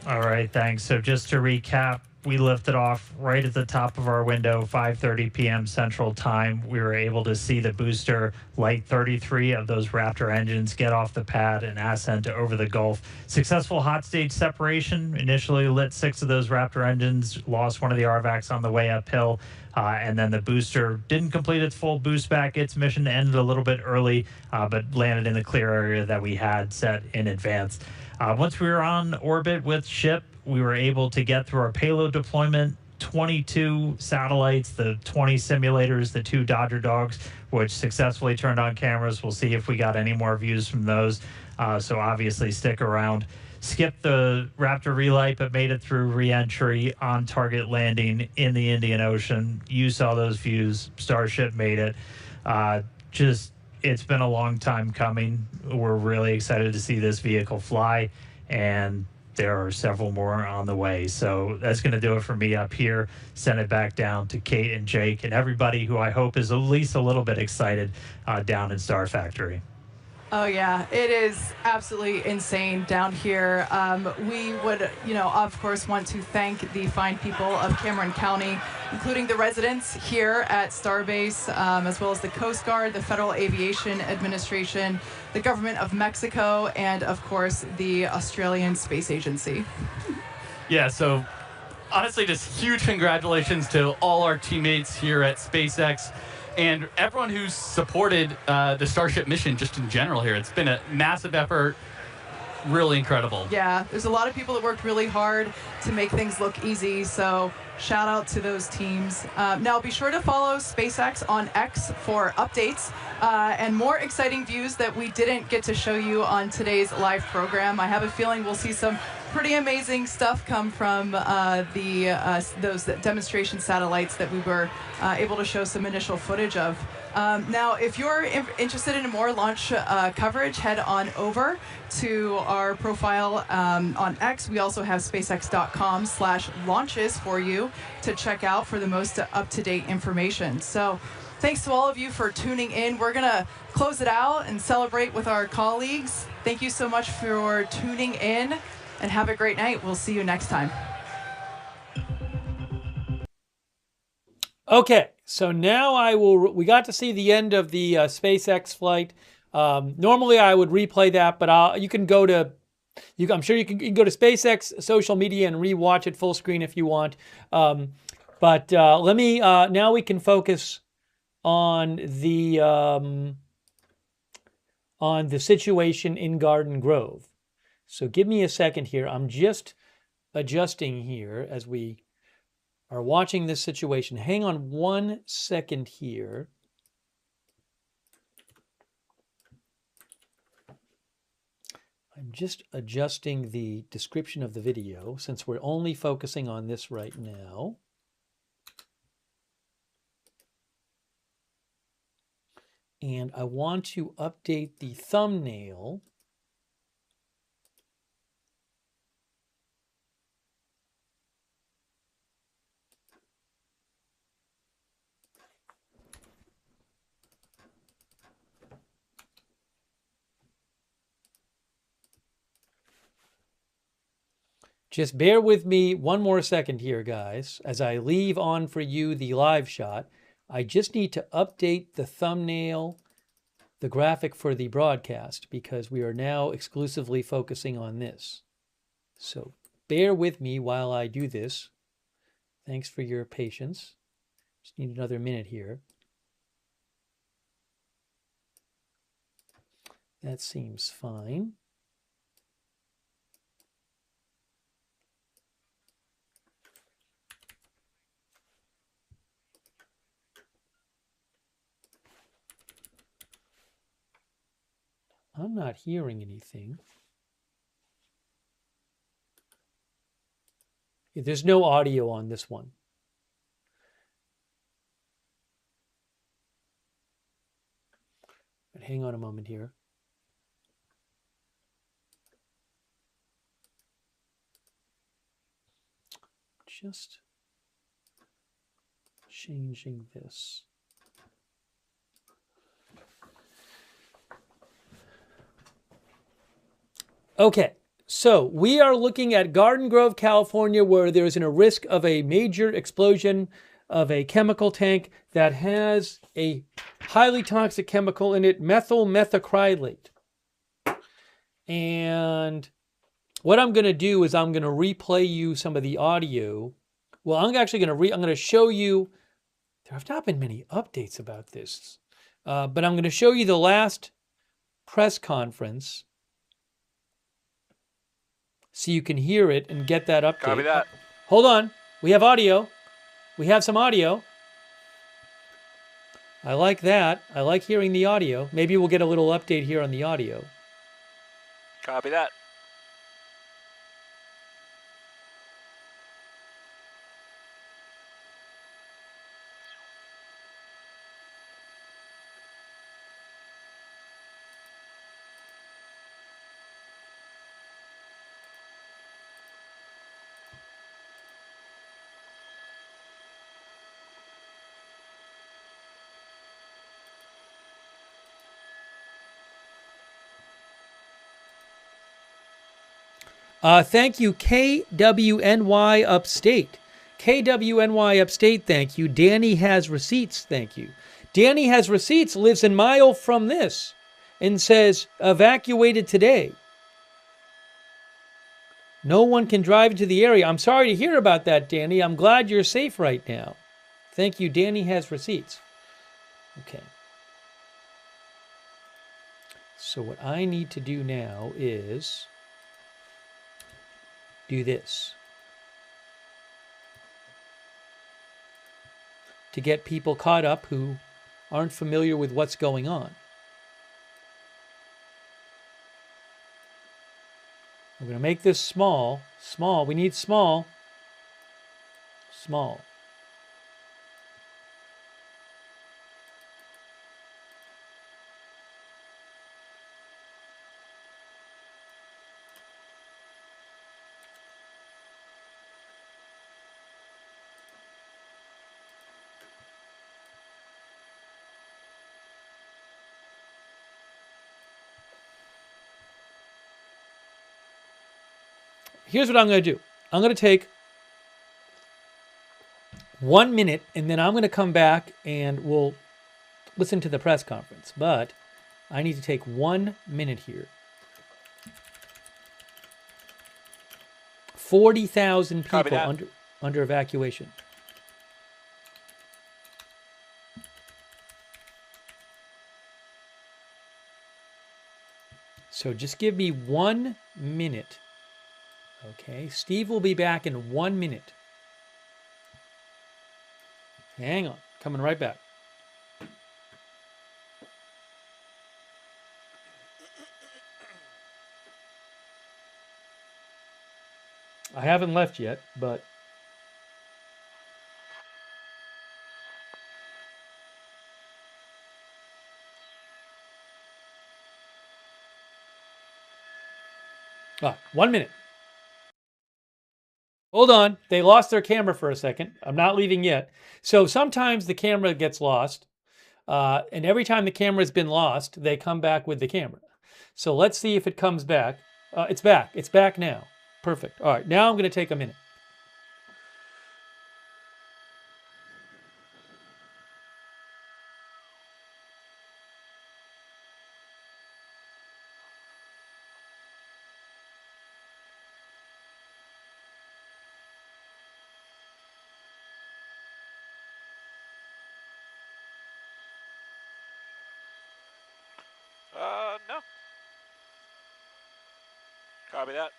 All right, thanks. So just to recap, we lifted off right at the top of our window, 5:30 p.m. Central Time. We were able to see the booster light 33 of those Raptor engines get off the pad and ascend over the Gulf. Successful hot stage separation. Initially lit 6 of those Raptor engines, lost one of the RVACs on the way uphill. And then the booster didn't complete its full boost back. Its mission ended a little bit early, but landed in the clear area that we had set in advance. Once we were on orbit with ship, we were able to get through our payload deployment, 22 satellites, the 20 simulators, the 2 Dodger dogs, which successfully turned on cameras. We'll see if we got any more views from those. So obviously stick around. Skipped the Raptor relight, but made it through re-entry on target landing in the Indian Ocean. You saw those views. Starship made it. It's been a long time coming. We're really excited to see this vehicle fly, and there are several more on the way. So that's going to do it for me up here. Send it back down to Kate and Jake and everybody who I hope is at least a little bit excited down in Star Factory. Oh yeah, it is absolutely insane down here. We would, of course, want to thank the fine people of Cameron County, including the residents here at Starbase, as well as the Coast Guard, the Federal Aviation Administration, the Government of Mexico, and of course, the Australian Space Agency. Yeah, so honestly, just huge congratulations to all our teammates here at SpaceX and everyone who's supported the Starship mission just in general here. It's been a massive effort, really incredible. Yeah, there's a lot of people that worked really hard to make things look easy, so shout out to those teams. Now be sure to follow SpaceX on X for updates and more exciting views that we didn't get to show you on today's live program. I have a feeling we'll see some pretty amazing stuff come from those demonstration satellites that we were able to show some initial footage of. Now, if you're interested in more launch coverage, head on over to our profile on X. We also have SpaceX.com/launches for you to check out for the most up-to-date information. So thanks to all of you for tuning in. We're going to close it out and celebrate with our colleagues. Thank you so much for tuning in, and have a great night. We'll see you next time. Okay, so now we got to see the end of the SpaceX flight. Normally I would replay that, but you can go to, I'm sure you can go to SpaceX social media and rewatch it full screen if you want. But let me, now we can focus on the situation in Garden Grove. So give me a second here. I'm just adjusting here as we are watching this situation. Hang on 1 second here. I'm just adjusting the description of the video since we're only focusing on this right now. And I want to update the thumbnail. Just bear with me 1 more second here, guys, as I leave on for you the live shot. I just need to update the thumbnail, the graphic for the broadcast, because we are now exclusively focusing on this. So bear with me while I do this. Thanks for your patience. Just need another minute here. That seems fine. I'm not hearing anything. There's no audio on this one. But hang on a moment here. Just changing this. Okay, so we are looking at Garden Grove, California, where there's a risk of a major explosion of a chemical tank that has a highly toxic chemical in it, methyl methacrylate. And what I'm going to do is I'm going to replay you some of the audio. Well, I'm actually going to show you. There have not been many updates about this, but I'm going to show you the last press conference, so you can hear it and get that update. Copy that. Hold on. We have audio. We have some audio. I like that. I like hearing the audio. Maybe we'll get a little update here on the audio. Copy that. Thank you, KWNY Upstate. KWNY Upstate, thank you. Danny Has Receipts, thank you. Danny Has Receipts lives a mile from this and says, evacuated today. No one can drive into the area. I'm sorry to hear about that, Danny. I'm glad you're safe right now. Thank you, Danny Has Receipts. Okay. So what I need to do now is do this to get people caught up who aren't familiar with what's going on. We're going to make this small. Small. We need small. Small. Here's what I'm going to do. I'm going to take 1 minute, and then I'm going to come back and we'll listen to the press conference. But I need to take 1 minute here. 40,000 people under evacuation. So just give me 1 minute. Okay, Steve will be back in 1 minute. Hang on, coming right back. I haven't left yet, but ah, 1 minute. Hold on. They lost their camera for a second. I'm not leaving yet. So sometimes the camera gets lost. And every time the camera's been lost, they come back with the camera. So let's see if it comes back. It's back. It's back now. Perfect. All right. Now I'm going to take a minute. No. Copy that.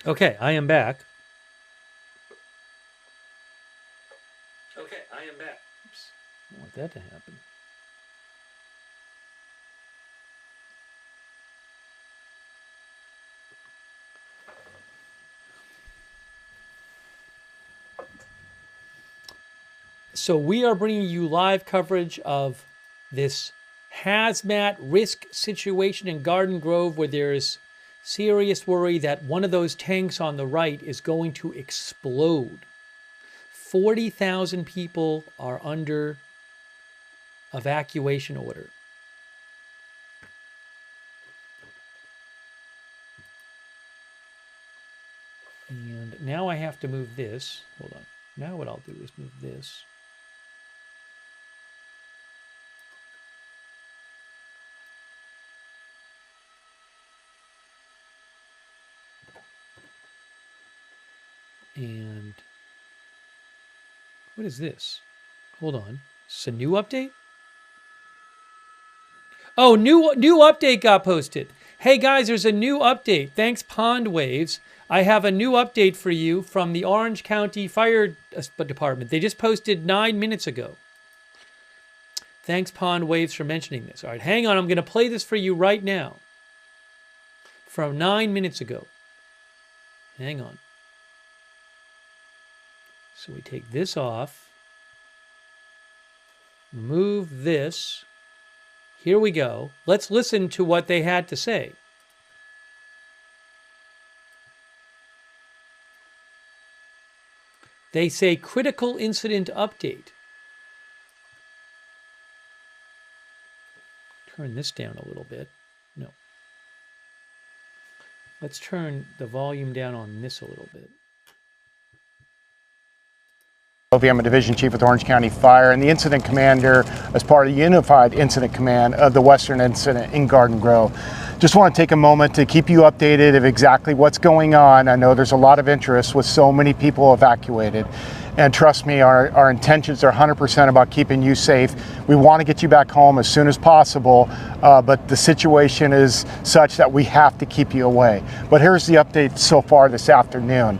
Okay, I am back. Okay, I am back. Oops. I don't want that to happen. So we are bringing you live coverage of this hazmat risk situation in Garden Grove, where there's serious worry that one of those tanks on the right is going to explode. 40,000 people are under evacuation order. And now I have to move this. Hold on. Now what I'll do is move this. And what is this? Hold on. It's a new update? Oh, new update got posted. Hey guys, there's a new update. Thanks, Pond Waves. I have a new update for you from the Orange County Fire Department. They just posted 9 minutes ago. Thanks, Pond Waves, for mentioning this. All right, hang on. I'm going to play this for you right now. From 9 minutes ago. Hang on. So we take this off. Move this. Here we go. Let's listen to what they had to say. They say critical incident update. Turn this down a little bit. No. Let's turn the volume down on this a little bit. I'm a division chief with Orange County Fire and the incident commander as part of the Unified Incident Command of the Western Incident in Garden Grove. Just want to take a moment to keep you updated of exactly what's going on. I know there's a lot of interest with so many people evacuated. And trust me, our intentions are 100% about keeping you safe. We want to get you back home as soon as possible, but the situation is such that we have to keep you away. But here's the update so far this afternoon.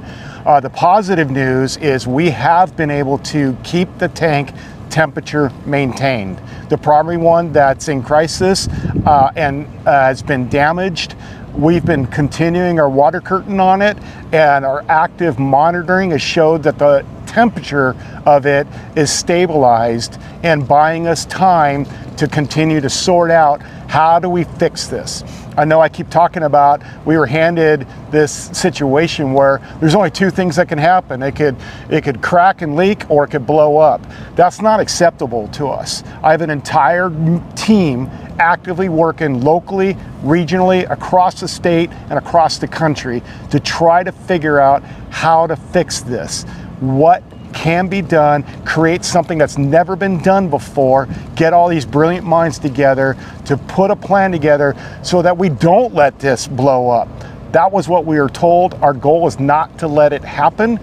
The positive news is we have been able to keep the tank temperature maintained. The primary one that's in crisis and has been damaged, we've been continuing our water curtain on it, and our active monitoring has showed that the temperature of it is stabilized and buying us time to continue to sort out how do we fix this. I know I keep talking about we were handed this situation where there's only two things that can happen. It could crack and leak, or it could blow up. That's not acceptable to us. I have an entire team actively working locally, regionally, across the state and across the country to try to figure out how to fix this. What can be done, create something that's never been done before, get all these brilliant minds together to put a plan together so that we don't let this blow up. That was what we were told. Our goal is not to let it happen,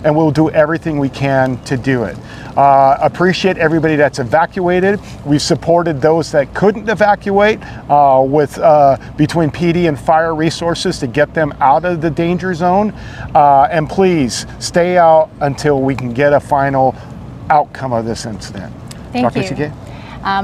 and we'll do everything we can to do it. Appreciate everybody that's evacuated. We've supported those that couldn't evacuate with between PD and fire resources to get them out of the danger zone. And please stay out until we can get a final outcome of this incident. Thank you. CK?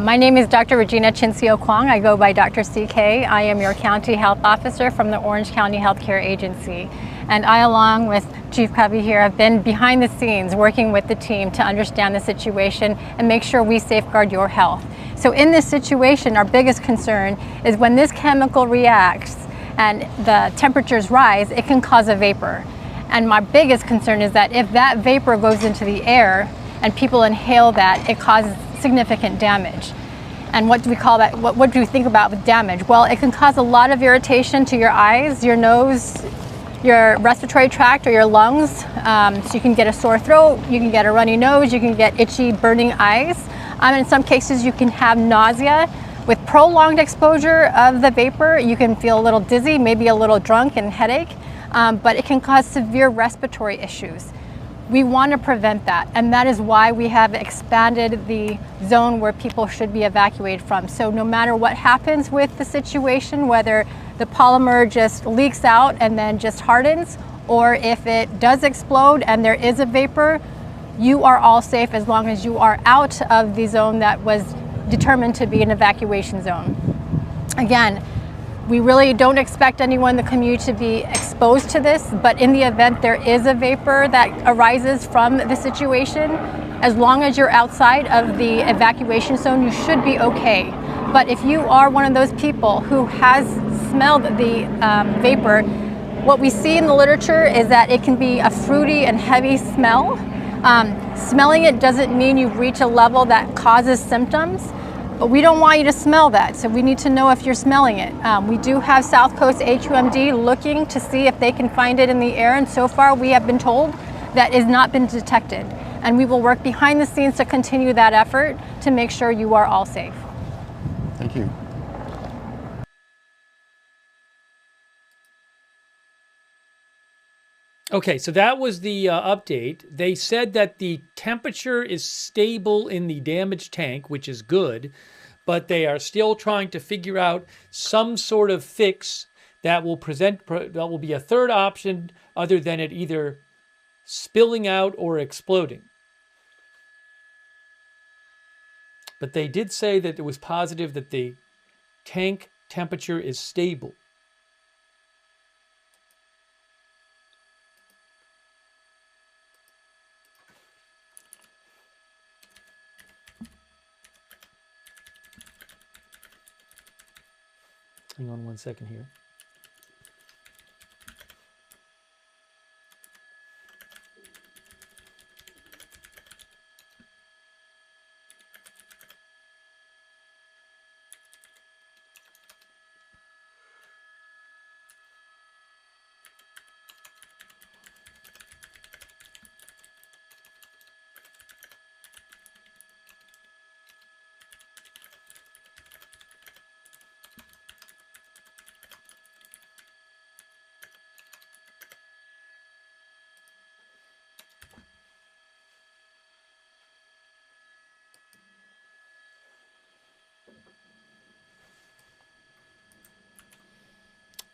My name is Dr. Regina Chincio Kwong. I go by Dr. CK. I am your County Health Officer from the Orange County Healthcare Agency. And I, along with Chief Covey here, have been behind the scenes working with the team to understand the situation and make sure we safeguard your health. So in this situation, our biggest concern is when this chemical reacts and the temperatures rise, it can cause a vapor. And my biggest concern is that if that vapor goes into the air and people inhale that, it causes significant damage. And what do we call that? What do we think about with damage? Well, it can cause a lot of irritation to your eyes, your nose, your respiratory tract, or your lungs. So you can get a sore throat, you can get a runny nose, you can get itchy, burning eyes. In some cases, you can have nausea. With prolonged exposure of the vapor, you can feel a little dizzy, maybe a little drunk and headache, but it can cause severe respiratory issues. We want to prevent that, and that is why we have expanded the zone where people should be evacuated from. So no matter what happens with the situation, whether the polymer just leaks out and then just hardens, or if it does explode and there is a vapor, you are all safe as long as you are out of the zone that was determined to be an evacuation zone. Again, we really don't expect anyone in the community to be exposed to this, but in the event there is a vapor that arises from the situation, as long as you're outside of the evacuation zone, you should be okay. But if you are one of those people who has smelled the vapor, what we see in the literature is that it can be a fruity and heavy smell. Smelling it doesn't mean you've reached a level that causes symptoms, but we don't want you to smell that, so we need to know if you're smelling it. We do have South Coast HUMD looking to see if they can find it in the air, and so far we have been told that it has not been detected. And we will work behind the scenes to continue that effort to make sure you are all safe. Thank you. Okay, so that was the update. They said that the temperature is stable in the damaged tank, which is good, but they are still trying to figure out some sort of fix that will be a third option other than it either spilling out or exploding. But they did say that it was positive that the tank temperature is stable. Hang on one second here.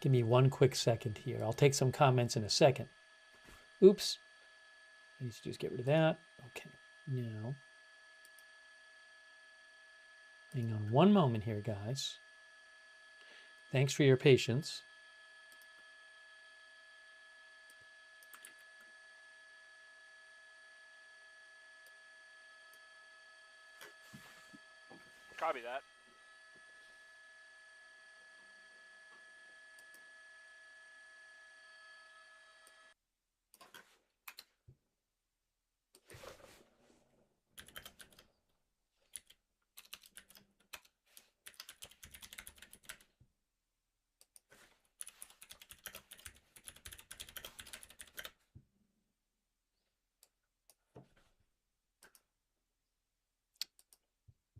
Give me one quick second here. I'll take some comments in a second. Oops. I need to just get rid of that. Okay. Now, hang on one moment here, guys. Thanks for your patience. Copy that.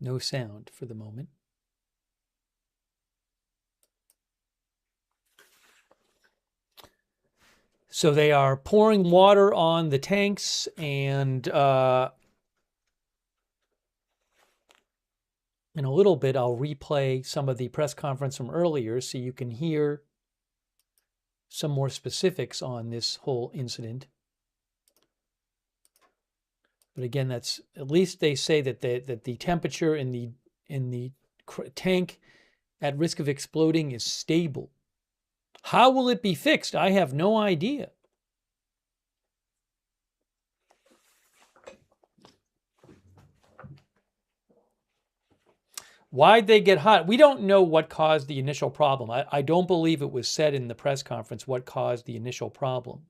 No sound for the moment. So they are pouring water on the tanks, and in a little bit I'll replay some of the press conference from earlier so you can hear some more specifics on this whole incident. But again, that's at least they say that the temperature in the tank at risk of exploding is stable. How will it be fixed? I have no idea. Why'd they get hot? We don't know what caused the initial problem. I don't believe it was said in the press conference what caused the initial problem.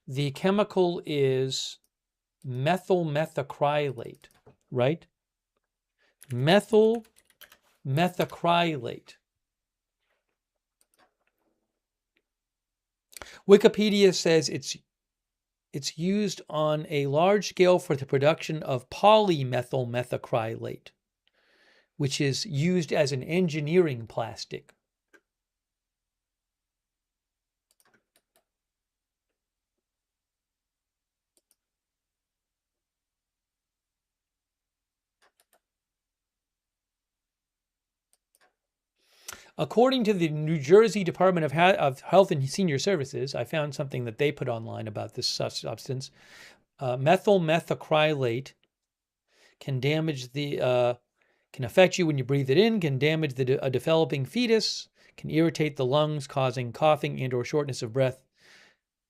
The chemical is methyl methacrylate, right? Methyl methacrylate. Wikipedia says it's used on a large scale for the production of polymethyl methacrylate, which is used as an engineering plastic. According to the New Jersey Department of Health and Senior Services, I found something that they put online about this substance. Methyl methacrylate can damage can affect you when you breathe it in, can damage a developing fetus, can irritate the lungs, causing coughing and/or shortness of breath.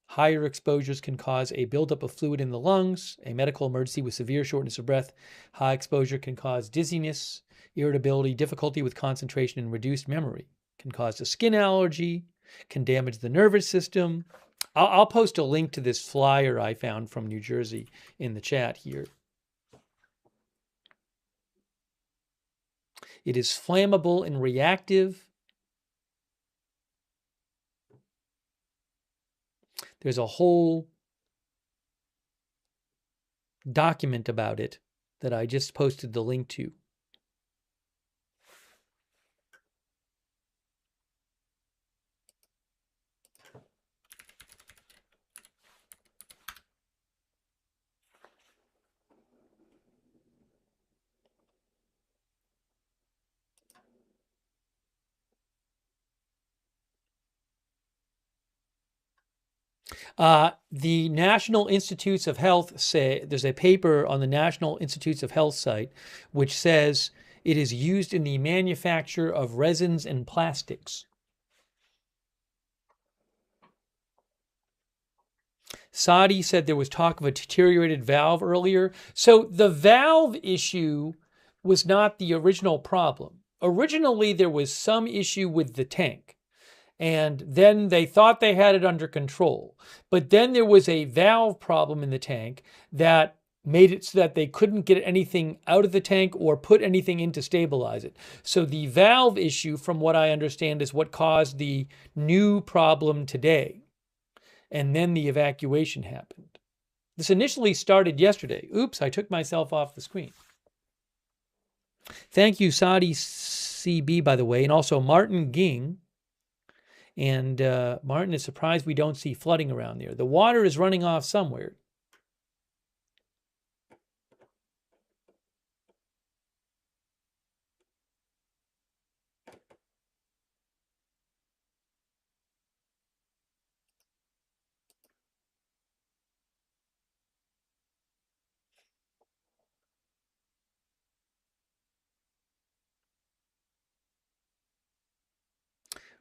Higher exposures can cause a buildup of fluid in the lungs, a medical emergency with severe shortness of breath. High exposure can cause dizziness, irritability, difficulty with concentration, and reduced memory. Can cause a skin allergy, can damage the nervous system. I'll post a link to this flyer I found from New Jersey in the chat here. It is flammable and reactive. There's a whole document about it that I just posted the link to. The National Institutes of Health say, there's a paper on the National Institutes of Health site which says it is used in the manufacture of resins and plastics. Saudi said there was talk of a deteriorated valve earlier. So the valve issue was not the original problem. Originally, there was some issue with the tank. And then they thought they had it under control. But then there was a valve problem in the tank that made it so that they couldn't get anything out of the tank or put anything in to stabilize it. So the valve issue, from what I understand, is what caused the new problem today. And then the evacuation happened. This initially started yesterday. Oops, I took myself off the screen. Thank you, Saudi CB, by the way, and also Martin Ging. And Martin is surprised we don't see flooding around there. The water is running off somewhere.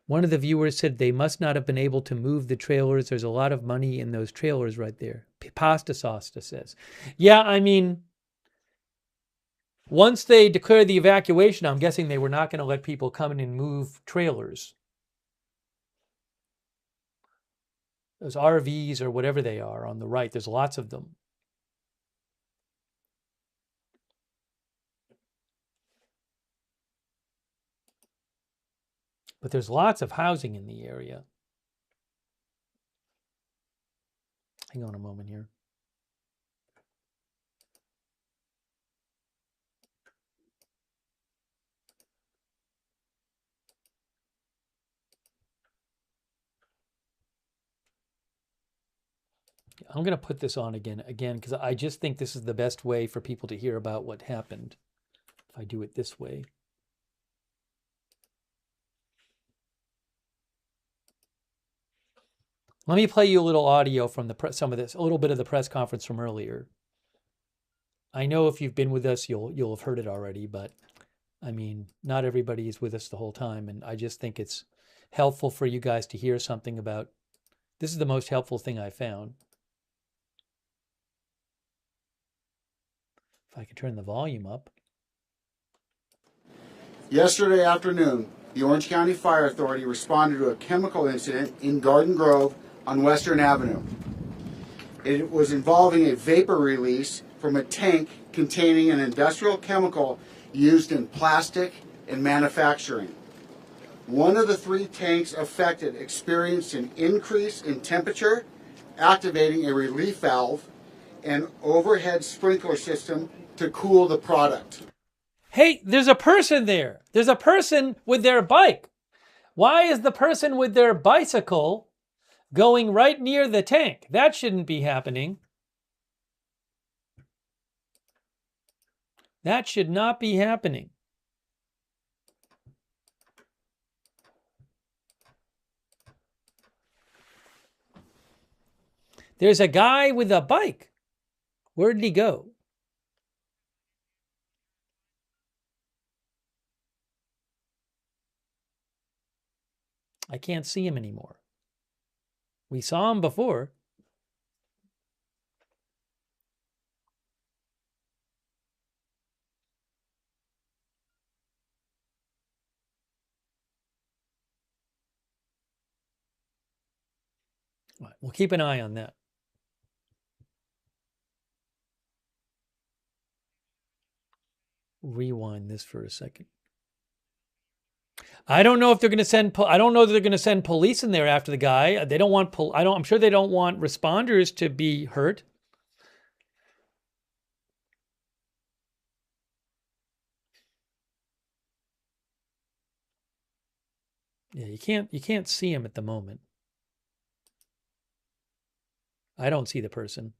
One of the viewers said they must not have been able to move the trailers. There's a lot of money in those trailers right there. Pasta Sauce says. Yeah, I mean, once they declared the evacuation, I'm guessing they were not going to let people come in and move trailers. Those RVs or whatever they are on the right, there's lots of them. But there's lots of housing in the area. Hang on a moment here. I'm going to put this on again, because I just think this is the best way for people to hear about what happened. If I do it this way. Let me play you a little audio from the a little bit of the press conference from earlier. I know if you've been with us, you'll have heard it already, but I mean, not everybody is with us the whole time, and I just think it's helpful for you guys to hear something about. This is the most helpful thing I found. If I could turn the volume up. Yesterday afternoon, the Orange County Fire Authority responded to a chemical incident in Garden Grove on Western Avenue. It was involving a vapor release from a tank containing an industrial chemical used in plastic and manufacturing. One of the 3 tanks affected experienced an increase in temperature, activating a relief valve and overhead sprinkler system to cool the product. Hey, there's a person there. There's a person with their bike. Why is the person with their bicycle going right near the tank? That shouldn't be happening. That should not be happening. There's a guy with a bike. Where did he go? I can't see him anymore. We saw him before. We'll keep an eye on that. Rewind this for a second. I don't know if they're going to send. I don't know that they're going to send police in there after the guy. They don't want. I'm sure they don't want responders to be hurt. Yeah, you can't see him at the moment. I don't see the person.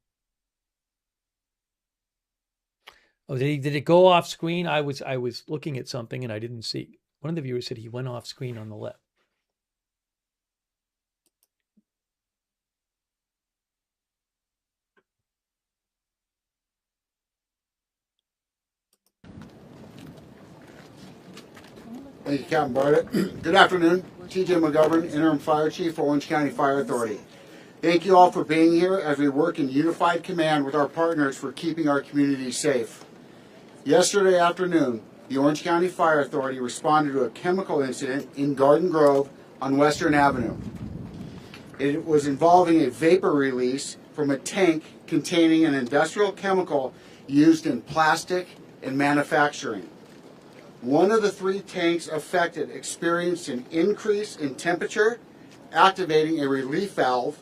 Oh, did it go off screen? I was looking at something and I didn't see. One of the viewers said he went off screen on the left. Thank you, Captain Bartlett. Good afternoon. TJ McGovern, Interim Fire Chief for Orange County Fire Authority. Thank you all for being here as we work in unified command with our partners for keeping our community safe. Yesterday afternoon, the Orange County Fire Authority responded to a chemical incident in Garden Grove on Western Avenue. It was involving a vapor release from a tank containing an industrial chemical used in plastic and manufacturing. One of the 3 tanks affected experienced an increase in temperature, activating a relief valve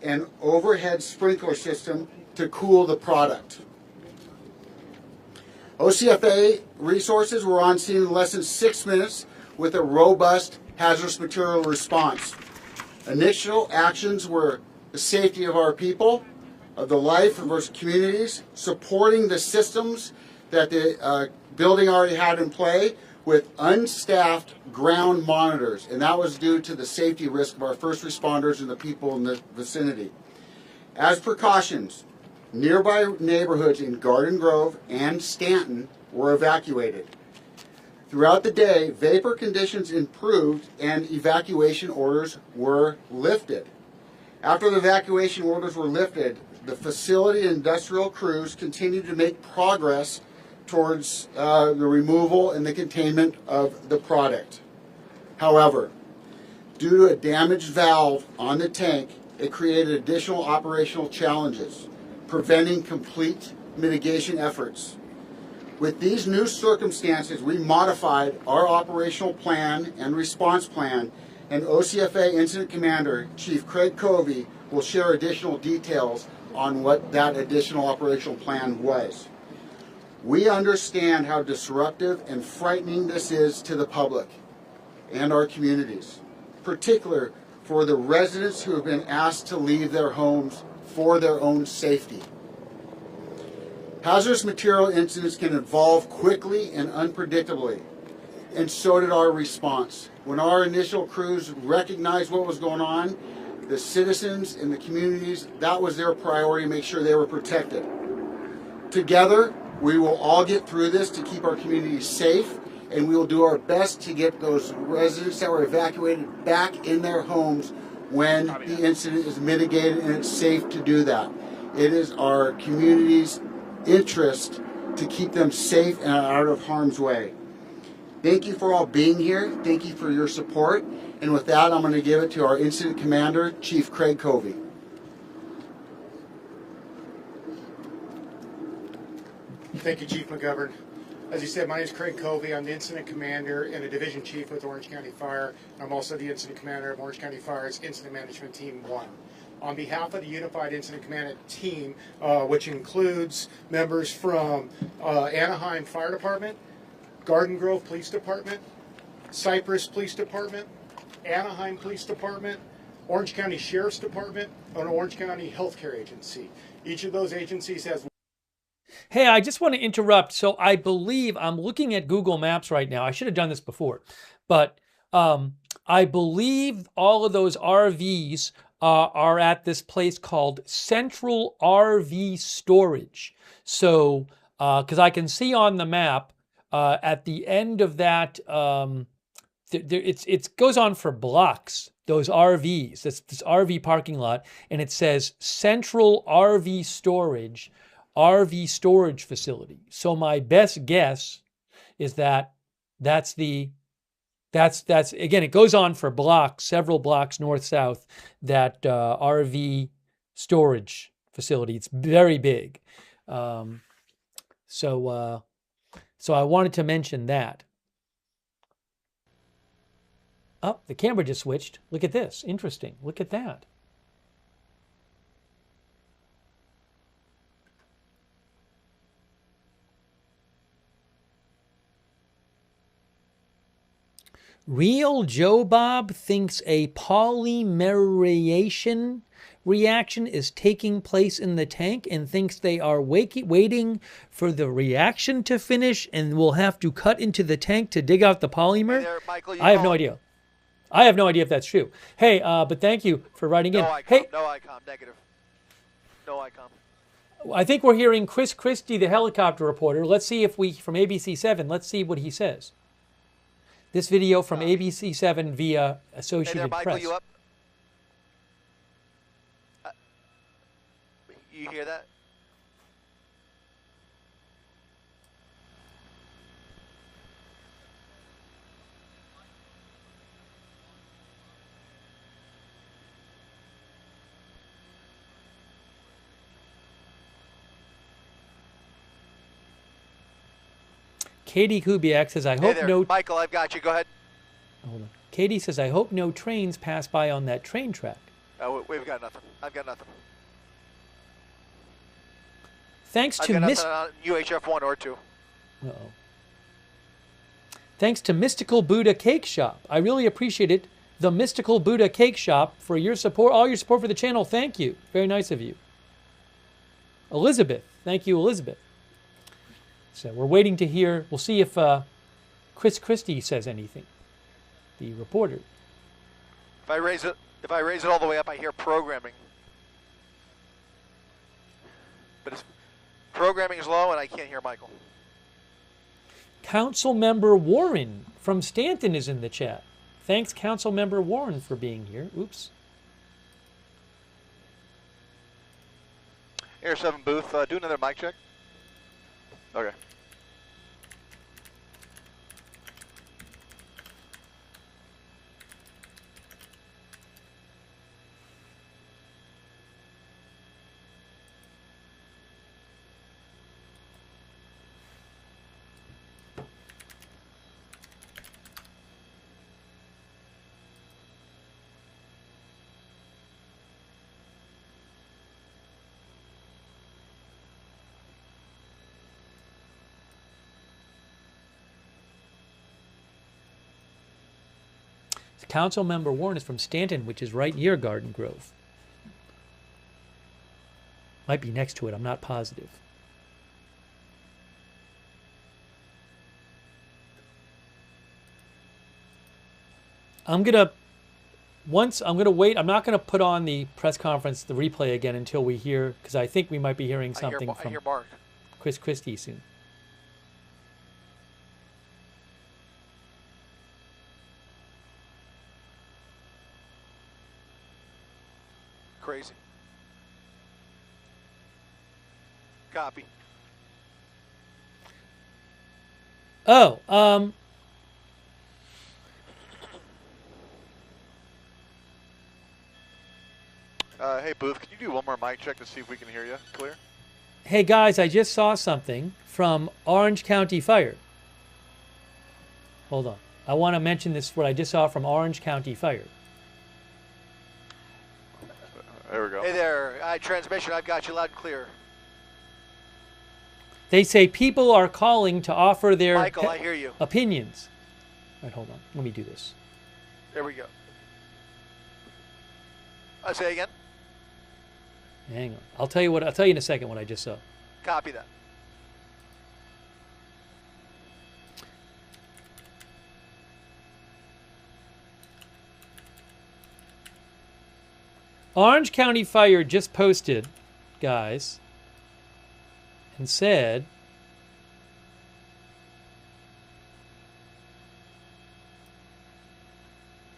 and overhead sprinkler system to cool the product. OCFA resources were on scene in less than 6 minutes with a robust hazardous material response. Initial actions were the safety of our people, of the life of our communities, supporting the systems that the building already had in play with unstaffed ground monitors, and that was due to the safety risk of our first responders and the people in the vicinity. As precautions, nearby neighborhoods in Garden Grove and Stanton were evacuated. Throughout the day, vapor conditions improved and evacuation orders were lifted. After the evacuation orders were lifted, the facility and industrial crews continued to make progress towards the removal and the containment of the product. However, due to a damaged valve on the tank, it created additional operational challenges, preventing complete mitigation efforts. With these new circumstances, we modified our operational plan and response plan, and OCFA Incident Commander Chief Craig Covey will share additional details on what that additional operational plan was. We understand how disruptive and frightening this is to the public and our communities, particularly for the residents who have been asked to leave their homes for their own safety. Hazardous material incidents can evolve quickly and unpredictably, and so did our response. When our initial crews recognized what was going on, the citizens and the communities, that was their priority, to make sure they were protected. Together, we will all get through this to keep our communities safe, and we will do our best to get those residents that were evacuated back in their homes when the incident is mitigated and it's safe to do that. It is our community's interest to keep them safe and out of harm's way. Thank you for all being here. Thank you for your support. And with that, I'm going to give it to our Incident Commander, Chief Craig Covey. Thank you, Chief McGovern. As you said, my name is Craig Covey. I'm the Incident Commander and a Division Chief with Orange County Fire. I'm also the Incident Commander of Orange County Fire's Incident Management Team 1. On behalf of the Unified Incident Command Team, which includes members from Anaheim Fire Department, Garden Grove Police Department, Cypress Police Department, Anaheim Police Department, Orange County Sheriff's Department, and Orange County Healthcare Agency. Each of those agencies has... Hey, I just want to interrupt. So I believe, I'm looking at Google Maps right now. I should have done this before, but I believe all of those RVs are at this place called Central RV Storage. So, because I can see on the map at the end of that, it goes on for blocks, those RVs, this RV parking lot, and it says Central RV Storage Facility. So my best guess is that that's again, it goes on for blocks, several blocks north-south, that RV storage facility. It's very big. So I wanted to mention that. Oh, the camera just switched. Look at this. Interesting. Look at that. Real Joe Bob thinks a polymerization reaction is taking place in the tank and thinks they are waiting for the reaction to finish and will have to cut into the tank to dig out the polymer. Hey there, Michael, I have no idea. I have no idea if that's true. Hey, but thank you for writing in. Hey, no ICOM, negative. No ICOM. I think we're hearing Chris Christie, the helicopter reporter. Let's see if we, from ABC7, let's see what he says. This video from ABC7 via Hey Associated there, Michael, Press. you up? You hear that? Katie Kubiak says, I Hey hope there, no... Michael, I've got you. Go ahead. Hold on. Katie says, I hope no trains pass by on that train track. We've got nothing. I've got nothing. Thanks I've to got Miss... nothing on UHF 1 or 2. Uh-oh. Thanks to Mystical Buddha Cake Shop. I really appreciate it. The Mystical Buddha Cake Shop for your support, all your support for the channel. Thank you. Very nice of you. Elizabeth. Thank you, Elizabeth. So we're waiting to hear. We'll see if Chris Christie says anything. The reporter. If I raise it all the way up, I hear programming. But programming is low, and I can't hear Michael. Council Member Warren from Stanton is in the chat. Thanks, Council Member Warren, for being here. Oops. Air 7 booth, do another mic check. Okay. Council Member Warren is from Stanton, which is right near Garden Grove. Might be next to it. I'm not positive. I'm gonna wait. I'm not gonna put on the press conference, the replay again until we hear, because I think we might be hearing something I hear Mark. Chris Christie soon. Crazy. Copy. Oh, Hey, Booth, can you do one more mic check to see if we can hear you clear? hey guys, I just saw something from Orange County Fire. Hold on. I want to mention this, what I just saw from Orange County Fire. There we go. Hey there, transmission, I've got you loud and clear. They say people are calling to offer their Michael, I hear you. opinions. All right, hold on. Let me do this. There we go. Say again. Hang on. I'll tell you in a second what I just saw. Copy that. Orange County Fire just posted, guys, and said,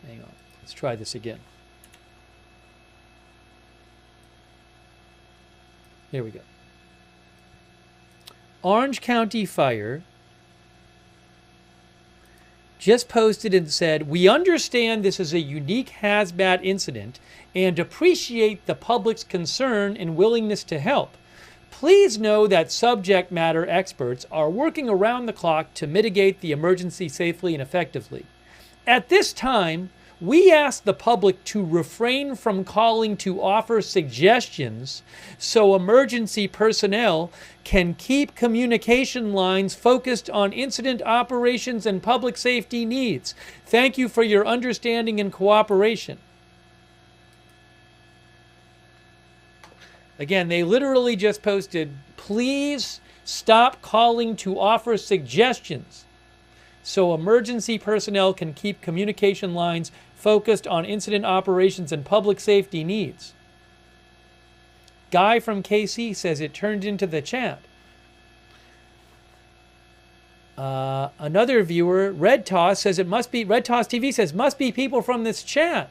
hang on, let's try this again. Here we go. Orange County Fire just posted and said, we understand this is a unique hazmat incident and appreciate the public's concern and willingness to help. Please know that subject matter experts are working around the clock to mitigate the emergency safely and effectively. At this time, we ask the public to refrain from calling to offer suggestions so emergency personnel can keep communication lines focused on incident operations and public safety needs. Thank you for your understanding and cooperation. Again, they literally just posted, please stop calling to offer suggestions so emergency personnel can keep communication lines focused on incident operations and public safety needs. Guy from KC says it turned into the chat. Another viewer, Red Toss, says it must be, Red Toss TV says, must be people from this chat.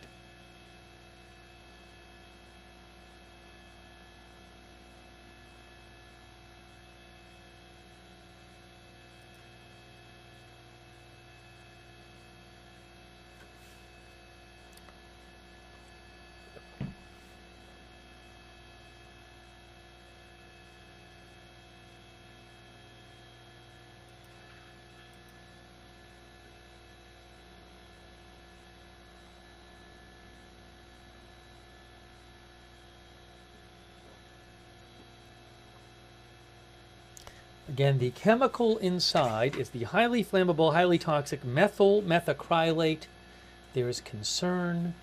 Again, the chemical inside is the highly flammable, highly toxic methyl methacrylate. There is concern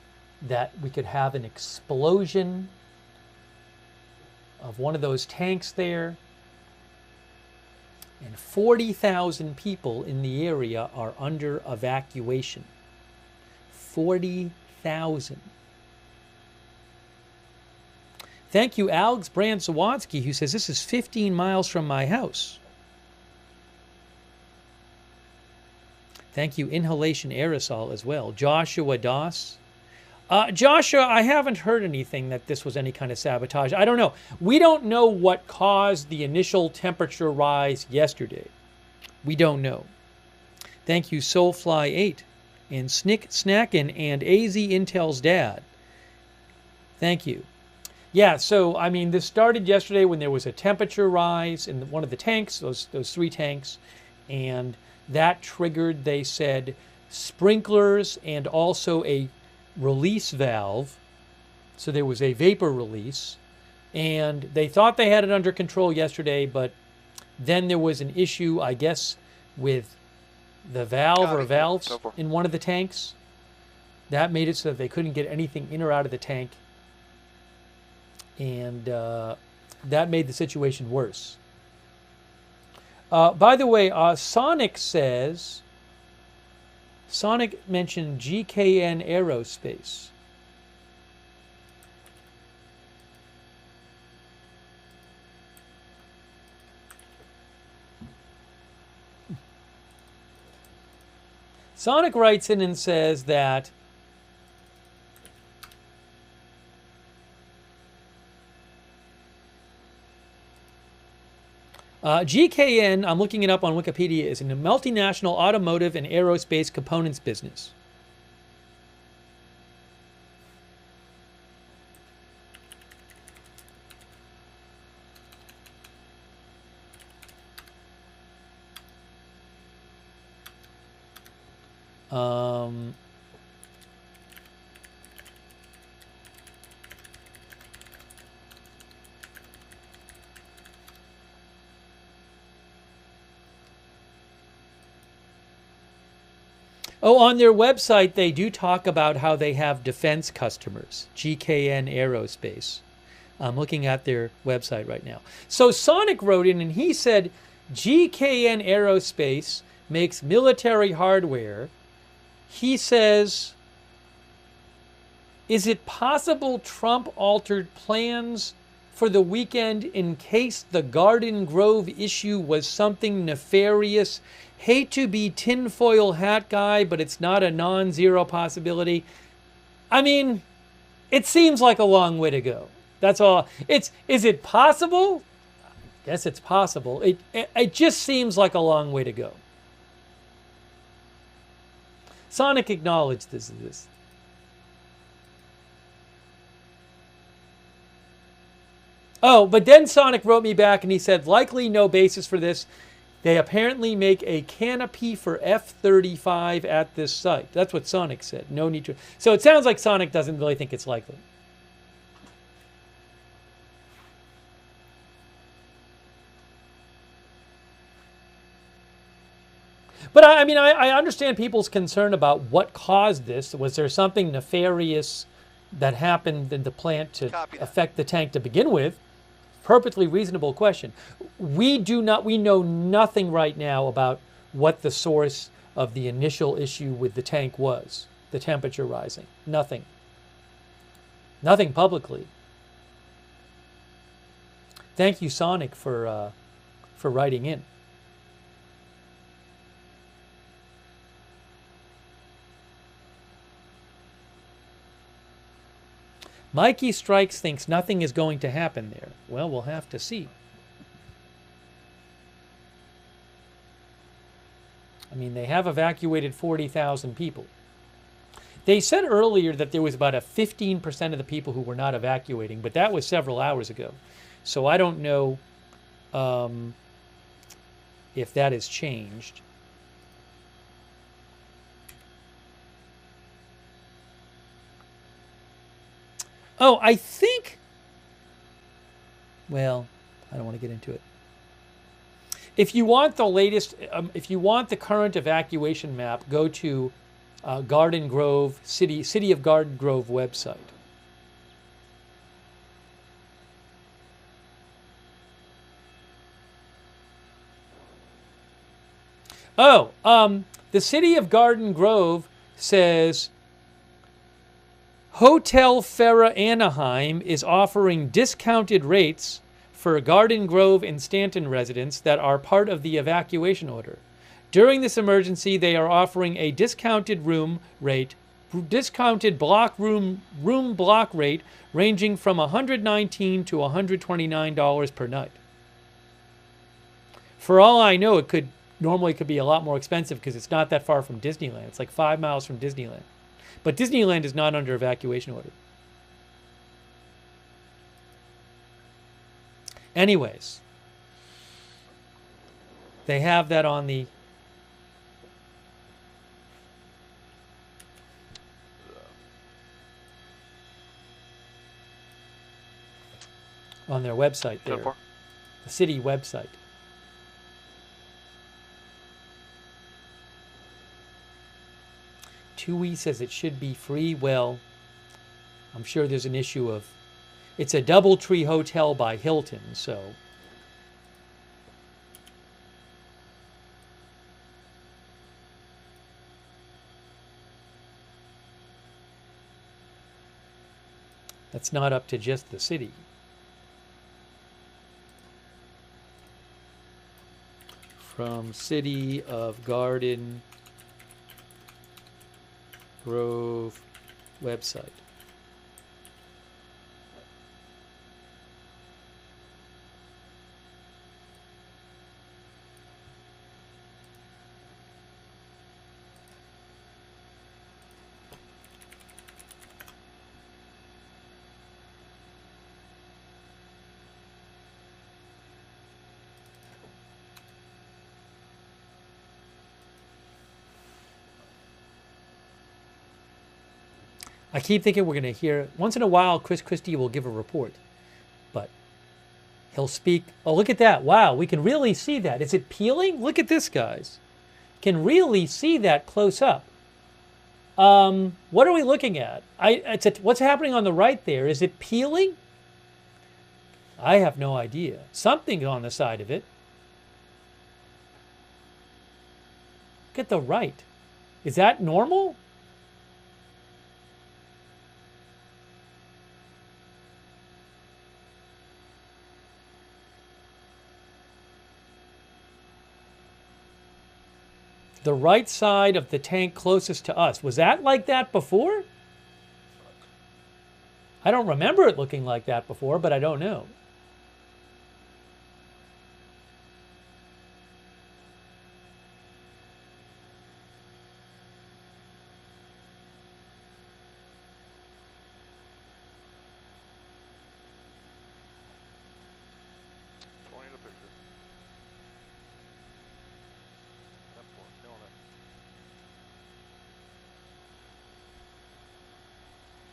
that we could have an explosion of one of those tanks there. And 40,000 people in the area are under evacuation. 40,000. Thank you, Alex Brand-Sawatsky, who says this is 15 miles from my house. Thank you, Inhalation Aerosol, as well. Joshua Doss. Joshua, I haven't heard anything that this was any kind of sabotage. I don't know. We don't know what caused the initial temperature rise yesterday. We don't know. Thank you, Soulfly8 and Snick Snackin' and AZ Intel's dad. Thank you. Yeah, so, I mean, this started yesterday when there was a temperature rise in one of the tanks, those 3 tanks, and that triggered, they said, sprinklers and also a release valve. So there was a vapor release, and they thought they had it under control yesterday, but then there was an issue, I guess, with the valve or valves in one of the tanks. That made it so that they couldn't get anything in or out of the tank. And that made the situation worse. By the way, Sonic says, Sonic mentioned GKN Aerospace. Sonic writes in and says that GKN, I'm looking it up on Wikipedia, is in a multinational automotive and aerospace components business. Oh, on their website, they do talk about how they have defense customers, GKN Aerospace. I'm looking at their website right now. So Sonic wrote in and he said, GKN Aerospace makes military hardware. He says, is it possible Trump altered plans for the weekend in case the Garden Grove issue was something nefarious? Hate to be tinfoil hat guy, but it's not a non-zero possibility. I mean, it seems like a long way to go. That's all. Is it possible? I guess it's possible. It just seems like a long way to go. Sonic acknowledged this. Oh, but then Sonic wrote me back and he said, likely no basis for this. They apparently make a canopy for F-35 at this site. That's what Sonic said. No need to. So it sounds like Sonic doesn't really think it's likely. But I mean, I understand people's concern about what caused this. Was there something nefarious that happened in the plant to affect the tank to begin with? Perfectly reasonable question. We know nothing right now about what the source of the initial issue with the tank was, the temperature rising. Nothing. Nothing publicly. Thank you, Sonic, for writing in. Mikey Strikes thinks nothing is going to happen there. Well, we'll have to see. I mean, they have evacuated 40,000 people. They said earlier that there was about a 15% of the people who were not evacuating, but that was several hours ago. So I don't know if that has changed. Oh, I think, well, I don't want to get into it. If you want the latest, if you want the current evacuation map, go to Garden Grove, City of Garden Grove website. Oh, the City of Garden Grove says Hotel Farrah Anaheim is offering discounted rates for Garden Grove and Stanton residents that are part of the evacuation order. During this emergency, they are offering a discounted room block rate ranging from $119 to $129 per night. For all I know, it could be a lot more expensive because it's not that far from Disneyland. It's like 5 miles from Disneyland. But Disneyland is not under evacuation order. Anyways, they have that on the their website there. The city website. Tui says it should be free. Well, I'm sure there's an issue of, it's a DoubleTree hotel by Hilton, so. That's not up to just the city. From City of Garden Grove website. I keep thinking we're going to hear, once in a while, Chris Christie will give a report, but he'll speak. Oh, look at that. Wow, we can really see that. Is it peeling? Look at this, guys. Can really see that close up. What are we looking at? What's happening on the right there? Is it peeling? I have no idea. Something on the side of it. Look at the right. Is that normal? The right side of the tank closest to us. Was that like that before? I don't remember it looking like that before, but I don't know.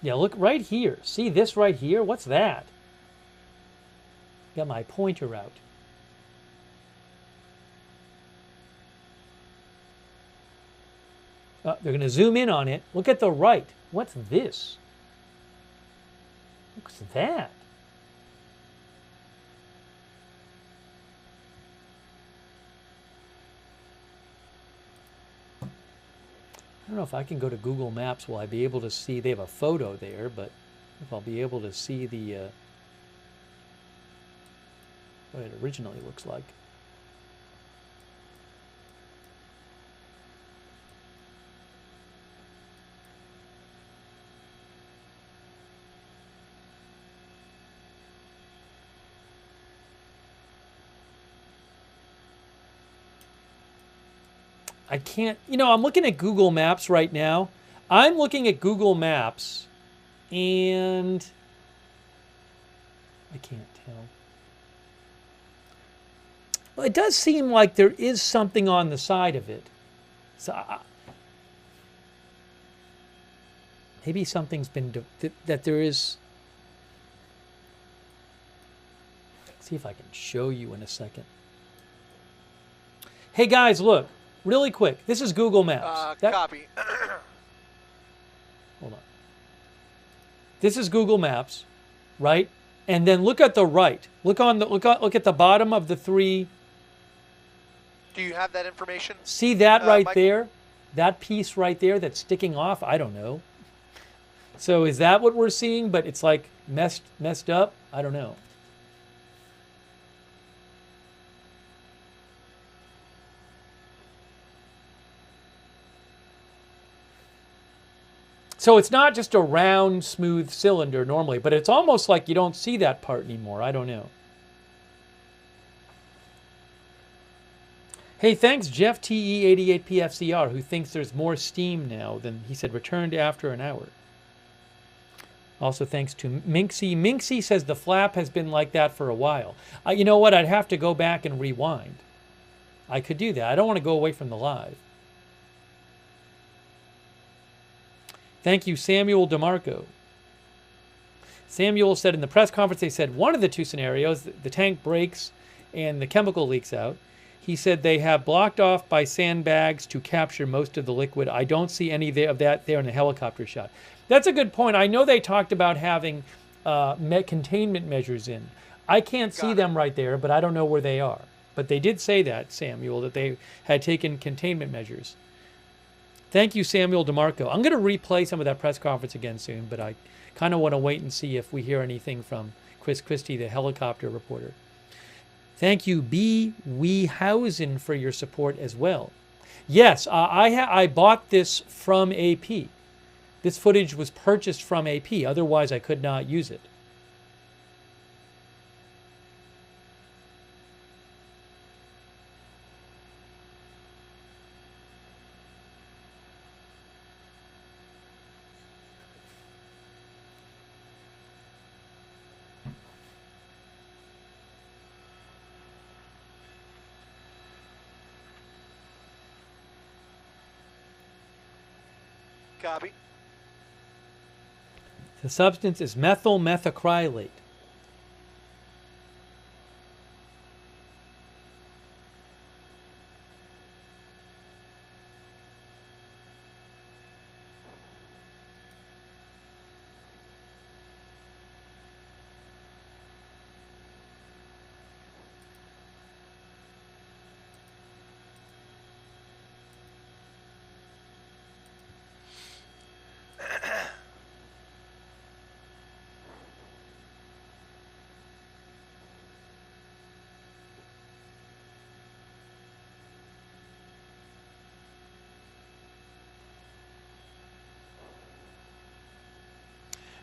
Yeah, look right here. See this right here? What's that? Got my pointer out. They're going to zoom in on it. Look at the right. What's this? What's that? I don't know if I can go to Google Maps. Will I be able to see? They have a photo there, but if I'll be able to see the what it originally looks like. I can't, I'm looking at Google Maps right now. I'm looking at Google Maps and I can't tell. Well, it does seem like there is something on the side of it. So maybe something's been, that there is. Let's see if I can show you in a second. Hey guys, look, really quick. This is Google Maps. Copy. Hold on. This is Google Maps, right? And then look at the right. Look at the bottom of the three. Do you have that information? See that right Mike? there? That piece right there that's sticking off? I don't know. So is that what we're seeing? But it's like messed up? I don't know. So it's not just a round, smooth cylinder normally, but it's almost like you don't see that part anymore. I don't know. Hey, thanks Jeff TE88PFCR, who thinks there's more steam now than, he said, returned after an hour. Also thanks to Minxie. Minxie says the flap has been like that for a while. You know what? I'd have to go back and rewind. I could do that. I don't want to go away from the live. Thank you, Samuel DeMarco. Samuel said in the press conference, they said one of the two scenarios, the tank breaks and the chemical leaks out. He said they have blocked off by sandbags to capture most of the liquid. I don't see any of that there in the helicopter shot. That's a good point. I know they talked about having containment measures in. I can't see them right there, but I don't know where they are. But they did say that, Samuel, that they had taken containment measures. Thank you, Samuel DeMarco. I'm going to replay some of that press conference again soon, but I kind of want to wait and see if we hear anything from Chris Christie, the helicopter reporter. Thank you, B. Weehausen, for your support as well. Yes, I bought this from AP. This footage was purchased from AP. Otherwise, I could not use it. Copy. The substance is methyl methacrylate.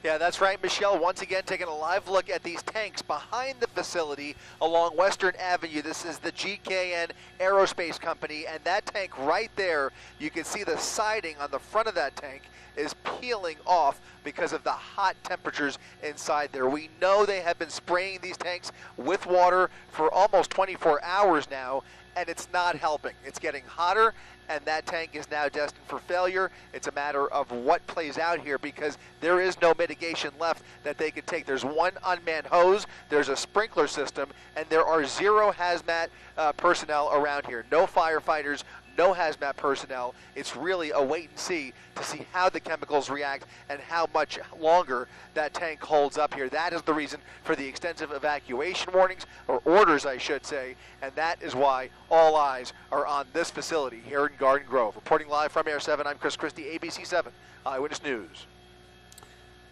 Yeah, that's right, Michelle. Once again, taking a live look at these tanks behind the facility along Western Avenue. This is the GKN Aerospace Company, and that tank right there, you can see the siding on the front of that tank is peeling off because of the hot temperatures inside there. We know they have been spraying these tanks with water for almost 24 hours now, and it's not helping. It's getting hotter, and that tank is now destined for failure. It's a matter of what plays out here because there is no mitigation left that they can take. There's one unmanned hose, there's a sprinkler system, and there are zero hazmat personnel around here. No firefighters, no hazmat personnel. It's really a wait and see to see how the chemicals react and how much longer that tank holds up here. That is the reason for the extensive evacuation warnings, or orders I should say, and that is why all eyes are on this facility here in Garden Grove. Reporting live from Air 7, I'm Chris Christie, ABC 7 Eyewitness News.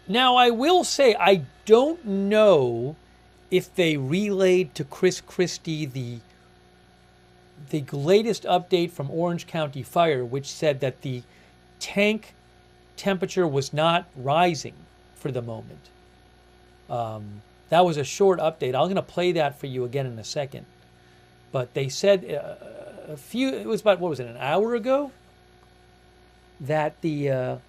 Now, I will say, I don't know if they relayed to Chris Christie the latest update from Orange County Fire, which said that the tank temperature was not rising for the moment. That was a short update. I'm going to play that for you again in a second. But they said it was about, what was it, an hour ago, that the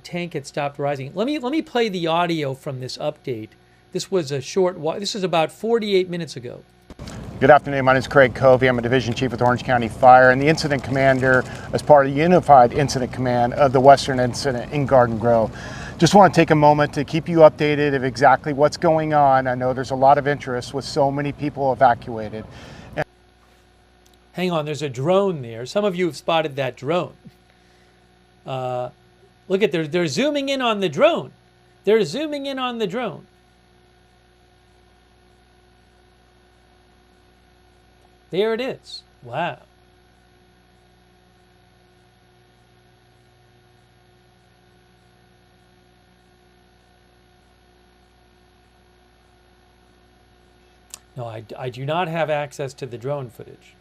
tank had stopped rising. Let me play the audio from this update. This was this is about 48 minutes ago. Good afternoon, my name is Craig Covey. I'm a Division Chief with Orange County Fire and the Incident Commander as part of the Unified Incident Command of the Western Incident in Garden Grove. Just want to take a moment to keep you updated of exactly what's going on. I know there's a lot of interest with so many people evacuated. Hang on, there's a drone there. Some of you have spotted that drone. Look at, they're zooming in on the drone. They're zooming in on the drone. There it is. Wow. No, I do not have access to the drone footage.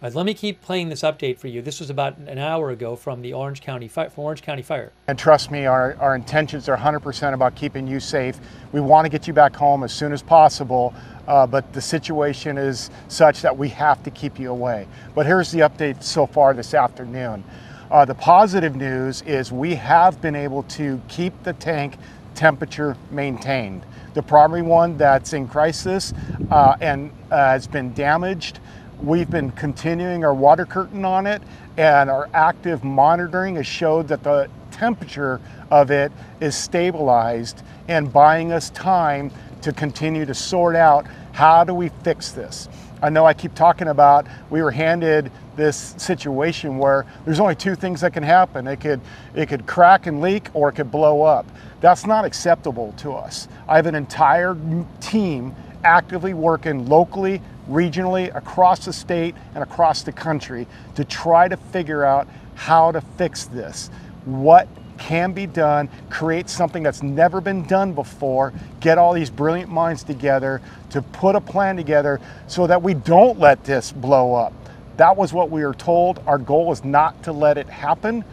Let me keep playing this update for you. This was about an hour ago from the Orange County Fire. And trust me, our intentions are 100% about keeping you safe. We want to get you back home as soon as possible, but the situation is such that we have to keep you away. But here's the update so far this afternoon. The positive news is we have been able to keep the tank temperature maintained. The primary one that's in crisis and has been damaged, we've been continuing our water curtain on it, and our active monitoring has showed that the temperature of it is stabilized and buying us time to continue to sort out how do we fix this. I know I keep talking about we were handed this situation where there's only two things that can happen. It could crack and leak, or it could blow up. That's not acceptable to us. I have an entire team actively working locally, regionally, across the state and across the country to try to figure out how to fix this. What can be done, create something that's never been done before, get all these brilliant minds together to put a plan together so that we don't let this blow up. That was what we were told. Our goal is not to let it happen,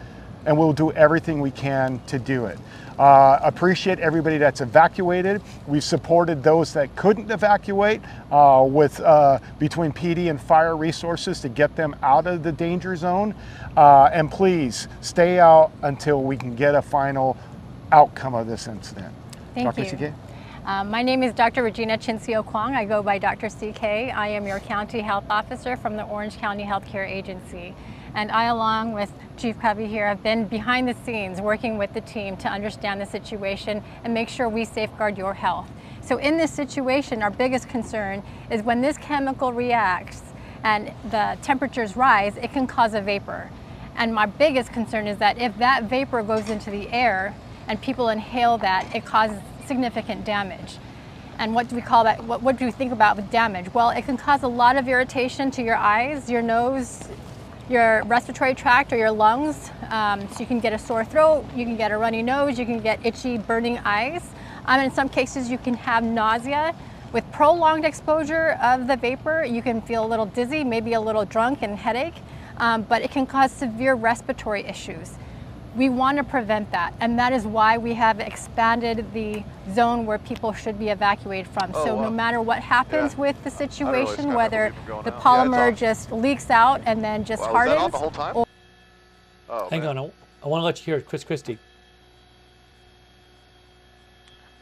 and we'll do everything we can to do it. Appreciate everybody that's evacuated. We've supported those that couldn't evacuate with between PD and fire resources to get them out of the danger zone. And please stay out until we can get a final outcome of this incident. Thank you. Dr. CK? My name is Dr. Regina Chincio Kwong. I go by Dr. CK. I am your County Health Officer from the Orange County Healthcare Agency. And I, along with Chief Covey here, have been behind the scenes working with the team to understand the situation and make sure we safeguard your health. So in this situation, our biggest concern is when this chemical reacts and the temperatures rise, it can cause a vapor. And my biggest concern is that if that vapor goes into the air and people inhale that, it causes significant damage. And what do we call that? What do we think about with damage? Well, it can cause a lot of irritation to your eyes, your nose, your respiratory tract, or your lungs. So you can get a sore throat, you can get a runny nose, you can get itchy, burning eyes. In some cases, you can have nausea. With prolonged exposure of the vapor, you can feel a little dizzy, maybe a little drunk and headache, but it can cause severe respiratory issues. We want to prevent that, and that is why we have expanded the zone where people should be evacuated from. So no matter what happens with the situation, whether the polymer just leaks out and then just hardens. Was that on the whole time? Hang on, I want to let you hear Chris Christie.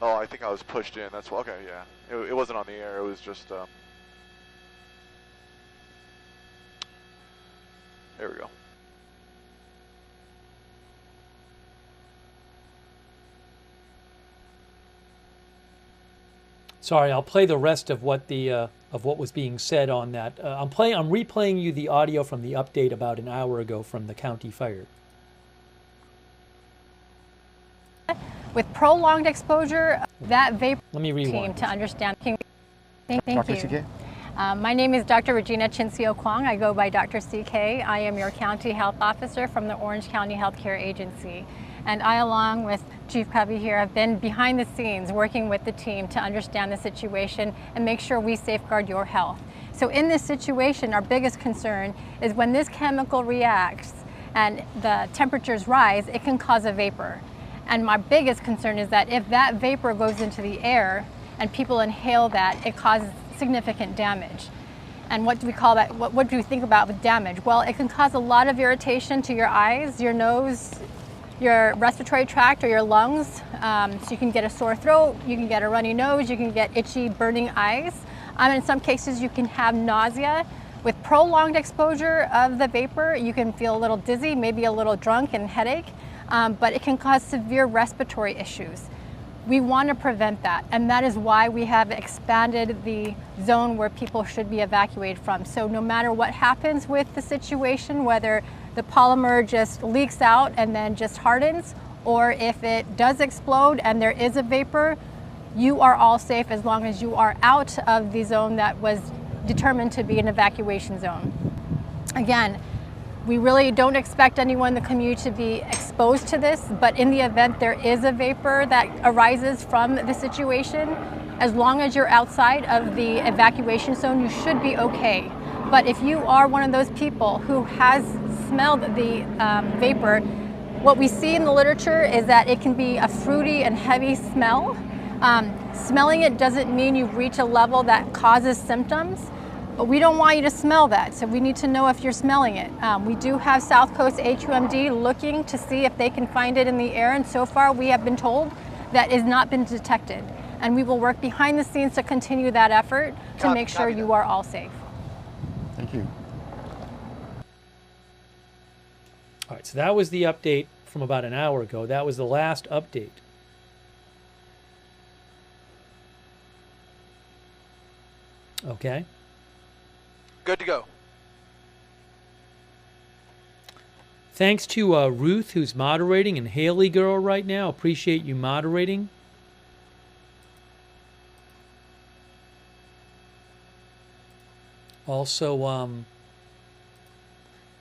Oh, I think I was pushed in. That's okay. Yeah, it wasn't on the air. It was just. There we go. Sorry, I'll play the rest of what was being said on that. I'm replaying you the audio from the update about an hour ago from the county fire. With prolonged exposure, that vapor. Let me rewind. Team to understand. Thank Dr. you. CK? My name is Dr. Regina Chincio Kwong. I go by Dr. CK. I am your County Health Officer from the Orange County Healthcare Agency. And I, along with Chief Covey here, have been behind the scenes working with the team to understand the situation and make sure we safeguard your health. So in this situation, our biggest concern is when this chemical reacts and the temperatures rise, it can cause a vapor. And my biggest concern is that if that vapor goes into the air and people inhale that, it causes significant damage. And what do we call that? What do we think about with damage? Well, it can cause a lot of irritation to your eyes, your nose, your respiratory tract, or your lungs. So you can get a sore throat, you can get a runny nose, you can get itchy, burning eyes. In some cases, you can have nausea. With prolonged exposure of the vapor, you can feel a little dizzy, maybe a little drunk and headache, but it can cause severe respiratory issues. We want to prevent that, and that is why we have expanded the zone where people should be evacuated from. So no matter what happens with the situation, whether the polymer just leaks out and then just hardens, or if it does explode and there is a vapor, you are all safe as long as you are out of the zone that was determined to be an evacuation zone. Again, we really don't expect anyone in the community to be exposed to this, but in the event there is a vapor that arises from the situation, as long as you're outside of the evacuation zone, you should be okay. But if you are one of those people who has smelled the vapor, what we see in the literature is that it can be a fruity and heavy smell. Smelling it doesn't mean you've reached a level that causes symptoms. But we don't want you to smell that, so we need to know if you're smelling it. We do have South Coast HUMD looking to see if they can find it in the air, and so far we have been told that it has not been detected. And we will work behind the scenes to continue that effort to make sure you are all safe. Thank you. All right, so that was the update from about an hour ago. That was the last update. Okay. Good to go. Thanks to Ruth, who's moderating, and Haley Girl right now. Appreciate you moderating. Also,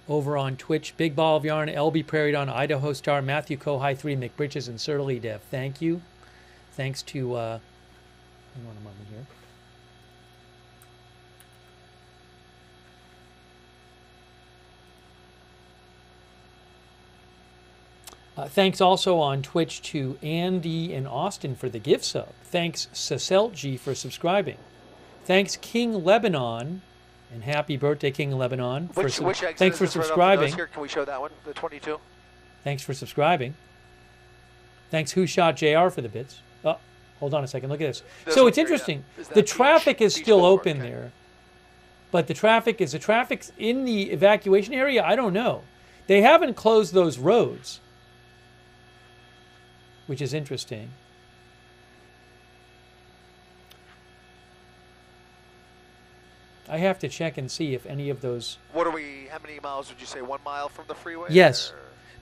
over on Twitch, Big Ball of Yarn, LB Prairie Dawn, Idaho Star, Matthew Kohai 3, McBritches, and Surly Dev. Thank you. Thanks to, hang on a moment here. Thanks also on Twitch to Andy and Austin for the gift sub. Thanks Saseltji for subscribing. Thanks King Lebanon, and happy birthday King Lebanon. Which exit thanks is for this right off the subscribing. nose here? Can we show that one, the 22? Thanks for subscribing. Thanks Who Shot JR for the bits. Oh, hold on a second. Look at this. So it's interesting. The traffic is still open there, but the traffic in the evacuation area. I don't know. They haven't closed those roads, which is interesting. I have to check and see if any of those... What are we, how many miles would you say, 1 mile from the freeway? Yes,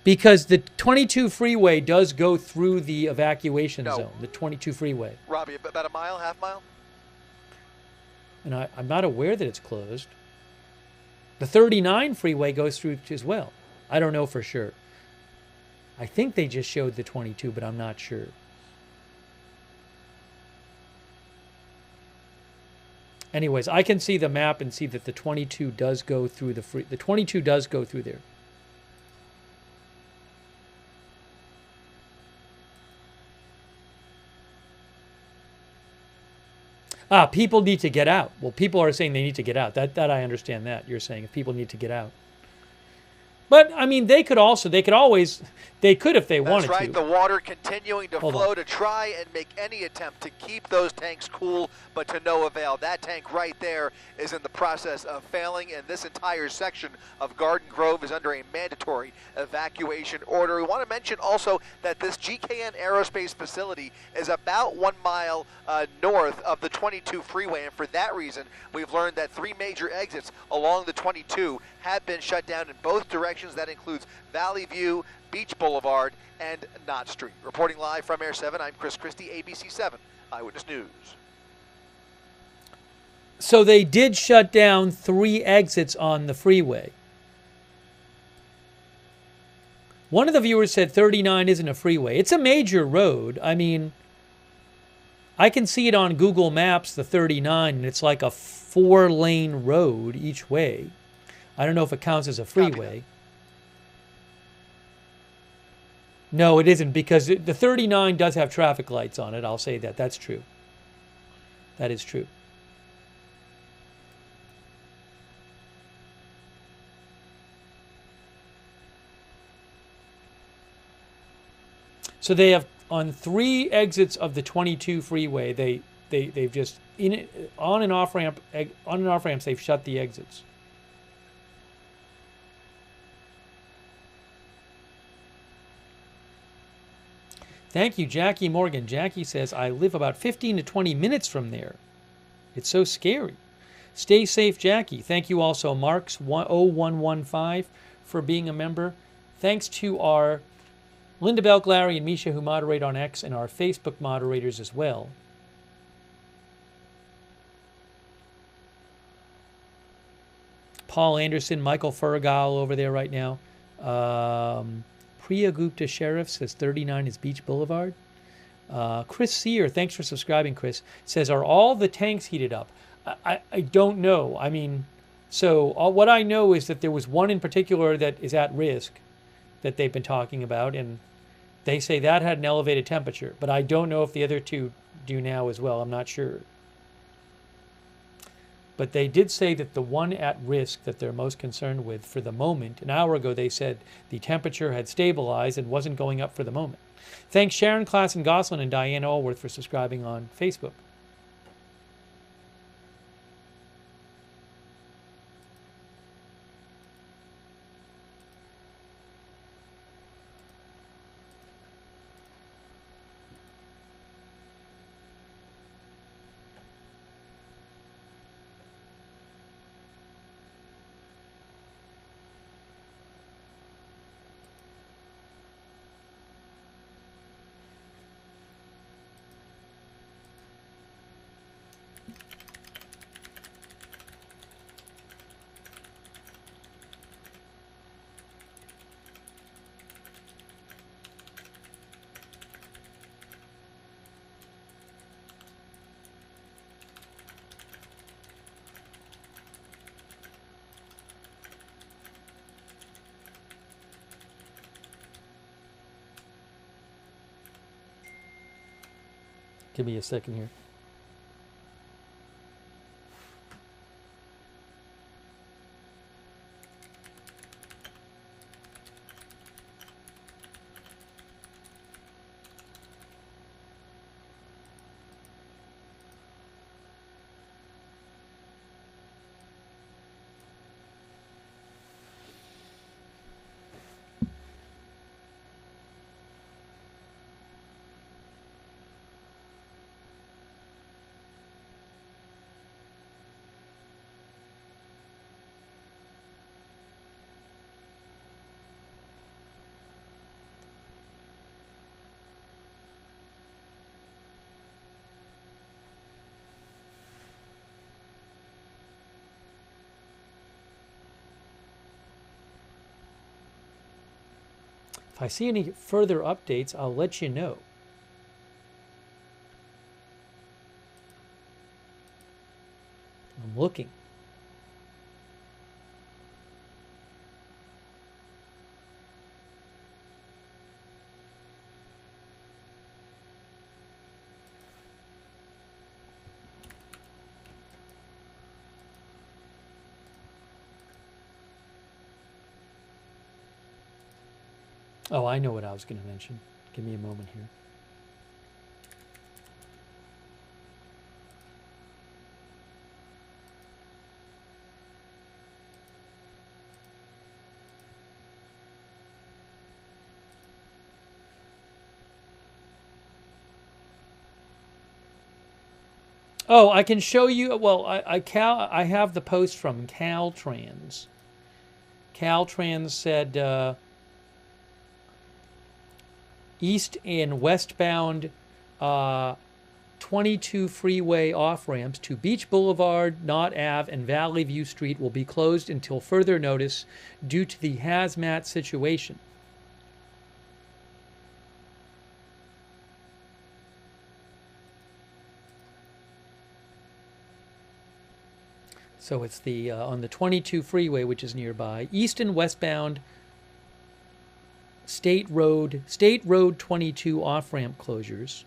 because the 22 freeway does go through the evacuation zone, the 22 freeway. Robbie, about a mile, half mile? And I'm not aware that it's closed. The 39 freeway goes through as well. I don't know for sure. I think they just showed the 22, but I'm not sure. Anyways, I can see the map and see that the 22 does go through the 22 does go through there. People need to get out. Well, people are saying they need to get out. That I understand that. You're saying if people need to get out. But, I mean, they could if they wanted to. That's right, the water continuing to flow to try and make any attempt to keep those tanks cool, but to no avail. That tank right there is in the process of failing, and this entire section of Garden Grove is under a mandatory evacuation order. We want to mention also that this GKN Aerospace facility is about 1 mile north of the 22 freeway, and for that reason, we've learned that 3 major exits along the 22 have been shut down in both directions. That includes Valley View, Beach Boulevard, and Knott Street. Reporting live from Air 7, I'm Chris Christie, ABC 7 Eyewitness News. So they did shut down 3 exits on the freeway. One of the viewers said 39 isn't a freeway. It's a major road. I mean, I can see it on Google Maps, the 39, and it's like a 4-lane road each way. I don't know if it counts as a freeway. No, it isn't, because the 39 does have traffic lights on it. I'll say that. That's true. That is true. So they have on 3 exits of the 22 freeway. They've just on and off ramps. They've shut the exits. Thank you, Jackie Morgan. Jackie says, I live about 15 to 20 minutes from there. It's so scary. Stay safe, Jackie. Thank you also, Marks0115, for being a member. Thanks to our Linda Belk, Larry, and Misha who moderate on X, and our Facebook moderators as well. Paul Anderson, Michael Furgal over there right now. Priya Gupta Sheriff says 39 is Beach Boulevard. Chris Sear, thanks for subscribing, Chris, says, are all the tanks heated up? I don't know. I mean, so what I know is that there was one in particular that is at risk that they've been talking about, and they say that had an elevated temperature, but I don't know if the other 2 do now as well. I'm not sure. But they did say that the one at risk that they're most concerned with for the moment, an hour ago they said the temperature had stabilized and wasn't going up for the moment. Thanks Sharon Klassen Goslin and Diane Allworth for subscribing on Facebook. Give me a second here. If I see any further updates, I'll let you know. I'm looking. Oh, I know what I was going to mention. Give me a moment here. Oh, I can show you. Well, I have the post from Caltrans. Caltrans said east and westbound 22 freeway off-ramps to Beach Boulevard, Knott Ave, and Valley View Street will be closed until further notice due to the hazmat situation. So it's the on the 22 freeway, which is nearby, east and westbound State Road 22 off-ramp closures,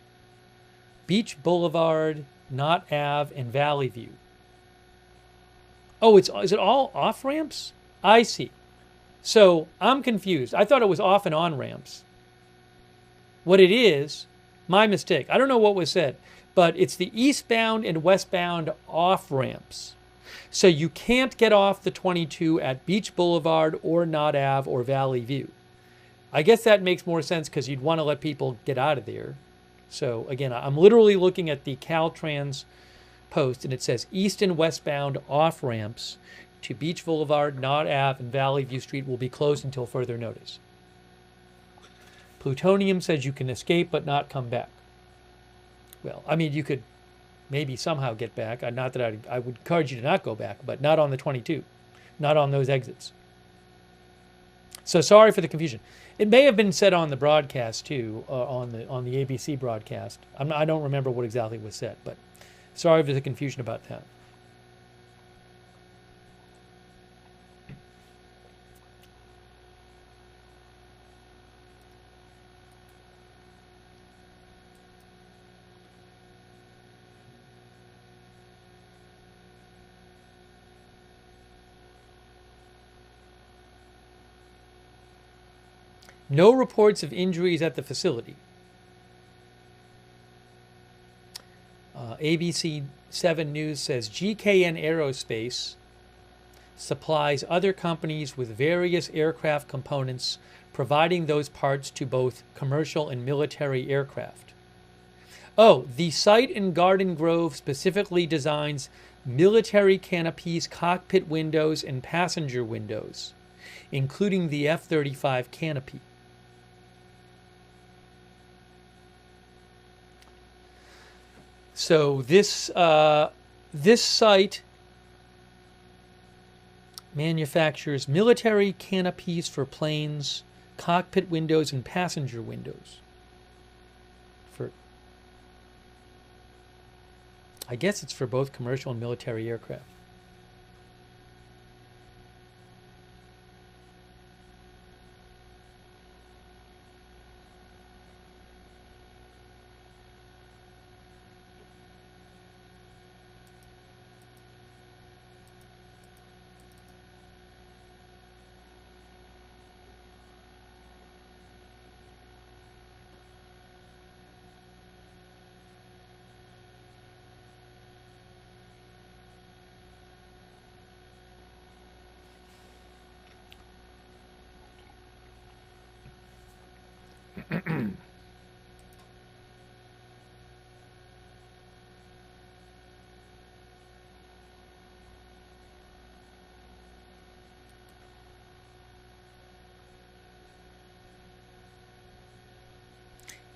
Beach Boulevard, Knott Ave, and Valley View. Oh, is it all off-ramps? I see. So I'm confused. I thought it was off and on ramps. What it is, my mistake. I don't know what was said, but it's the eastbound and westbound off ramps. So you can't get off the 22 at Beach Boulevard or Knott Ave or Valley View. I guess that makes more sense because you'd want to let people get out of there. So again, I'm literally looking at the Caltrans post, and it says east and westbound off ramps to Beach Boulevard, Knott Ave, and Valley View Street will be closed until further notice. Plutonium says you can escape but not come back. Well, I mean, you could maybe somehow get back. Not that I would encourage you to not go back, but not on the 22, not on those exits. So sorry for the confusion. It may have been said on the broadcast too, on the ABC broadcast. I don't remember what exactly was said, but sorry for the confusion about that. No reports of injuries at the facility. ABC 7 News says GKN Aerospace supplies other companies with various aircraft components, providing those parts to both commercial and military aircraft. Oh, the site in Garden Grove specifically designs military canopies, cockpit windows, and passenger windows, including the F-35 canopy. So this site manufactures military canopies for planes, cockpit windows, and passenger windows. I guess it's for both commercial and military aircraft.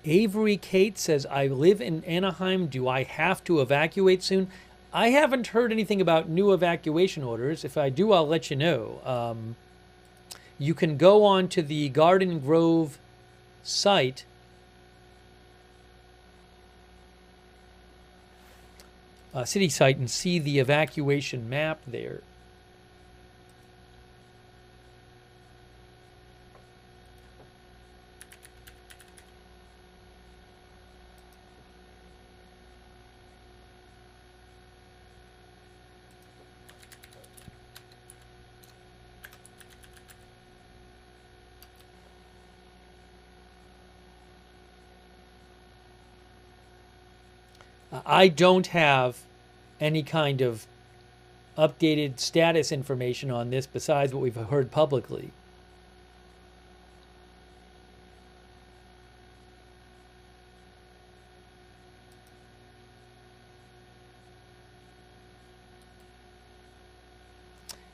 Avery Kate says, I live in Anaheim. Do I have to evacuate soon? I haven't heard anything about new evacuation orders. If I do, I'll let you know. You can go on to the Garden Grove site. City site, and see the evacuation map there. I don't have any kind of updated status information on this besides what we've heard publicly.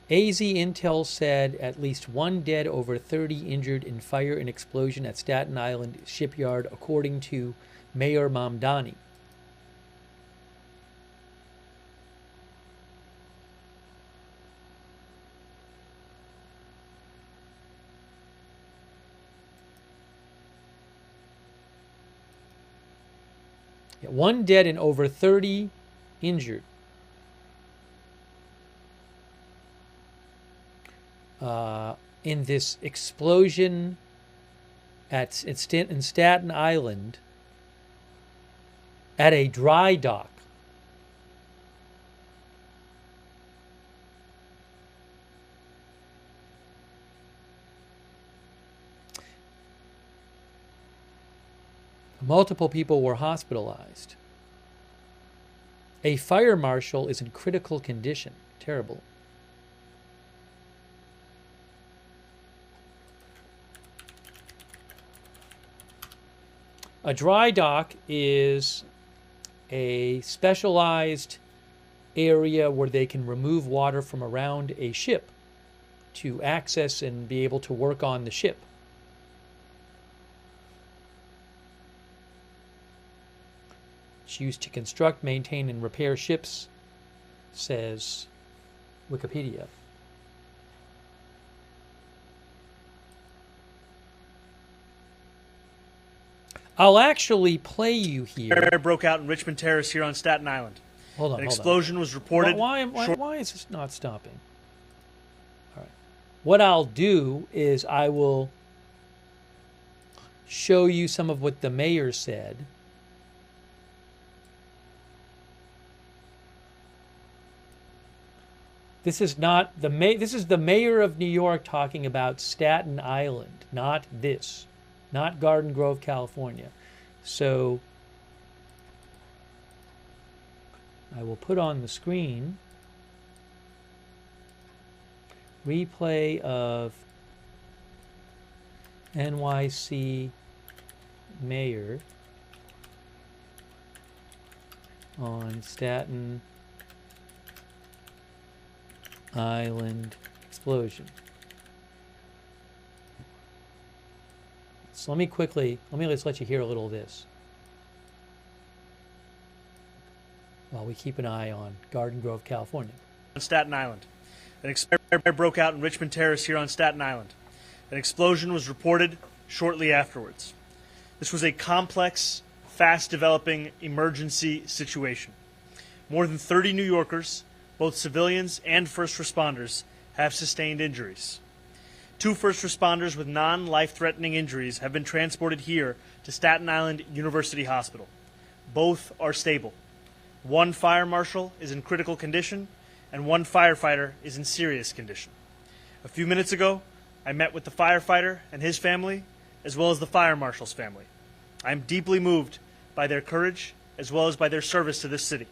AZ Intel said at least 1 dead, over 30 injured in fire and explosion at Staten Island shipyard, according to Mayor Mamdani. Yeah, 1 dead and over 30 injured. In this explosion in Staten Island at a dry dock. Multiple people were hospitalized. A fire marshal is in critical condition. Terrible. A dry dock is a specialized area where they can remove water from around a ship to access and be able to work on the ship. It's used to construct, maintain, and repair ships, says Wikipedia. I'll actually play you here. Fire broke out in Richmond Terrace here on Staten Island. Hold on. An explosion was reported. Why is this not stopping? All right. What I'll do is I will show you some of what the mayor said. This is not this is the mayor of New York talking about Staten Island, not this. Not Garden Grove, California. So I will put on the screen replay of NYC mayor on Staten Island explosion. So let me just let you hear a little of this while we keep an eye on Garden Grove, California. On Staten Island. An explosion broke out in Richmond Terrace here on Staten Island. An explosion was reported shortly afterwards. This was a complex, fast-developing emergency situation. More than 30 New Yorkers, both civilians and first responders, have sustained injuries. 2 first responders with non-life-threatening injuries have been transported here to Staten Island University Hospital. Both are stable. 1 fire marshal is in critical condition, and 1 firefighter is in serious condition. A few minutes ago, I met with the firefighter and his family, as well as the fire marshal's family. I am deeply moved by their courage, as well as by their service to this city.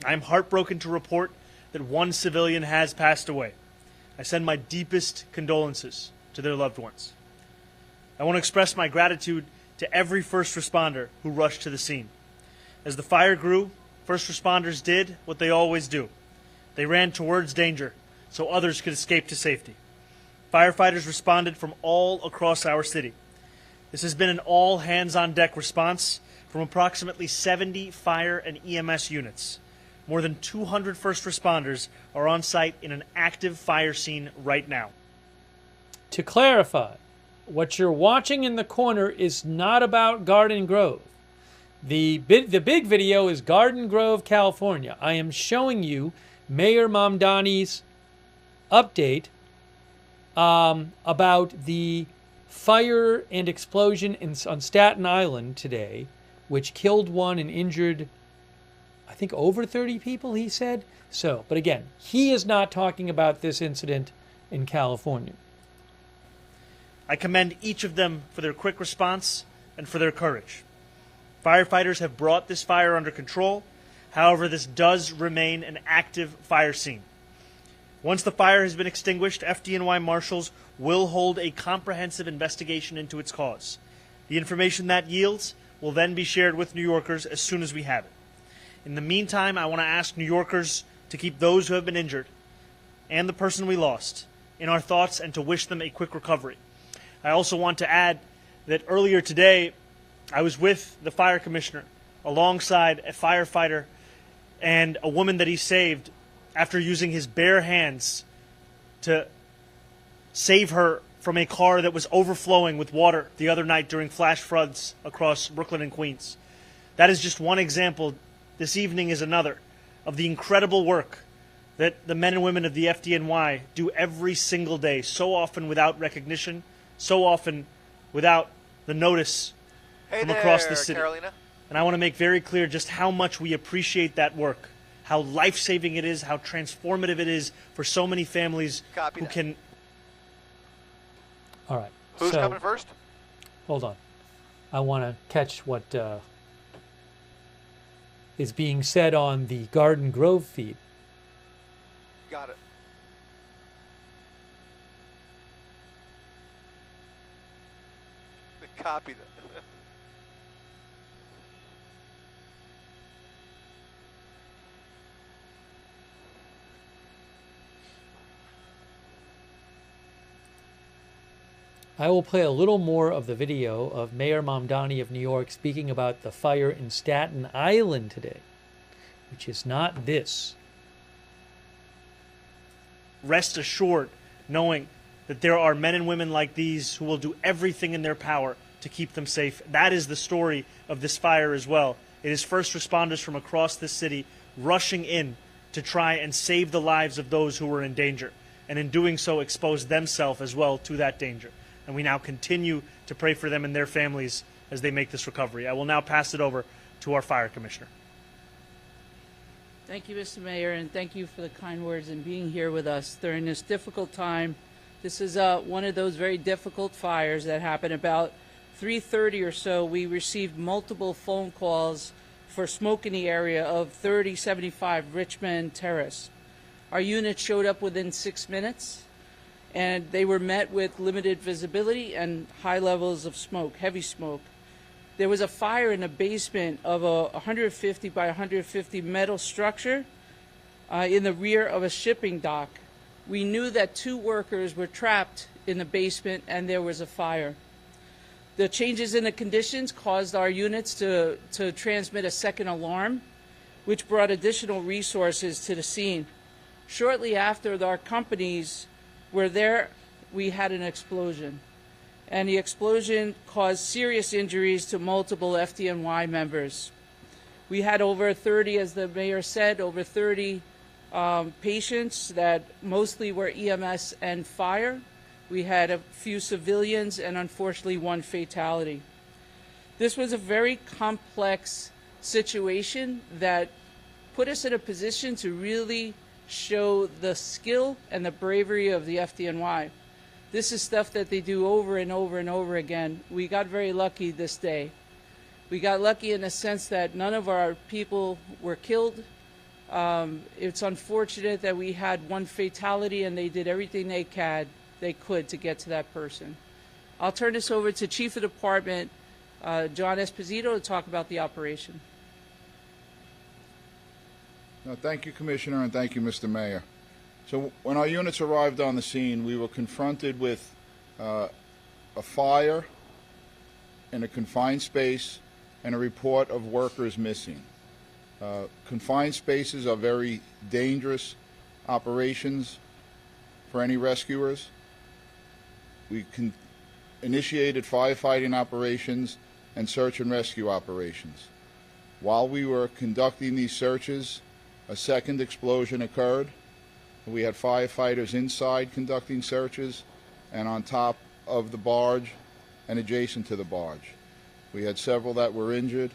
I am heartbroken to report that 1 civilian has passed away. I send my deepest condolences to their loved ones. I want to express my gratitude to every first responder who rushed to the scene. As the fire grew, first responders did what they always do. They ran towards danger so others could escape to safety. Firefighters responded from all across our city. This has been an all-hands-on-deck response from approximately 70 fire and EMS units. More than 200 first responders are on site in an active fire scene right now. To clarify, what you're watching in the corner is not about Garden Grove. The big video is Garden Grove, California. I am showing you Mayor Mamdani's update about the fire and explosion on Staten Island today, which killed 1 and injured, I think, over 30 people, he said. So, but again, he is not talking about this incident in California. I commend each of them for their quick response and for their courage. Firefighters have brought this fire under control. However, this does remain an active fire scene. Once the fire has been extinguished, FDNY marshals will hold a comprehensive investigation into its cause. The information that yields will then be shared with New Yorkers as soon as we have it. In the meantime, I want to ask New Yorkers to keep those who have been injured and the person we lost in our thoughts and to wish them a quick recovery. I also want to add that earlier today, I was with the fire commissioner alongside a firefighter and a woman that he saved after using his bare hands to save her from a car that was overflowing with water the other night during flash floods across Brooklyn and Queens. That is just one example. This evening is another of the incredible work that the men and women of the FDNY do every single day, so often without recognition, so often without the notice from across the city. Carolina. And I want to make very clear just how much we appreciate that work, how life-saving it is, how transformative it is for so many families who can... All right. Who's coming first? Hold on. I want to catch what is being said on the Garden Grove feed. Got it. Copy that. I will play a little more of the video of Mayor Mamdani of New York speaking about the fire in Staten Island today, which is not this. Rest assured, knowing that there are men and women like these who will do everything in their power to keep them safe. That is the story of this fire as well. It is first responders from across the city rushing in to try and save the lives of those who were in danger, and in doing so expose themselves as well to that danger. And we now continue to pray for them and their families as they make this recovery. I will now pass it over to our fire commissioner. Thank you, Mr. Mayor, and thank you for the kind words and being here with us during this difficult time. This is one of those very difficult fires that happened about 3:30 or so. We received multiple phone calls for smoke in the area of 3075 Richmond Terrace. Our unit showed up within 6 minutes, and they were met with limited visibility and high levels of smoke, heavy smoke. There was a fire in the basement of a 150 by 150 metal structure in the rear of a shipping dock. We knew that 2 workers were trapped in the basement and there was a fire. The changes in the conditions caused our units to transmit a second alarm, which brought additional resources to the scene. Shortly after our companies were there, we had an explosion. And the explosion caused serious injuries to multiple FDNY members. We had over 30, as the mayor said, over 30 patients that mostly were EMS and fire. We had a few civilians and unfortunately 1 fatality. This was a very complex situation that put us in a position to really show the skill and the bravery of the FDNY. This is stuff that they do over and over and over again. We got very lucky this day. We got lucky in the sense that none of our people were killed. It's unfortunate that we had 1 fatality, and they did everything they could to get to that person. I'll turn this over to Chief of Department John Esposito to talk about the operation. No, thank you, Commissioner, and thank you, Mr. Mayor. So when our units arrived on the scene, we were confronted with a fire in a confined space and a report of workers missing. Confined spaces are very dangerous operations for any rescuers. We initiated firefighting operations and search and rescue operations. While we were conducting these searches, a second explosion occurred. We had firefighters inside conducting searches and on top of the barge and adjacent to the barge. We had several that were injured.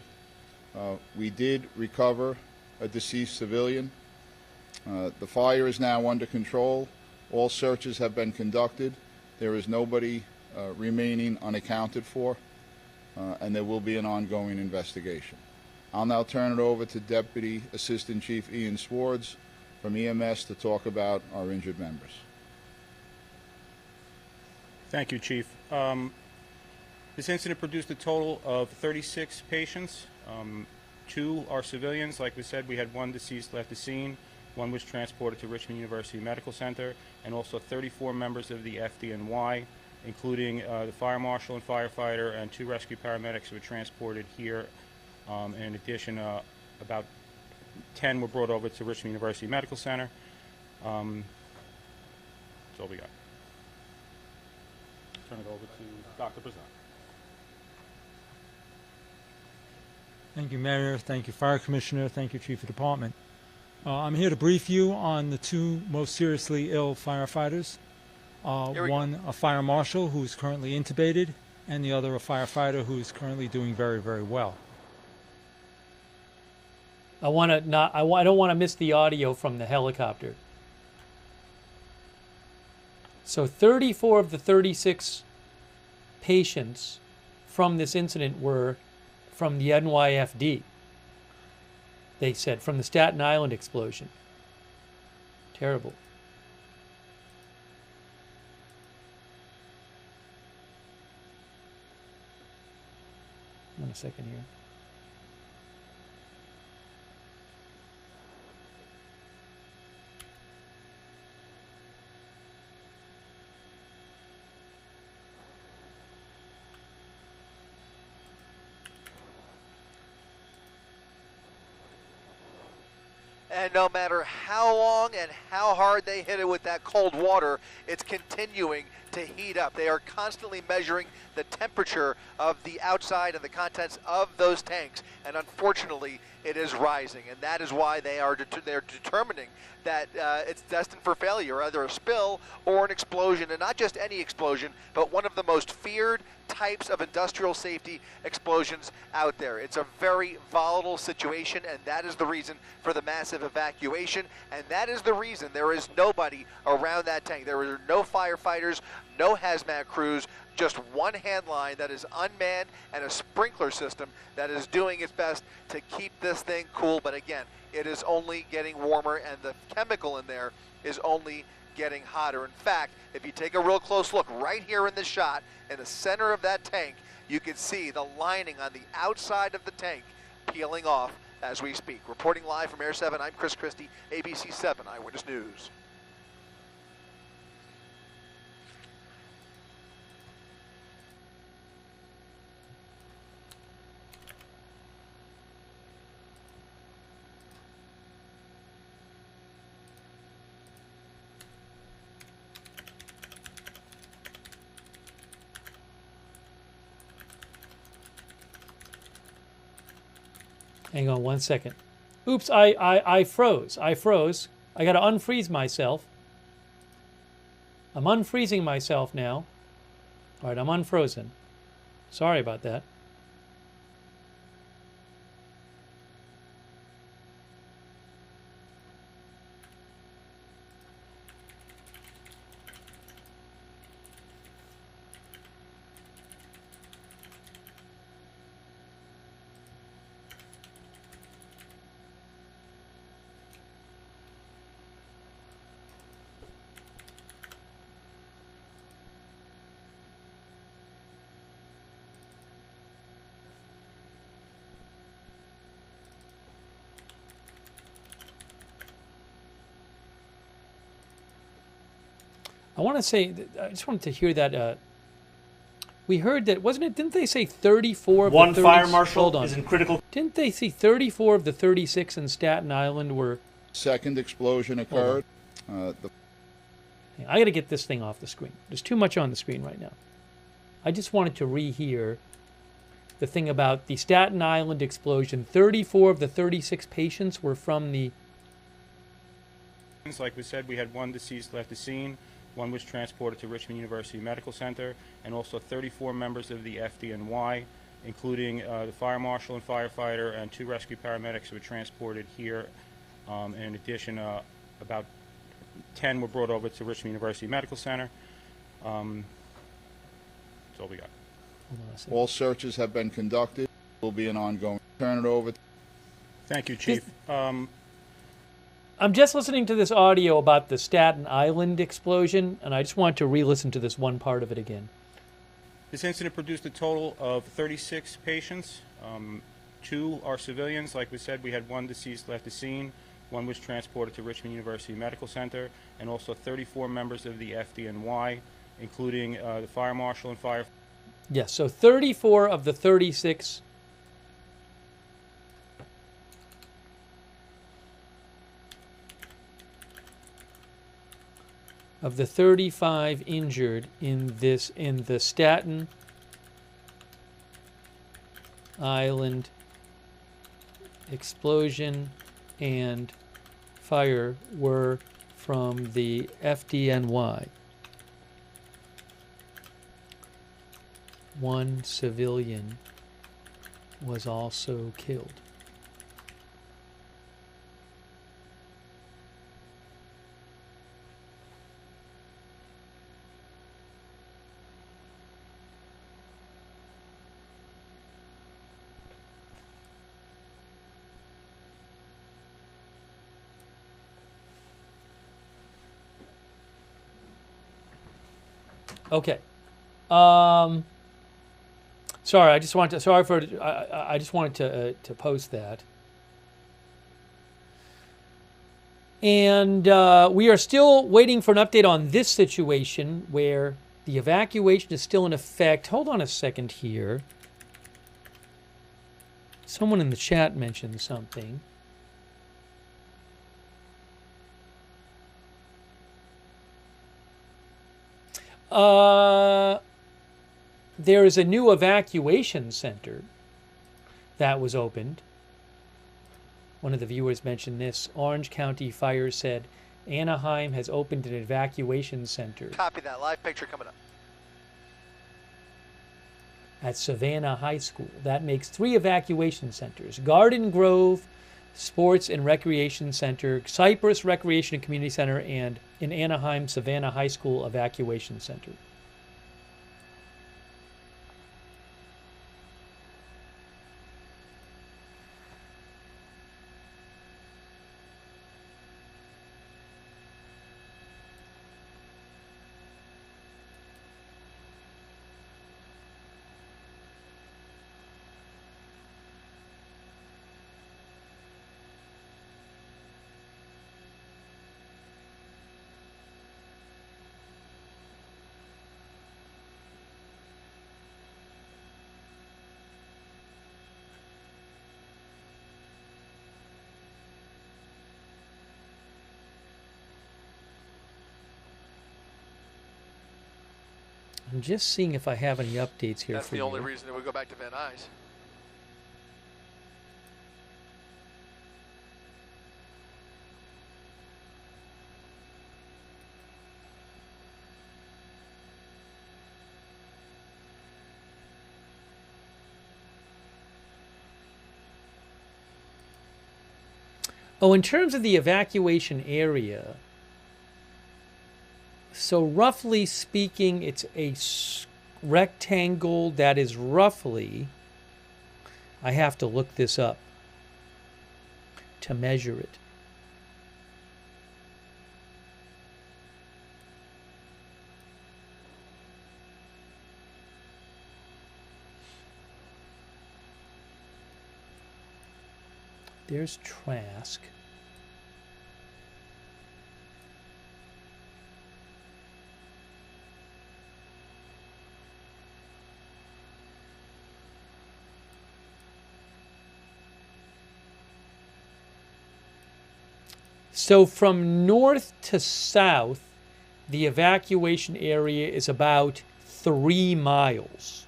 We did recover a deceased civilian. The fire is now under control. All searches have been conducted. There is nobody remaining unaccounted for, and there will be an ongoing investigation. I'll now turn it over to Deputy Assistant Chief Ian Swartz from EMS to talk about our injured members. Thank you, Chief. This incident produced a total of 36 patients. 2 are civilians. Like we said, we had 1 deceased left the scene. 1 was transported to Richmond University Medical Center, and also 34 members of the FDNY, including the fire marshal and firefighter, and 2 rescue paramedics were transported here. In addition, about 10 were brought over to Richmond University Medical Center. That's all we got. Turn it over to Dr. Brazan. Thank you, Mayor. Thank you, Fire Commissioner. Thank you, Chief of Department. I'm here to brief you on the 2 most seriously ill firefighters. One, a fire marshal who is currently intubated, and the other, a firefighter who is currently doing very, very well. I don't want to miss the audio from the helicopter. So 34 of the 36 patients from this incident were from the NYFD. They said from the Staten Island explosion. Terrible. One second here. And no matter how long and how hard they hit it with that cold water, it's continuing to heat up. They are constantly measuring the temperature of the outside and the contents of those tanks, and unfortunately it is rising, and that is why they're determining that it's destined for failure, either a spill or an explosion, and not just any explosion, but one of the most feared types of industrial safety explosions out there. It's a very volatile situation, and that is the reason for the massive evacuation, and that is the reason there is nobody around that tank. There are no firefighters, no hazmat crews, just one hand line that is unmanned and a sprinkler system that is doing its best to keep this thing cool. But again, it is only getting warmer, and the chemical in there is only getting hotter. In fact, if you take a real close look right here in this shot, in the center of that tank, you can see the lining on the outside of the tank peeling off as we speak. Reporting live from Air 7, I'm Chris Christie, ABC 7 Eyewitness News. Hang on one second. Oops, I froze. I froze. I got to unfreeze myself. I'm unfreezing myself now. All right, I'm unfrozen. Sorry about that. I want to say, I just wanted to hear that. We heard that, wasn't it? Didn't they say 34 of One the 30? fire marshal Hold on. is in critical. Didn't they say 34 of the 36 in Staten Island were? Second explosion occurred. I got to get this thing off the screen. There's too much on the screen right now. I just wanted to rehear the thing about the Staten Island explosion. 34 of the 36 patients were from the. Like we said, we had one deceased left the scene. One was transported to Richmond University Medical Center, and also 34 members of the FDNY, including the fire marshal and firefighter, and 2 rescue paramedics were transported here. In addition, about 10 were brought over to Richmond University Medical Center. That's all we got. All searches have been conducted. Will be an ongoing. Turn it over. Thank you, Chief. I'm just listening to this audio about the Staten Island explosion, and I just want to re-listen to this one part of it again. This incident produced a total of 36 patients. 2 are civilians. Like we said, we had 1 deceased left the scene. 1 was transported to Richmond University Medical Center, and also 34 members of the FDNY, including the fire marshal and fire. Yes, so 34 of the 36. Of the 35 injured in the Staten Island explosion and fire were from the FDNY. 1 civilian was also killed. Okay. Sorry, I just wanted to. Sorry for. I just wanted to post that. And we are still waiting for an update on this situation where the evacuation is still in effect. Hold on a second here. Someone in the chat mentioned something. There is a new evacuation center that was opened. One of the viewers mentioned this. Orange County Fire said Anaheim has opened an evacuation center Copy that. Live picture coming up. at Savannah High School. That makes 3 evacuation centers: Garden Grove Sports and Recreation Center, Cypress Recreation and Community Center, and in Anaheim, Savannah High School Evacuation Center. I'm just seeing if I have any updates here That's for the you. only reason that we go back to Van Nuys. Oh, in terms of the evacuation area, so roughly speaking, it's a rectangle that is roughly, I have to look this up to measure it. There's Trask. So from north to south, the evacuation area is about 3 miles.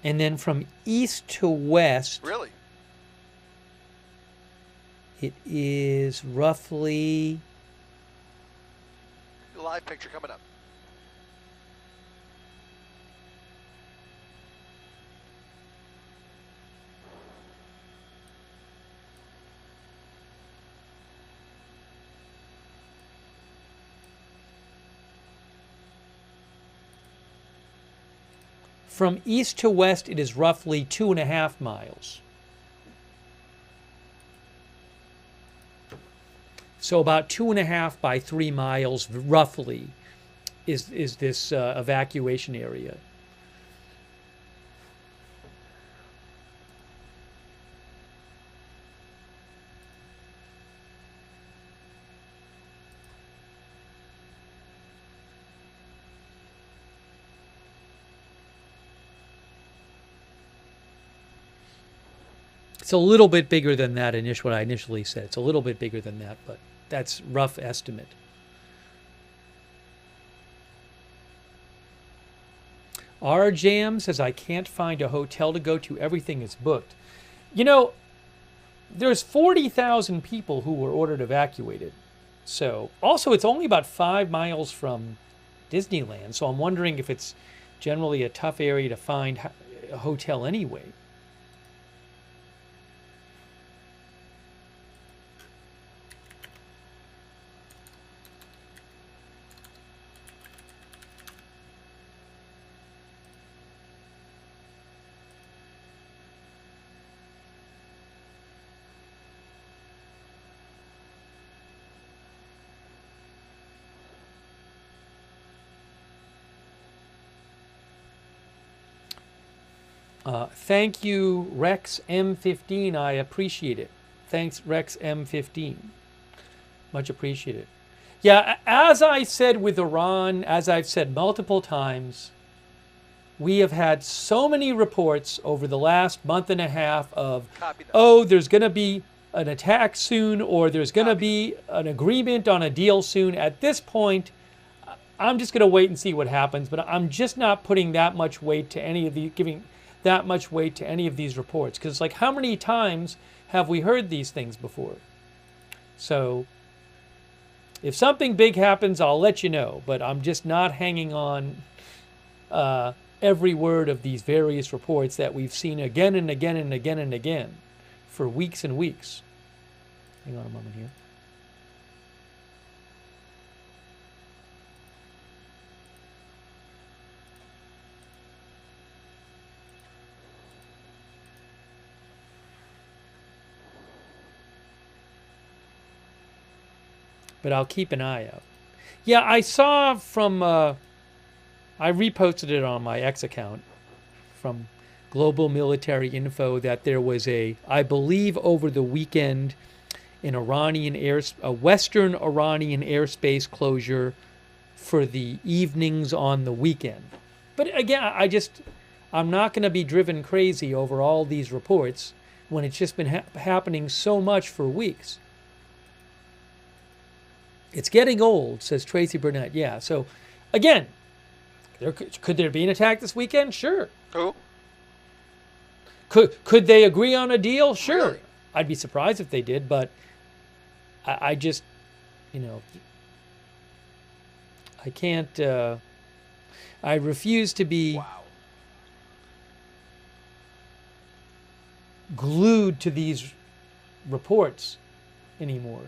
And then from east to west, Really? it is roughly, Live picture coming up. from east to west, it is roughly 2.5 miles. So about 2.5 by 3 miles, roughly, is this evacuation area. It's a little bit bigger than that what I initially said. It's a little bit bigger than that, but that's rough estimate. R Jam says, I can't find a hotel to go to. Everything is booked. You know, there's 40,000 people who were ordered evacuated. So, also, it's only about 5 miles from Disneyland. So I'm wondering if it's generally a tough area to find a hotel anyway. Thank you, Rex M15. I appreciate it. Thanks, Rex M15. Much appreciated. Yeah, as I said with Iran, as I've said multiple times, we have had so many reports over the last month and a half of, oh, there's going to be an attack soon, or there's going to be an agreement on a deal soon. At this point, I'm just going to wait and see what happens, but I'm just not putting that much weight to any of the, giving that much weight to any of these reports. Because, like, how many times have we heard these things before? So, if something big happens, I'll let you know, but I'm just not hanging on every word of these various reports that we've seen again and again and again and again for weeks and weeks. Hang on a moment here. But I'll keep an eye out. Yeah, I saw from, I reposted it on my X account from Global Military Info that there was I believe over the weekend, a Western Iranian airspace closure for the evenings on the weekend. But again, I'm not going to be driven crazy over all these reports when it's just been happening so much for weeks. It's getting old, says Tracy Burnett. Yeah, so again, could there be an attack this weekend? Sure. Who? Could they agree on a deal? Sure. Really? I'd be surprised if they did, but I just, I can't, I refuse to be glued to these reports anymore.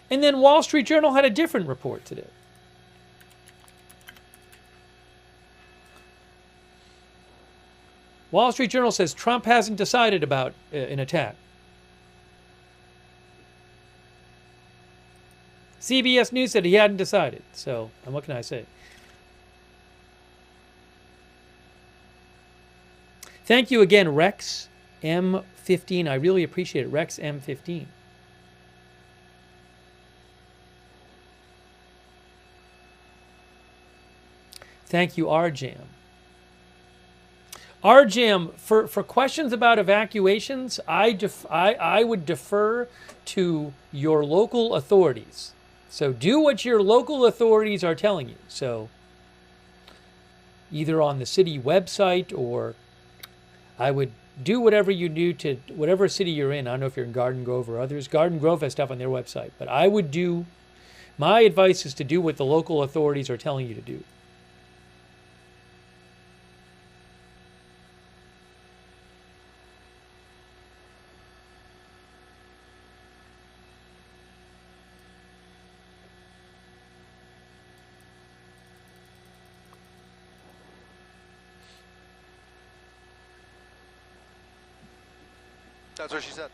And then Wall Street Journal had a different report today. Wall Street Journal says Trump hasn't decided about an attack. CBS News said he hadn't decided. So, and what can I say? Thank you again, Rex M15. I really appreciate it, Rex M15. Thank you, RJam. RJam, for questions about evacuations, I would defer to your local authorities. So do what your local authorities are telling you. So either on the city website, or I would do whatever you do to whatever city you're in. I don't know if you're in Garden Grove or others. Garden Grove has stuff on their website. But my advice is to do what the local authorities are telling you to do. That's what she said.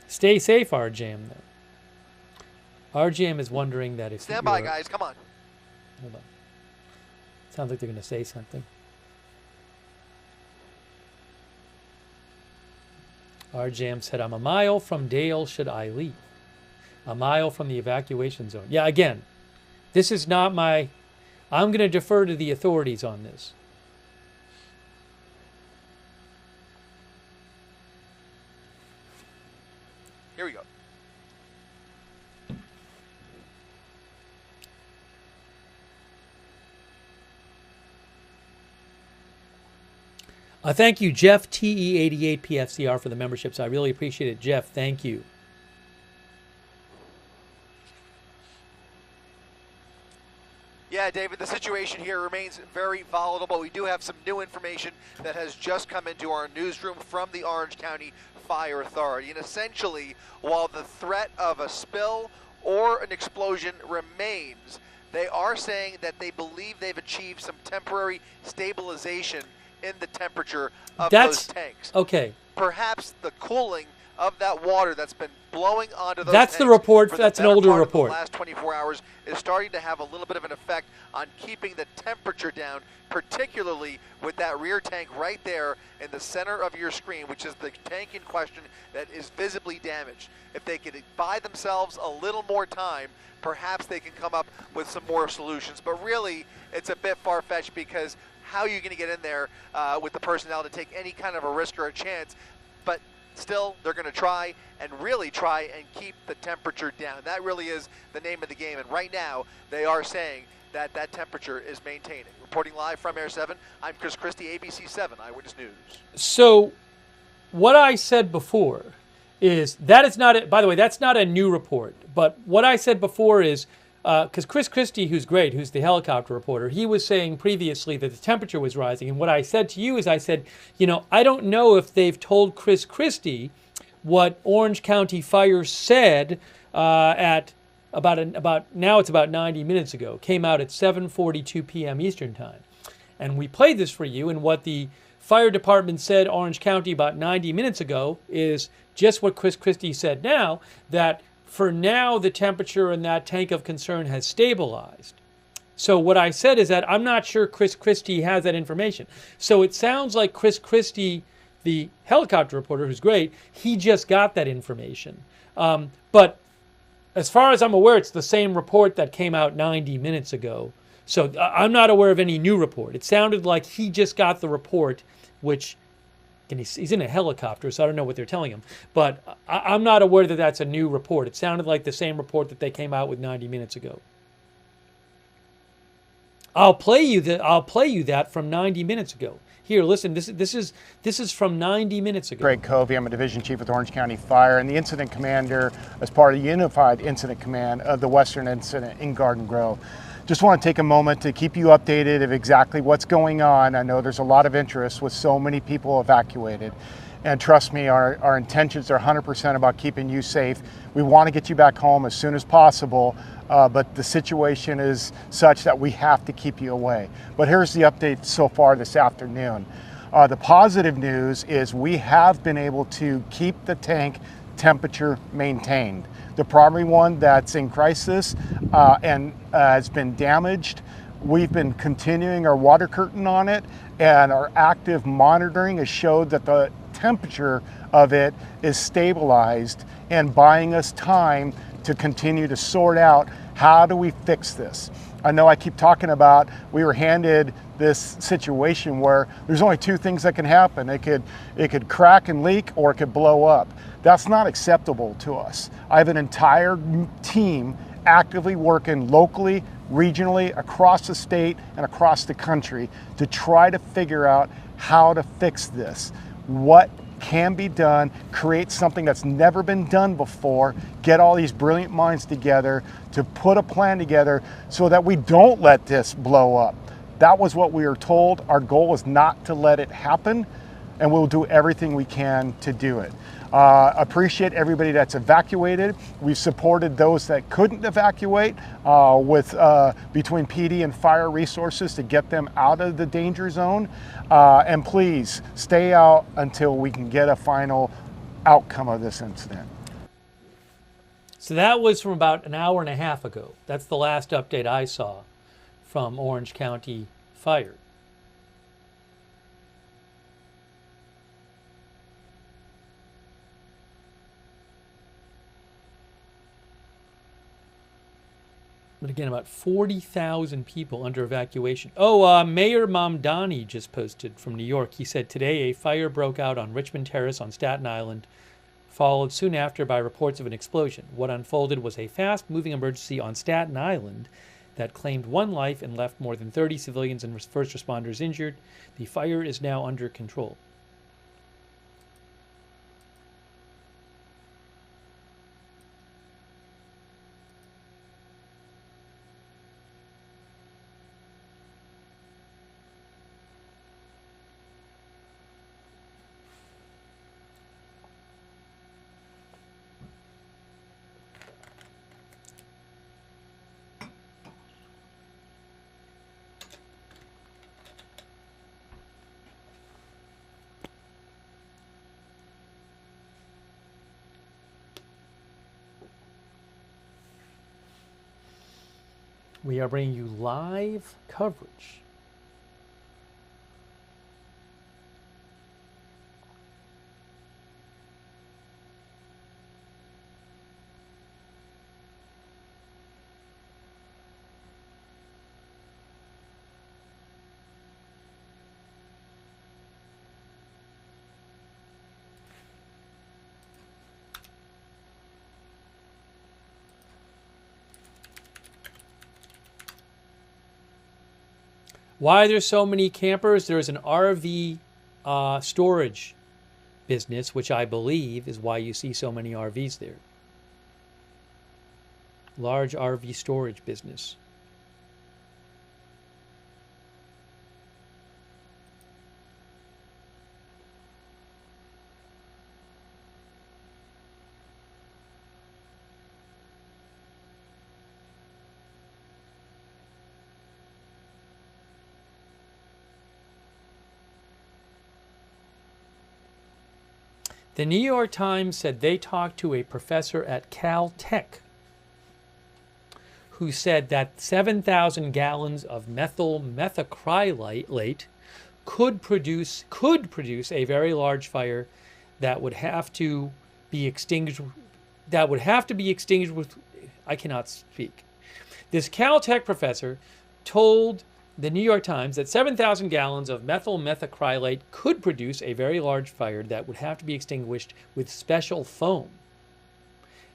Stay safe, RJam, though. RJam is wondering that if Stand by, guys. Come on. Hold on. Sounds like they're going to say something. RJam said, I'm a mile from Dale. Should I leave? A mile from the evacuation zone. Yeah, again, this is not my... I'm going to defer to the authorities on this. Here we go. Thank you, Jeff, TE88 PFCR, for the memberships. I really appreciate it. Jeff, thank you. Yeah, David, the situation here remains very volatile, but we do have some new information that has just come into our newsroom from the Orange County Fire Authority. And essentially, while the threat of a spill or an explosion remains, they are saying that they believe they've achieved some temporary stabilization in the temperature of those tanks. Okay. Perhaps the cooling of that water that's been blowing onto those That's the tanks report. for the That's an better older part of report. the last 24 hours is starting to have a little bit of an effect on keeping the temperature down, particularly with that rear tank right there in the center of your screen, which is the tank in question that is visibly damaged. If they could buy themselves a little more time, perhaps they can come up with some more solutions. But really, it's a bit far-fetched, because how are you going to get in there with the personnel to take any kind of a risk or a chance? But still, they're going to try and really try and keep the temperature down. That really is the name of the game. And right now, they are saying that that temperature is maintaining. Reporting live from Air 7, I'm Chris Christie, ABC 7 Eyewitness News. So what I said before is that is not, by the way, that's not a new report. But what I said before is, because Chris Christie, who's great, who's the helicopter reporter, he was saying previously that the temperature was rising. And what I said to you is, I said, I don't know if they've told Chris Christie what Orange County Fire said at about now it's about 90 minutes ago. Came out at 7:42 p.m. Eastern Time. And we played this for you, and what the fire department said, Orange County, about 90 minutes ago is just what Chris Christie said now, that for now the temperature in that tank of concern has stabilized. So what I said is that I'm not sure Chris Christie has that information. So it sounds like Chris Christie, the helicopter reporter, who's great, he just got that information. But as far as I'm aware, it's the same report that came out 90 minutes ago. So I'm not aware of any new report. It sounded like he just got the report, which, and he's in a helicopter, so I don't know what they're telling him. But I'm not aware that that's a new report. It sounded like the same report that they came out with 90 minutes ago. I'll play you that from 90 minutes ago. Here, listen. This is from 90 minutes ago. Greg Covey. I'm a division chief with Orange County Fire and the incident commander as part of the Unified Incident Command of the Western Incident in Garden Grove. Just want to take a moment to keep you updated of exactly what's going on. I know there's a lot of interest with so many people evacuated. And trust me, our intentions are 100% about keeping you safe. We want to get you back home as soon as possible, but the situation is such that we have to keep you away. But here's the update so far this afternoon. The positive news is we have been able to keep the tank temperature maintained. The primary one that's in crisis and has been damaged, we've been continuing our water curtain on it, and our active monitoring has showed that the temperature of it is stabilized and buying us time to continue to sort out how do we fix this. I know I keep talking about we were handed this situation where there's only two things that can happen. It could crack and leak, or it could blow up. That's not acceptable to us. I have an entire team actively working locally, regionally, across the state and across the country to try to figure out how to fix this. What can be done, create something that's never been done before, get all these brilliant minds together to put a plan together so that we don't let this blow up. That was what we were told. Our goal is not to let it happen, and we'll do everything we can to do it. Appreciate everybody that's evacuated. We've supported those that couldn't evacuate with between PD and fire resources to get them out of the danger zone. And please stay out until we can get a final outcome of this incident. So that was from about an hour and a half ago. That's the last update I saw from Orange County Fire. But again, about 40,000 people under evacuation. Oh, Mayor Mamdani just posted from New York. He said today a fire broke out on Richmond Terrace on Staten Island, followed soon after by reports of an explosion. What unfolded was a fast-moving emergency on Staten Island that claimed one life and left more than 30 civilians and first responders injured. The fire is now under control. We are bringing you live coverage. Why there's so many campers? There's an RV storage business, which I believe is why you see so many RVs there. Large RV storage business. The New York Times said they talked to a professor at Caltech who said that 7,000 gallons of methyl methacrylate could produce a very large fire that would have to be extinguished. With, I cannot speak. This Caltech professor told the New York Times that 7,000 gallons of methyl methacrylate could produce a very large fire that would have to be extinguished with special foam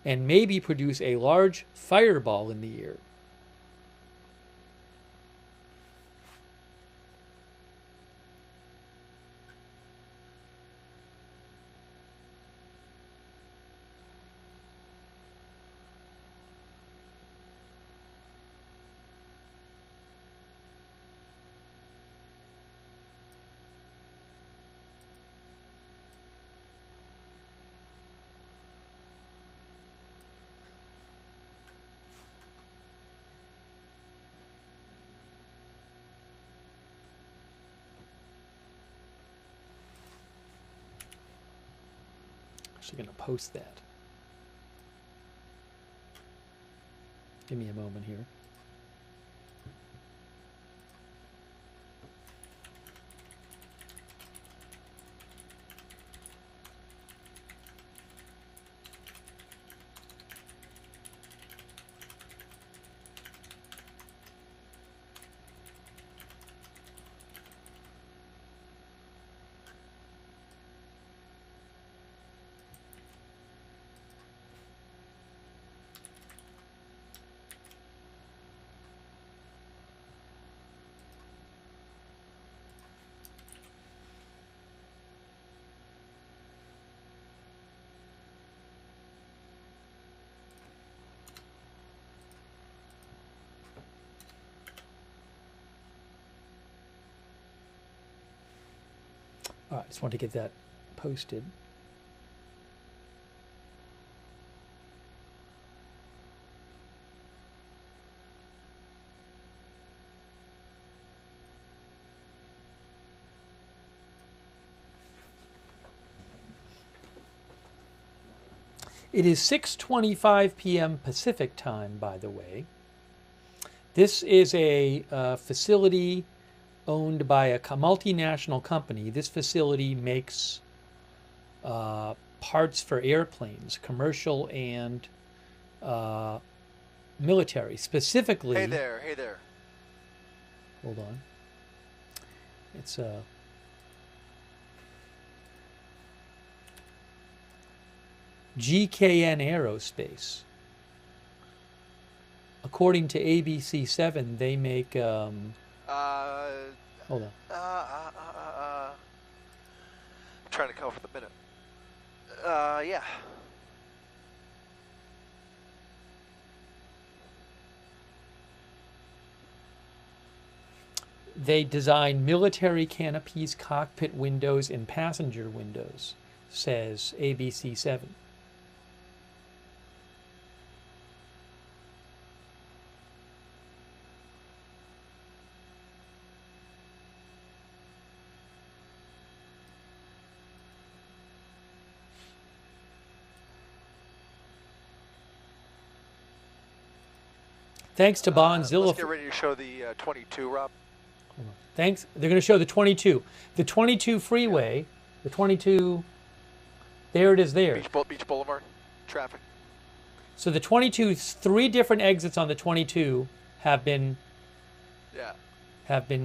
and maybe produce a large fireball in the air. Actually going to post that. Give me a moment here. All right, just want to get that posted. It is 6:25 p.m. Pacific time, by the way. This is a facility owned by a multinational company. This facility makes parts for airplanes, commercial and military. Specifically, Hey there, hey there. Hold on. It's GKN Aerospace. According to ABC7, they make hold on. I'm trying to come up with a minute. Yeah. They design military canopies, cockpit windows, and passenger windows, says ABC7. Thanks to Bondzilla. Let's get ready to show the 22, Rob. Thanks. They're going to show the 22. The 22 freeway, the 22, there it is there. Beach Boulevard traffic. So the 22, 3 different exits on the 22 have been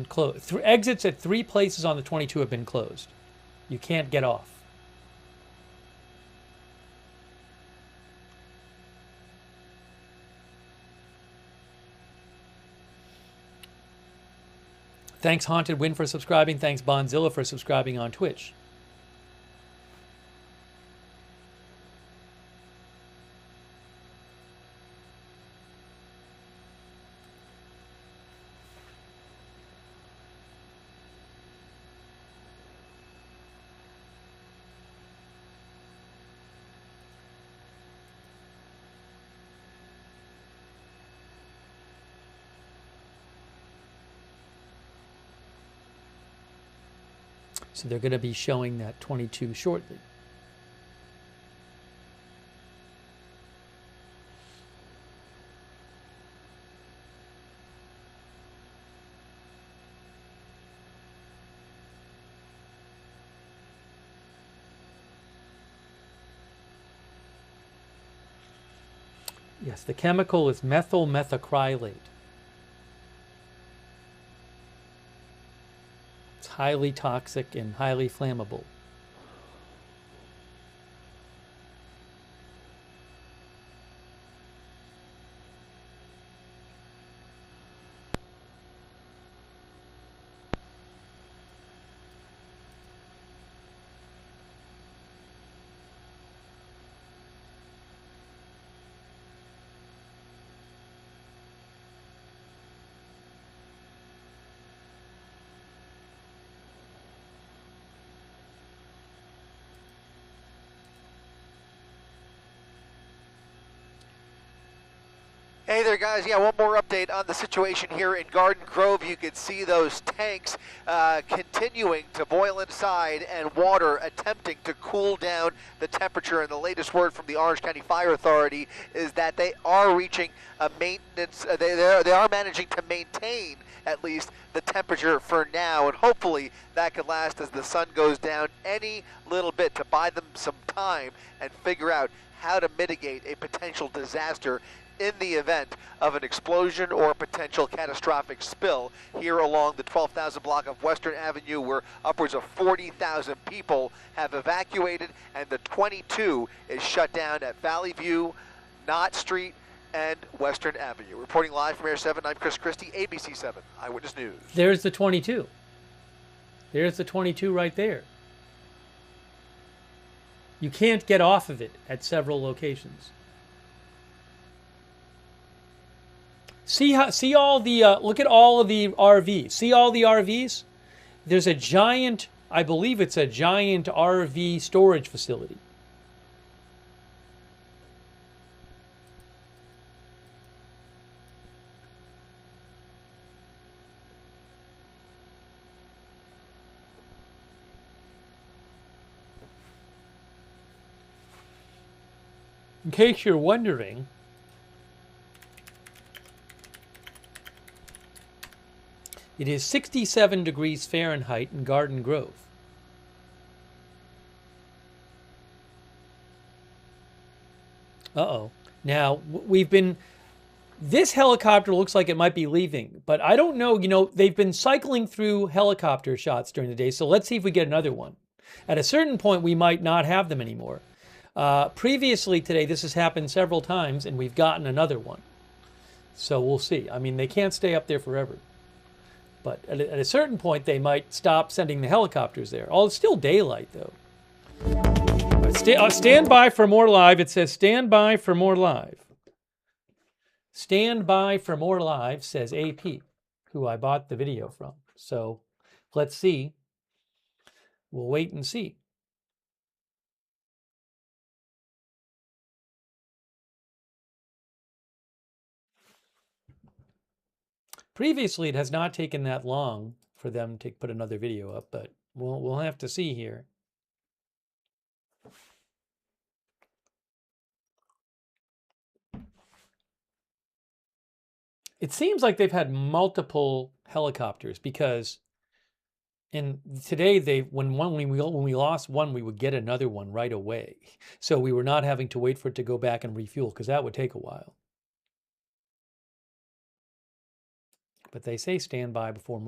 closed. Exits at 3 places on the 22 have been closed. You can't get off. Thanks Haunted Wind for subscribing. Thanks Bondzilla for subscribing on Twitch. So they're going to be showing that 22 shortly. Yes, the chemical is methyl methacrylate. Highly toxic and highly flammable. Hey there, guys. Yeah, one more update on the situation here in Garden Grove. You can see those tanks continuing to boil inside and water attempting to cool down the temperature. And the latest word from the Orange County Fire Authority is that they are reaching a maintenance, they are managing to maintain at least the temperature for now. And hopefully that could last as the sun goes down any little bit to buy them some time and figure out how to mitigate a potential disaster in the event of an explosion or a potential catastrophic spill here along the 12,000 block of Western Avenue, where upwards of 40,000 people have evacuated, and the 22 is shut down at Valley View, Knott Street, and Western Avenue. Reporting live from Air 7, I'm Chris Christie, ABC 7 Eyewitness News. There's the 22. There's the 22 right there. You can't get off of it at several locations. See all the, look at all of the RVs. See all the RVs? There's a giant, I believe it's a giant RV storage facility. In case you're wondering, it is 67 degrees Fahrenheit in Garden Grove. Uh-oh. Now, this helicopter looks like it might be leaving, but I don't know, they've been cycling through helicopter shots during the day, so let's see if we get another one. At a certain point, we might not have them anymore. Previously today, this has happened several times, and we've gotten another one. So we'll see. I mean, they can't stay up there forever. But at a certain point, they might stop sending the helicopters there. Oh, it's still daylight, though. Stand by for more live. It says, stand by for more live. Stand by for more live, says AP, who I bought the video from. So let's see. We'll wait and see. Previously, it has not taken that long for them to put another video up, but we'll have to see here. It seems like they've had multiple helicopters because today when we lost one, we would get another one right away. So we were not having to wait for it to go back and refuel because that would take a while. But they say stand by before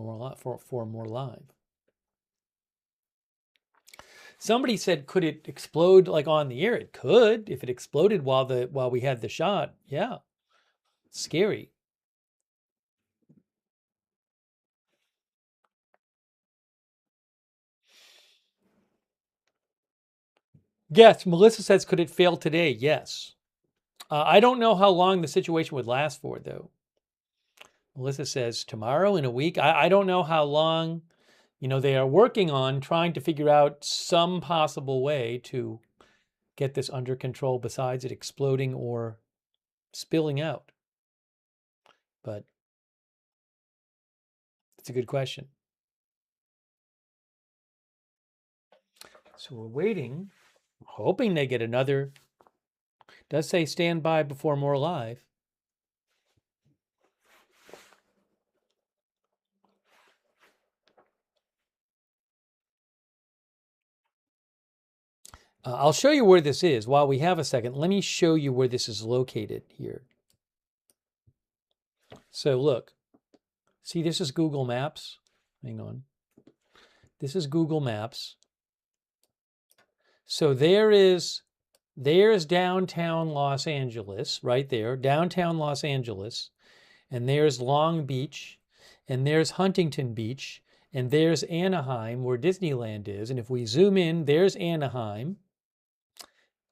for more live. Somebody said, could it explode like on the air? It could if it exploded while we had the shot. Yeah, scary. Yes, Melissa says, could it fail today? Yes. I don't know how long the situation would last for, though. Melissa says, tomorrow, in a week. I don't know how long. They are working on trying to figure out some possible way to get this under control besides it exploding or spilling out. But it's a good question. So we're waiting, hoping they get another. It does say stand by before more live. I'll show you where this is. While we have a second, let me show you where this is located here. So look, see, this is Google Maps. Hang on. This is Google Maps. So there's downtown Los Angeles, right there, downtown Los Angeles, and there's Long Beach, and there's Huntington Beach, and there's Anaheim, where Disneyland is. And if we zoom in, there's Anaheim.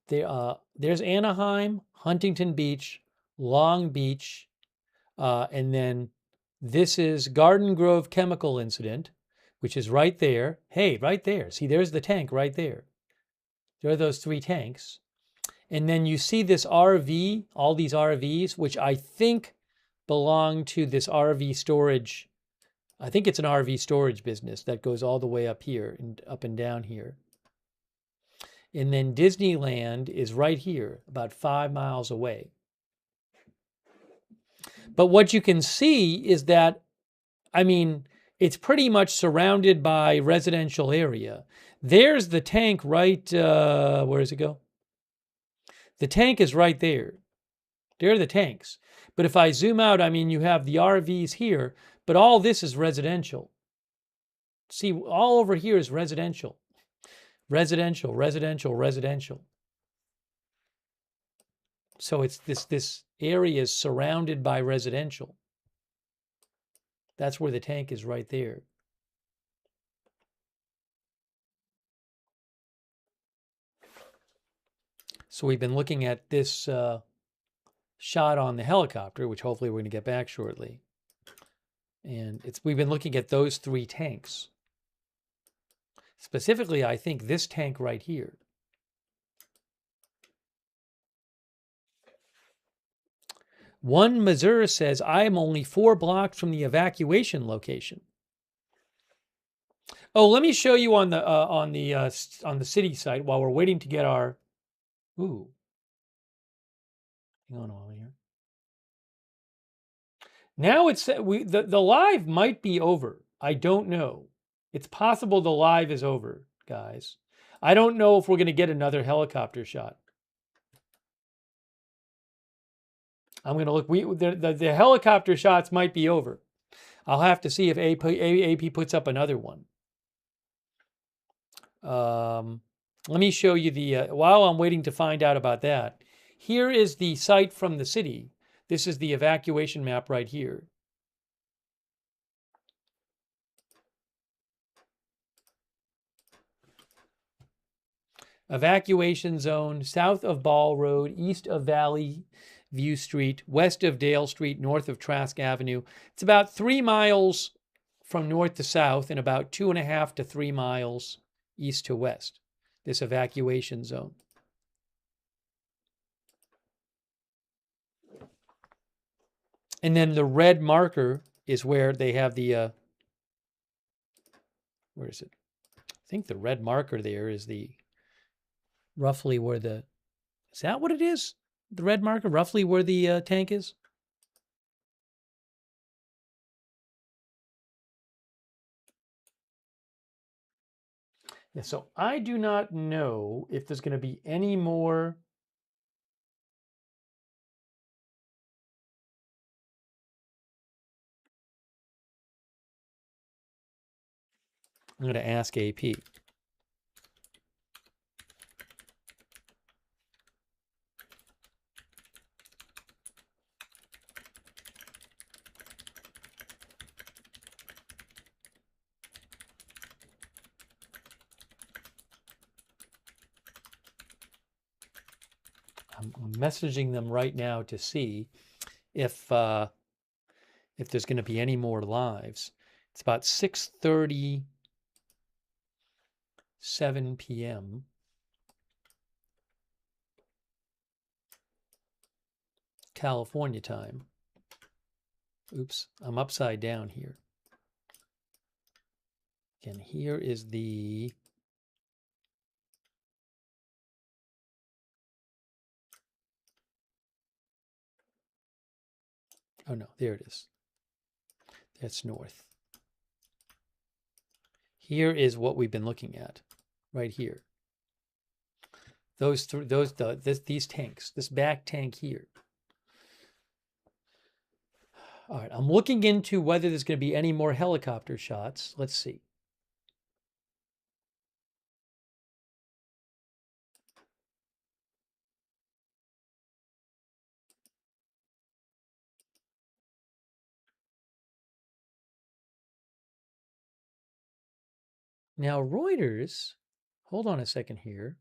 There's Anaheim, Huntington Beach, Long Beach, and then this is Garden Grove Chemical Incident, which is right there. Hey, right there. See, there's the tank right there. There are those 3 tanks. And then you see this RV, all these RVs, which I think belong to this RV storage. I think it's an RV storage business that goes all the way up here and up and down here. And then Disneyland is right here, about 5 miles away. But what you can see is that, it's pretty much surrounded by residential area. There's the tank right, where does it go? The tank is right there. There are the tanks. But if I zoom out, you have the RVs here, but all this is residential. See, all over here is residential. Residential, residential, residential. So it's this area is surrounded by residential. That's where the tank is right there. So we've been looking at this shot on the helicopter, which hopefully we're going to get back shortly. And we've been looking at those 3 tanks. Specifically, I think this tank right here. One Missouri says, I am only 4 blocks from the evacuation location. Oh, let me show you on the city site while we're waiting to get our. Ooh. Hang on over here. Now it's the live might be over. I don't know. It's possible the live is over, guys. I don't know if we're going to get another helicopter shot. I'm going to look. The helicopter shots might be over. I'll have to see if AP puts up another one. Let me show you while I'm waiting to find out about that. Here is the site from the city. This is the evacuation map right here. Evacuation zone south of Ball Road, east of Valley View Street, west of Dale Street, north of Trask Avenue. It's about 3 miles from north to south and about 2.5 to 3 miles east to west, this evacuation zone. And then the red marker is where they have the, where is it? I think the red marker there is roughly where is that what it is? The red marker, roughly where the tank is? Yeah, so I do not know if there's going to be any more. I'm going to ask AP. I'm messaging them right now to see if there's going to be any more lives. It's about 6:37 p.m. California time. Oops, I'm upside down here. Again, here is the oh no, there it is. That's north. Here is what we've been looking at, right here. These tanks, this back tank here. All right, I'm looking into whether there's going to be any more helicopter shots. Let's see. Now, Reuters, hold on a second here.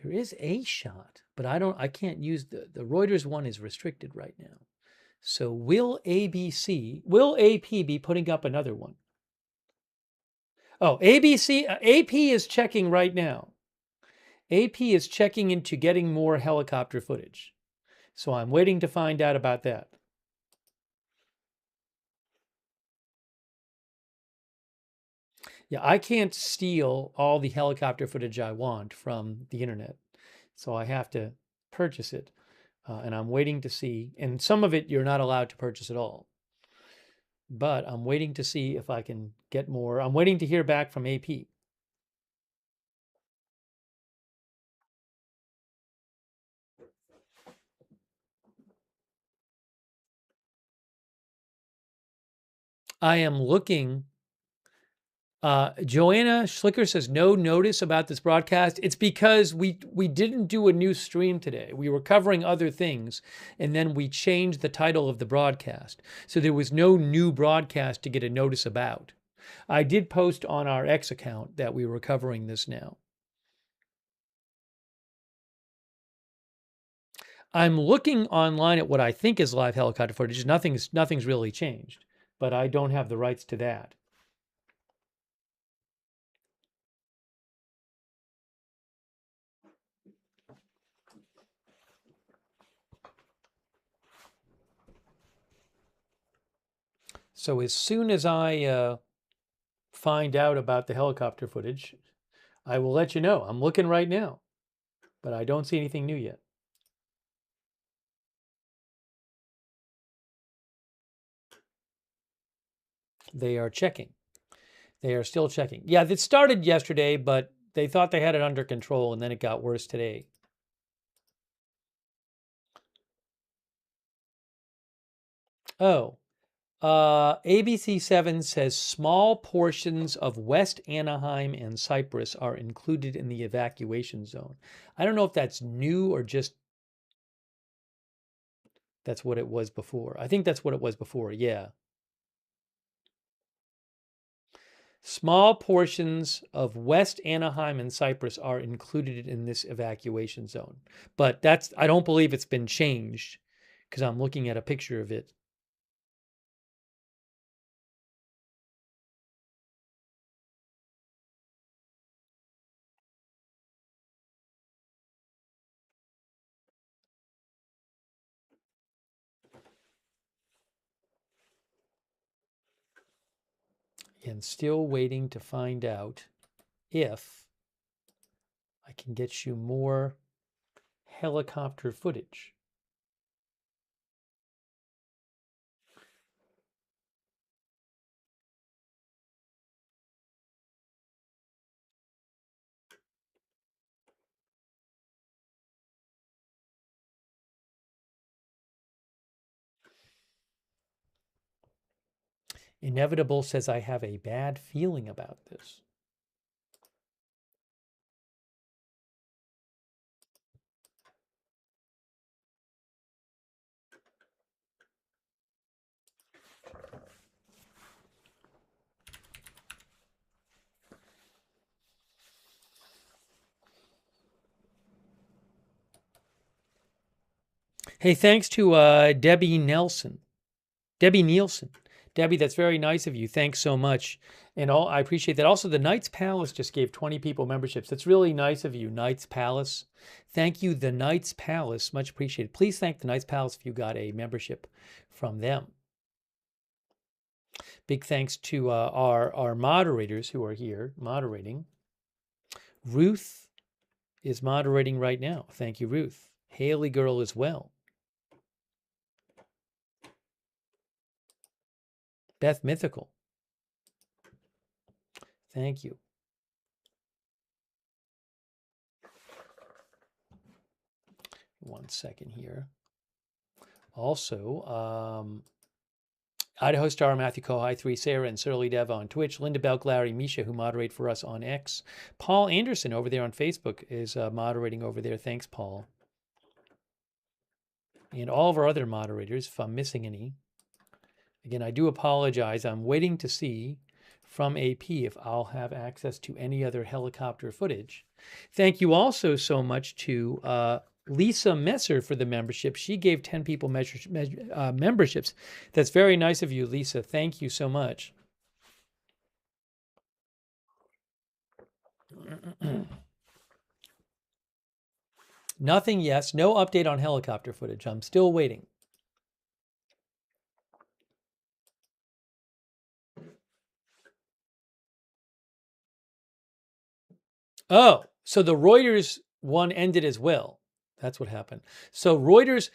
There is a shot, but I can't use the Reuters one is restricted right now. So will AP be putting up another one? Oh, AP is checking right now. AP is checking into getting more helicopter footage. So I'm waiting to find out about that. Yeah, I can't steal all the helicopter footage I want from the internet. So I have to purchase it. And I'm waiting to see, and some of it you're not allowed to purchase at all. But I'm waiting to see if I can get more. I'm waiting to hear back from AP. I am looking. Joanna Schlicker says no notice about this broadcast. It's because we didn't do a new stream today. We were covering other things, and then we changed the title of the broadcast. So there was no new broadcast to get a notice about. I did post on our X account that we were covering this now. I'm looking online at what I think is live helicopter footage. Nothing's really changed, but I don't have the rights to that. So as soon as I find out about the helicopter footage, I will let you know. I'm looking right now, but I don't see anything new yet. They are checking. They are still checking. Yeah, it started yesterday, but they thought they had it under control, and then it got worse today. Oh, ABC7 says small portions of West Anaheim and Cypress are included in the evacuation zone. I don't know if that's new or just that's what it was before. I think that's what it was before, yeah. Small portions of West Anaheim and Cypress are included in this evacuation zone. But I don't believe it's been changed because I'm looking at a picture of it. And still waiting to find out if I can get you more helicopter footage. Inevitable says I have a bad feeling about this. Hey, thanks to Debbie Nielsen. Debbie, that's very nice of you. Thanks so much. And I appreciate that. Also, the Knights Palace just gave 20 people memberships. That's really nice of you, Knights Palace. Thank you, the Knights Palace. Much appreciated. Please thank the Knights Palace if you got a membership from them. Big thanks to our moderators who are here moderating. Ruth is moderating right now. Thank you, Ruth. Haley Girl as well. Beth Mythical. Thank you. One second here. Also, Idaho Star, Matthew Kohai, 3, Sarah, and Surly Dev on Twitch. Linda Belk, Larry, Misha, who moderate for us on X. Paul Anderson over there on Facebook is moderating over there. Thanks, Paul. And all of our other moderators, if I'm missing any. Again, I do apologize. I'm waiting to see from AP if I'll have access to any other helicopter footage. Thank you also so much to Lisa Messer for the membership. She gave 10 people memberships. That's very nice of you, Lisa. Thank you so much. Nothing, yes. No update on helicopter footage. I'm still waiting. Oh, so the Reuters one ended as well. That's what happened. So Reuters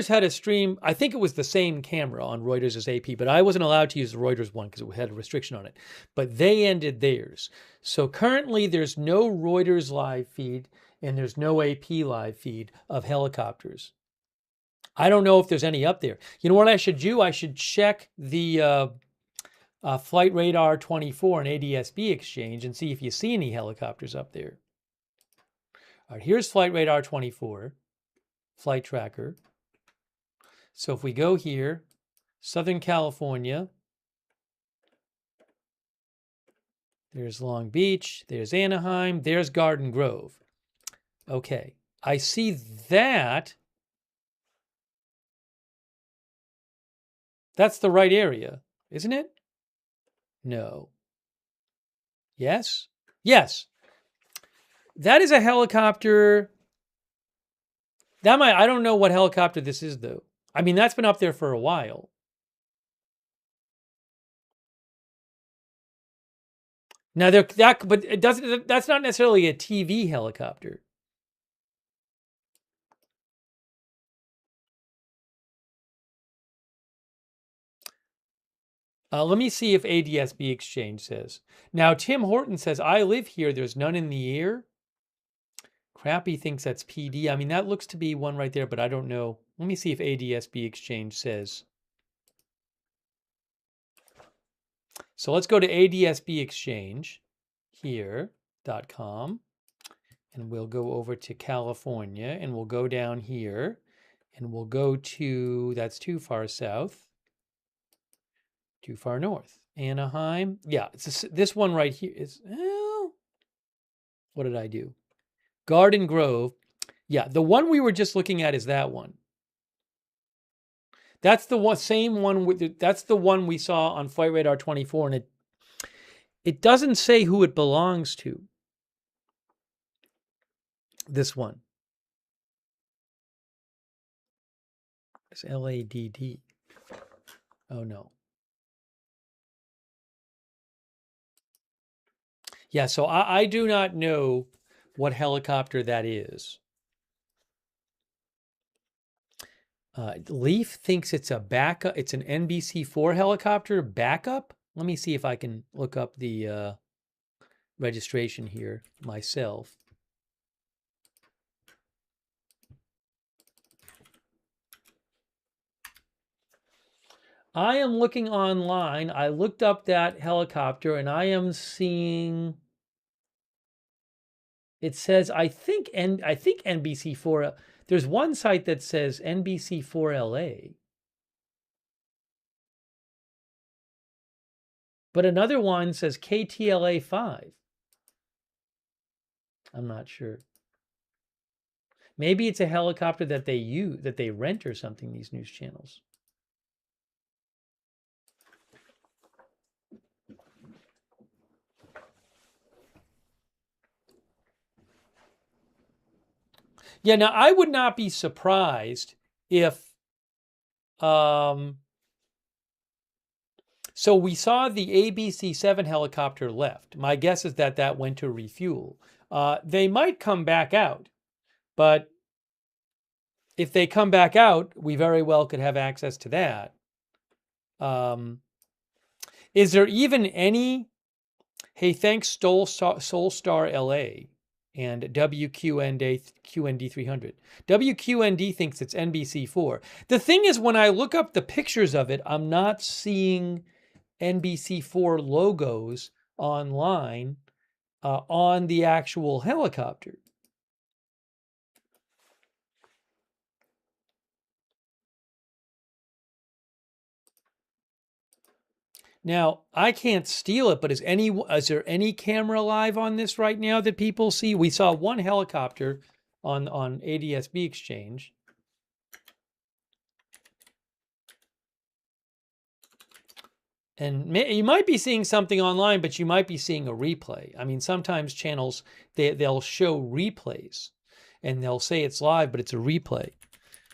had a stream. I think it was the same camera on Reuters as AP, but I wasn't allowed to use the Reuters one because it had a restriction on it. But they ended theirs. So currently there's no Reuters live feed and there's no AP live feed of helicopters. I don't know if there's any up there. You know what I should do? I should check the Flight Radar 24 and ADSB exchange and see if you see any helicopters up there. All right, here's Flight Radar 24, flight tracker. So if we go here, Southern California, there's Long Beach, there's Anaheim, there's Garden Grove. Okay, I see that. That's the right area, isn't it? No. Yes? Yes. That is a helicopter. I don't know what helicopter this is, though. I mean, that's been up there for a while. Now, but it doesn't. That's not necessarily a TV helicopter. Let me see if ADSB Exchange says. Now, Tim Horton says, I live here. There's none in the air. Crappy thinks that's PD. I mean, that looks to be one right there, but I don't know. Let me see if ADSB Exchange says. So let's go to ADSB Exchange here.com and we'll go over to California and we'll go down here and we'll go to, that's too far south, too far north. Anaheim. Yeah, it's this one right here is, what did I do? Garden Grove. Yeah, the one we were just looking at is that one. That's the one, same one. That's the one we saw on Flight Radar 24, and it doesn't say who it belongs to. This one. It's LADD. Oh no. Yeah, so I do not know what helicopter that is. Leaf thinks it's a backup. It's an NBC-4 helicopter backup. Let me see if I can look up the registration here myself. I am looking online. I looked up that helicopter and I am seeing, it says, I think NBC4, there's one site that says NBC4LA. But another one says KTLA5. I'm not sure. Maybe it's a helicopter that they use, that they rent or something, these news channels. Yeah, now I would not be surprised if so we saw the ABC-7 helicopter left. My guess is that that went to refuel. They might come back out, but if they come back out, we very well could have access to that. Is there even any, hey, thanks Solstar LA and WQND 300. WQND thinks it's NBC4. The thing is, when I look up the pictures of it, I'm not seeing NBC4 logos online on the actual helicopter. Now, I can't steal it, but is there any camera live on this right now that people see? We saw one helicopter on ADSB Exchange. And you might be seeing something online, but you might be seeing a replay. I mean, sometimes channels, they'll show replays, and they'll say it's live, but it's a replay.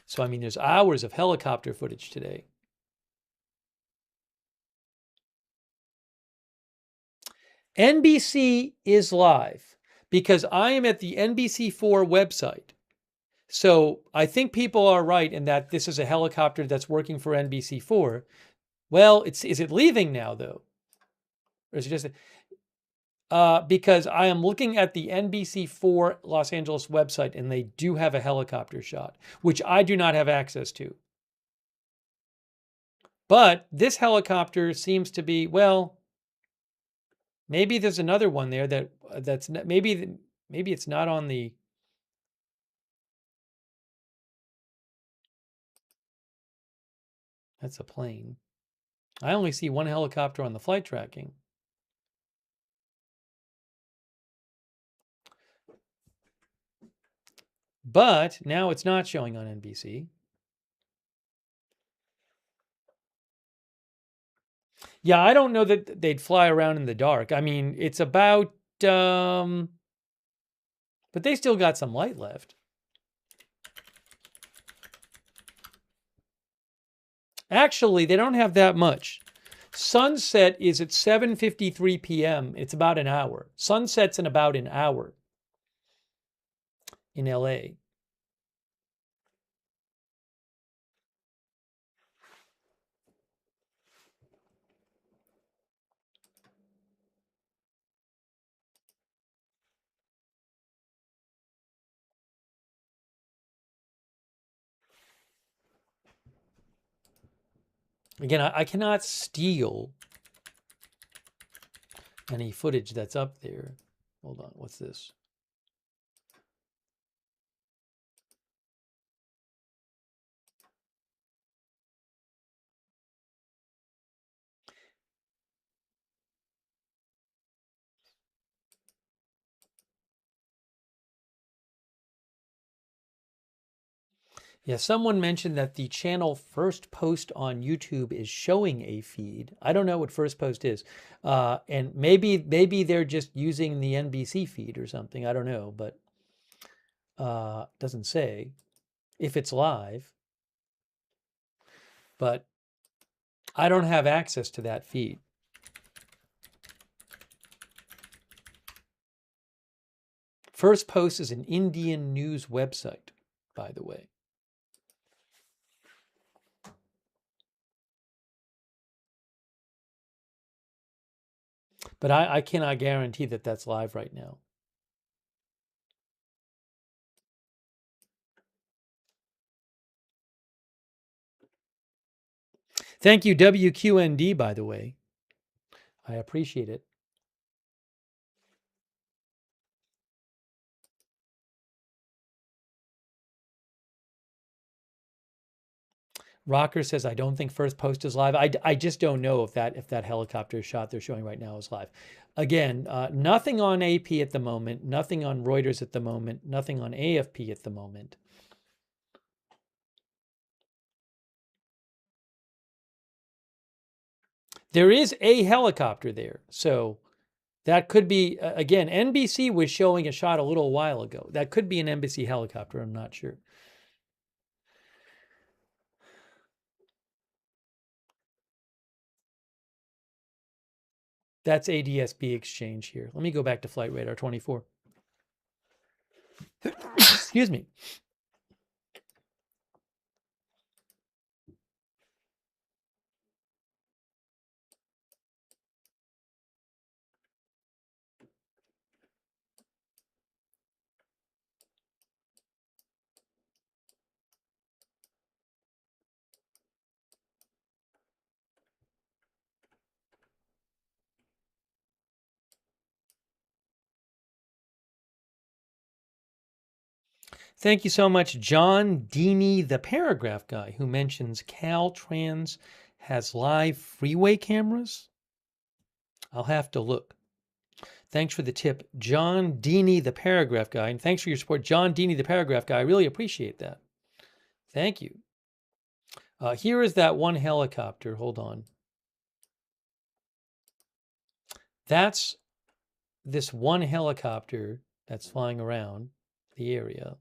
So, I mean, there's hours of helicopter footage today. NBC is live because I am at the NBC4 website. So I think people are right in that this is a helicopter that's working for NBC4. Well, is it leaving now, though? Or is it just because I am looking at the NBC4 Los Angeles website, and they do have a helicopter shot, which I do not have access to. But this helicopter seems to be, well, maybe there's another one there that's maybe it's not on the. That's a plane. I only see one helicopter on the flight tracking. But now it's not showing on NBC. Yeah, I don't know that they'd fly around in the dark. I mean, it's about, but they still got some light left. Actually, they don't have that much. Sunset is at 7:53 p.m. It's about an hour. Sunset's in about an hour in LA. Again, I cannot steal any footage that's up there. Hold on, what's this? Yeah, someone mentioned that the channel First Post on YouTube is showing a feed. I don't know what First Post is. And maybe they're just using the NBC feed or something. I don't know, but doesn't say if it's live. But I don't have access to that feed. First Post is an Indian news website, by the way. But I cannot guarantee that that's live right now. Thank you, WQND, by the way. I appreciate it. Rocker says, I don't think First Post is live. I just don't know if that helicopter shot they're showing right now is live. Again, nothing on AP at the moment, nothing on Reuters at the moment, nothing on AFP at the moment. There is a helicopter there. So that could be, again, NBC was showing a shot a little while ago. That could be an NBC helicopter. I'm not sure. That's ADSB exchange here. Let me go back to Flight Radar 24. Excuse me. Thank you so much, John Deeney, the paragraph guy, who mentions Caltrans has live freeway cameras. I'll have to look. Thanks for the tip, John Deeney, the paragraph guy. And thanks for your support, John Deeney, the paragraph guy. I really appreciate that. Thank you. Here is that one helicopter. Hold on. That's this one helicopter that's flying around the area.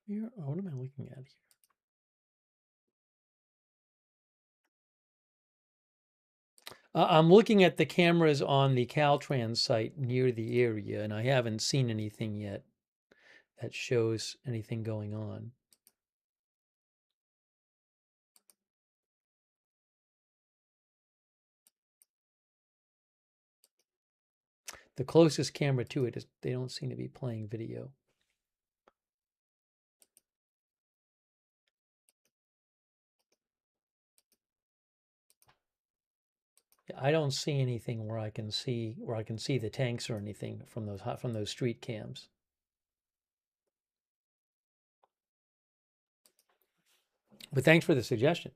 What am I looking at here? I'm looking at the cameras on the Caltrans site near the area, and I haven't seen anything yet that shows anything going on. The closest camera to it is they don't seem to be playing video. I don't see anything where I can see the tanks or anything from those street cams. But thanks for the suggestion.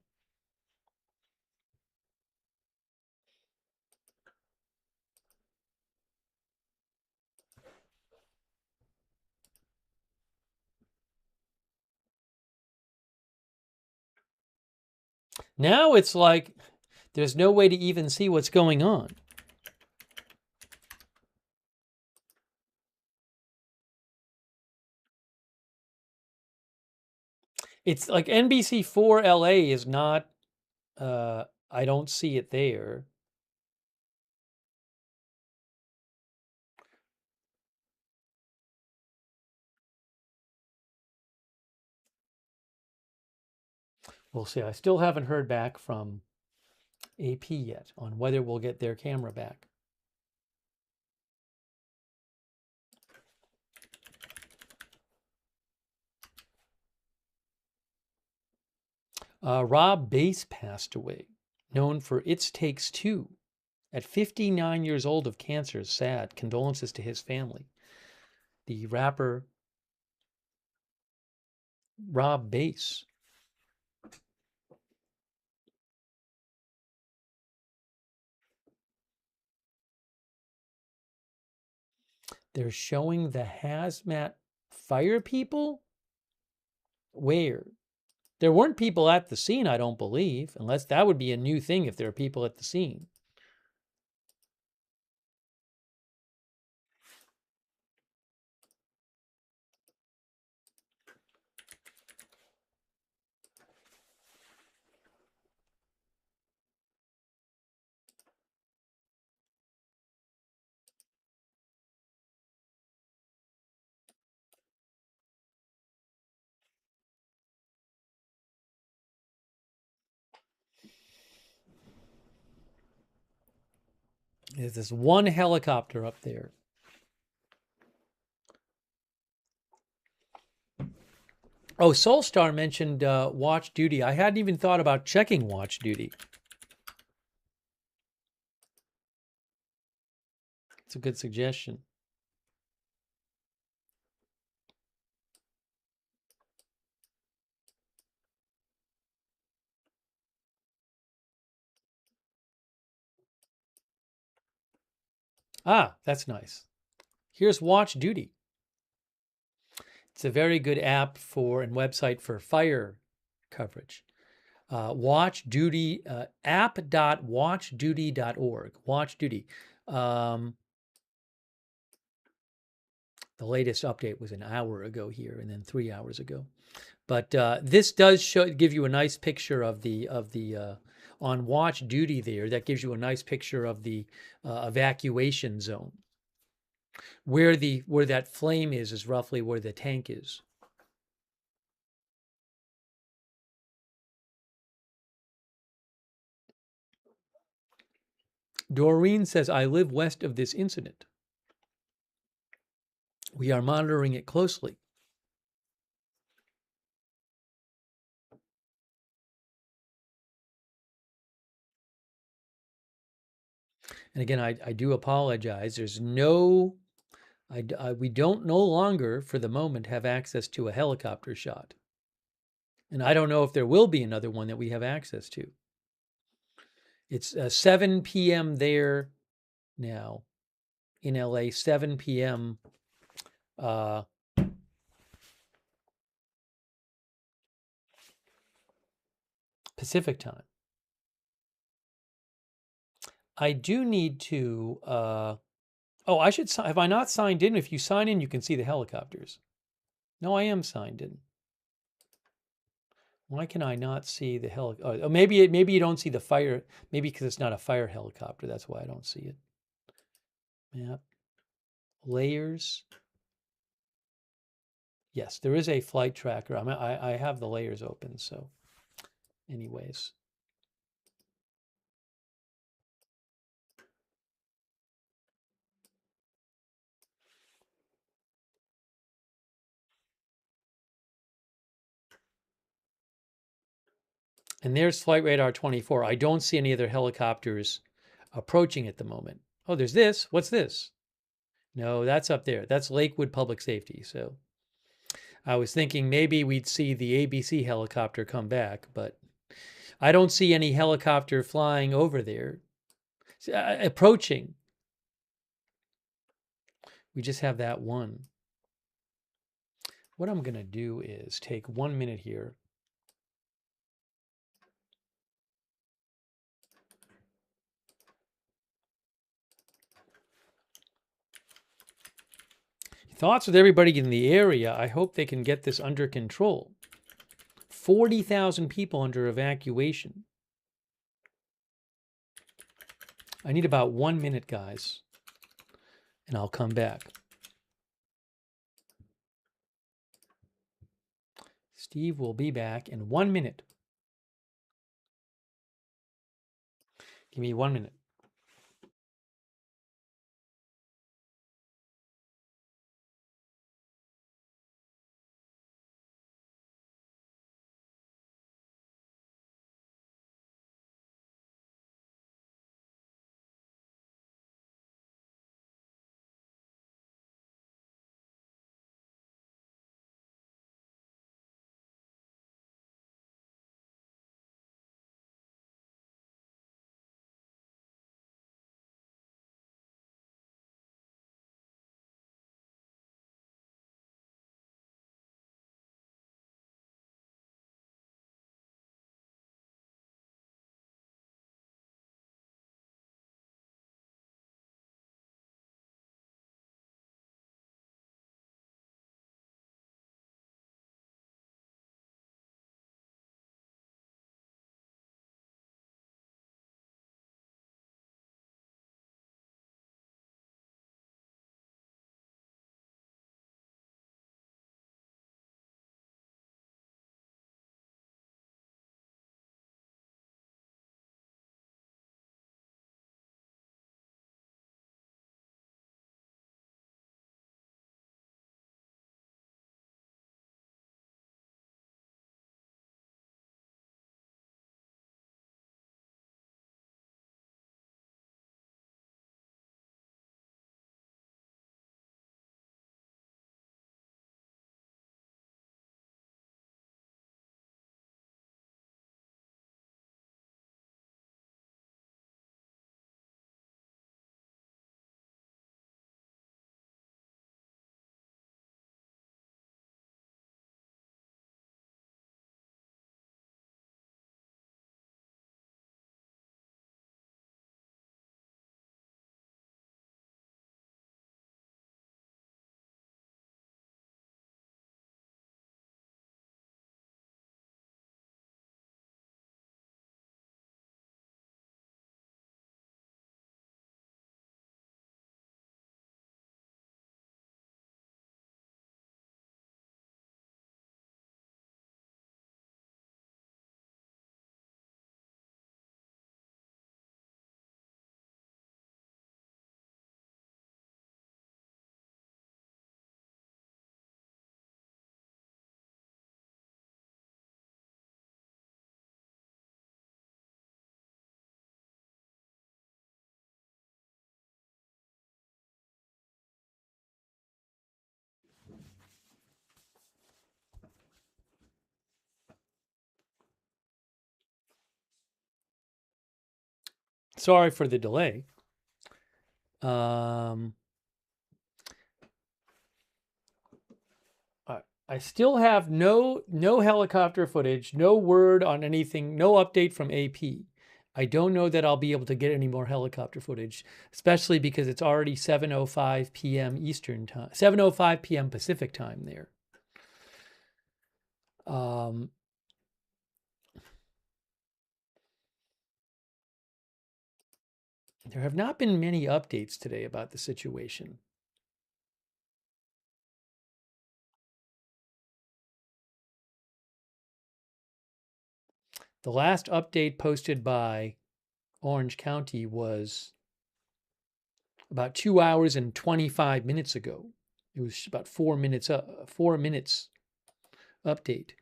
Now it's like there's no way to even see what's going on. It's like NBC4 LA is not, I don't see it there. We'll see. I still haven't heard back from AP yet on whether we'll get their camera back. Rob Bass passed away, known for It Takes Two, at 59 years old of cancer. Sad. Condolences to his family. The rapper Rob Bass. They're showing the hazmat fire people? Where? There weren't people at the scene, I don't believe, unless that would be a new thing if there are people at the scene. There's this one helicopter up there. Oh, Soulstar mentioned Watch Duty. I hadn't even thought about checking Watch Duty. It's a good suggestion. Ah, that's nice. Here's Watch Duty. It's a very good app for and website for fire coverage. Watch Duty, app.watchduty.org. Watch Duty. The latest update was an hour ago here, and then 3 hours ago. But this does give you a nice picture of the on Watch Duty there. That gives you a nice picture of the evacuation zone. Where that flame is roughly where the tank is. Doreen says, I live west of this incident. We are monitoring it closely. And again, I do apologize. There's no, we don't no longer, for the moment, have access to a helicopter shot. And I don't know if there will be another one that we have access to. It's 7 p.m. there now in LA, 7 p.m. Pacific time. I do need to, oh, I should, have I not signed in? If you sign in, you can see the helicopters. No, I am signed in. Why can I not see the helicopter? Oh, maybe you don't see the fire. Maybe because it's not a fire helicopter. That's why I don't see it. Map. Layers. Yes, there is a flight tracker. I have the layers open, so anyways. And there's Flight Radar 24. I don't see any other helicopters approaching at the moment. Oh, there's this. What's this? No, that's up there. That's Lakewood Public Safety. So I was thinking maybe we'd see the ABC helicopter come back, but I don't see any helicopter flying over there. Approaching. We just have that one. What I'm going to do is take 1 minute here. Thoughts with everybody in the area. I hope they can get this under control. 40,000 people under evacuation. I need about 1 minute, guys, and I'll come back. Steve will be back in 1 minute. Give me 1 minute. sorry for the delay. I still have no helicopter footage, no word on anything, no update from AP. I don't know that I'll be able to get any more helicopter footage, especially because it's already 7:05 p.m. Eastern time, 7:05 p.m. Pacific time there. There have not been many updates today about the situation. The last update posted by Orange County was about 2 hours and 25 minutes ago. It was about 4 minutes update.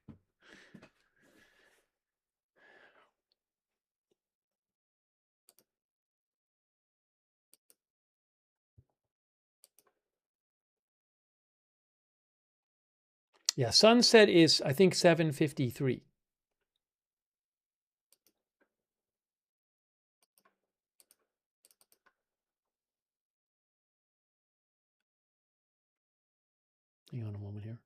Yeah, sunset is, I think, 7:53. Hang on a moment here.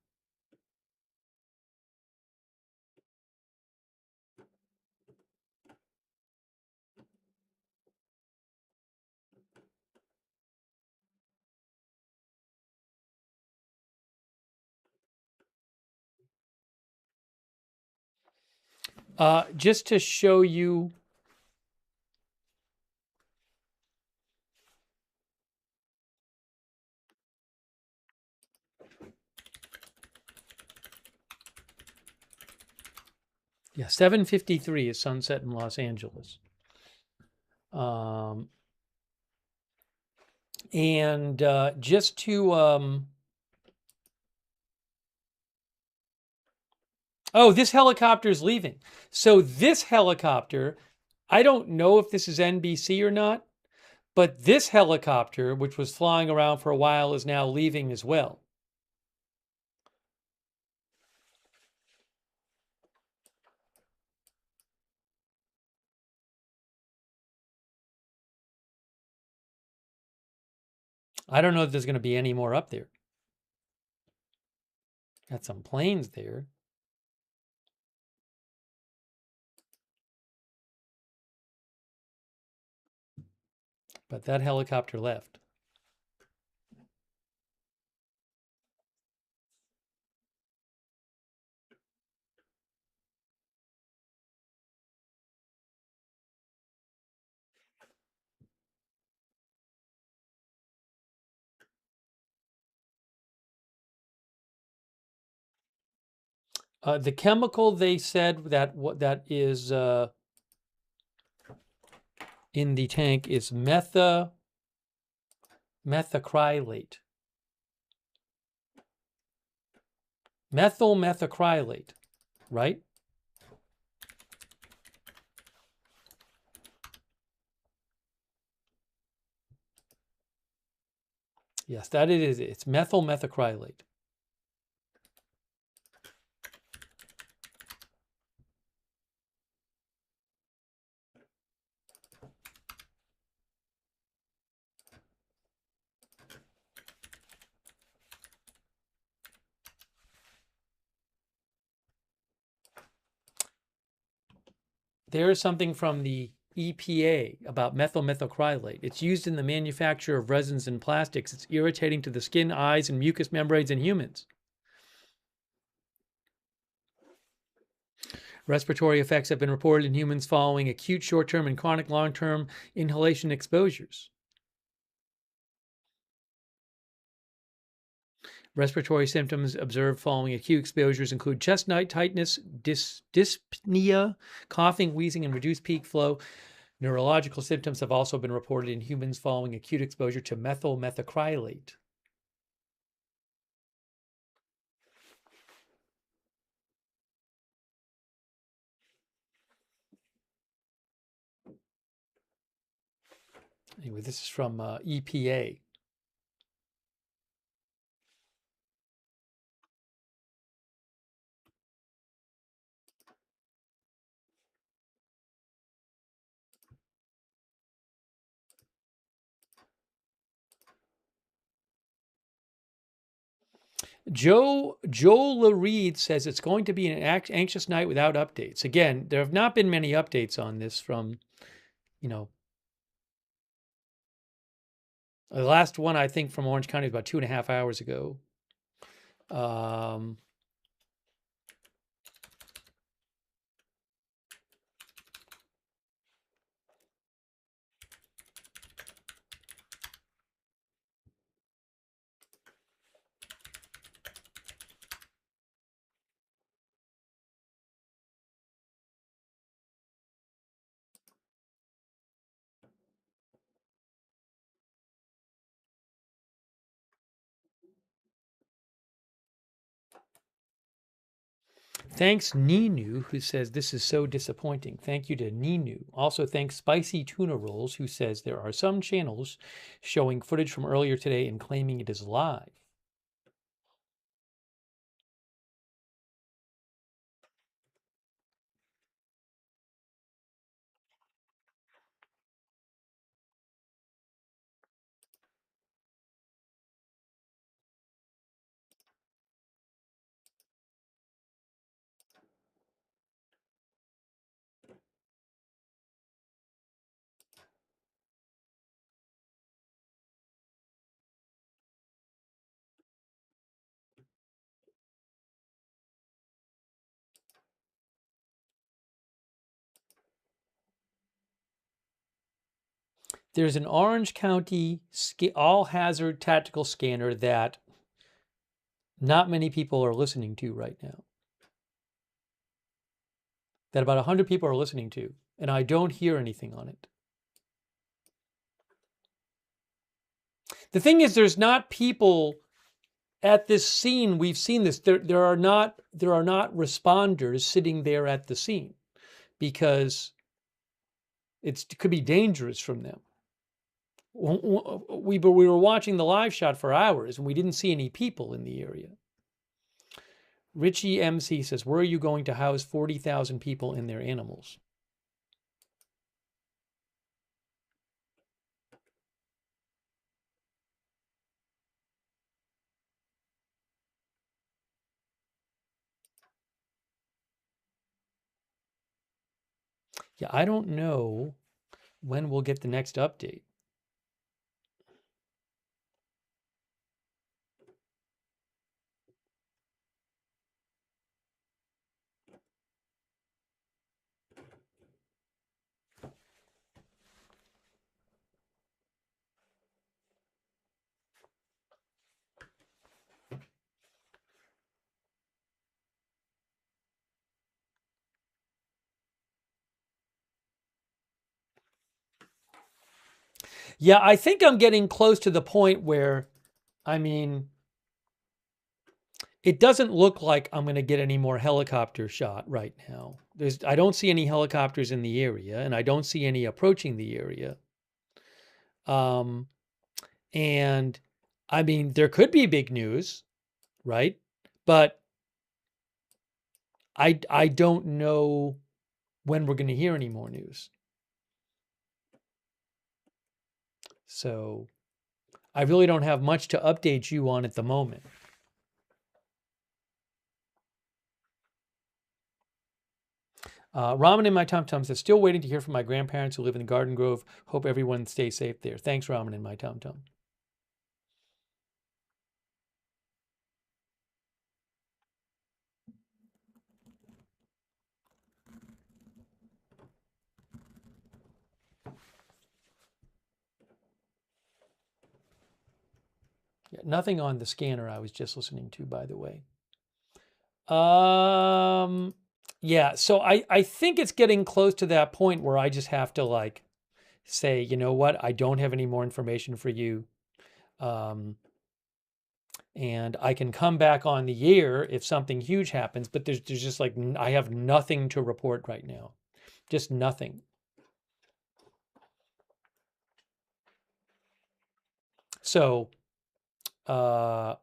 Just to show you, yeah, 7:53 is sunset in Los Angeles. Just to, oh, this helicopter is leaving. So this helicopter, I don't know if this is NBC or not, but this helicopter, which was flying around for a while, is now leaving as well. I don't know if there's going to be any more up there. Got some planes there. But that helicopter left. The chemical they said that is in the tank is methacrylate. Methyl methacrylate, right? Yes, that it is. It's methyl methacrylate. There's something from the EPA about methyl methacrylate. It's used in the manufacture of resins and plastics. It's irritating to the skin, eyes, and mucous membranes in humans. Respiratory effects have been reported in humans following acute short-term and chronic long-term inhalation exposures. Respiratory symptoms observed following acute exposures include chest tightness, dyspnea, coughing, wheezing, and reduced peak flow. Neurological symptoms have also been reported in humans following acute exposure to methyl methacrylate. Anyway, this is from EPA. Joe LaReed says it's going to be an anxious night without updates. Again, there have not been many updates on this from, you know, the last one I think from Orange County was about 2.5 hours ago. Thanks Ninu, who says this is so disappointing. Thank you to Ninu. Also thanks Spicy Tuna Rolls, who says there are some channels showing footage from earlier today and claiming it is live. There's an Orange County all-hazard tactical scanner that not many people are listening to right now. That about 100 people are listening to, and I don't hear anything on it. The thing is, there's not people at this scene. We've seen this. There are not responders sitting there at the scene because it could be dangerous from them. We were watching the live shot for hours and we didn't see any people in the area. Richie MC says, where are you going to house 40,000 people and their animals? Yeah, I don't know when we'll get the next update. Yeah, I think I'm getting close to the point where, I mean, it doesn't look like I'm going to get any more helicopter shot right now. I don't see any helicopters in the area, and I don't see any approaching the area. And I mean, there could be big news, right? But I don't know when we're going to hear any more news. So I really don't have much to update you on at the moment. Ramen in my tum-tum says, still waiting to hear from my grandparents who live in the Garden Grove. Hope everyone stays safe there. Thanks, Ramen in my tum-tum. Yeah, nothing on the scanner I was just listening to, by the way. Yeah, so I think it's getting close to that point where I just have to like say, you know what, I don't have any more information for you. And I can come back on the air if something huge happens, but there's just like, I have nothing to report right now. Just nothing. So, one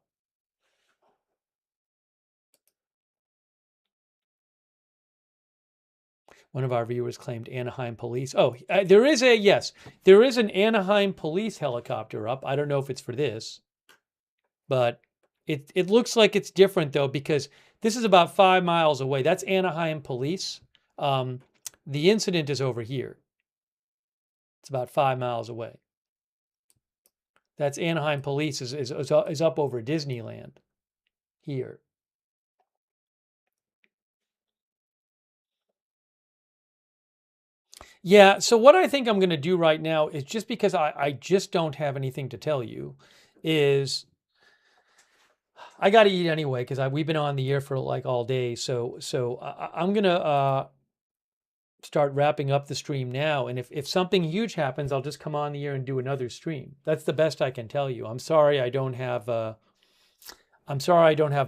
of our viewers claimed Anaheim police. Oh, there is an Anaheim police helicopter up. I don't know if it's for this, but It looks like it's different though, because this is about 5 miles away. That's Anaheim police. The incident is over here. It's about 5 miles away. That's Anaheim police is up over Disneyland here. Yeah, so what I think I'm going to do right now is, just because I just don't have anything to tell you, is I got to eat anyway, because we've been on the air for like all day. So I'm going to start wrapping up the stream now. And if something huge happens, I'll just come on the air and do another stream. That's the best I can tell you. I'm sorry I don't have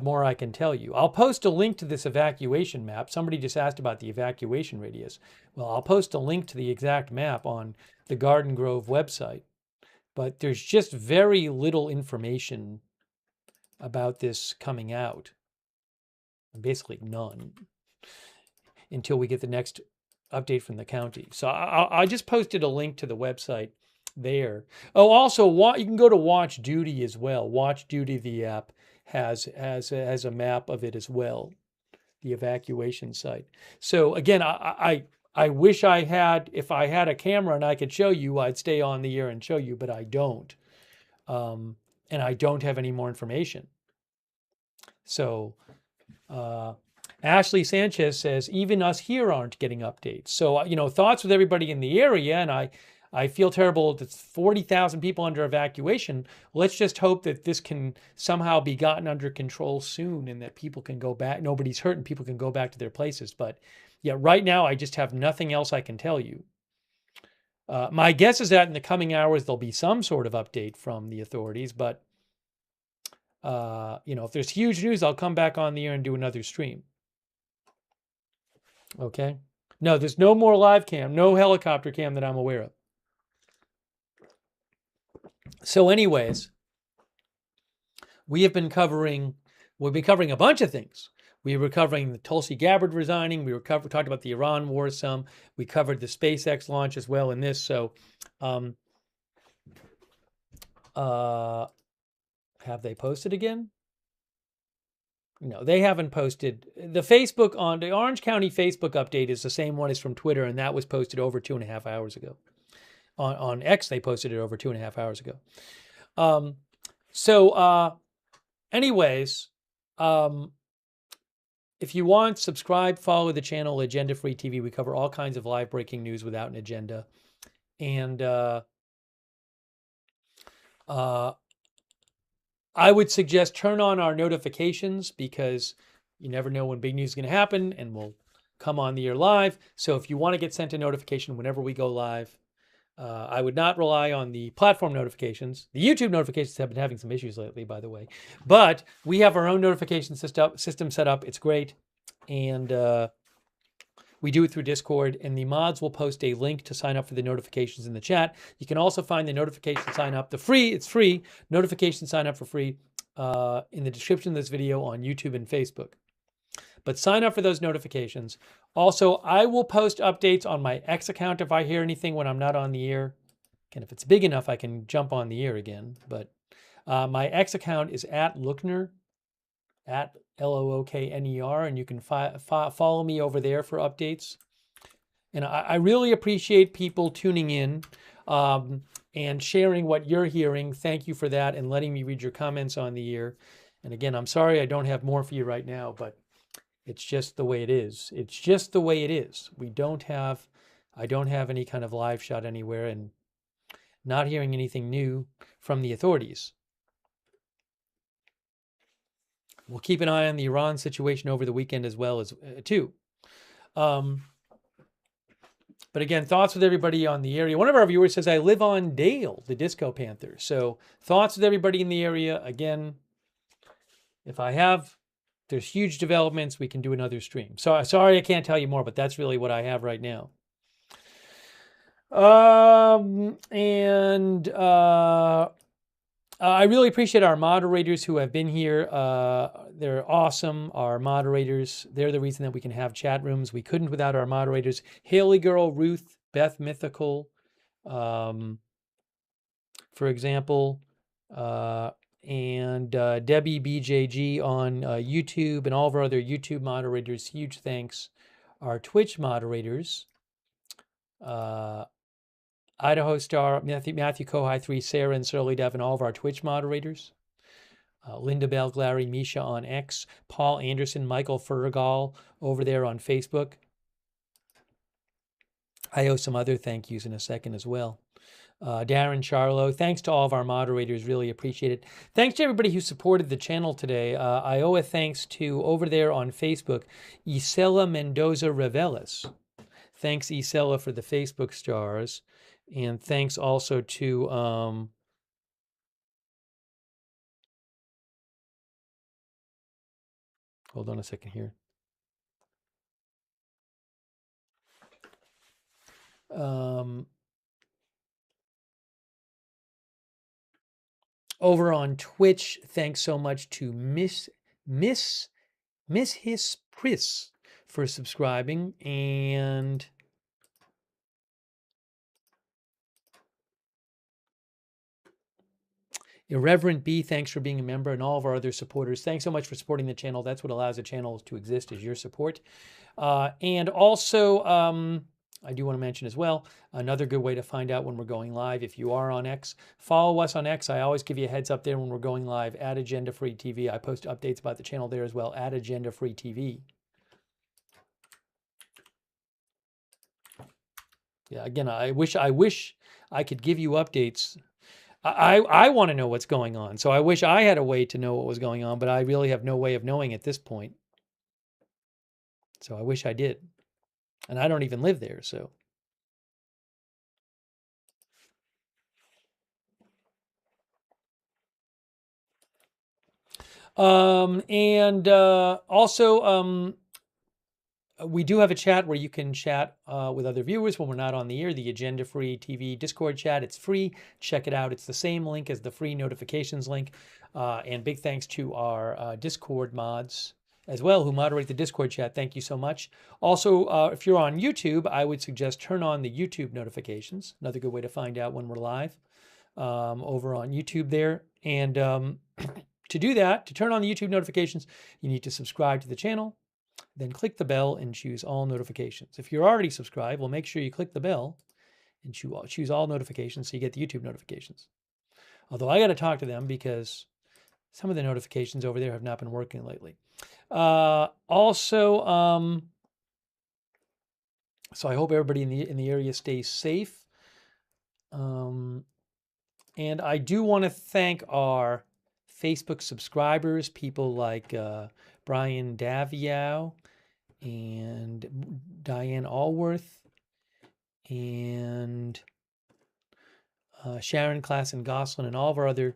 more I can tell you. I'll post a link to this evacuation map. Somebody just asked about the evacuation radius. Well, I'll post a link to the exact map on the Garden Grove website. But there's just very little information about this coming out. Basically none, until we get the next update from the county. So I just posted a link to the website there. Oh, also, you can go to Watch Duty as well. Watch Duty, the app, has a map of it as well, the evacuation site. So again, I wish I had, if I had a camera and I could show you, I'd stay on the air and show you, but I don't. And I don't have any more information. So Ashley Sanchez says, even us here aren't getting updates. So, thoughts with everybody in the area, and I feel terrible that 40,000 people under evacuation. Let's just hope that this can somehow be gotten under control soon, and that people can go back. Nobody's hurt and people can go back to their places. But yeah, right now I just have nothing else I can tell you. My guess is that in the coming hours, there'll be some sort of update from the authorities. But, if there's huge news, I'll come back on the air and do another stream. Okay. No, there's no more live cam, no helicopter cam that I'm aware of. So anyways, we've been covering a bunch of things. We were covering the Tulsi Gabbard resigning. We talked about the Iran war some. We covered the SpaceX launch as well in this. So have they posted again? No, they haven't posted. The Facebook on the Orange County Facebook update is the same one as from Twitter, and that was posted over 2.5 hours ago. On X, they posted it over 2.5 hours ago. Anyways, if you want, subscribe, follow the channel, Agenda Free TV. We cover all kinds of live breaking news without an agenda. And I would suggest turn on our notifications, because you never know when big news is going to happen, and we'll come on the air live. So if you want to get sent a notification whenever we go live, I would not rely on the platform notifications. The YouTube notifications have been having some issues lately, by the way. But we have our own notification system set up. It's great. And we do it through Discord. And the mods will post a link to sign up for the notifications in the chat. You can also find the notification sign up, it's free, notification sign up for free, in the description of this video on YouTube and Facebook. But sign up for those notifications. Also, I will post updates on my X account if I hear anything when I'm not on the air. And if it's big enough, I can jump on the air again. But my X account is @Lookner, @LOOKNER, and you can follow me over there for updates. And I really appreciate people tuning in and sharing what you're hearing. Thank you for that, and letting me read your comments on the air. And again, I'm sorry I don't have more for you right now, but it's just the way it is. It's just the way it is. I don't have any kind of live shot anywhere, and not hearing anything new from the authorities. We'll keep an eye on the Iran situation over the weekend as well as too. But again, thoughts with everybody on the area. One of our viewers says, I live on Dale, the Disco Panther. So thoughts with everybody in the area. Again, if there's huge developments, we can do another stream. So sorry I can't tell you more, but that's really what I have right now. I really appreciate our moderators who have been here. They're awesome. Our moderators, they're the reason that we can have chat rooms. We couldn't without our moderators. Haley Girl, Ruth, Beth Mythical, for example. And and Debbie BJG on YouTube, and all of our other YouTube moderators. Huge thanks. Our Twitch moderators, Idaho Star, Matthew Kohai 3, Sarah and Surly Dev, and all of our Twitch moderators. Linda Bell, Larry, Misha on X, Paul Anderson, Michael Fergal over there on Facebook. I owe some other thank yous in a second as well. Darren Charlo, thanks to all of our moderators, really appreciate it. Thanks to everybody who supported the channel today. I owe a thanks to, over there on Facebook, Isela Mendoza Reveles. Thanks, Isela, for the Facebook stars. And thanks also to hold on a second here. Over on Twitch, thanks so much to Miss His Pris for subscribing, and Irreverent B, thanks for being a member, and all of our other supporters. Thanks so much for supporting the channel. That's what allows the channel to exist, is your support. And also, I do want to mention as well, another good way to find out when we're going live, if you are on X, follow us on X. I always give you a heads up there when we're going live at Agenda Free TV. I post updates about the channel there as well at Agenda Free TV. Yeah, again, I wish I could give you updates. I want to know what's going on, so I wish I had a way to know what was going on, but I really have no way of knowing at this point. So I wish I did. And I don't even live there, so. Also, we do have a chat where you can chat with other viewers when we're not on the air, the Agenda Free TV Discord chat. It's free. Check it out. It's the same link as the free notifications link. And big thanks to our Discord mods as well who moderate the Discord chat. Thank you so much. Also, if you're on YouTube, I would suggest turn on the YouTube notifications. Another good way to find out when we're live over on YouTube there. And to do that, to turn on the YouTube notifications, you need to subscribe to the channel. Then click the bell and choose all notifications. If you're already subscribed, well, make sure you click the bell and choose all notifications so you get the YouTube notifications. Although I got to talk to them because some of the notifications over there have not been working lately. Also, so I hope everybody in the area stays safe. And I do want to thank our Facebook subscribers, people like Brian Daviow and Diane Allworth and Sharon Klassen Goslin and all of our other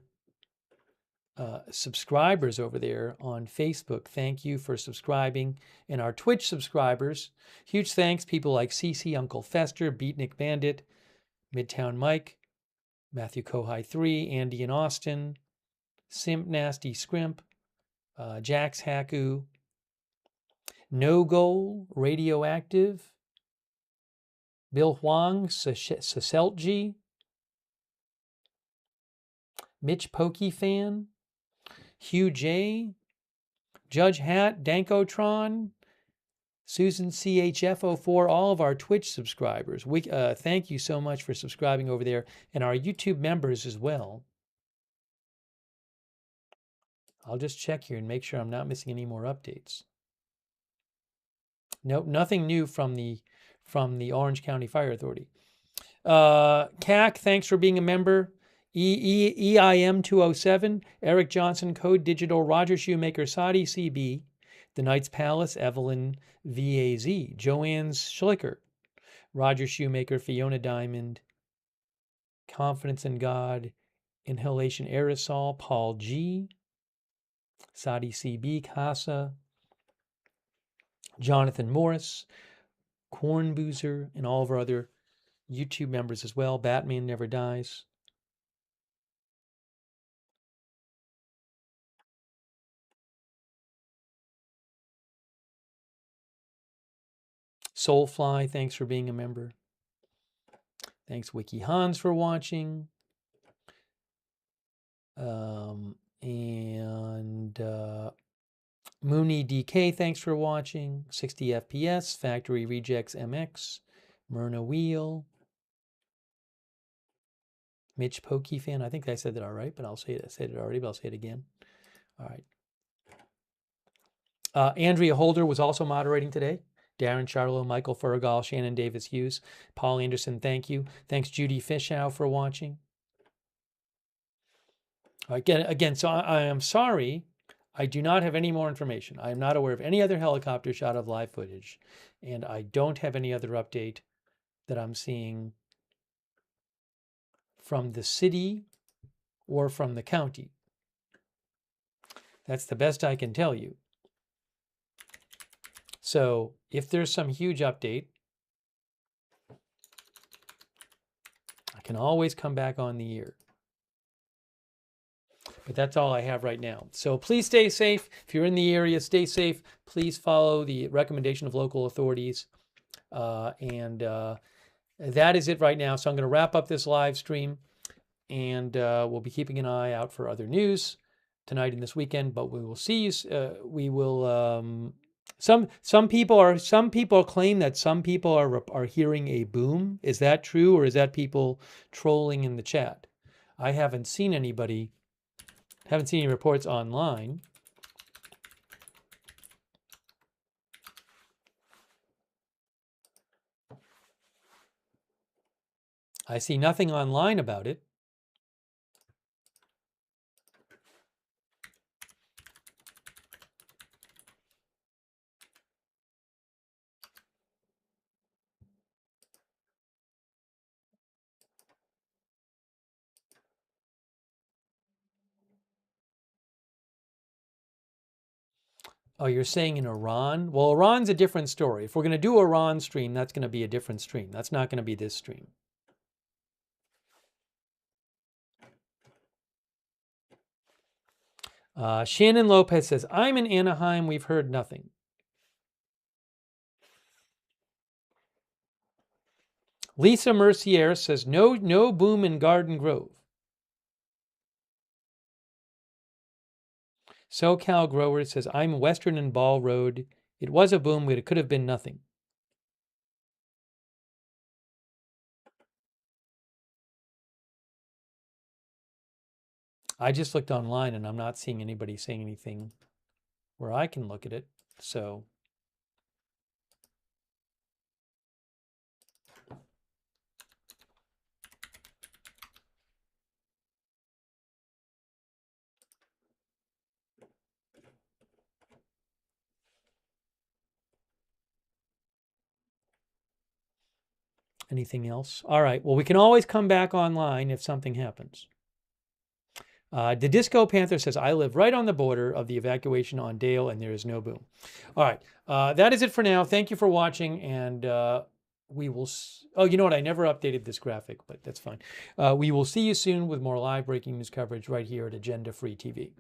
subscribers over there on Facebook. Thank you for subscribing. And our Twitch subscribers, huge thanks. People like CC, Uncle Fester, Beatnik Bandit, Midtown Mike, Matthew Kohai 3, Andy and Austin, Simp Nasty Scrimp, Jax Haku, No Goal, Radioactive, Bill Huang, Saseltji, Mitch Pokey Fan, Hugh J, Judge Hat, Dankotron, Susan CHF04, all of our Twitch subscribers. Thank you so much for subscribing over there, and our YouTube members as well. I'll just check here and make sure I'm not missing any more updates. Nope, nothing new from the Orange County Fire Authority. CAC, thanks for being a member. EIM 207, Eric Johnson, Code Digital, Roger Shoemaker, Sadi CB, The Knights Palace, Evelyn VAZ, Joanne Schlicker, Roger Shoemaker, Fiona Diamond, Confidence in God, Inhalation Aerosol, Paul G, Sadi CB, Casa, Jonathan Morris, Corn Boozer, and all of our other YouTube members as well. Batman Never Dies. Soulfly, thanks for being a member. Thanks, Wiki Hans, for watching. And And Mooney DK, thanks for watching. 60 FPS, Factory Rejects MX, Myrna Wheel, Mitch Pokey fan. I think I said that all right, but I'll say it. I said it already, but I'll say it again. All right. Andrea Holder was also moderating today. Darren Charlo, Michael Fergal, Shannon Davis Hughes, Paul Anderson, thank you. Thanks, Judy Fishow, for watching. Again, so I am sorry. I do not have any more information. I am not aware of any other helicopter shot of live footage, and I don't have any other update that I'm seeing from the city or from the county. That's the best I can tell you. So if there's some huge update, I can always come back on the air. But that's all I have right now. So please stay safe. If you're in the area, stay safe. Please follow the recommendation of local authorities. That is it right now. So I'm going to wrap up this live stream, and we'll be keeping an eye out for other news tonight and this weekend. But we will see you. We will. Some people claim that some people are hearing a boom. Is that true, or is that people trolling in the chat? I haven't seen anybody. Haven't seen any reports online. I see nothing online about it. Oh, you're saying in Iran? Well, Iran's a different story. If we're going to do Iran stream, that's going to be a different stream. That's not going to be this stream. Shannon Lopez says, I'm in Anaheim. We've heard nothing. Lisa Mercier says, no boom in Garden Grove. SoCal Grower says, I'm Western and Ball Road. It was a boom, but it could have been nothing. I just looked online and I'm not seeing anybody saying anything where I can look at it. So anything else? All right. Well, we can always come back online if something happens. The Disco Panther says, I live right on the border of the evacuation on Dale, and there is no boom. All right. That is it for now. Thank you for watching, and we will... Oh, you know what? I never updated this graphic, but that's fine. We will see you soon with more live breaking news coverage right here at Agenda Free TV.